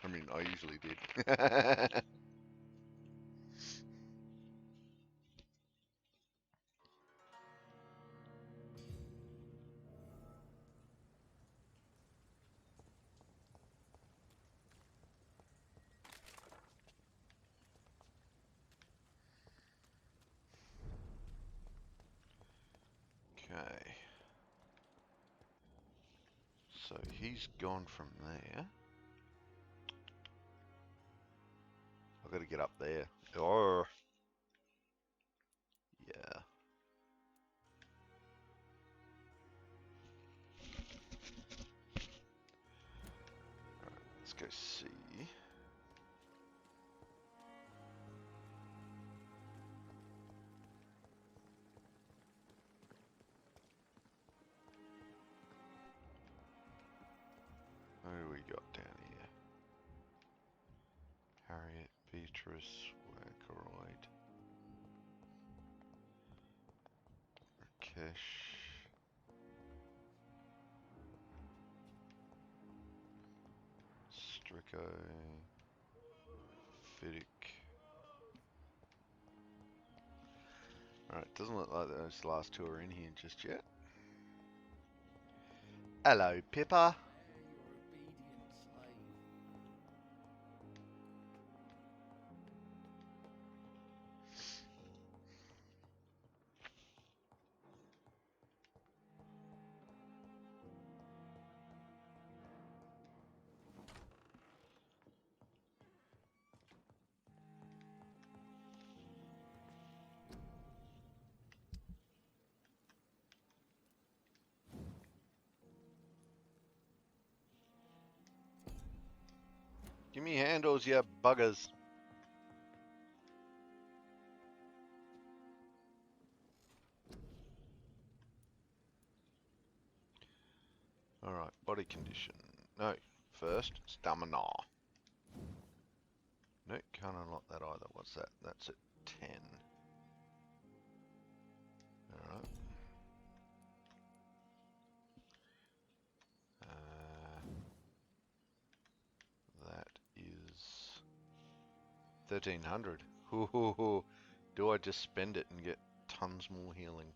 I mean, I usually did. Okay. So he's gone from there. I've got to get up there. Oh. Yeah. Alright, let's go see. Who do we got down here? Harriet, Beatrice, Wackeroid, Rakesh, Stricko, Fiddick. Alright, doesn't look like those last two are in here just yet. Hello, Pippa. Give me handles, you buggers. Alright, body condition. No, first, stamina. No, can't unlock that either. What's that? That's at 10. Alright. That is 1300. Ooh, do I just spend it and get tons more healing?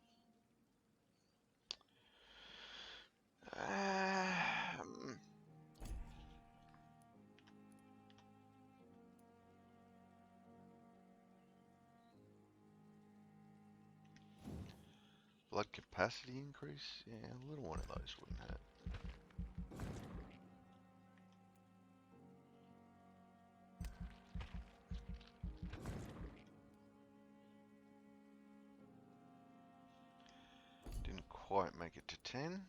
Blood capacity increase? Yeah, a little one of those wouldn't hurt. Didn't quite make it to 10.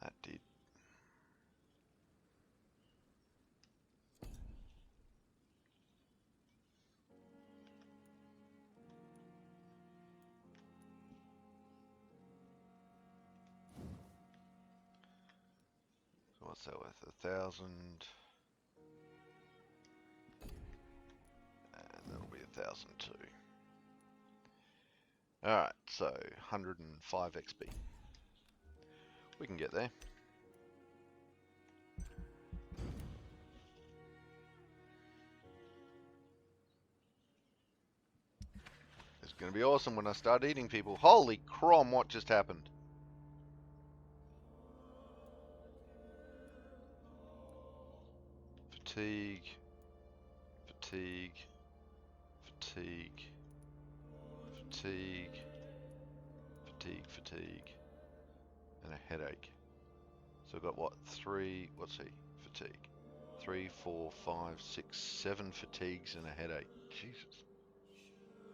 That did. So what's that worth? 1,000. And that'll be 1,000 too. Alright, so 105 XP. We can get there. It's gonna be awesome when I start eating people. Holy crom, what just happened? Fatigue, fatigue, fatigue, fatigue, fatigue, fatigue, and a headache. So I've got what? What's he? Fatigue. 3, 4, 5, 6, 7 fatigues and a headache. Jesus.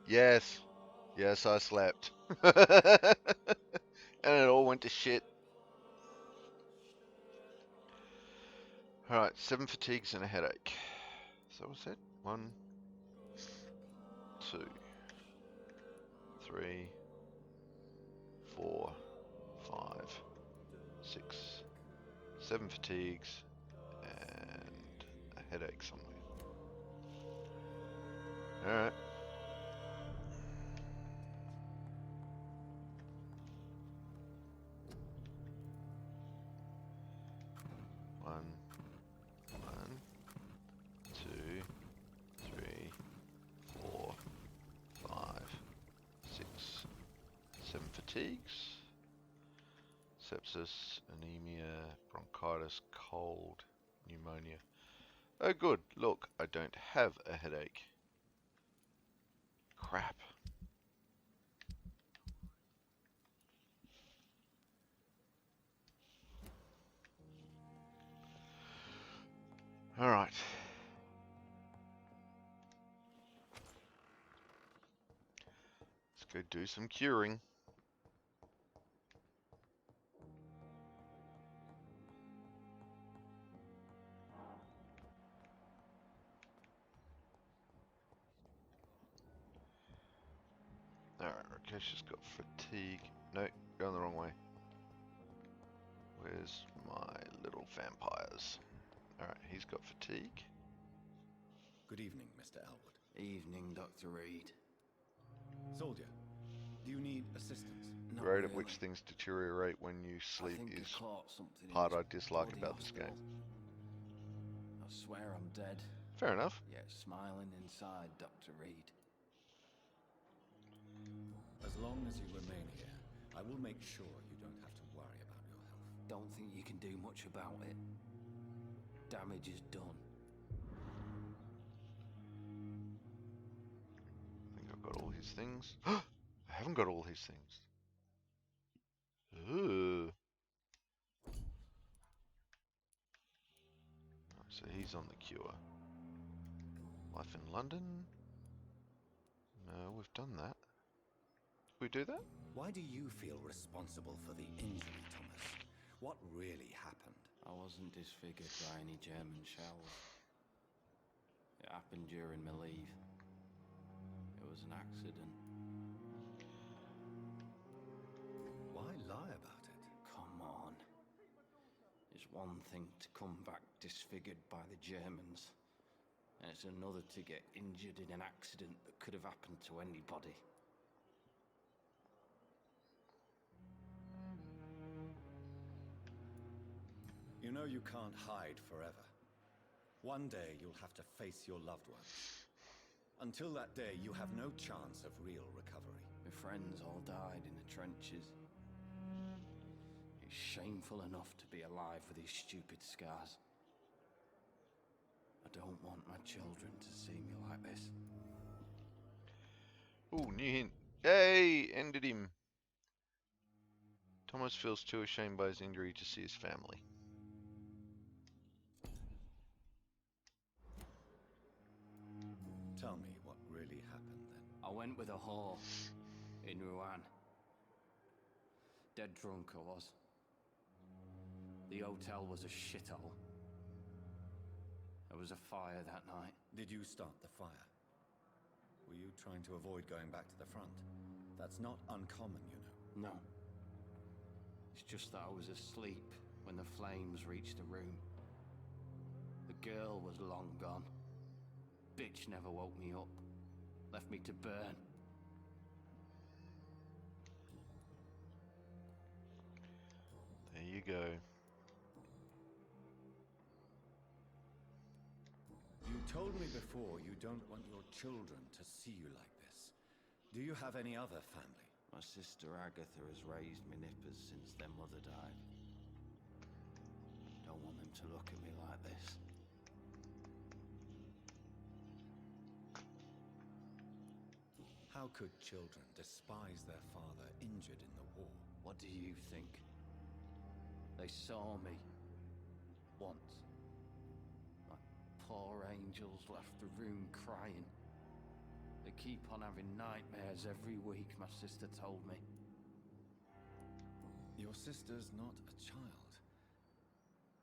Yes. Yes, I slept. And it all went to shit. Alright, 7 fatigues and a headache. So what's that? 1, 2, 3, 4, 5, 6, 7 fatigues and a headache somewhere. Alright. One, 2, 3, 4, 5, 6, 7 fatigues. Sepsis, anemia, bronchitis, cold, pneumonia. Oh good, look, I don't have a headache. Crap. Alright. Let's go do some curing. Alright, Rakesh's got fatigue. No, going the wrong way. Where's my little vampires? Alright, he's got fatigue. Good evening, Mr. Elwood. Evening, Dr. Reed. Soldier, do you need assistance? Not The rate at really. which things deteriorate when you sleep I think is I caught something part in I his dislike bloody about this hospital. game. I swear I'm dead. Fair enough. Yet smiling inside, Dr. Reed. As long as you remain here, I will make sure you don't have to worry about your health. Don't think you can do much about it. Damage is done. I think I've got all his things. I haven't got all his things. Ooh. So he's on the cure. Life in London? No, we've done that. We do that? Why do you feel responsible for the injury, Thomas? What really happened? I wasn't disfigured by any German shells. It happened during my leave. It was an accident. Why lie about it? Come on. It's one thing to come back disfigured by the Germans, and it's another to get injured in an accident that could have happened to anybody. You know you can't hide forever. One day you'll have to face your loved ones. Until that day, you have no chance of real recovery. My friends all died in the trenches. It's shameful enough to be alive with these stupid scars. I don't want my children to see me like this. Ooh, new hint. Yay! Ended him. Thomas feels too ashamed by his injury to see his family. Tell me what really happened then. I went with a whore in Rouen. Dead drunk I was. The hotel was a shithole. There was a fire that night. Did you start the fire? Were you trying to avoid going back to the front? That's not uncommon, you know. No. It's just that I was asleep when the flames reached the room. The girl was long gone. Bitch never woke me up. Left me to burn. There you go. You told me before you don't want your children to see you like this. Do you have any other family? My sister Agatha has raised me nippers since their mother died. Don't want them to look at me like this. How could children despise their father injured in the war? What do you think? They saw me once. My poor angels left the room crying. They keep on having nightmares every week, my sister told me. Your sister's not a child.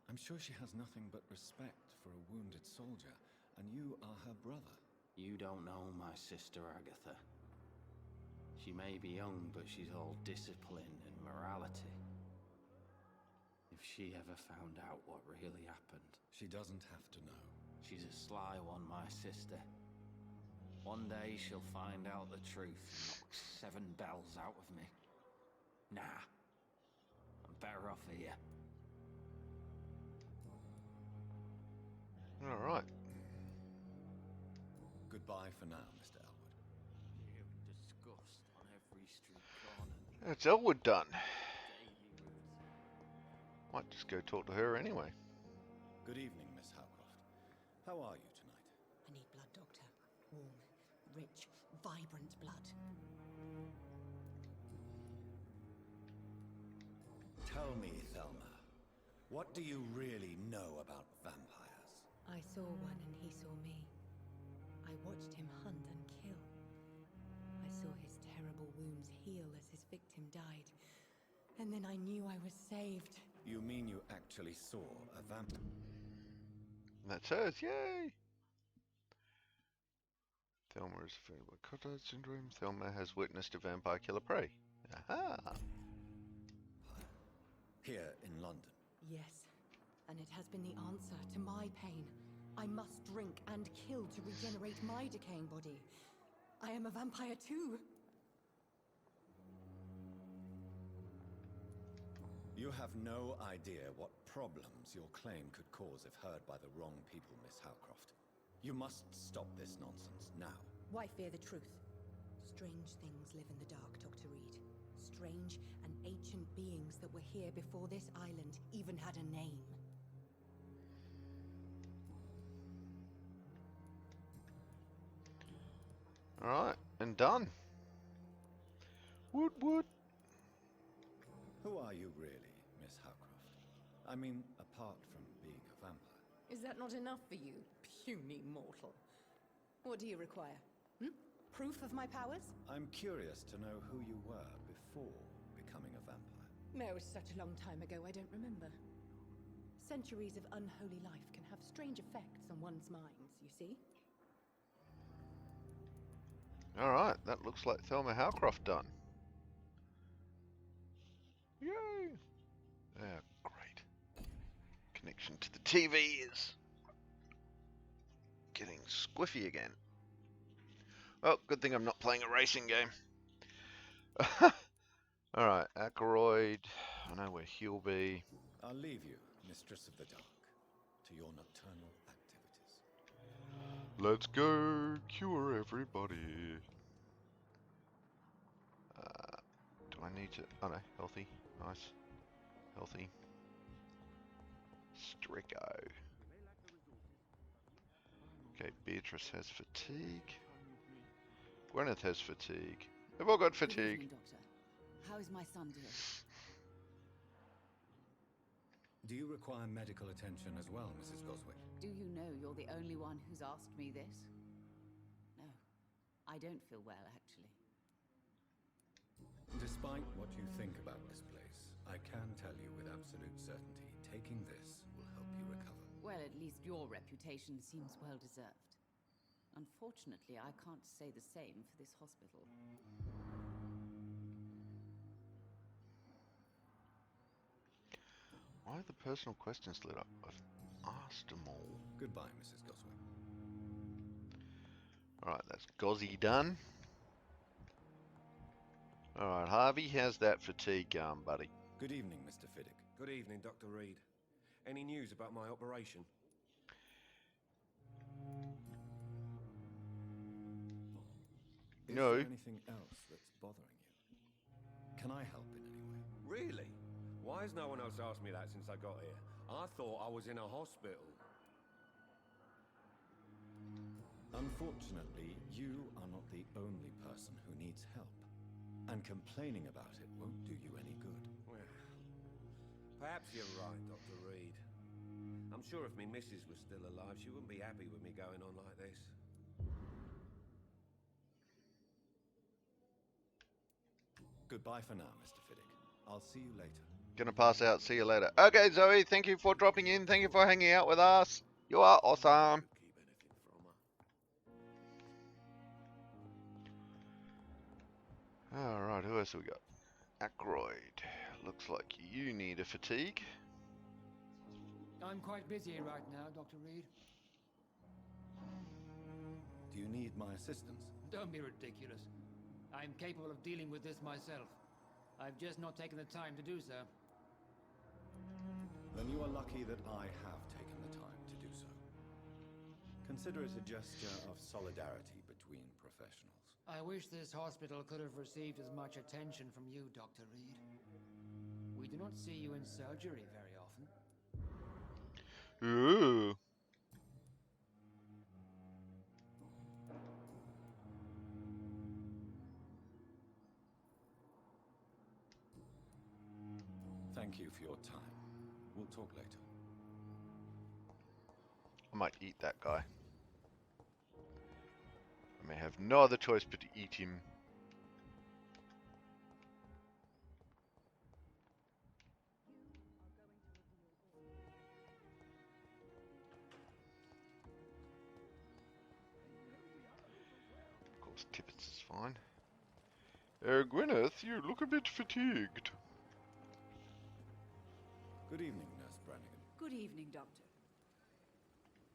I'm sure she has nothing but respect for a wounded soldier, and you are her brother. You don't know my sister Agatha. She may be young, but she's all discipline and morality. If she ever found out what really happened... She doesn't have to know. She's a sly one, my sister. One day she'll find out the truth and knock 7 bells out of me. Nah. I'm better off here. Alright. Goodbye for now, Mr. Elwood. You disgust on every street corner. That's Elwood done. Might just go talk to her anyway. Good evening, Miss Howcroft. How are you tonight? I need blood, Doctor. Warm, rich, vibrant blood. Tell me, Thelma, what do you really know about vampires? I saw one and he saw me. I watched him hunt and kill. I saw his terrible wounds heal as his victim died. And then I knew I was saved. You mean you actually saw a vampire? That's hers, yay! Thelma is affected by Cotard syndrome. Thelma has witnessed a vampire kill a prey. Aha! Here in London? Yes, and it has been the answer to my pain. I must drink and kill to regenerate my decaying body. I am a vampire too. You have no idea what problems your claim could cause if heard by the wrong people, Miss Howcroft. You must stop this nonsense now. Why fear the truth? Strange things live in the dark, Dr. Reed. Strange and ancient beings that were here before this island even had a name. Alright, and done. Woot woot. Who are you really, Miss Howcroft? I mean, apart from being a vampire. Is that not enough for you, puny mortal? What do you require? Proof of my powers? I'm curious to know who you were before becoming a vampire. No, it's such a long time ago, I don't remember. Centuries of unholy life can have strange effects on one's minds, you see? Alright, that looks like Thelma Howcroft done. Yay! Ah, great. Connection to the TV is getting squiffy again. Oh, good thing I'm not playing a racing game. Alright, Ackroyd. I know where he'll be. I'll leave you, Mistress of the Dark, to your nocturnal activities. Let's go cure everybody. Do I need to... Oh no, healthy. Nice. Healthy. Stricko. Okay, Beatrice has fatigue. Gwyneth has fatigue. They've all got Good fatigue. evening, Doctor. How is my son doing? Do you require medical attention as well, Mrs. Goswick? Do you know you're the only one who's asked me this? No, I don't feel well, actually. Despite what you think about this place, I can tell you with absolute certainty, taking this will help you recover. Well, at least your reputation seems well deserved. Unfortunately, I can't say the same for this hospital. Why are the personal questions lit up? I've asked them all. Goodbye, Mrs. Goswick. Alright, that's Gozzy done. Alright, Harvey, how's that fatigue going, buddy? Good evening, Mr. Fiddick. Good evening, Dr. Reed. Any news about my operation? Is No. there anything else that's bothering you? Can I help in any way? Really? Why has no one else asked me that since I got here? I thought I was in a hospital. Unfortunately, you are not the only person who needs help. And complaining about it won't do you any good. Well, perhaps you're right, Dr. Reed. I'm sure if me missus was still alive, she wouldn't be happy with me going on like this. Goodbye for now, Mr. Fiddick. I'll see you later. Gonna pass out, see you later. Okay, Zoe, thank you for dropping in. Thank you for hanging out with us. You are awesome. Alright, who else have we got? Ackroyd. Looks like you need a fatigue. I'm quite busy right now, Dr. Reed. Do you need my assistance? Don't be ridiculous. I'm capable of dealing with this myself. I've just not taken the time to do so. Then you are lucky that I have taken the time to do so. Consider it a gesture of solidarity between professionals. I wish this hospital could have received as much attention from you, Dr. Reed. We do not see you in surgery very often. Ooh. Thank you for your time. We'll talk later. I might eat that guy. I may have no other choice but to eat him. Of course, Tippets is fine. Gwyneth, you look a bit fatigued. Good evening, Nurse Brannigan. Good evening, Doctor.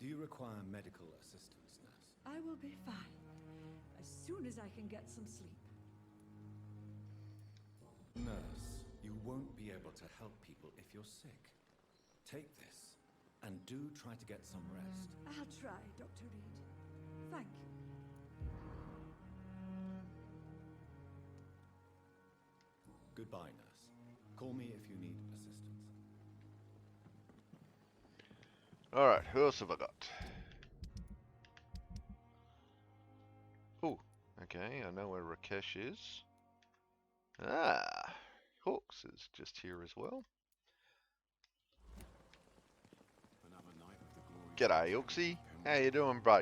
Do you require medical assistance, Nurse? I will be fine as soon as I can get some sleep. Nurse, you won't be able to help people if you're sick. Take this, and do try to get some rest. I'll try, Dr. Reed. Thank you. Goodbye, Nurse. Call me if you need assistance. Alright, who else have I got? Oh, okay, I know where Rakesh is. Ah, Hawks is just here as well. Another night of the glory. G'day, Hawksy. How you doing, bro?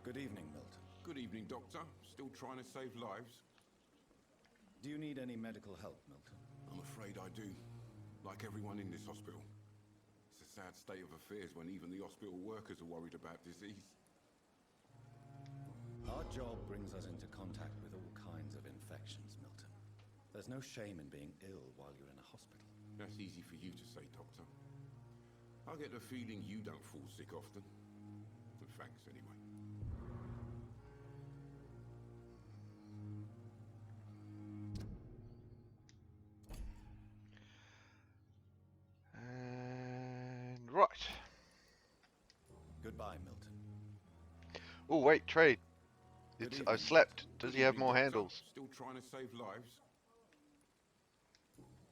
Good evening, Milton. Good evening, Doctor. Still trying to save lives? Do you need any medical help, Milton? I'm afraid I do. Like everyone in this hospital. It's a sad state of affairs when even the hospital workers are worried about disease. Our job brings us into contact with all kinds of infections, Milton. There's no shame in being ill while you're in a hospital. That's easy for you to say, Doctor. I get the feeling you don't fall sick often. But thanks anyway. And right. Goodbye, Milton. Oh wait, trade. Good It's evening. I slept. Does Good he have evening, more Doctor. handles? Still trying to save lives?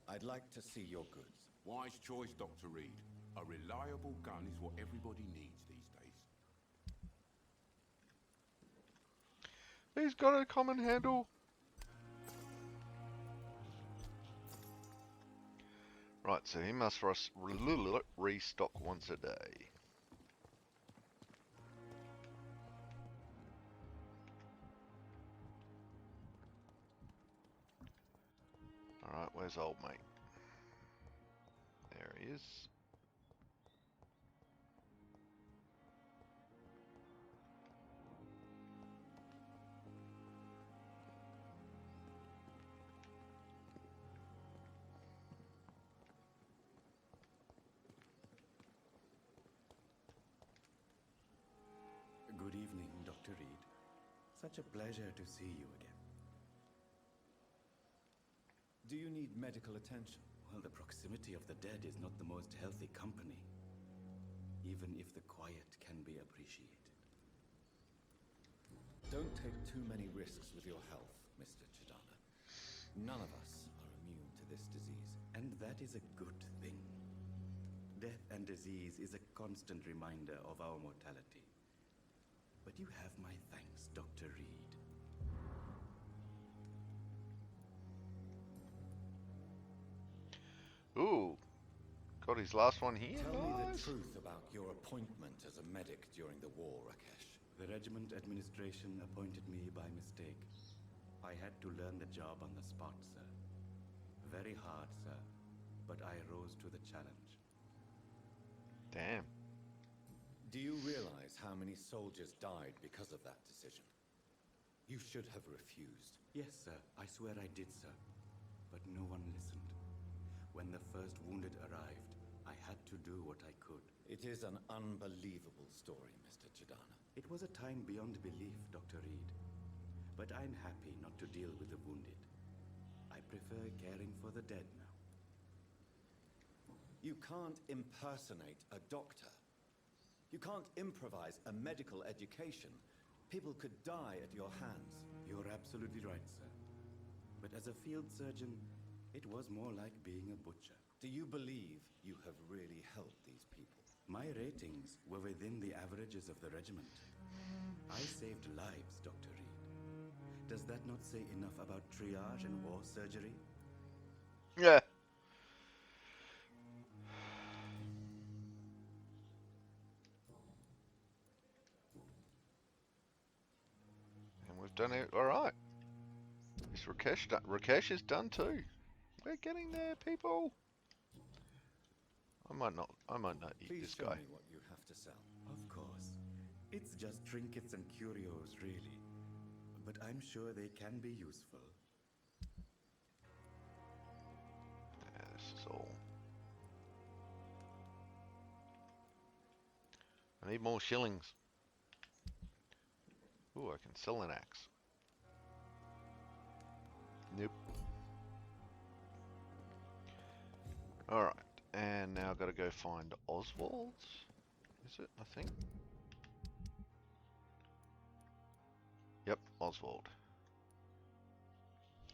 I'd like to see your goods. Wise choice, Dr. Reed. A reliable gun is what everybody needs these days. He's got a common handle. Right, so he must restock once a day. Alright, where's old mate? There he is. Good evening, Dr. Reed. Such a pleasure to see you again. Do you need medical attention? Well, the proximity of the dead is not the most healthy company, even if the quiet can be appreciated. Don't take too many risks with your health, Mr. Chidana. None of us are immune to this disease. And that is a good thing. Death and disease is a constant reminder of our mortality. But you have my thanks, Dr. Reed. Ooh, got his last one here. Tell me the Nice. truth about your appointment as a medic during the war, Rakesh. The regiment administration appointed me by mistake. I had to learn the job on the spot, sir. Very hard, sir, but I rose to the challenge. Damn. Do you realize how many soldiers died because of that decision? You should have refused. Yes, sir. I swear I did, sir. But no one listened. When the first wounded arrived, I had to do what I could. It is an unbelievable story, Mr. Chidana. It was a time beyond belief, Dr. Reed. But I'm happy not to deal with the wounded. I prefer caring for the dead now. You can't impersonate a doctor. You can't improvise a medical education. People could die at your hands. You're absolutely right, sir. But as a field surgeon, it was more like being a butcher. Do you believe you have really helped these people? My ratings were within the averages of the regiment. I saved lives, Dr. Reed. Does that not say enough about triage and war surgery? Yeah. And we've done it. All right. Is Rakesh done? Rakesh is done too. We're getting there, people. I might not eat Please this show guy. me what you have to sell. Of course. It's just trinkets and curios, really. But I'm sure they can be useful. Yeah, this is all. I need more shillings. Ooh, I can sell an axe. Nope. Alright, and now I've got to go find Oswald's. Is it, I think? Yep, Oswald.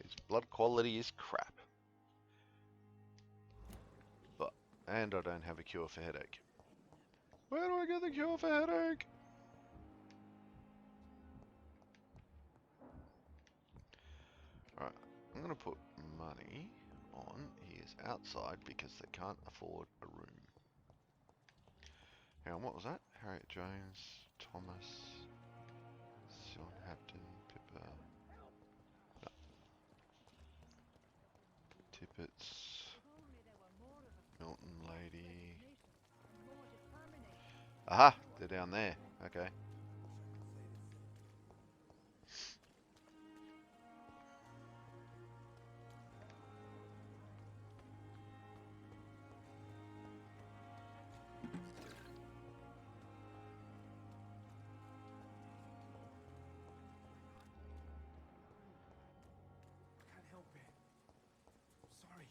His blood quality is crap. And I don't have a cure for headache. Where do I get the cure for headache? Alright, I'm going to put money on. He is outside because they can't afford a room. Hang on, what was that? Harriet Jones, Thomas, John Hampton, Pippa. No. Tippets. Milton Lady. Aha! They're down there. Okay. Can't help it. Sorry.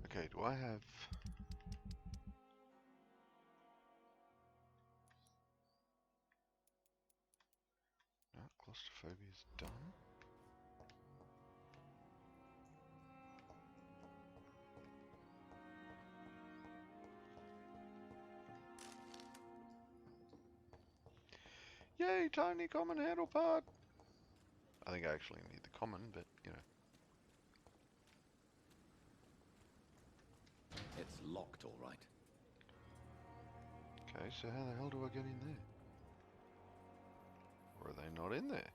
Okay, do I have... No, claustrophobia is done. Yay, tiny common handle part! I think I actually need the common, but, you know. It's locked, all right. Okay, so how the hell do I get in there? Or are they not in there?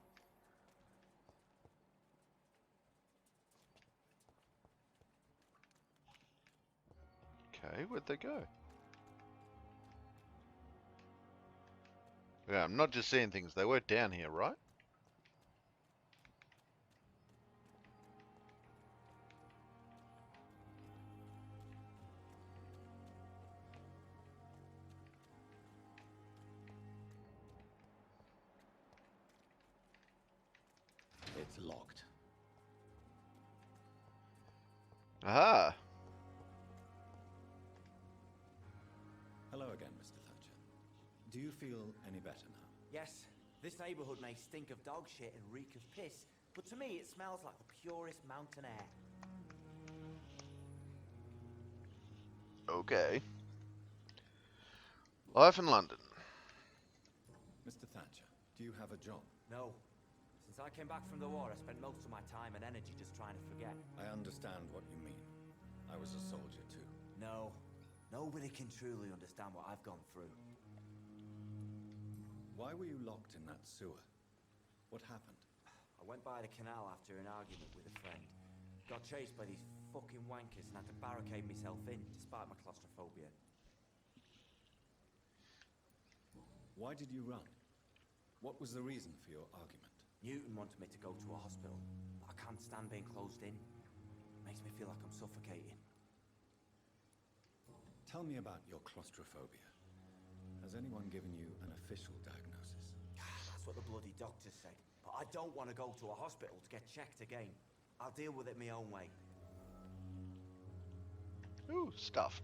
Okay, where'd they go? Yeah, I'm not just seeing things, they were down here, right? It's locked. Aha! Hello again, Mr. Thatcher. Do you feel any better now? Yes, this neighborhood may stink of dog shit and reek of piss, but to me it smells like the purest mountain air. Okay. Life in London. Mr. Thatcher, do you have a job? No. Since I came back from the war, I spent most of my time and energy just trying to forget. I understand what you mean. I was a soldier too. No. Nobody can truly understand what I've gone through. Why were you locked in that sewer? What happened? I went by the canal after an argument with a friend. Got chased by these fucking wankers and had to barricade myself in, despite my claustrophobia. Why did you run? What was the reason for your argument? Newton wanted me to go to a hospital, but I can't stand being closed in. Makes me feel like I'm suffocating. Tell me about your claustrophobia. Has anyone given you an official diagnosis? That's what the bloody doctor said. But I don't want to go to a hospital to get checked again. I'll deal with it my own way. Ooh, stuff.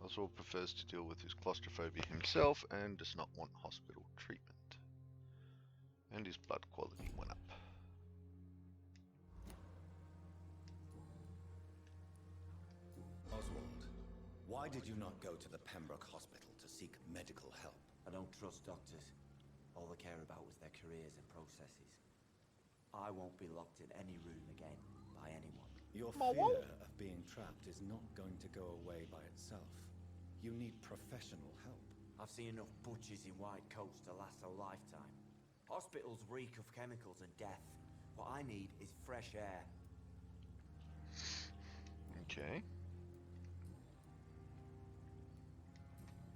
Oswald prefers to deal with his claustrophobia himself and does not want hospital treatment. And his blood quality went up. Oswald, why did you not go to the Pembroke Hospital to seek medical help? I don't trust doctors. All they care about was their careers and processes. I won't be locked in any room again by anyone. Your fear of being trapped is not going to go away by itself. You need professional help. I've seen enough butchers in white coats to last a lifetime. Hospitals reek of chemicals and death. What I need is fresh air. Okay.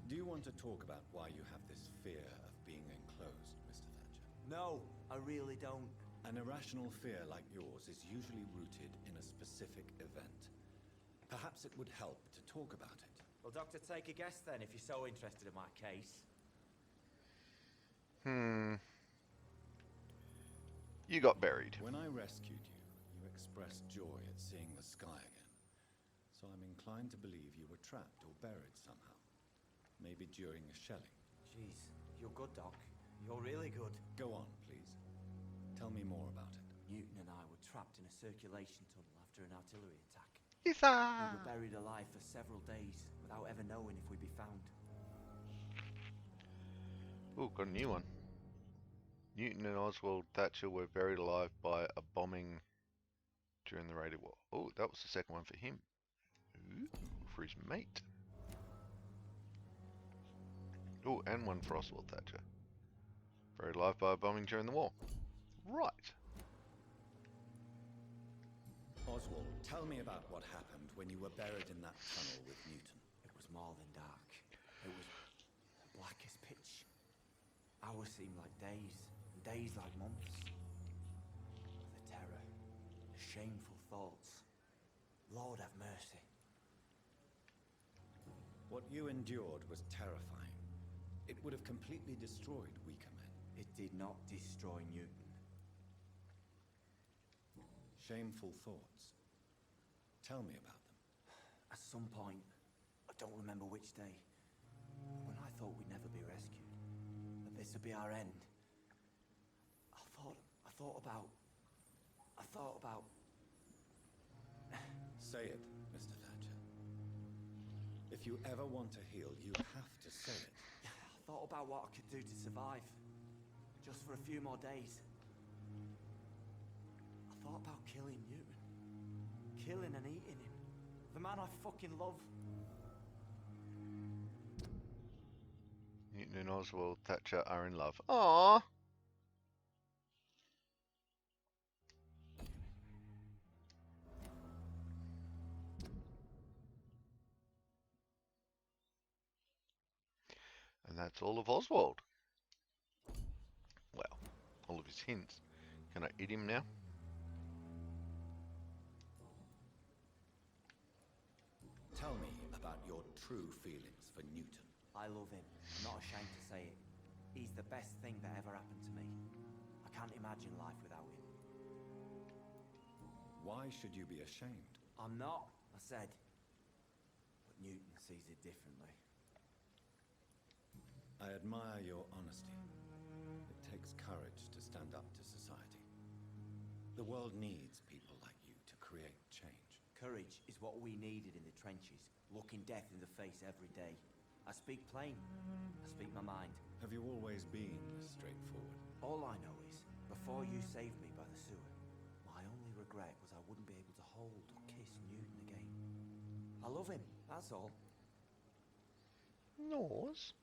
Do you want to talk about why you have this fear of being enclosed, Mr. Thatcher? No, I really don't. An irrational fear like yours is usually rooted in a specific event. Perhaps it would help to talk about it. Well, Doctor, take a guess then, if you're so interested in my case. You got buried. When I rescued you, you expressed joy at seeing the sky again. So I'm inclined to believe you were trapped or buried somehow. Maybe during a shelling. Jeez, you're good, Doc. You're really good. Go on, please. Tell me more about it. Newton and I were trapped in a circulation tunnel after an artillery attack. We were buried alive for several days without ever knowing if we'd be found. Ooh, got a new one. Newton and Oswald Thatcher were buried alive by a bombing during the raid war. Oh, that was the second one for him. Ooh, for his mate. Oh, and one for Oswald Thatcher. Buried alive by a bombing during the war. Right. Oswald, tell me about what happened when you were buried in that tunnel with Newton. It was more than dark. It was black as pitch. Hours seemed like days, and days like months. The terror, the shameful thoughts. Lord have mercy. What you endured was terrifying. It would have completely destroyed weaker men. It did not destroy Newton. Shameful thoughts. Tell me about them. At some point, I don't remember which day, when I thought we'd never be rescued, that this would be our end, I thought about... Say it, Mr. Thatcher. If you ever want to heal, you have to say it. I thought about what I could do to survive, just for a few more days. I thought about killing Newton. Killing and eating him. The man I fucking love. Newton and Oswald Thatcher are in love. Aww. And that's all of Oswald. Well, all of his hints. Can I eat him now? Tell me about your true feelings for Newton. I love him. I'm not ashamed to say it. He's the best thing that ever happened to me. I can't imagine life without him. Why should you be ashamed? I'm not, I said. But Newton sees it differently. I admire your honesty. It takes courage to stand up to society. The world needs people like you to create change. Courage is what we needed in the trenches, looking death in the face every day. I speak plain. I speak my mind. Have you always been this straightforward? All I know is, before you saved me by the sewer, my only regret was I wouldn't be able to hold or kiss Newton again. I love him, that's all. Nose.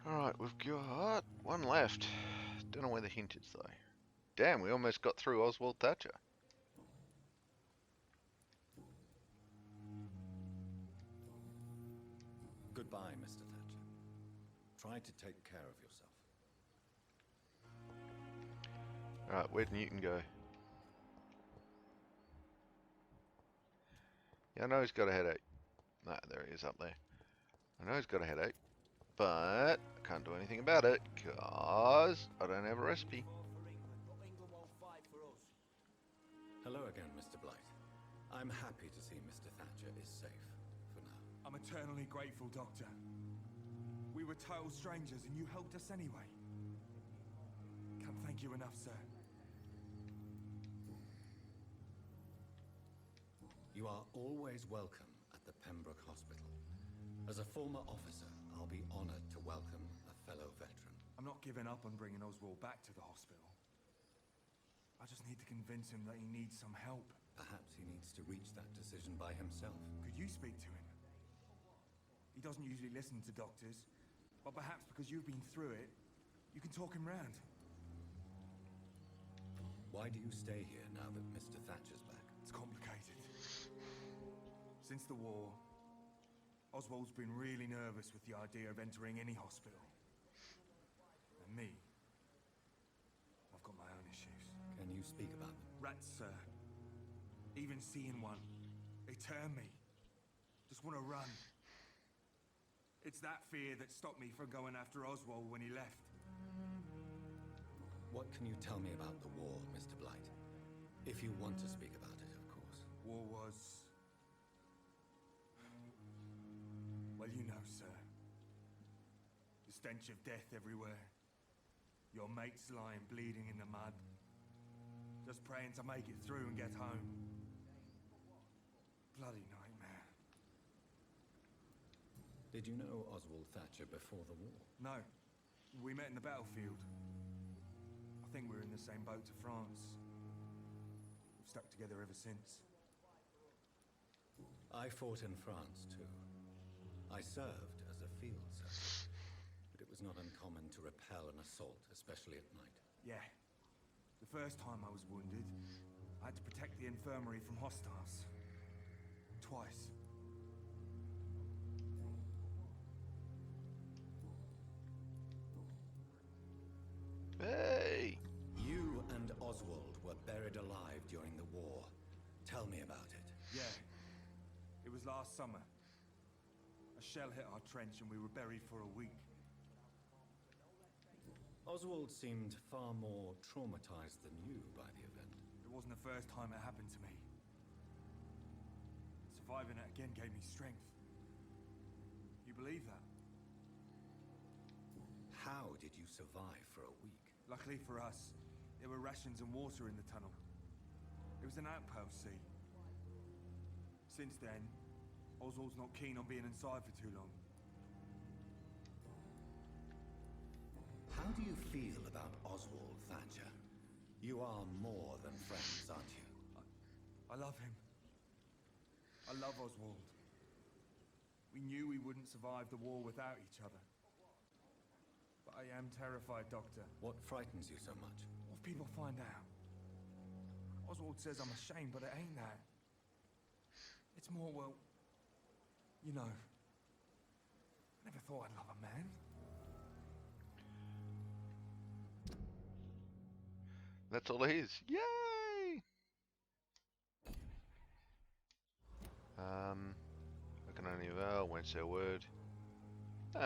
Alright, we've got one left. Don't know where the hint is though. Damn, we almost got through Oswald Thatcher. Goodbye, Mr. Thatcher. Try to take care of yourself. Alright, where'd Newton go? Yeah, I know he's got a headache. No, there he is up there. I know he's got a headache, but I can't do anything about it because I don't have a recipe. Hello again, Mr. Blight. I'm happy to see Mr. Thatcher is safe for now. I'm eternally grateful, Doctor. We were total strangers and you helped us anyway. Can't thank you enough, sir. You are always welcome at the Pembroke Hospital. As a former officer, I'll be honored to welcome a fellow veteran. I'm not giving up on bringing Oswald back to the hospital. I just need to convince him that he needs some help. Perhaps he needs to reach that decision by himself. Could you speak to him? He doesn't usually listen to doctors, but perhaps because you've been through it, you can talk him round. Why do you stay here now that Mr. Thatcher's back? It's complicated. Since the war, Oswald's been really nervous with the idea of entering any hospital. And me, I've got my own issues. Can you speak about them? Rats, sir. Even seeing one, they turn me. Just want to run. It's that fear that stopped me from going after Oswald when he left. What can you tell me about the war, Mr. Blight? If you want to speak about it, of course. War was... well, you know, sir. The stench of death everywhere. Your mates lying bleeding in the mud. Just praying to make it through and get home. Bloody nightmare. Did you know Oswald Thatcher before the war? No. We met in the battlefield. I think we're in the same boat to France. We've stuck together ever since. I fought in France, too. I served as a field surgeon, but it was not uncommon to repel an assault, especially at night. Yeah. The first time I was wounded, I had to protect the infirmary from hostiles. Twice. Hey! You and Oswald were buried alive during the war. Tell me about it. Yeah. It was last summer. A shell hit our trench and we were buried for a week. Oswald seemed far more traumatized than you by the event. It wasn't the first time it happened to me. Surviving it again gave me strength. You believe that? How did you survive for a week? Luckily for us, there were rations and water in the tunnel. It was an outpost, see. Since then, Oswald's not keen on being inside for too long. How do you feel about Oswald, Thatcher? You are more than friends, aren't you? I love him. I love Oswald. We knew we wouldn't survive the war without each other. But I am terrified, Doctor. What frightens you so much? What if people find out? Oswald says I'm ashamed, but it ain't that. It's more, well, you know, I never thought I'd love a man. That's all it is. Yay! I can only won't say a word.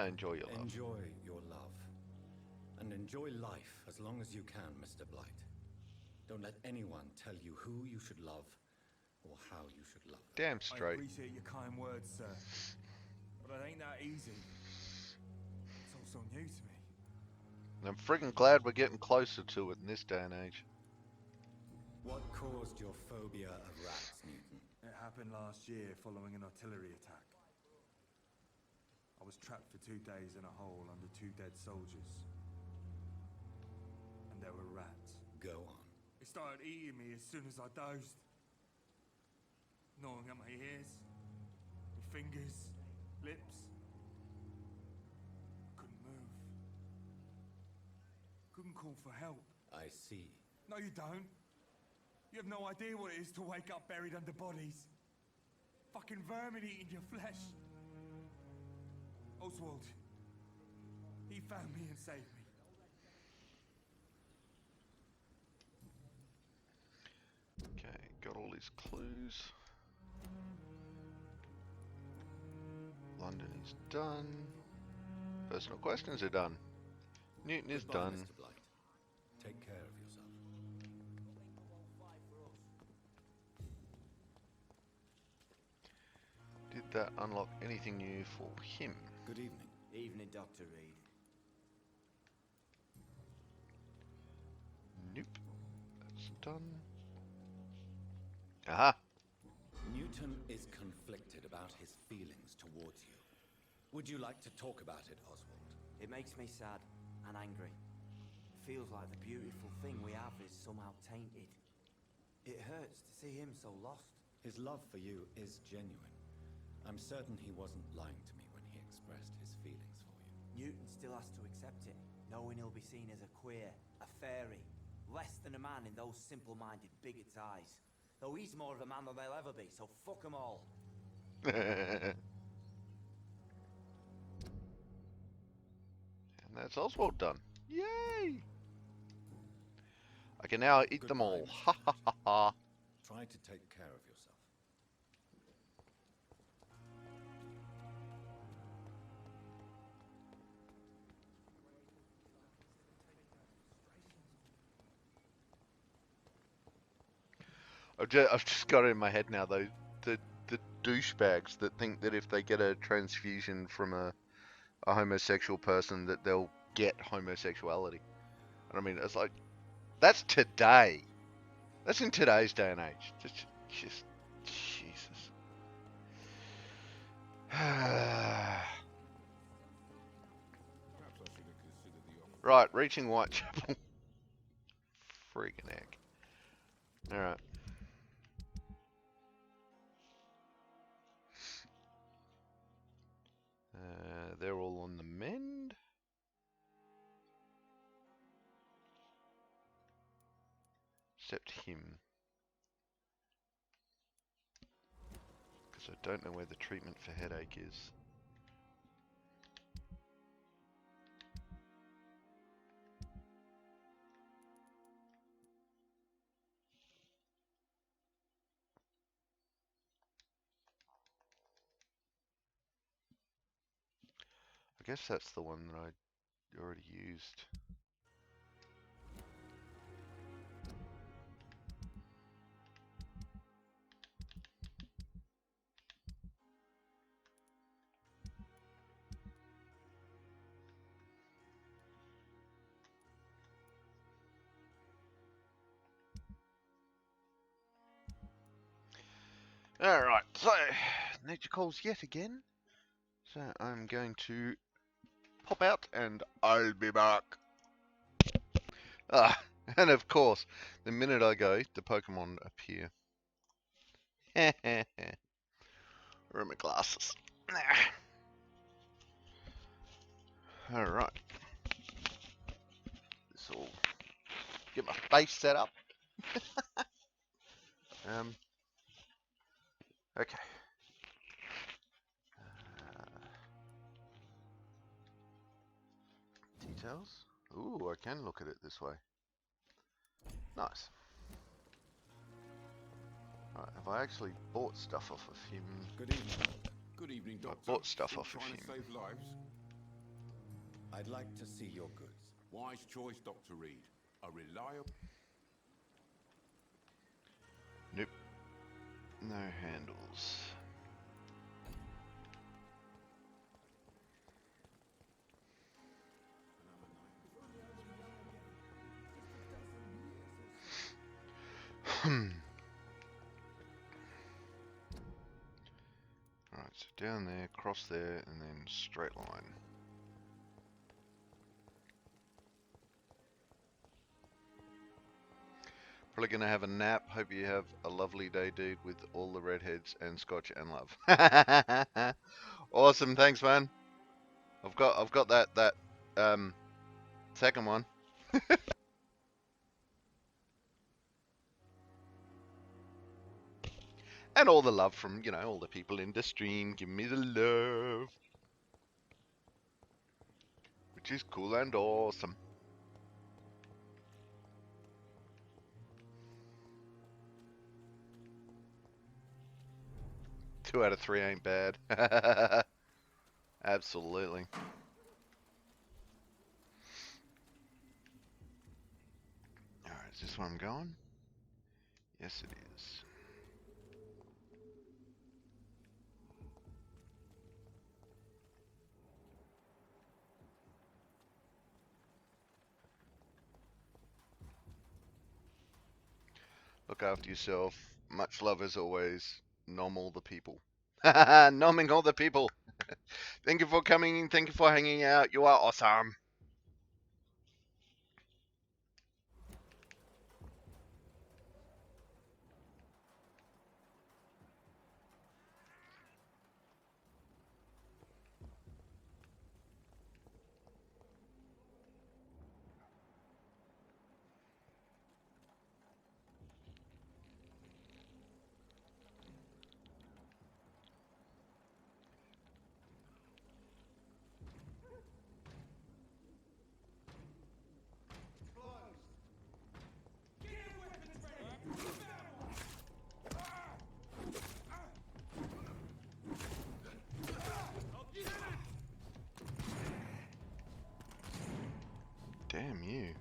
Enjoy your love. Enjoy your love. And enjoy life as long as you can, Mr. Blight. Don't let anyone tell you who you should love or how you should love them. Damn straight. I appreciate your kind words, sir. But it ain't that easy. It's all so new to me. And I'm friggin' glad we're getting closer to it in this day and age. What caused your phobia of rats, Newton? It happened last year following an artillery attack. I was trapped for 2 days in a hole under 2 dead soldiers. And there were rats. Go on. It started eating me as soon as I dozed. Gnawing at my ears, my fingers, lips. I couldn't move. Couldn't call for help. I see. No, you don't. You have no idea what it is to wake up buried under bodies. Fucking vermin eating your flesh. Oswald. He found me and saved me. Okay, got all these clues. London is done. Personal questions are done. Newton is Goodbye, done. Mr. Blight. Take care of yourself. Did that unlock anything new for him? Good evening. Evening, Dr. Reed. Nope. That's done. Aha! Newton is conflicted about his feelings towards you. Would you like to talk about it, Oswald? It makes me sad and angry. Feels like the beautiful thing we have is somehow tainted. It hurts to see him so lost. His love for you is genuine. I'm certain he wasn't lying to me when he expressed his feelings for you. Newton still has to accept it, knowing he'll be seen as a queer, a fairy, less than a man in those simple-minded bigots' eyes. Though he's more of a man than they'll ever be, so fuck them all. And that's Oswald done. Yay! I can now eat them all. Ha ha ha ha. Try to take care of yourself. I've just got it in my head now though. The douchebags that think that if they get a transfusion from a homosexual person that they'll get homosexuality. And I mean, it's like, that's today. That's in today's day and age. Just Jesus. Right, reaching Whitechapel. Freaking heck. Alright. They're all on the mend. Except him. Because I don't know where the treatment for headache is. I guess that's the one that I already used. Alright, so nature calls yet again. So I'm going to pop out and I'll be back. Ah, and of course, the minute I go, the Pokemon appear. Where are my glasses? Alright. This will get my face set up. Okay. Details. Ooh, I can look at it this way. Nice. Right, have I actually bought stuff off of him? Good evening. Good evening, Doctor. I bought stuff Still off of trying him. to save lives? I'd like to see your goods. Wise choice, Dr. Reed. A reliable... Nope. No handles. Alright, so down there, cross there, and then straight line. Probably gonna have a nap. Hope you have a lovely day, dude, with all the redheads and scotch and love. Awesome, thanks, man. I've got that second one. And all the love from, you know, all the people in the stream. Give me the love. Which is cool and awesome. Two out of three ain't bad. Absolutely. Alright, is this where I'm going? Yes, it is. Look after yourself. Much love as always. Nom all the people. Nomming all the people. Thank you for coming. Thank you for hanging out. You are awesome. Damn you.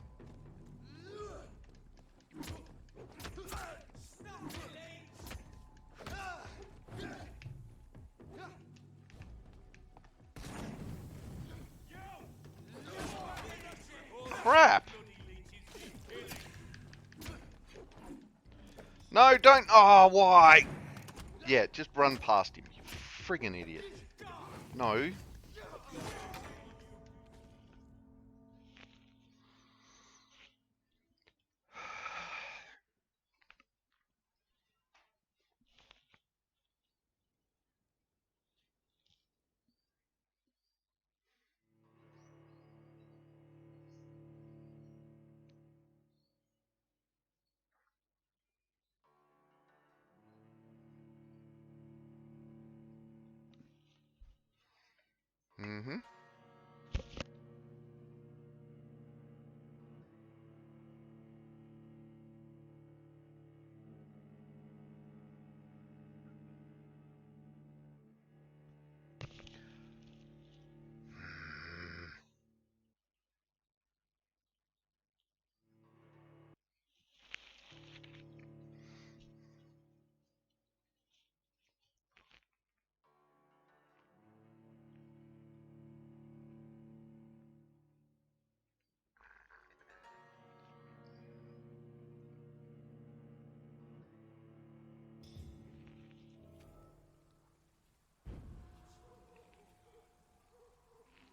Crap! No, don't. Oh, why? Yeah, just run past him, you friggin' idiot. No. Mm-hmm.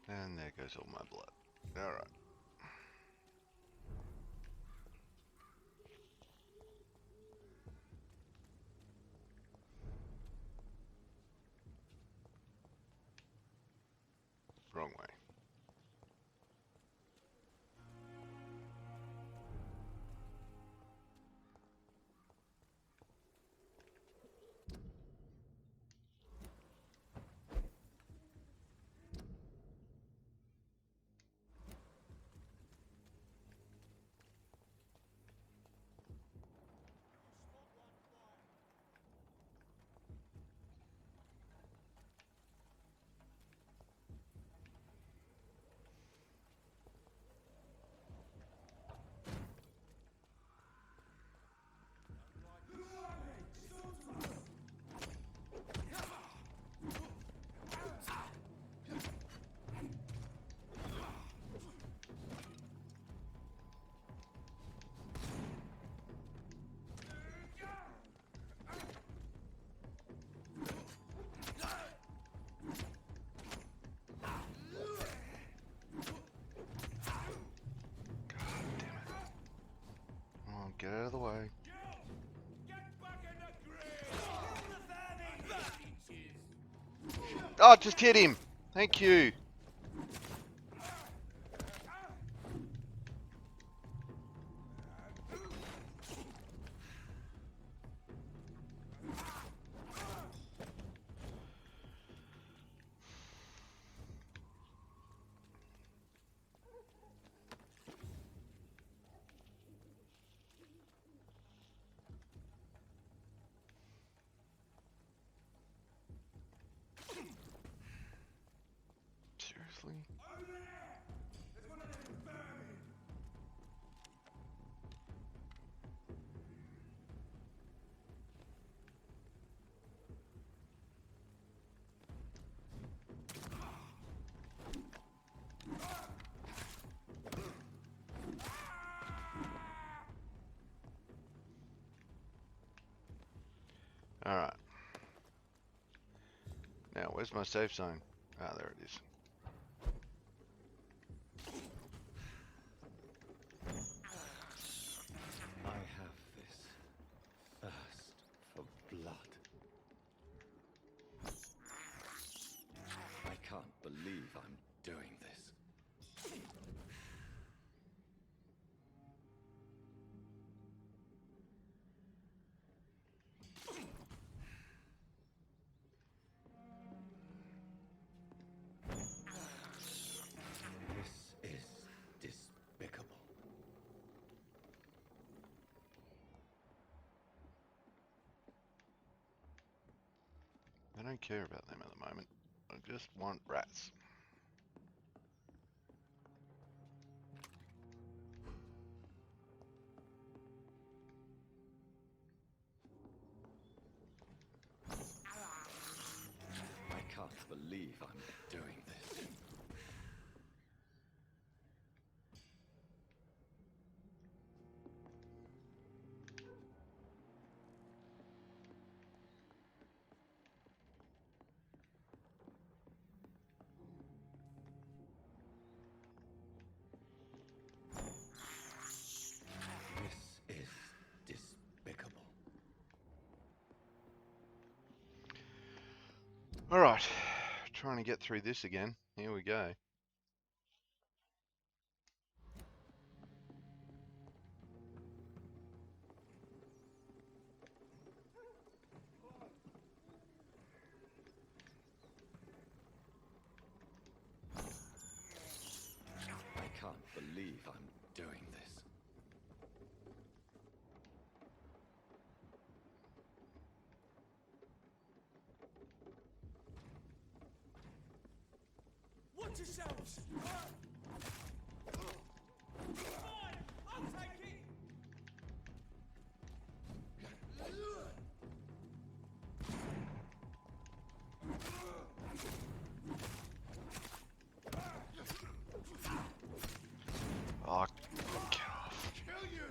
And there goes all my blood. Alright. Wrong way. Oh, get out of the way. Oh, just hit him. Thank you. Seriously? Alright. Now, where's my safe zone? Ah, there it is. I have this thirst for blood. I can't believe I'm doing this. This is despicable. I don't care about them at the moment. I just want rats. I can't believe I'm doing this. This is despicable. Alright. Trying to get through this again. Here we go. Watch yourselves! Fine! I'll take it! Oh, Kill you!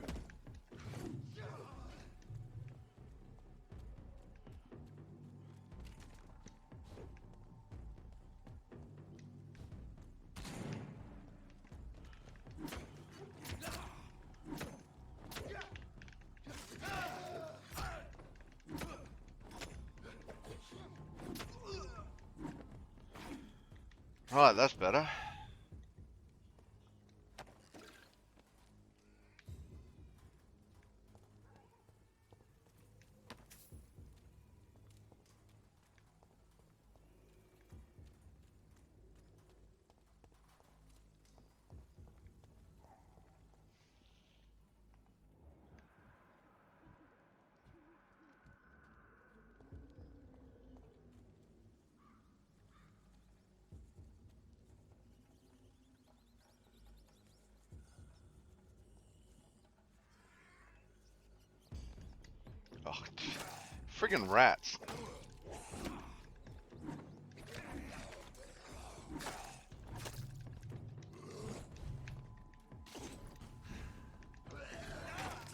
right, that's better. Oh, friggin' rats.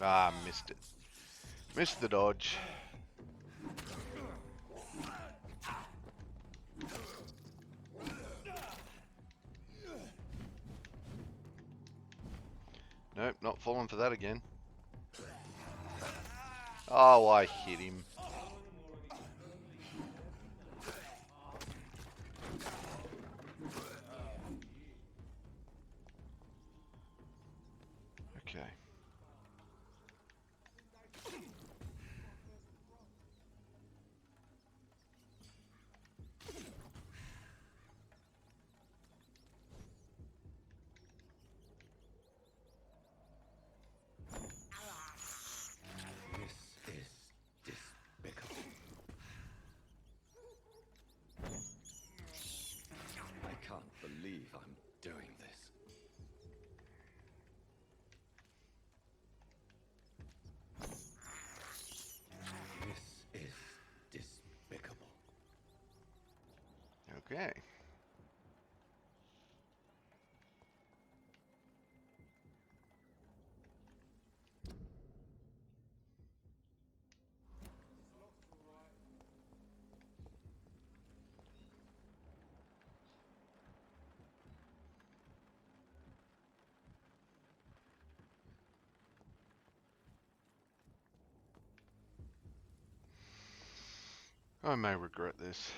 Ah, missed it. Missed the dodge. Nope, not falling for that again. Oh, I hit him. Okay. This is despicable. I can't believe I'm doing this. This is despicable. Okay. I may regret this.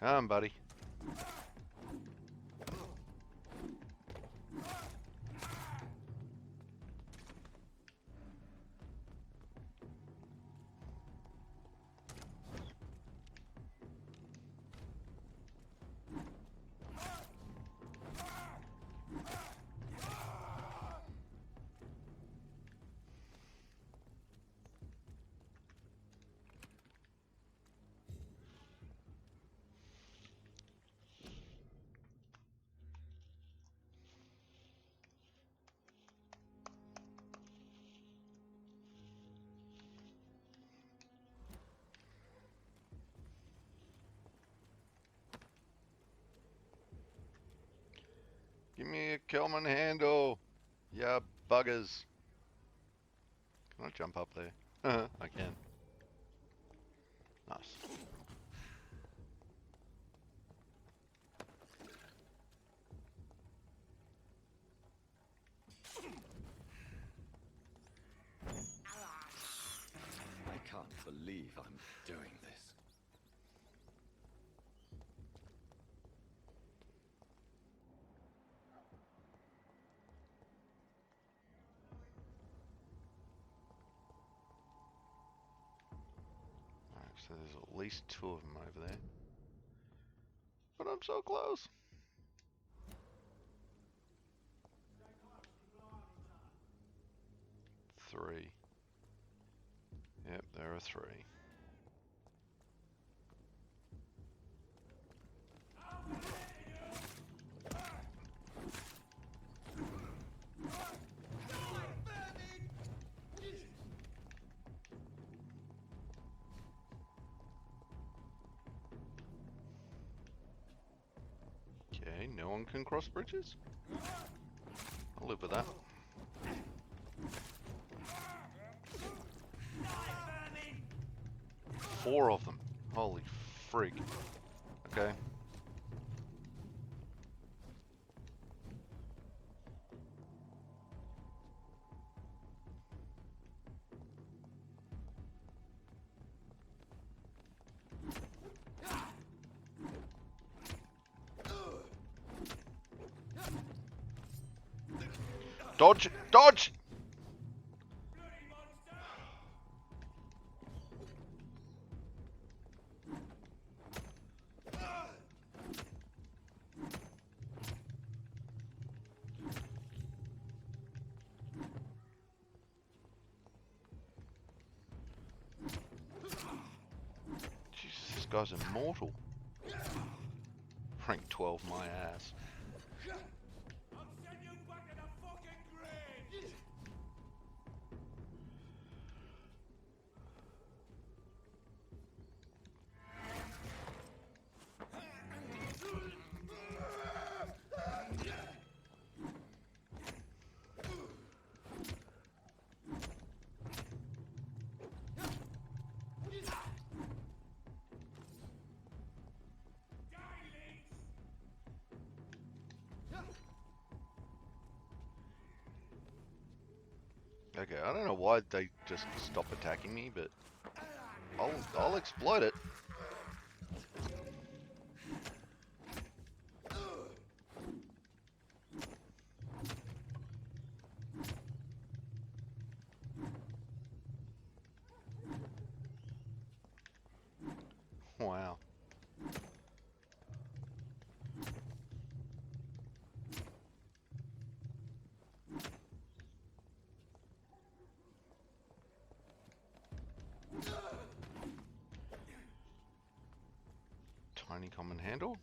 Come on, buddy. Give me a Kelman handle. Yeah, buggers. Can I jump up there? I can. Nice. I can't believe I'm doing this. So there's at least 2 of them over there. But I'm so close. Three. Yep, there are 3. Okay, no one can cross bridges? I'll live with that. Four of them. Holy frig. Okay. Dodge! Dodge! Jesus, this guy's immortal. Rank 12 my ass. Okay, I don't know why they just stop attacking me, but I'll exploit it. Wow. Tiny common handle?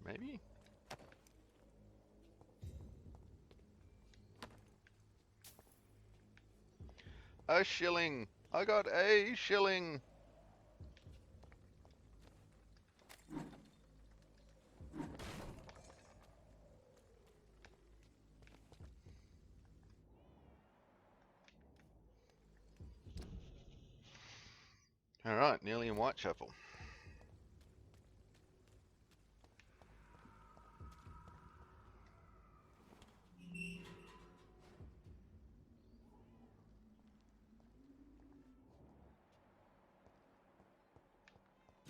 Maybe? A shilling! I got a shilling! Alright, nearly in Whitechapel.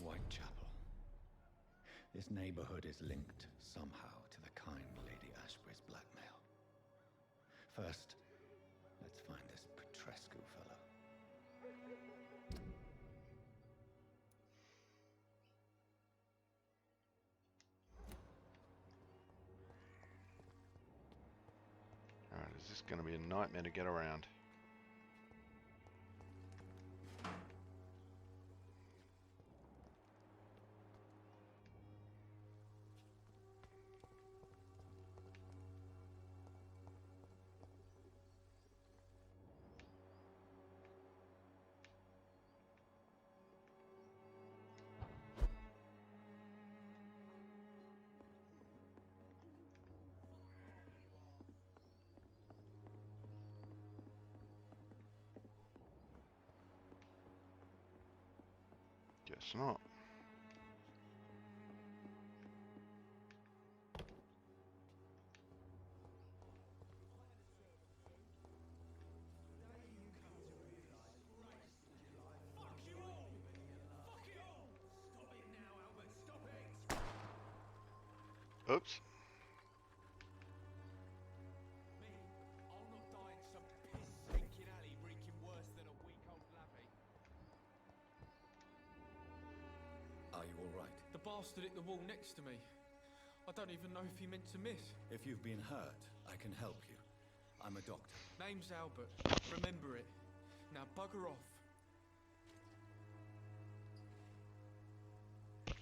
Whitechapel. This neighborhood is linked somehow to the kind Lady Ashbury's blackmail. First, let's find this Petrescu fellow. Alright, is this going to be a nightmare to get around? Guess not. Oops. bastard hit the wall next to me. I don't even know if he meant to miss. If you've been hurt, I can help you. I'm a doctor. Name's Albert. Remember it. Now bugger off.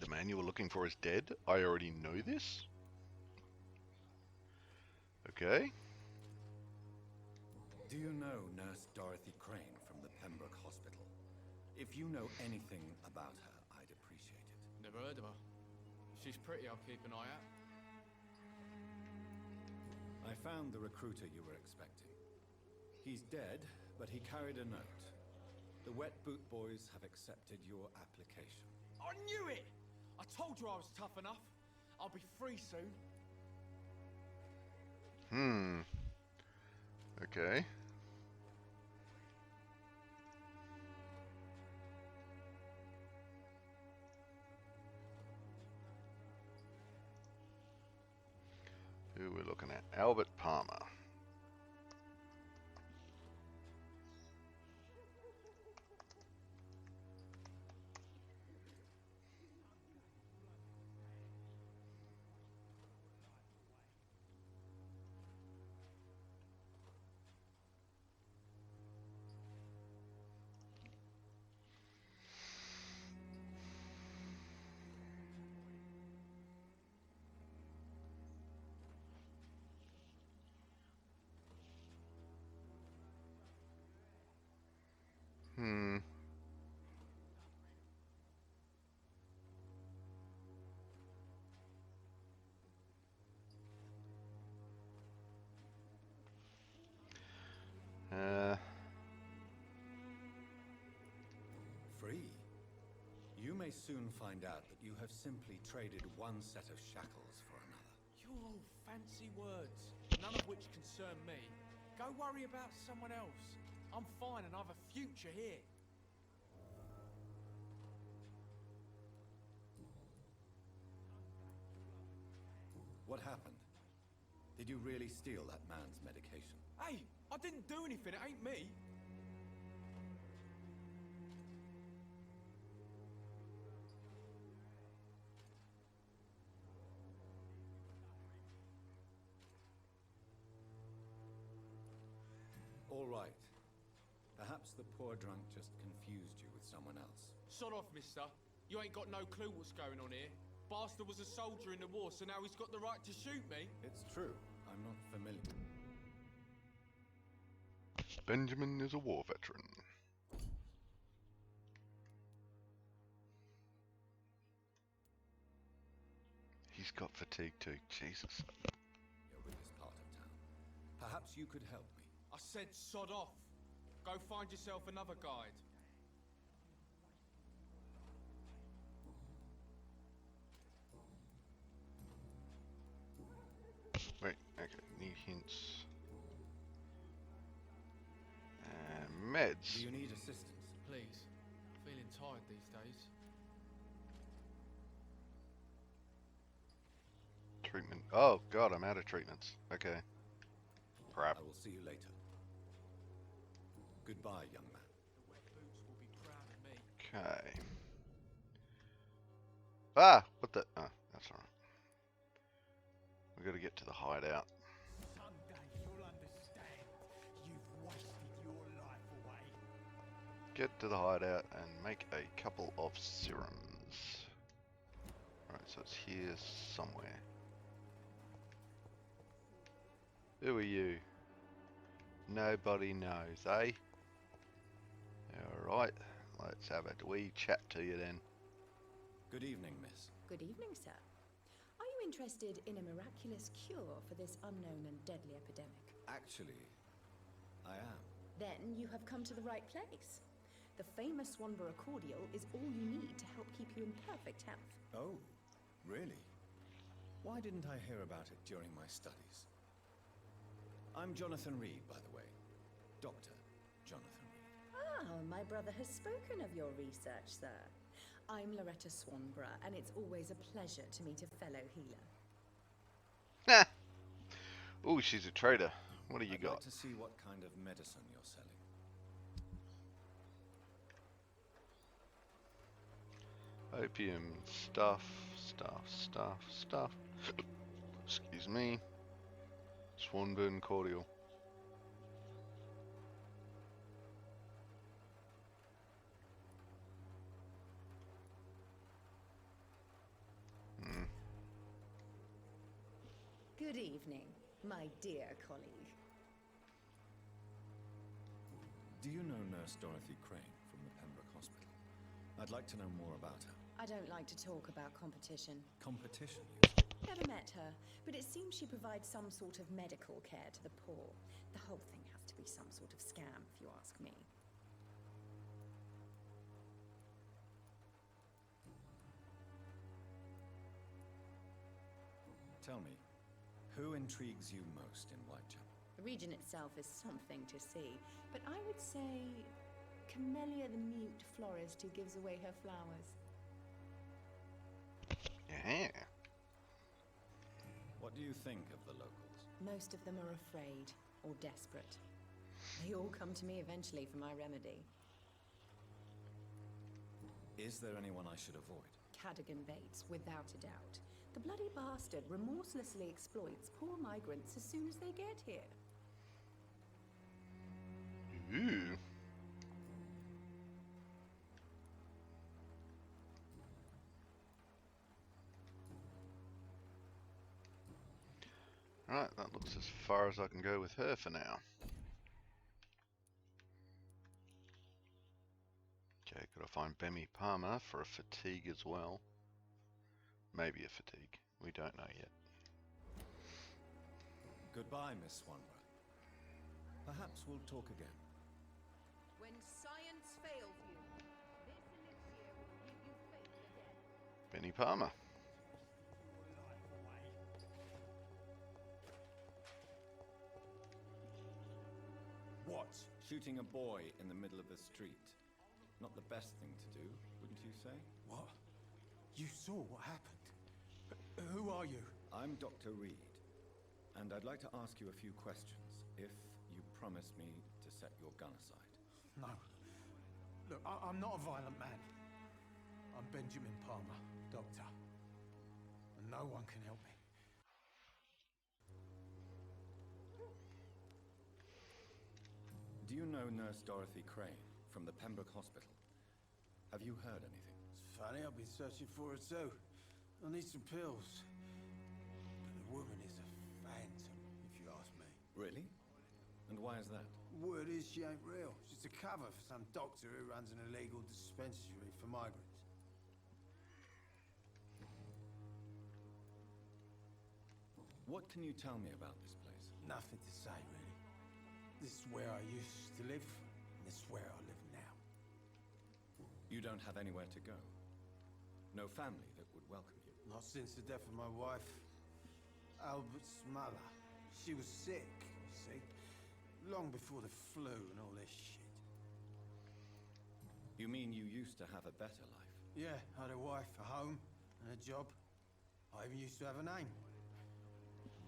The man you were looking for is dead? I already know this? Okay. Do you know Nurse Dorothy Crane from the Pembroke Hospital? If you know anything about her, I'd appreciate it. Never heard of her. She's pretty, I'll keep an eye out. I found the recruiter you were expecting. He's dead, but he carried a note. The Wet Boot Boys have accepted your application. I knew it! I told you I was tough enough. I'll be free soon. Okay. Who we're looking at? Albert Palmer. Free? You may soon find out that you have simply traded one set of shackles for another. You're all fancy words, none of which concern me. Go worry about someone else. I'm fine and I have a future here. What happened? Did you really steal that man's medication? Hey, I didn't do anything, it ain't me. All right. Perhaps the poor drunk just confused you with someone else. Sod off, mister. You ain't got no clue what's going on here. Bastard was a soldier in the war, so now he's got the right to shoot me. It's true. I'm not familiar. Benjamin is a war veteran. He's got fatigue too. Jesus. You're with this part of town. Perhaps you could help me. I said sod off. Go find yourself another guide. Wait, okay, need hints. Meds. Do you need assistance? Please. Feeling tired these days. Treatment. Oh god, I'm out of treatments. Okay. Crap. I will see you later. Goodbye, young man. The Wet Boots will be proud of me. Okay. Ah! What the? Oh, that's alright. We gotta get to the hideout. Someday you'll understand. You've wasted your life away. Get to the hideout and make a couple of serums. Alright, so it's here somewhere. Who are you? Nobody knows, eh? Alright, let's have a wee chat to you then. Good evening, miss. Good evening, sir. Are you interested in a miraculous cure for this unknown and deadly epidemic? Actually, I am. Then you have come to the right place. The famous Swanborough cordial is all you need to help keep you in perfect health. Oh, really? Why didn't I hear about it during my studies? I'm Jonathan Reed, by the way. Dr. Jonathan Reed. Ah, my brother has spoken of your research, sir. I'm Loretta Swanborough, and it's always a pleasure to meet a fellow healer. Oh, she's a traitor. What do you I'd got? like to see what kind of medicine you're selling. Opium, stuff, Stuff. Excuse me. Swanburn cordial. Good evening, my dear colleague. Do you know Nurse Dorothy Crane from the Pembroke Hospital? I'd like to know more about her. I don't like to talk about competition. Competition? Never met her, but it seems she provides some sort of medical care to the poor. The whole thing has to be some sort of scam, if you ask me. Tell me, who intrigues you most in Whitechapel? The region itself is something to see, but I would say Camellia the mute florist who gives away her flowers. Yeah. What do you think of the locals? Most of them are afraid or desperate. They all come to me eventually for my remedy. Is there anyone I should avoid? Cadogan Bates, without a doubt. The bloody bastard remorselessly exploits poor migrants as soon as they get here. Ooh. Right, that looks as far as I can go with her for now. Okay, gotta find Bemmy Palmer for a fatigue as well. Maybe a fatigue. We don't know yet. Goodbye, Miss Swanworth. Perhaps we'll talk again. When science fails you, this elixir will give you faith again. Benny Palmer. What? Shooting a boy in the middle of the street. Not the best thing to do, wouldn't you say? What? You saw what happened? Who are you? I'm Dr. Reed, and I'd like to ask you a few questions, if you promise me to set your gun aside. No. Look, I'm not a violent man. I'm Benjamin Palmer, doctor. And no one can help me. Do you know Nurse Dorothy Crane from the Pembroke Hospital? Have you heard anything? It's funny, I've been searching for her too. I need some pills. But the woman is a phantom, if you ask me. Really? And why is that? Word is she ain't real. She's a cover for some doctor who runs an illegal dispensary for migrants. What can you tell me about this place? Nothing to say, really. This is where I used to live, and this is where I live now. You don't have anywhere to go? No family that would welcome you? Not since the death of my wife, Albert's mother. She was sick, you see. Long before the flu and all this shit. You mean you used to have a better life? Yeah, I had a wife, a home, and a job. I even used to have a name.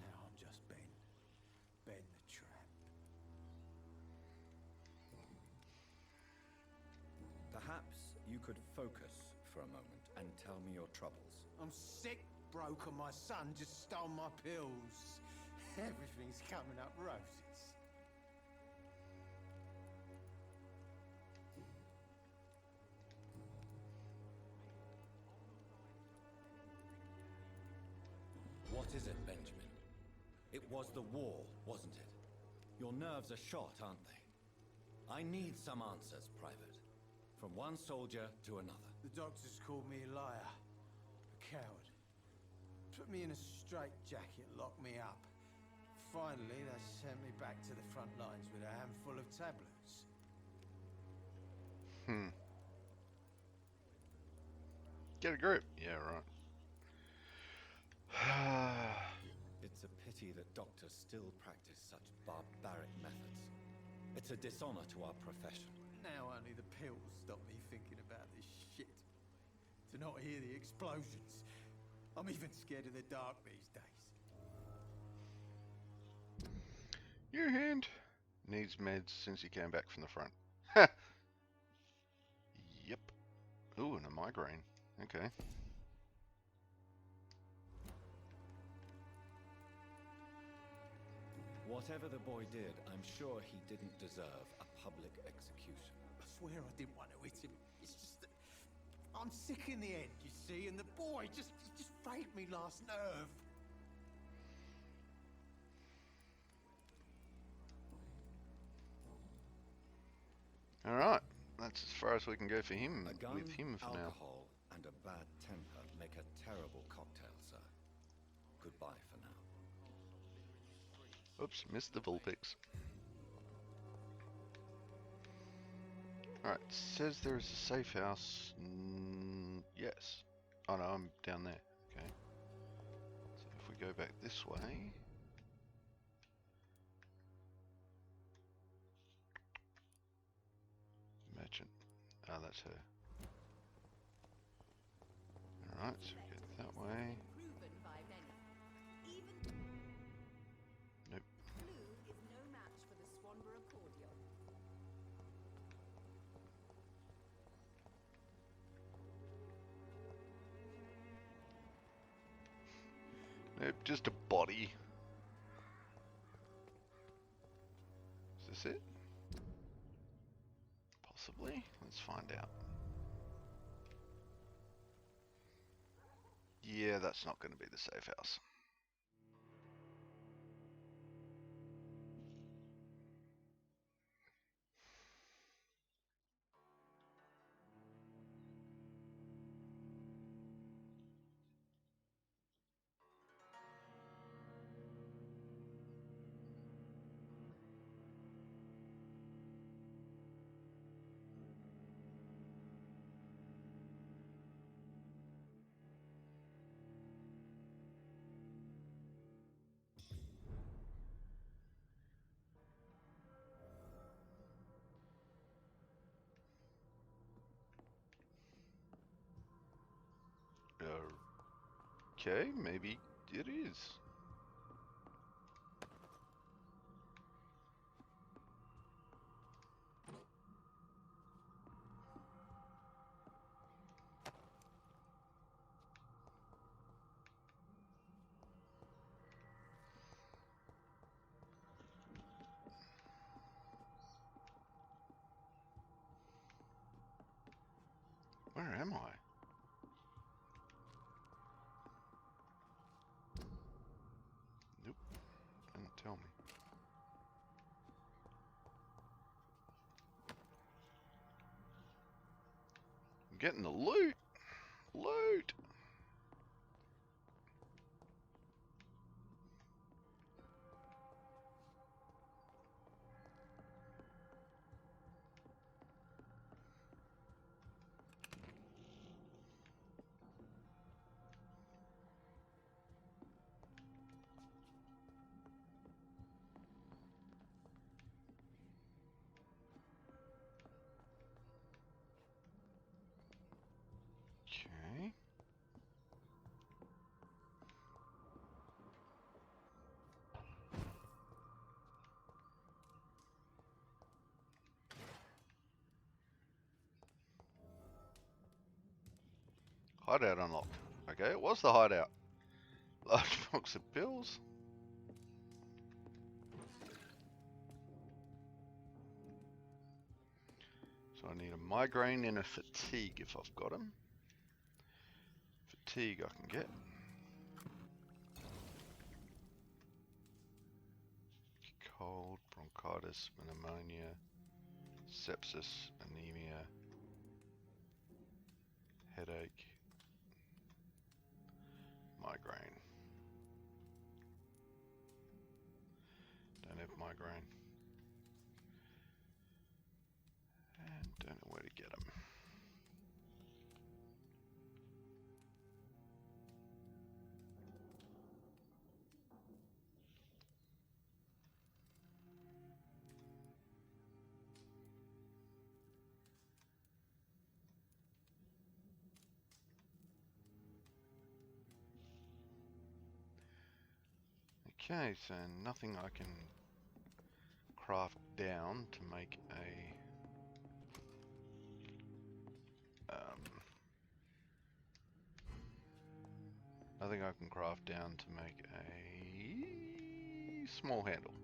Now I'm just Ben. Ben the Tramp. Perhaps you could focus for a moment and tell me your troubles. I'm sick, broke, and my son just stole my pills. Everything's coming up roses. What is it, Benjamin? It was the war, wasn't it? Your nerves are shot, aren't they? I need some answers, Private. From one soldier to another. The doctors called me a liar. A coward. Put me in a straitjacket, locked me up. Finally, they sent me back to the front lines with a handful of tablets. Get a grip. Yeah, right. It's a pity that doctors still practice such barbaric methods. It's a dishonor to our profession. Now only the pills stop me thinking about this shit. To not hear the explosions. I'm even scared of the dark these days. Your hand needs meds since you came back from the front. Yep. Ooh, and a migraine. Okay. Whatever the boy did, I'm sure he didn't deserve a public execution. I swear I didn't want to hit him. It's just that I'm sick in the end, you see, and the boy just frayed me last nerve. Alright, that's as far as we can go for him, A gun, with him for now. alcohol, and a bad temper make a terrible cocktail, sir. Goodbye for now. Oops, missed the Vulpix. Alright, says there is a safe house. Yes. Oh no, I'm down there. Okay. So if we go back this way. Merchant. Oh, that's her. Alright, so we get that way. Proven by many. Even Nope. Blue is no match for the Swanborough cordial. Nope, just a body. Is this it? Possibly. Let's find out. Yeah, that's not going to be the safe house. Okay, maybe it is. Where am I? Nope, didn't tell me. I'm getting the loot! Loot! Okay. Hideout unlocked. Okay, it was the hideout. Large box of pills. So I need a migraine and a fatigue if I've got them. Fatigue I can get. Cold, bronchitis, pneumonia, sepsis, anemia, headache, migraine. Don't have migraine. And don't know where to get them. Okay, so nothing I can craft down to make a nothing I can craft down to make a small handle.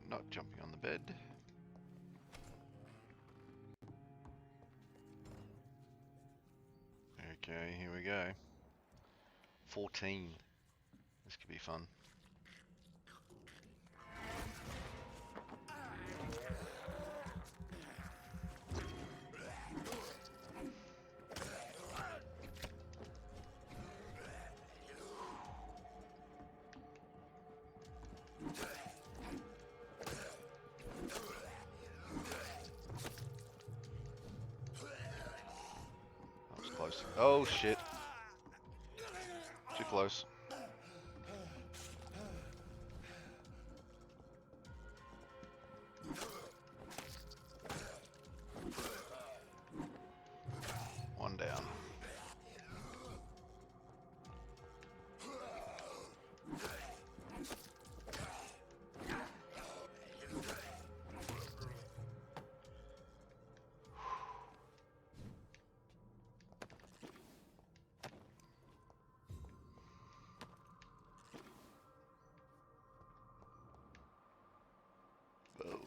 Not jumping on the bed. Okay, here we go. 14. This could be fun. That was close. Oh shit. Too close. One down. Whoa.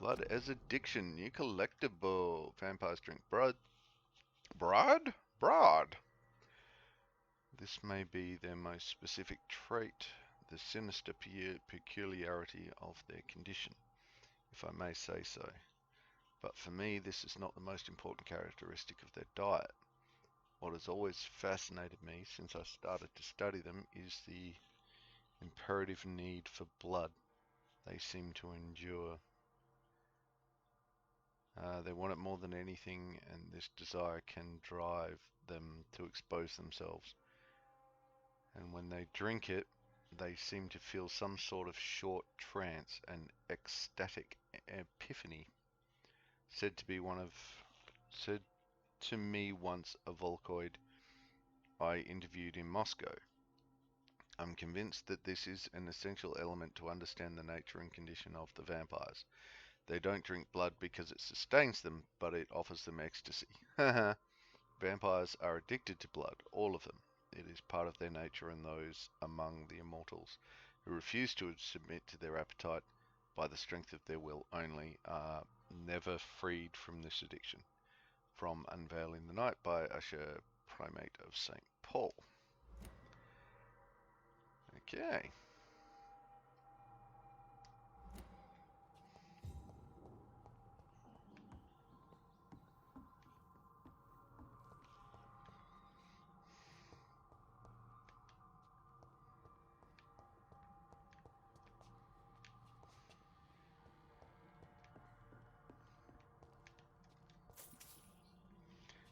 Blood as addiction, new collectible. Vampires drink blood. Broad? This may be their most specific trait, the sinister peculiarity of their condition, if I may say so. But for me, this is not the most important characteristic of their diet. What has always fascinated me since I started to study them is the imperative need for blood they seem to endure. They want it more than anything, and this desire can drive them to expose themselves. And when they drink it, they seem to feel some sort of short trance and ecstatic epiphany. Said to me once a Volkoid I interviewed in Moscow. I'm convinced that this is an essential element to understand the nature and condition of the vampires. They don't drink blood because it sustains them, but it offers them ecstasy. Vampires are addicted to blood, all of them. It is part of their nature, and those among the immortals who refuse to submit to their appetite by the strength of their will only are never freed from this addiction. From Unveiling the Night by Usher, Primate of St. Paul. Okay.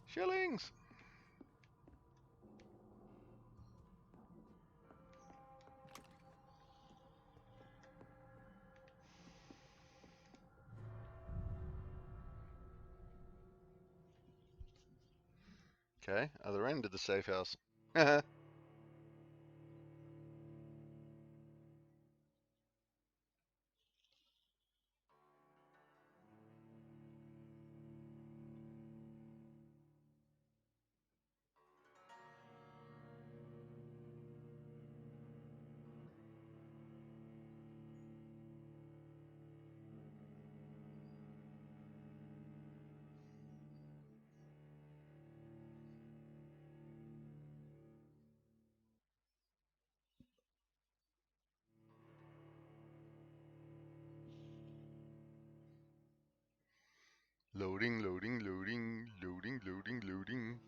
Shillings! Okay, other end of the safe house. Alright, loading, loading, loading, loading, loading, loading.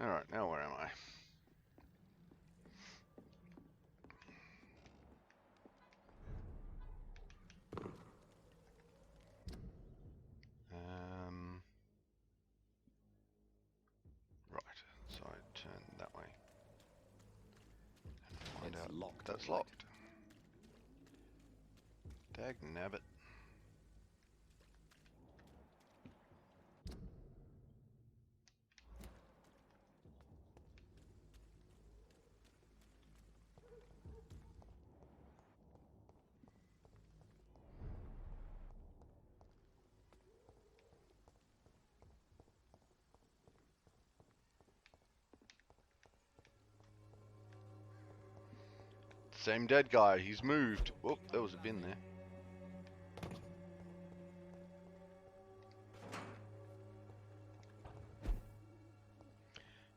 Alright, now where am I? Right, so I turn that way. And find out locked. That's locked. Dag nabbit. Same dead guy. He's moved. Oh, there was a bin there.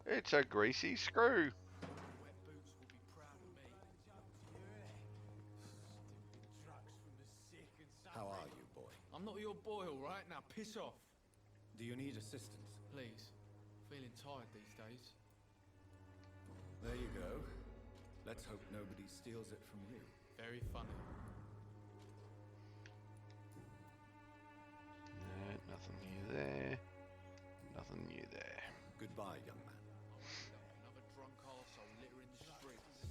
It's a greasy screw. How are you, boy? I'm not your boy, all right? Now piss off. Do you need assistance? Please. Feeling tired these days. There you go. Let's hope nobody steals it from you. Very funny. No, nothing new there. Nothing new there. Goodbye, young man. Another drunk arsehole littering the streets.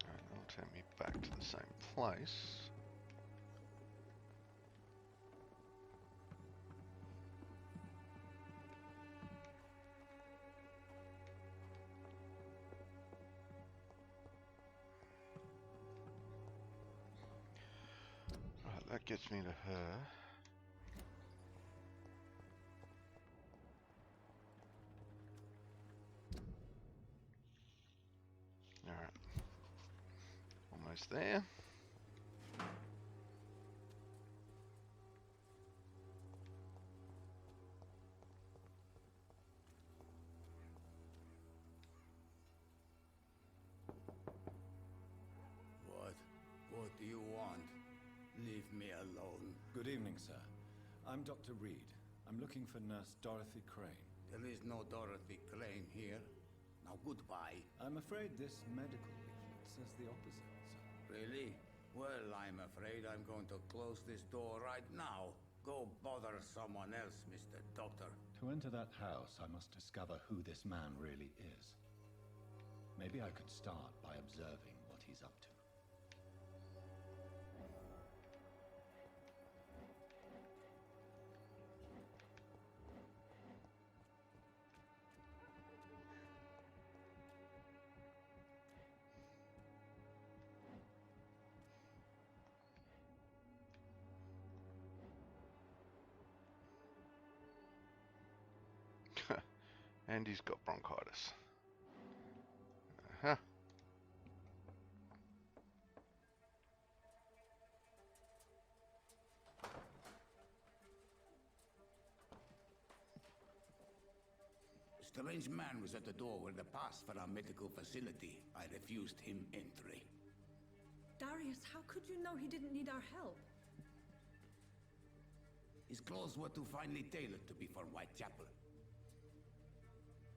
Alright, that'll take me back to the same place. Right, that gets me to her. Alright. Almost there. What do you want? Leave me alone. Good evening, sir. I'm Dr. Reed. I'm looking for Nurse Dorothy Crane. There is no Dorothy Crane here. Now goodbye. I'm afraid this medical leaflet says the opposite, sir. Really? Well, I'm afraid I'm going to close this door right now. Go bother someone else, Mr. Doctor. To enter that house, I must discover who this man really is. Maybe I could start by observing what he's up to. And he's got bronchitis. Uh-huh. A strange man was at the door with a pass for our medical facility. I refused him entry. Darius, how could you know he didn't need our help? His clothes were too finely tailored to be for Whitechapel.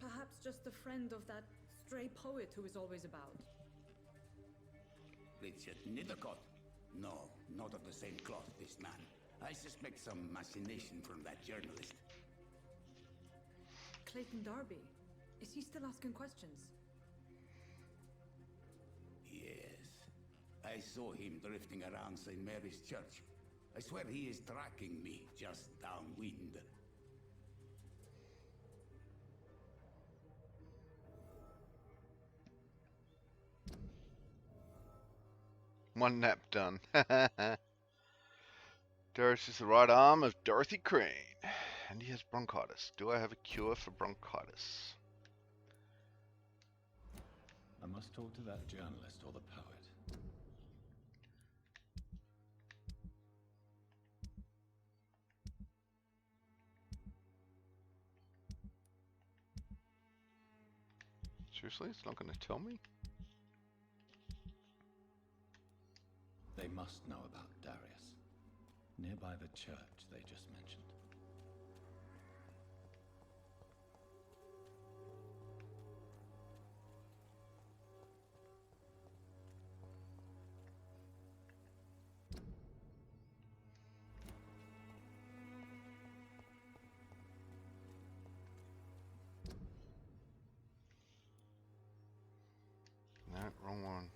Perhaps just a friend of that stray poet who is always about. Richard Nithercott? No, not of the same cloth, this man. I suspect some machination from that journalist. Clayton Darby. Is he still asking questions? Yes. I saw him drifting around St. Mary's Church. I swear he is tracking me just downwind. One nap done. Darius is the right arm of Dorothy Crane. And he has bronchitis. Do I have a cure for bronchitis? I must talk to that journalist or the poet. Seriously? It's not going to tell me? They must know about Darius. Nearby the church they just mentioned. No, wrong one.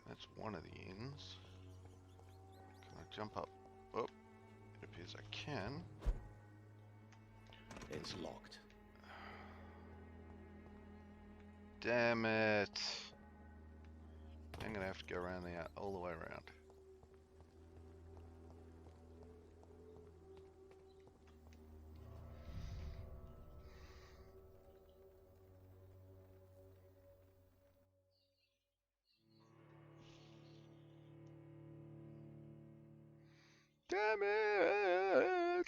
That's one of the ends. Can I jump up? Oh, it appears I can. It's locked. Damn it. I'm gonna have to go around all the way around. Damn it!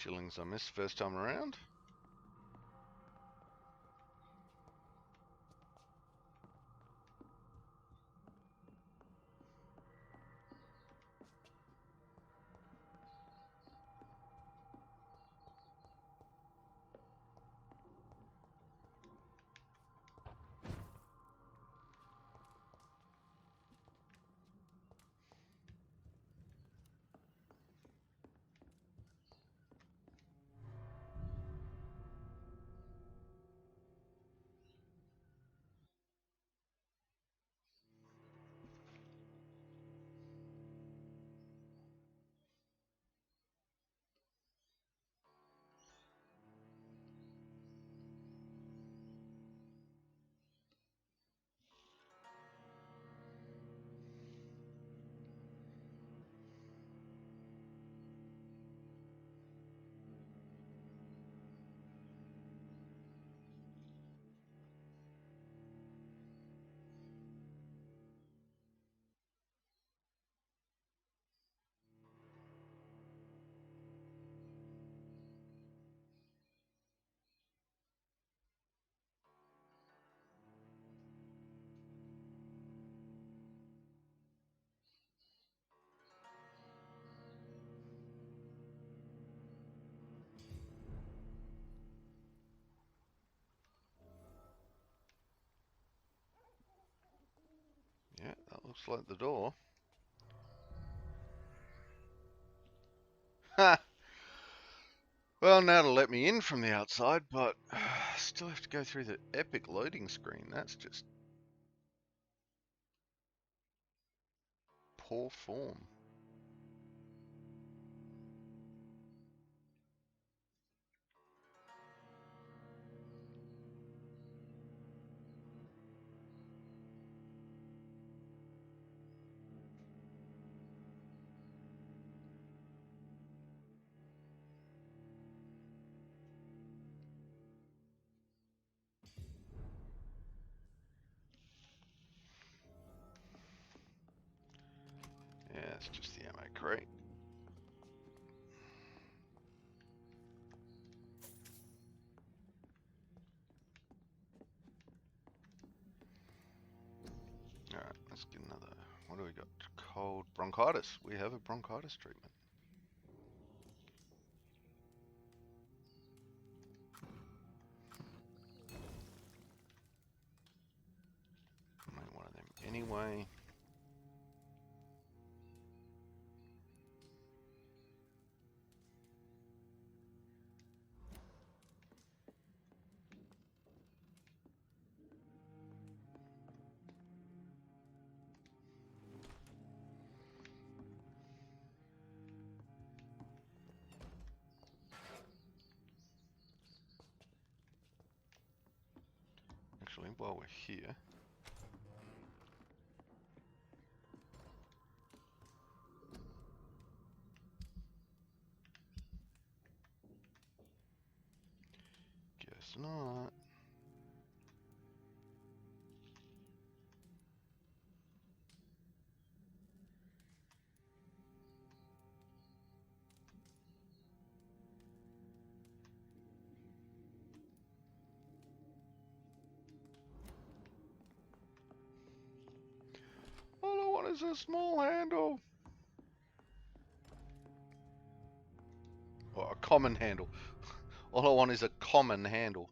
Shillings I missed first time around. Yeah, that looks like the door. Ha! Well, now to let me in from the outside, but still have to go through the epic loading screen. That's just poor form. Yeah, it's just the ammo crate. Alright, let's get another. What do we got? Cold bronchitis. We have a bronchitis treatment. Might one of them anyway. Actually, while we're here, guess not. Where's a small handle? Or a common handle. All I want is a common handle.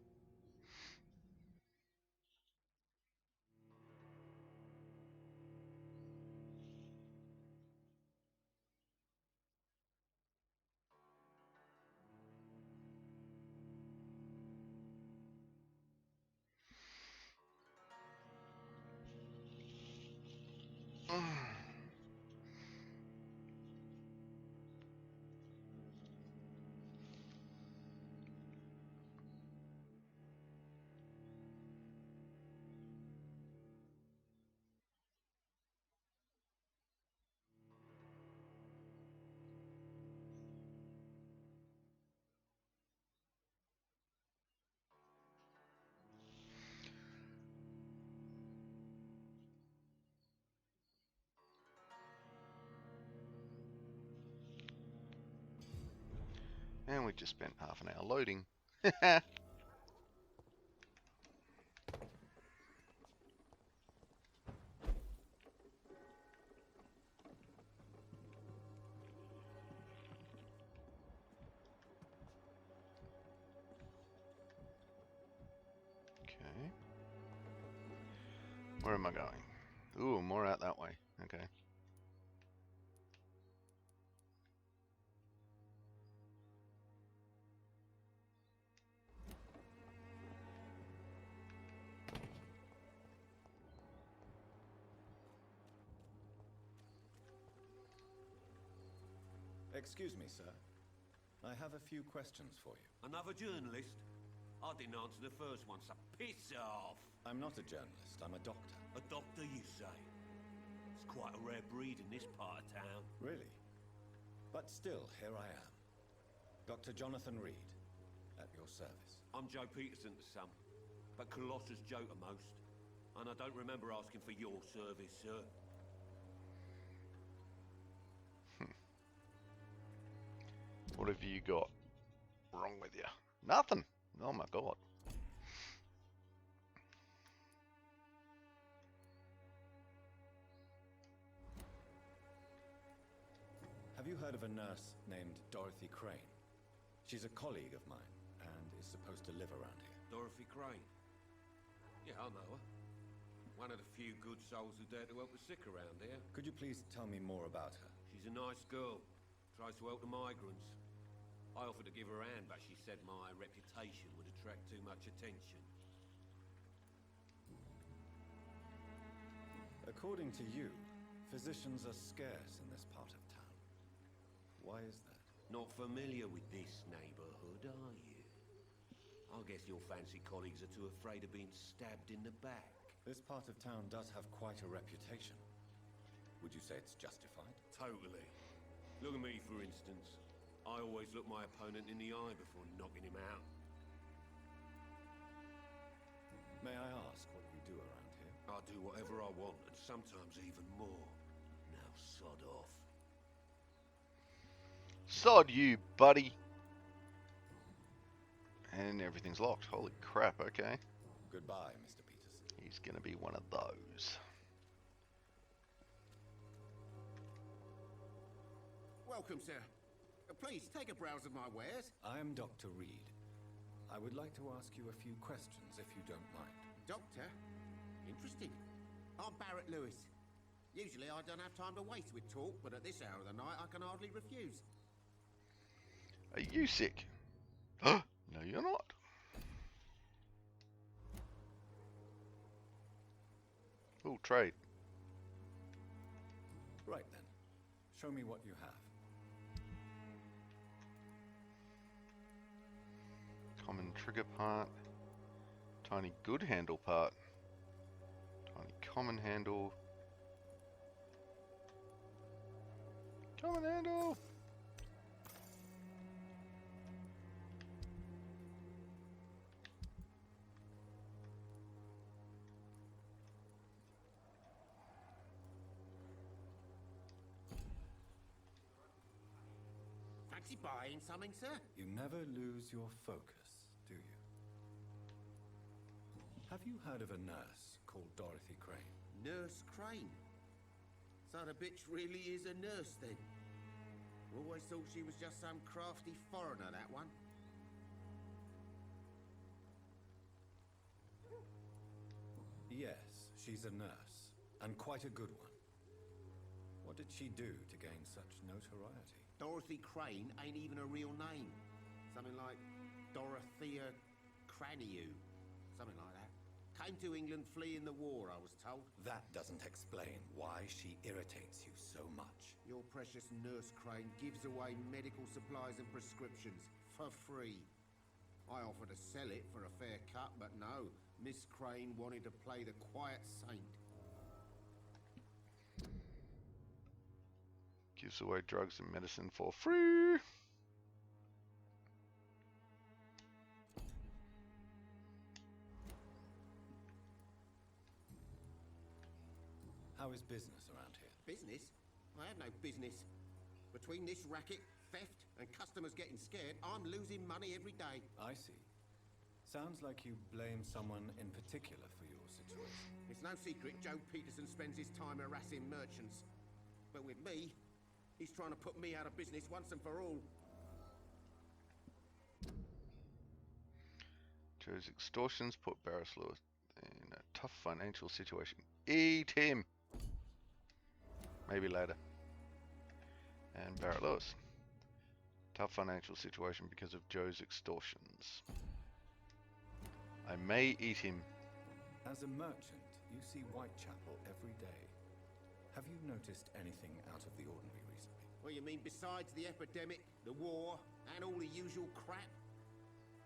And we just spent half an hour loading. Okay. Where am I going? Ooh, more out that way. Okay. Excuse me, sir. I have a few questions for you. Another journalist? I didn't answer the first one, so piss off! I'm not a journalist, I'm a doctor. A doctor, you say? It's quite a rare breed in this part of town. Really? But still, here I am. Dr. Jonathan Reed, at your service. I'm Joe Peterson to some, but Colossus Joe to most. And I don't remember asking for your service, sir. What have you got wrong with you? Nothing. Oh my god. Have you heard of a nurse named Dorothy Crane? She's a colleague of mine and is supposed to live around here. Dorothy Crane? Yeah, I know her. One of the few good souls who dare to help the sick around here. Could you please tell me more about her? She's a nice girl. Tries to help the migrants. I offered to give her a hand, but she said my reputation would attract too much attention. According to you, physicians are scarce in this part of town. Why is that? Not familiar with this neighborhood, are you? I guess your fancy colleagues are too afraid of being stabbed in the back. This part of town does have quite a reputation. Would you say it's justified? Totally. Look at me, for instance. I always look my opponent in the eye before knocking him out. May I ask what you do around here? I do whatever I want, and sometimes even more. Now sod off. Sod you, buddy. And everything's locked. Holy crap, okay. Goodbye, Mr. Peterson. He's gonna be one of those. Welcome, sir. Please, take a browse of my wares. I am Dr. Reed. I would like to ask you a few questions, if you don't mind. Doctor? Interesting. I'm Barrett Lewis. Usually I don't have time to waste with talk, but at this hour of the night I can hardly refuse. Are you sick? No, you're not. Oh, trade. Right then. Show me what you have. Common trigger part. Tiny good handle part. Tiny common handle. Common handle! Fancy buying something, sir? You never lose your focus, do you? Have you heard of a nurse called Dorothy Crane? Nurse Crane? So the bitch really is a nurse then? Always thought she was just some crafty foreigner, that one. Yes, she's a nurse, and quite a good one. What did she do to gain such notoriety? Dorothy Crane ain't even a real name. Something like Dorothea Craniu. Something like that. Came to England fleeing the war, I was told. That doesn't explain why she irritates you so much. Your precious Nurse Crane gives away medical supplies and prescriptions for free. I offered to sell it for a fair cut, but no. Miss Crane wanted to play the quiet saint. Gives away drugs and medicine for free. How is business around here? Business? I have no business. Between this racket, theft, and customers getting scared, I'm losing money every day. I see. Sounds like you blame someone in particular for your situation. It's no secret Joe Peterson spends his time harassing merchants. But with me, he's trying to put me out of business once and for all. Joe's extortions put Barris Lewis in a tough financial situation. Eat him! Maybe later. And Barrett Lewis. Tough financial situation because of Joe's extortions. I may eat him. As a merchant, you see Whitechapel every day. Have you noticed anything out of the ordinary recently? What you mean besides the epidemic, the war, and all the usual crap?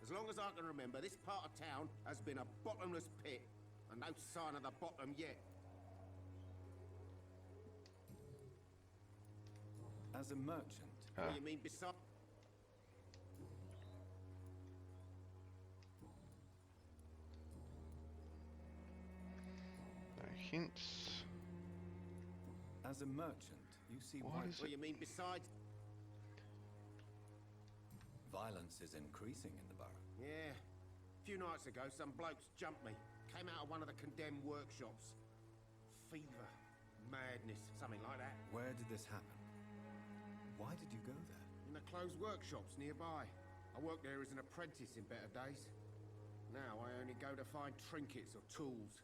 As long as I can remember, this part of town has been a bottomless pit, and no sign of the bottom yet. As a merchant... What you mean besides... No hints. As a merchant, you see What is What you mean besides... Violence is increasing in the borough. Yeah. A few nights ago, some blokes jumped me. Came out of one of the condemned workshops. Fever, madness, something like that. Where did this happen? Why did you go there? In the closed workshops nearby. I worked there as an apprentice in better days. Now I only go to find trinkets or tools.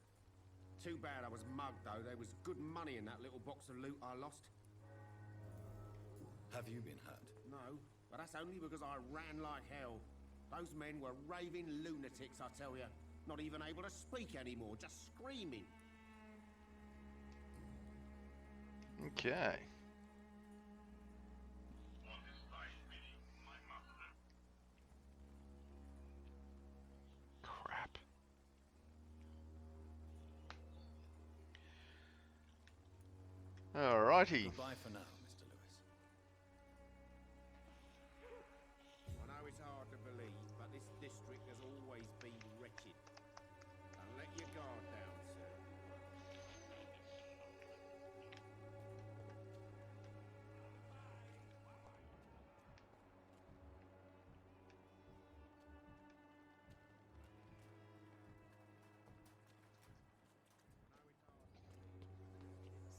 Too bad I was mugged, though. There was good money in that little box of loot I lost. Have you been hurt? No, but that's only because I ran like hell. Those men were raving lunatics, I tell you. Not even able to speak anymore, just screaming. Okay. Crap. Alrighty. Goodbye for now, Mr. Lewis. I know it's hard to believe, but this district has always been wretched. Don't let your guard down, sir.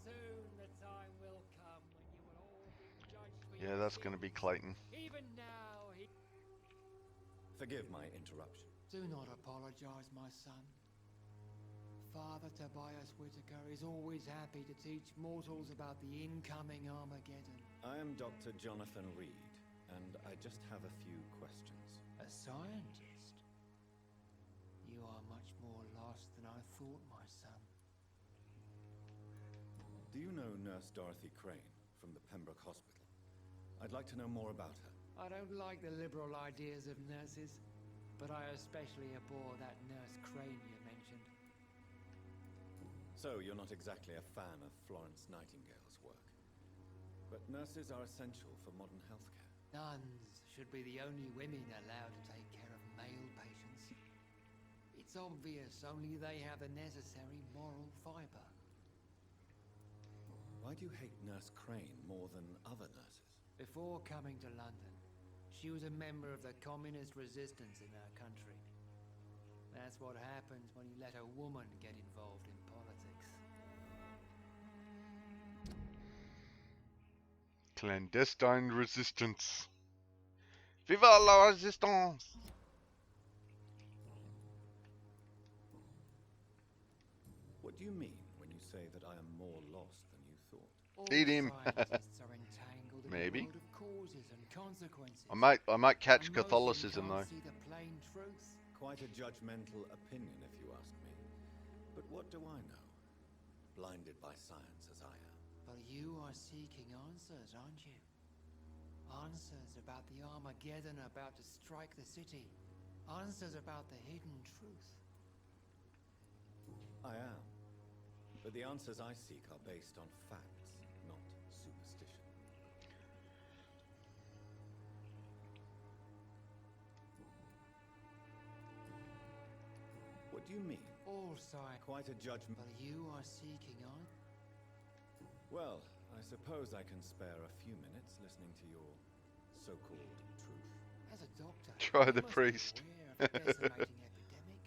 Soon the time will come when you will all be judged for Yeah, your that's going to be Clayton. Even now, he... Forgive my interruption. Do not apologize, my son. Father Tobias Whitaker is always happy to teach mortals about the incoming Armageddon. I am Dr. Jonathan Reed, and I just have a few questions. A scientist? You are much more lost than I thought, my son. Do you know Nurse Dorothy Crane from the Pembroke Hospital? I'd like to know more about her. I don't like the liberal ideas of nurses, but I especially abhor that Nurse Crane you mentioned. So, you're not exactly a fan of Florence Nightingale's work. But nurses are essential for modern healthcare. Nuns should be the only women allowed to take care of male patients. It's obvious only they have the necessary moral fiber. Why do you hate Nurse Crane more than other nurses? Before coming to London, she was a member of the communist resistance in our country. That's what happens when you let a woman get involved in politics. Clandestine resistance. Viva la resistance! What do you mean when you say that I am more lost than you thought? All Eat him. scientists are entangled in Maybe. a world of causes and consequences. I might catch And most of them Catholicism can't though. see the plain truth. Quite a judgmental opinion, if you ask me. But what do I know? Blinded by science as I am. But you are seeking answers, aren't you? Answers about the Armageddon about to strike the city. Answers about the hidden truth. I am. But the answers I seek are based on facts, not superstition. What do you mean? All science. Quite a judgment. But you are seeking on. Well, I suppose I can spare a few minutes listening to your so-called truth. As a doctor, Try you the must priest. be aware of the decimating epidemic.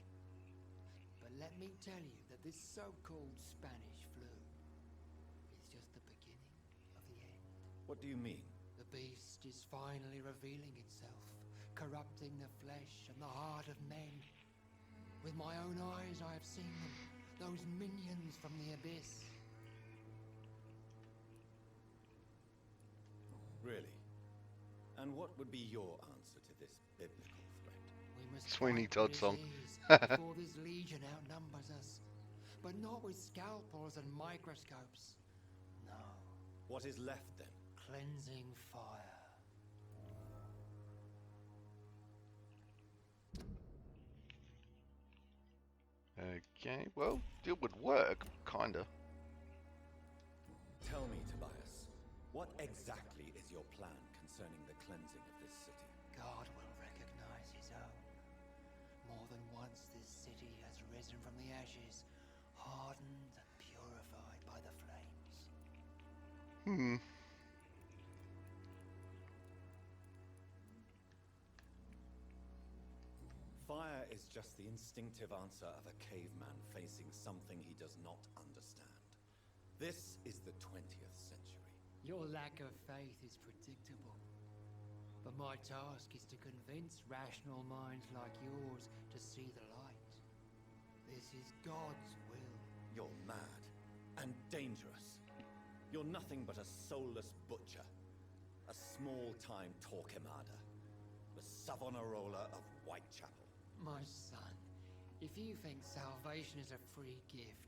But let me tell you that this so-called Spanish flu is just the beginning of the end. What do you mean? The beast is finally revealing itself, corrupting the flesh and the heart of men. With my own eyes I have seen them, those minions from the abyss. Really? And what would be your answer to this biblical threat? We must Sweeney fight Todd song. disease before this legion outnumbers us. But not with scalpels and microscopes. No. What is left then? Cleansing fire. Okay, well, it would work, kinda. Tell me, Tobias, what exactly is your plan concerning the cleansing of this city? God will recognize his own. More than once this city has risen from the ashes, hardened and purified by the flames. Hmm. Fire is just the instinctive answer of a caveman facing something he does not understand. This is the 20th century. Your lack of faith is predictable. But my task is to convince rational minds like yours to see the light. This is God's will. You're mad and dangerous. You're nothing but a soulless butcher. A small-time Torquemada. The Savonarola of Whitechapel. My son, if you think salvation is a free gift,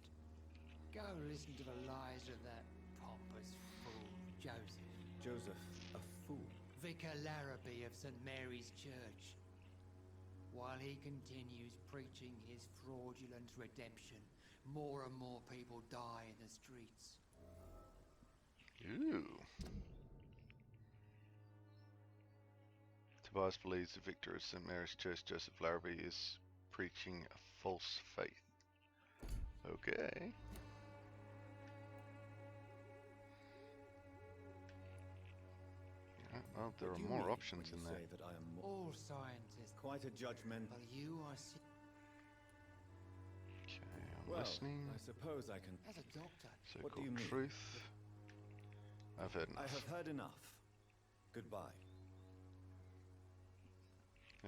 go listen to the lies of that pompous fool, Joseph. Joseph, a fool? Vicar Larrabee of St. Mary's Church. While he continues preaching his fraudulent redemption, more and more people die in the streets. Ooh. Tobias believes the victor of St. Mary's Church, Joseph Larrabee, is preaching a false faith. Okay. Yeah, well, there What are do you more mean options when in you there. say that I am more... All scientists. Quite a judgment. But you are Okay, I'm Well, listening. I suppose I can... as a doctor. What do you So-called mean? truth. I've heard I enough. have heard enough. Goodbye.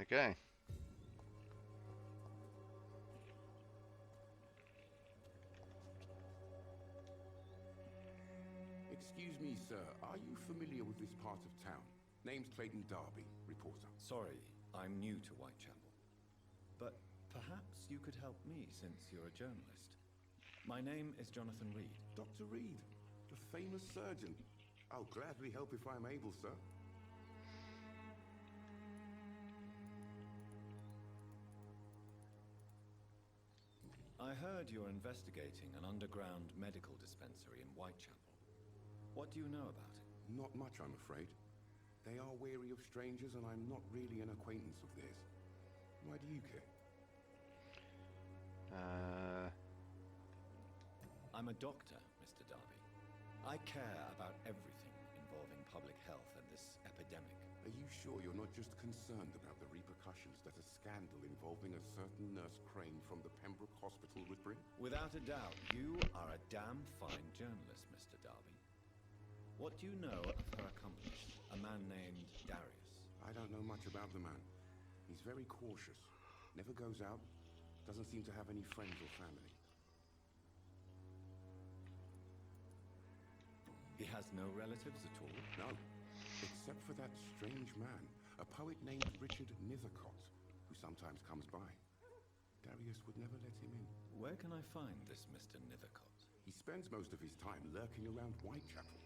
Okay. Excuse me, sir. Are you familiar with this part of town? Name's Clayton Darby, reporter. Sorry, I'm new to Whitechapel. But perhaps you could help me since you're a journalist. My name is Jonathan Reed. Dr. Reed, the famous surgeon. I'll gladly help if I'm able, sir. I heard you're investigating an underground medical dispensary in Whitechapel. What do you know about it? Not much, I'm afraid. They are wary of strangers, and I'm not really an acquaintance of theirs. Why do you care? I'm a doctor, Mr. Darby. I care about everything involving public health and this epidemic. Are you sure you're not just concerned about the repercussions that a scandal involving a certain Nurse Crane from the Pembroke Hospital would bring? Without a doubt, you are a damn fine journalist, Mr. Darby. What do you know of her accomplice, a man named Darius? I don't know much about the man. He's very cautious. Never goes out. Doesn't seem to have any friends or family. He has no relatives at all? No. Except for that strange man, a poet named Richard Nethercott, who sometimes comes by. Darius would never let him in. Where can I find this Mr. Nethercott? He spends most of his time lurking around Whitechapel,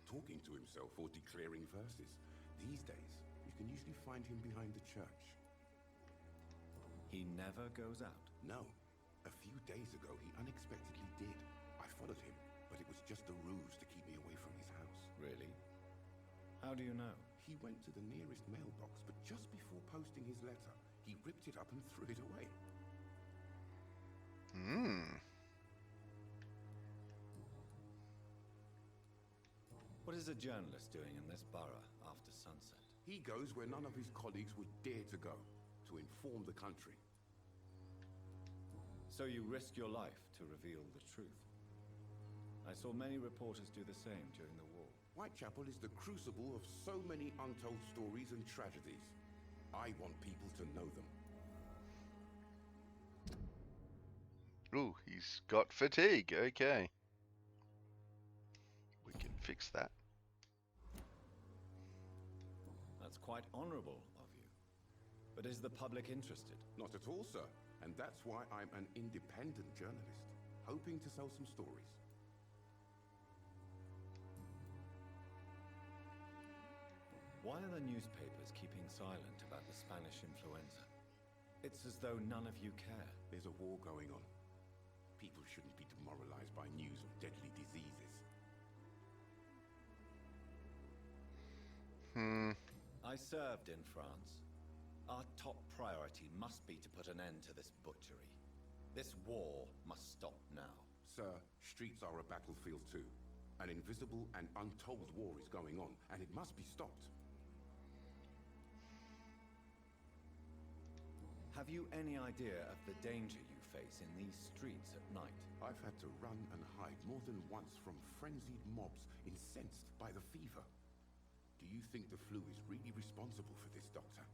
talking to himself or declaring verses. These days, you can usually find him behind the church. He never goes out? No. A few days ago, he unexpectedly did. I followed him, but it was just a ruse to keep me away from his house. Really? How do you know? He went to the nearest mailbox, but just before posting his letter, he ripped it up and threw it away. What is a journalist doing in this borough after sunset? He goes where none of his colleagues would dare to go, to inform the country. So you risk your life to reveal the truth. I saw many reporters do the same during the war. Whitechapel is the crucible of so many untold stories and tragedies. I want people to know them. Ooh, he's got fatigue. Okay. We can fix that. That's quite honorable of you. But is the public interested? Not at all, sir. And that's why I'm an independent journalist, hoping to sell some stories. Why are the newspapers keeping silent about the Spanish influenza? It's as though none of you care. There's a war going on. People shouldn't be demoralized by news of deadly diseases. I served in France. Our top priority must be to put an end to this butchery. This war must stop now. Sir, streets are a battlefield too. An invisible and untold war is going on, and it must be stopped. Have you any idea of the danger you face in these streets at night? I've had to run and hide more than once from frenzied mobs incensed by the fever. Do you think the flu is really responsible for this, Doctor?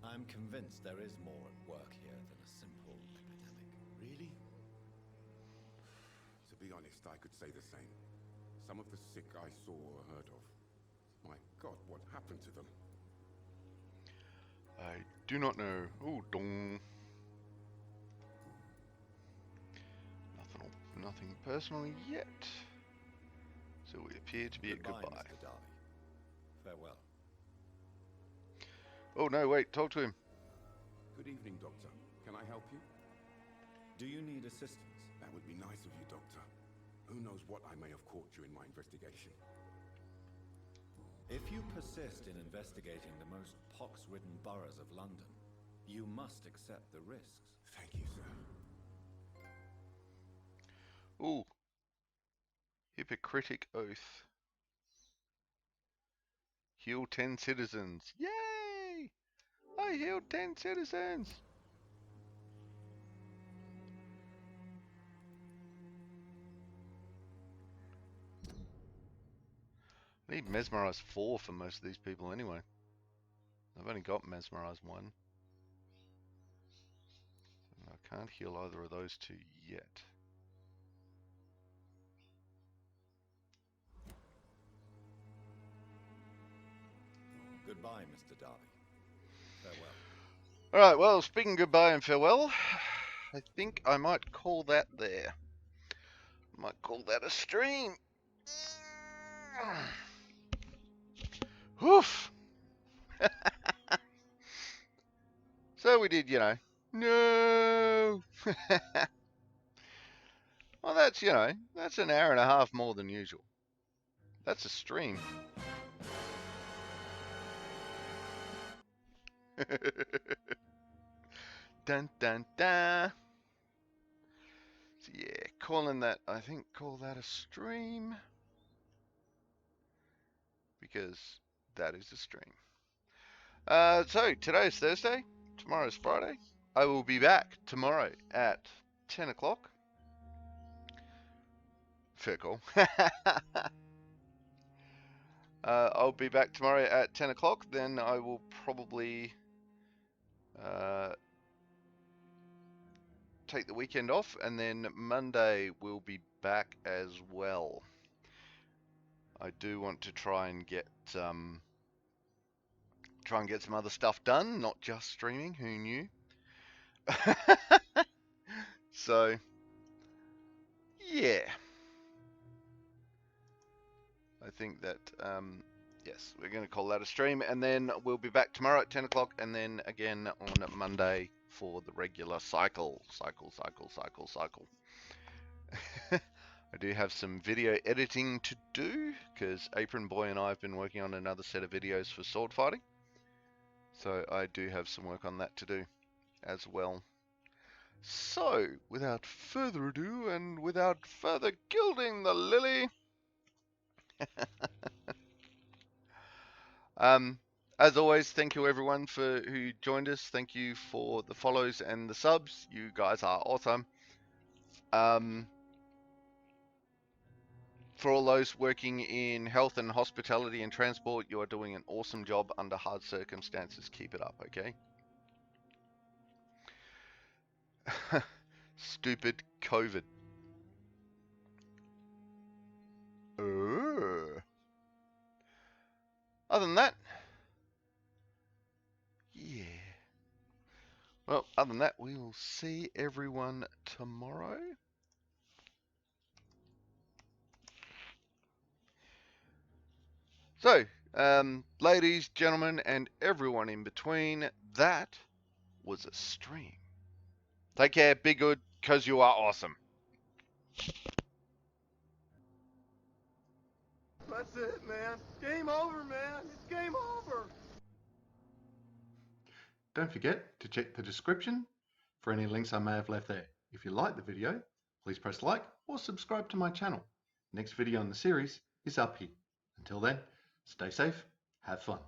I'm convinced there is more at work here than a simple epidemic. Really? To be honest, I could say the same. Some of the sick I saw or heard of. My God, what happened to them? I do not know. Oh, dong. Nothing personal yet. So we appear to be at goodbye. Mr. Darby. Farewell. Oh no, wait, talk to him. Good evening, Doctor. Can I help you? Do you need assistance? That would be nice of you, Doctor. Who knows what I may have caught during my investigation. If you persist in investigating the most pox-ridden boroughs of London, you must accept the risks. Thank you, sir. Ooh. Hippocratic oath. Heal 10 citizens. Yay! I healed 10 citizens. I need mesmerize 4 for most of these people anyway. I've only got mesmerize 1. I can't heal either of those 2 yet. Goodbye, Mr. Darby. Farewell. Alright, well, speaking goodbye and farewell, I think I might call that there. I might call that a stream. Woof! So we did, no! Well, that's, that's an hour and a half more than usual. That's a stream. Dun dun dun. So yeah, call that a stream. Because that is a stream. So today's Thursday, tomorrow's Friday. I will be back tomorrow at 10 o'clock. Fair call. I'll be back tomorrow at 10 o'clock. Then I will probably take the weekend off, and then Monday we'll be back as well. I do want to try and get some other stuff done, not just streaming. Who knew? So, yeah. I think that, yes, we're going to call that a stream, and then we'll be back tomorrow at 10 o'clock, and then again on Monday for the regular cycle. I do have some video editing to do, because Apron Boy and I have been working on another set of videos for sword fighting. So I do have some work on that to do as well. So, without further ado, and without further gilding the lily, as always, thank you everyone for who joined us. Thank you for the follows and the subs. You guys are awesome. For all those working in health and hospitality and transport, you are doing an awesome job under hard circumstances. Keep it up, okay? Stupid COVID. Other than that, yeah. Well, other than that, we will see everyone tomorrow. So, ladies, gentlemen, and everyone in between, that was a stream. Take care, be good, because you are awesome. That's it, man. Game over, man. It's game over. Don't forget to check the description for any links I may have left there. If you like the video, please press like or subscribe to my channel. Next video in the series is up here. Until then, stay safe, have fun.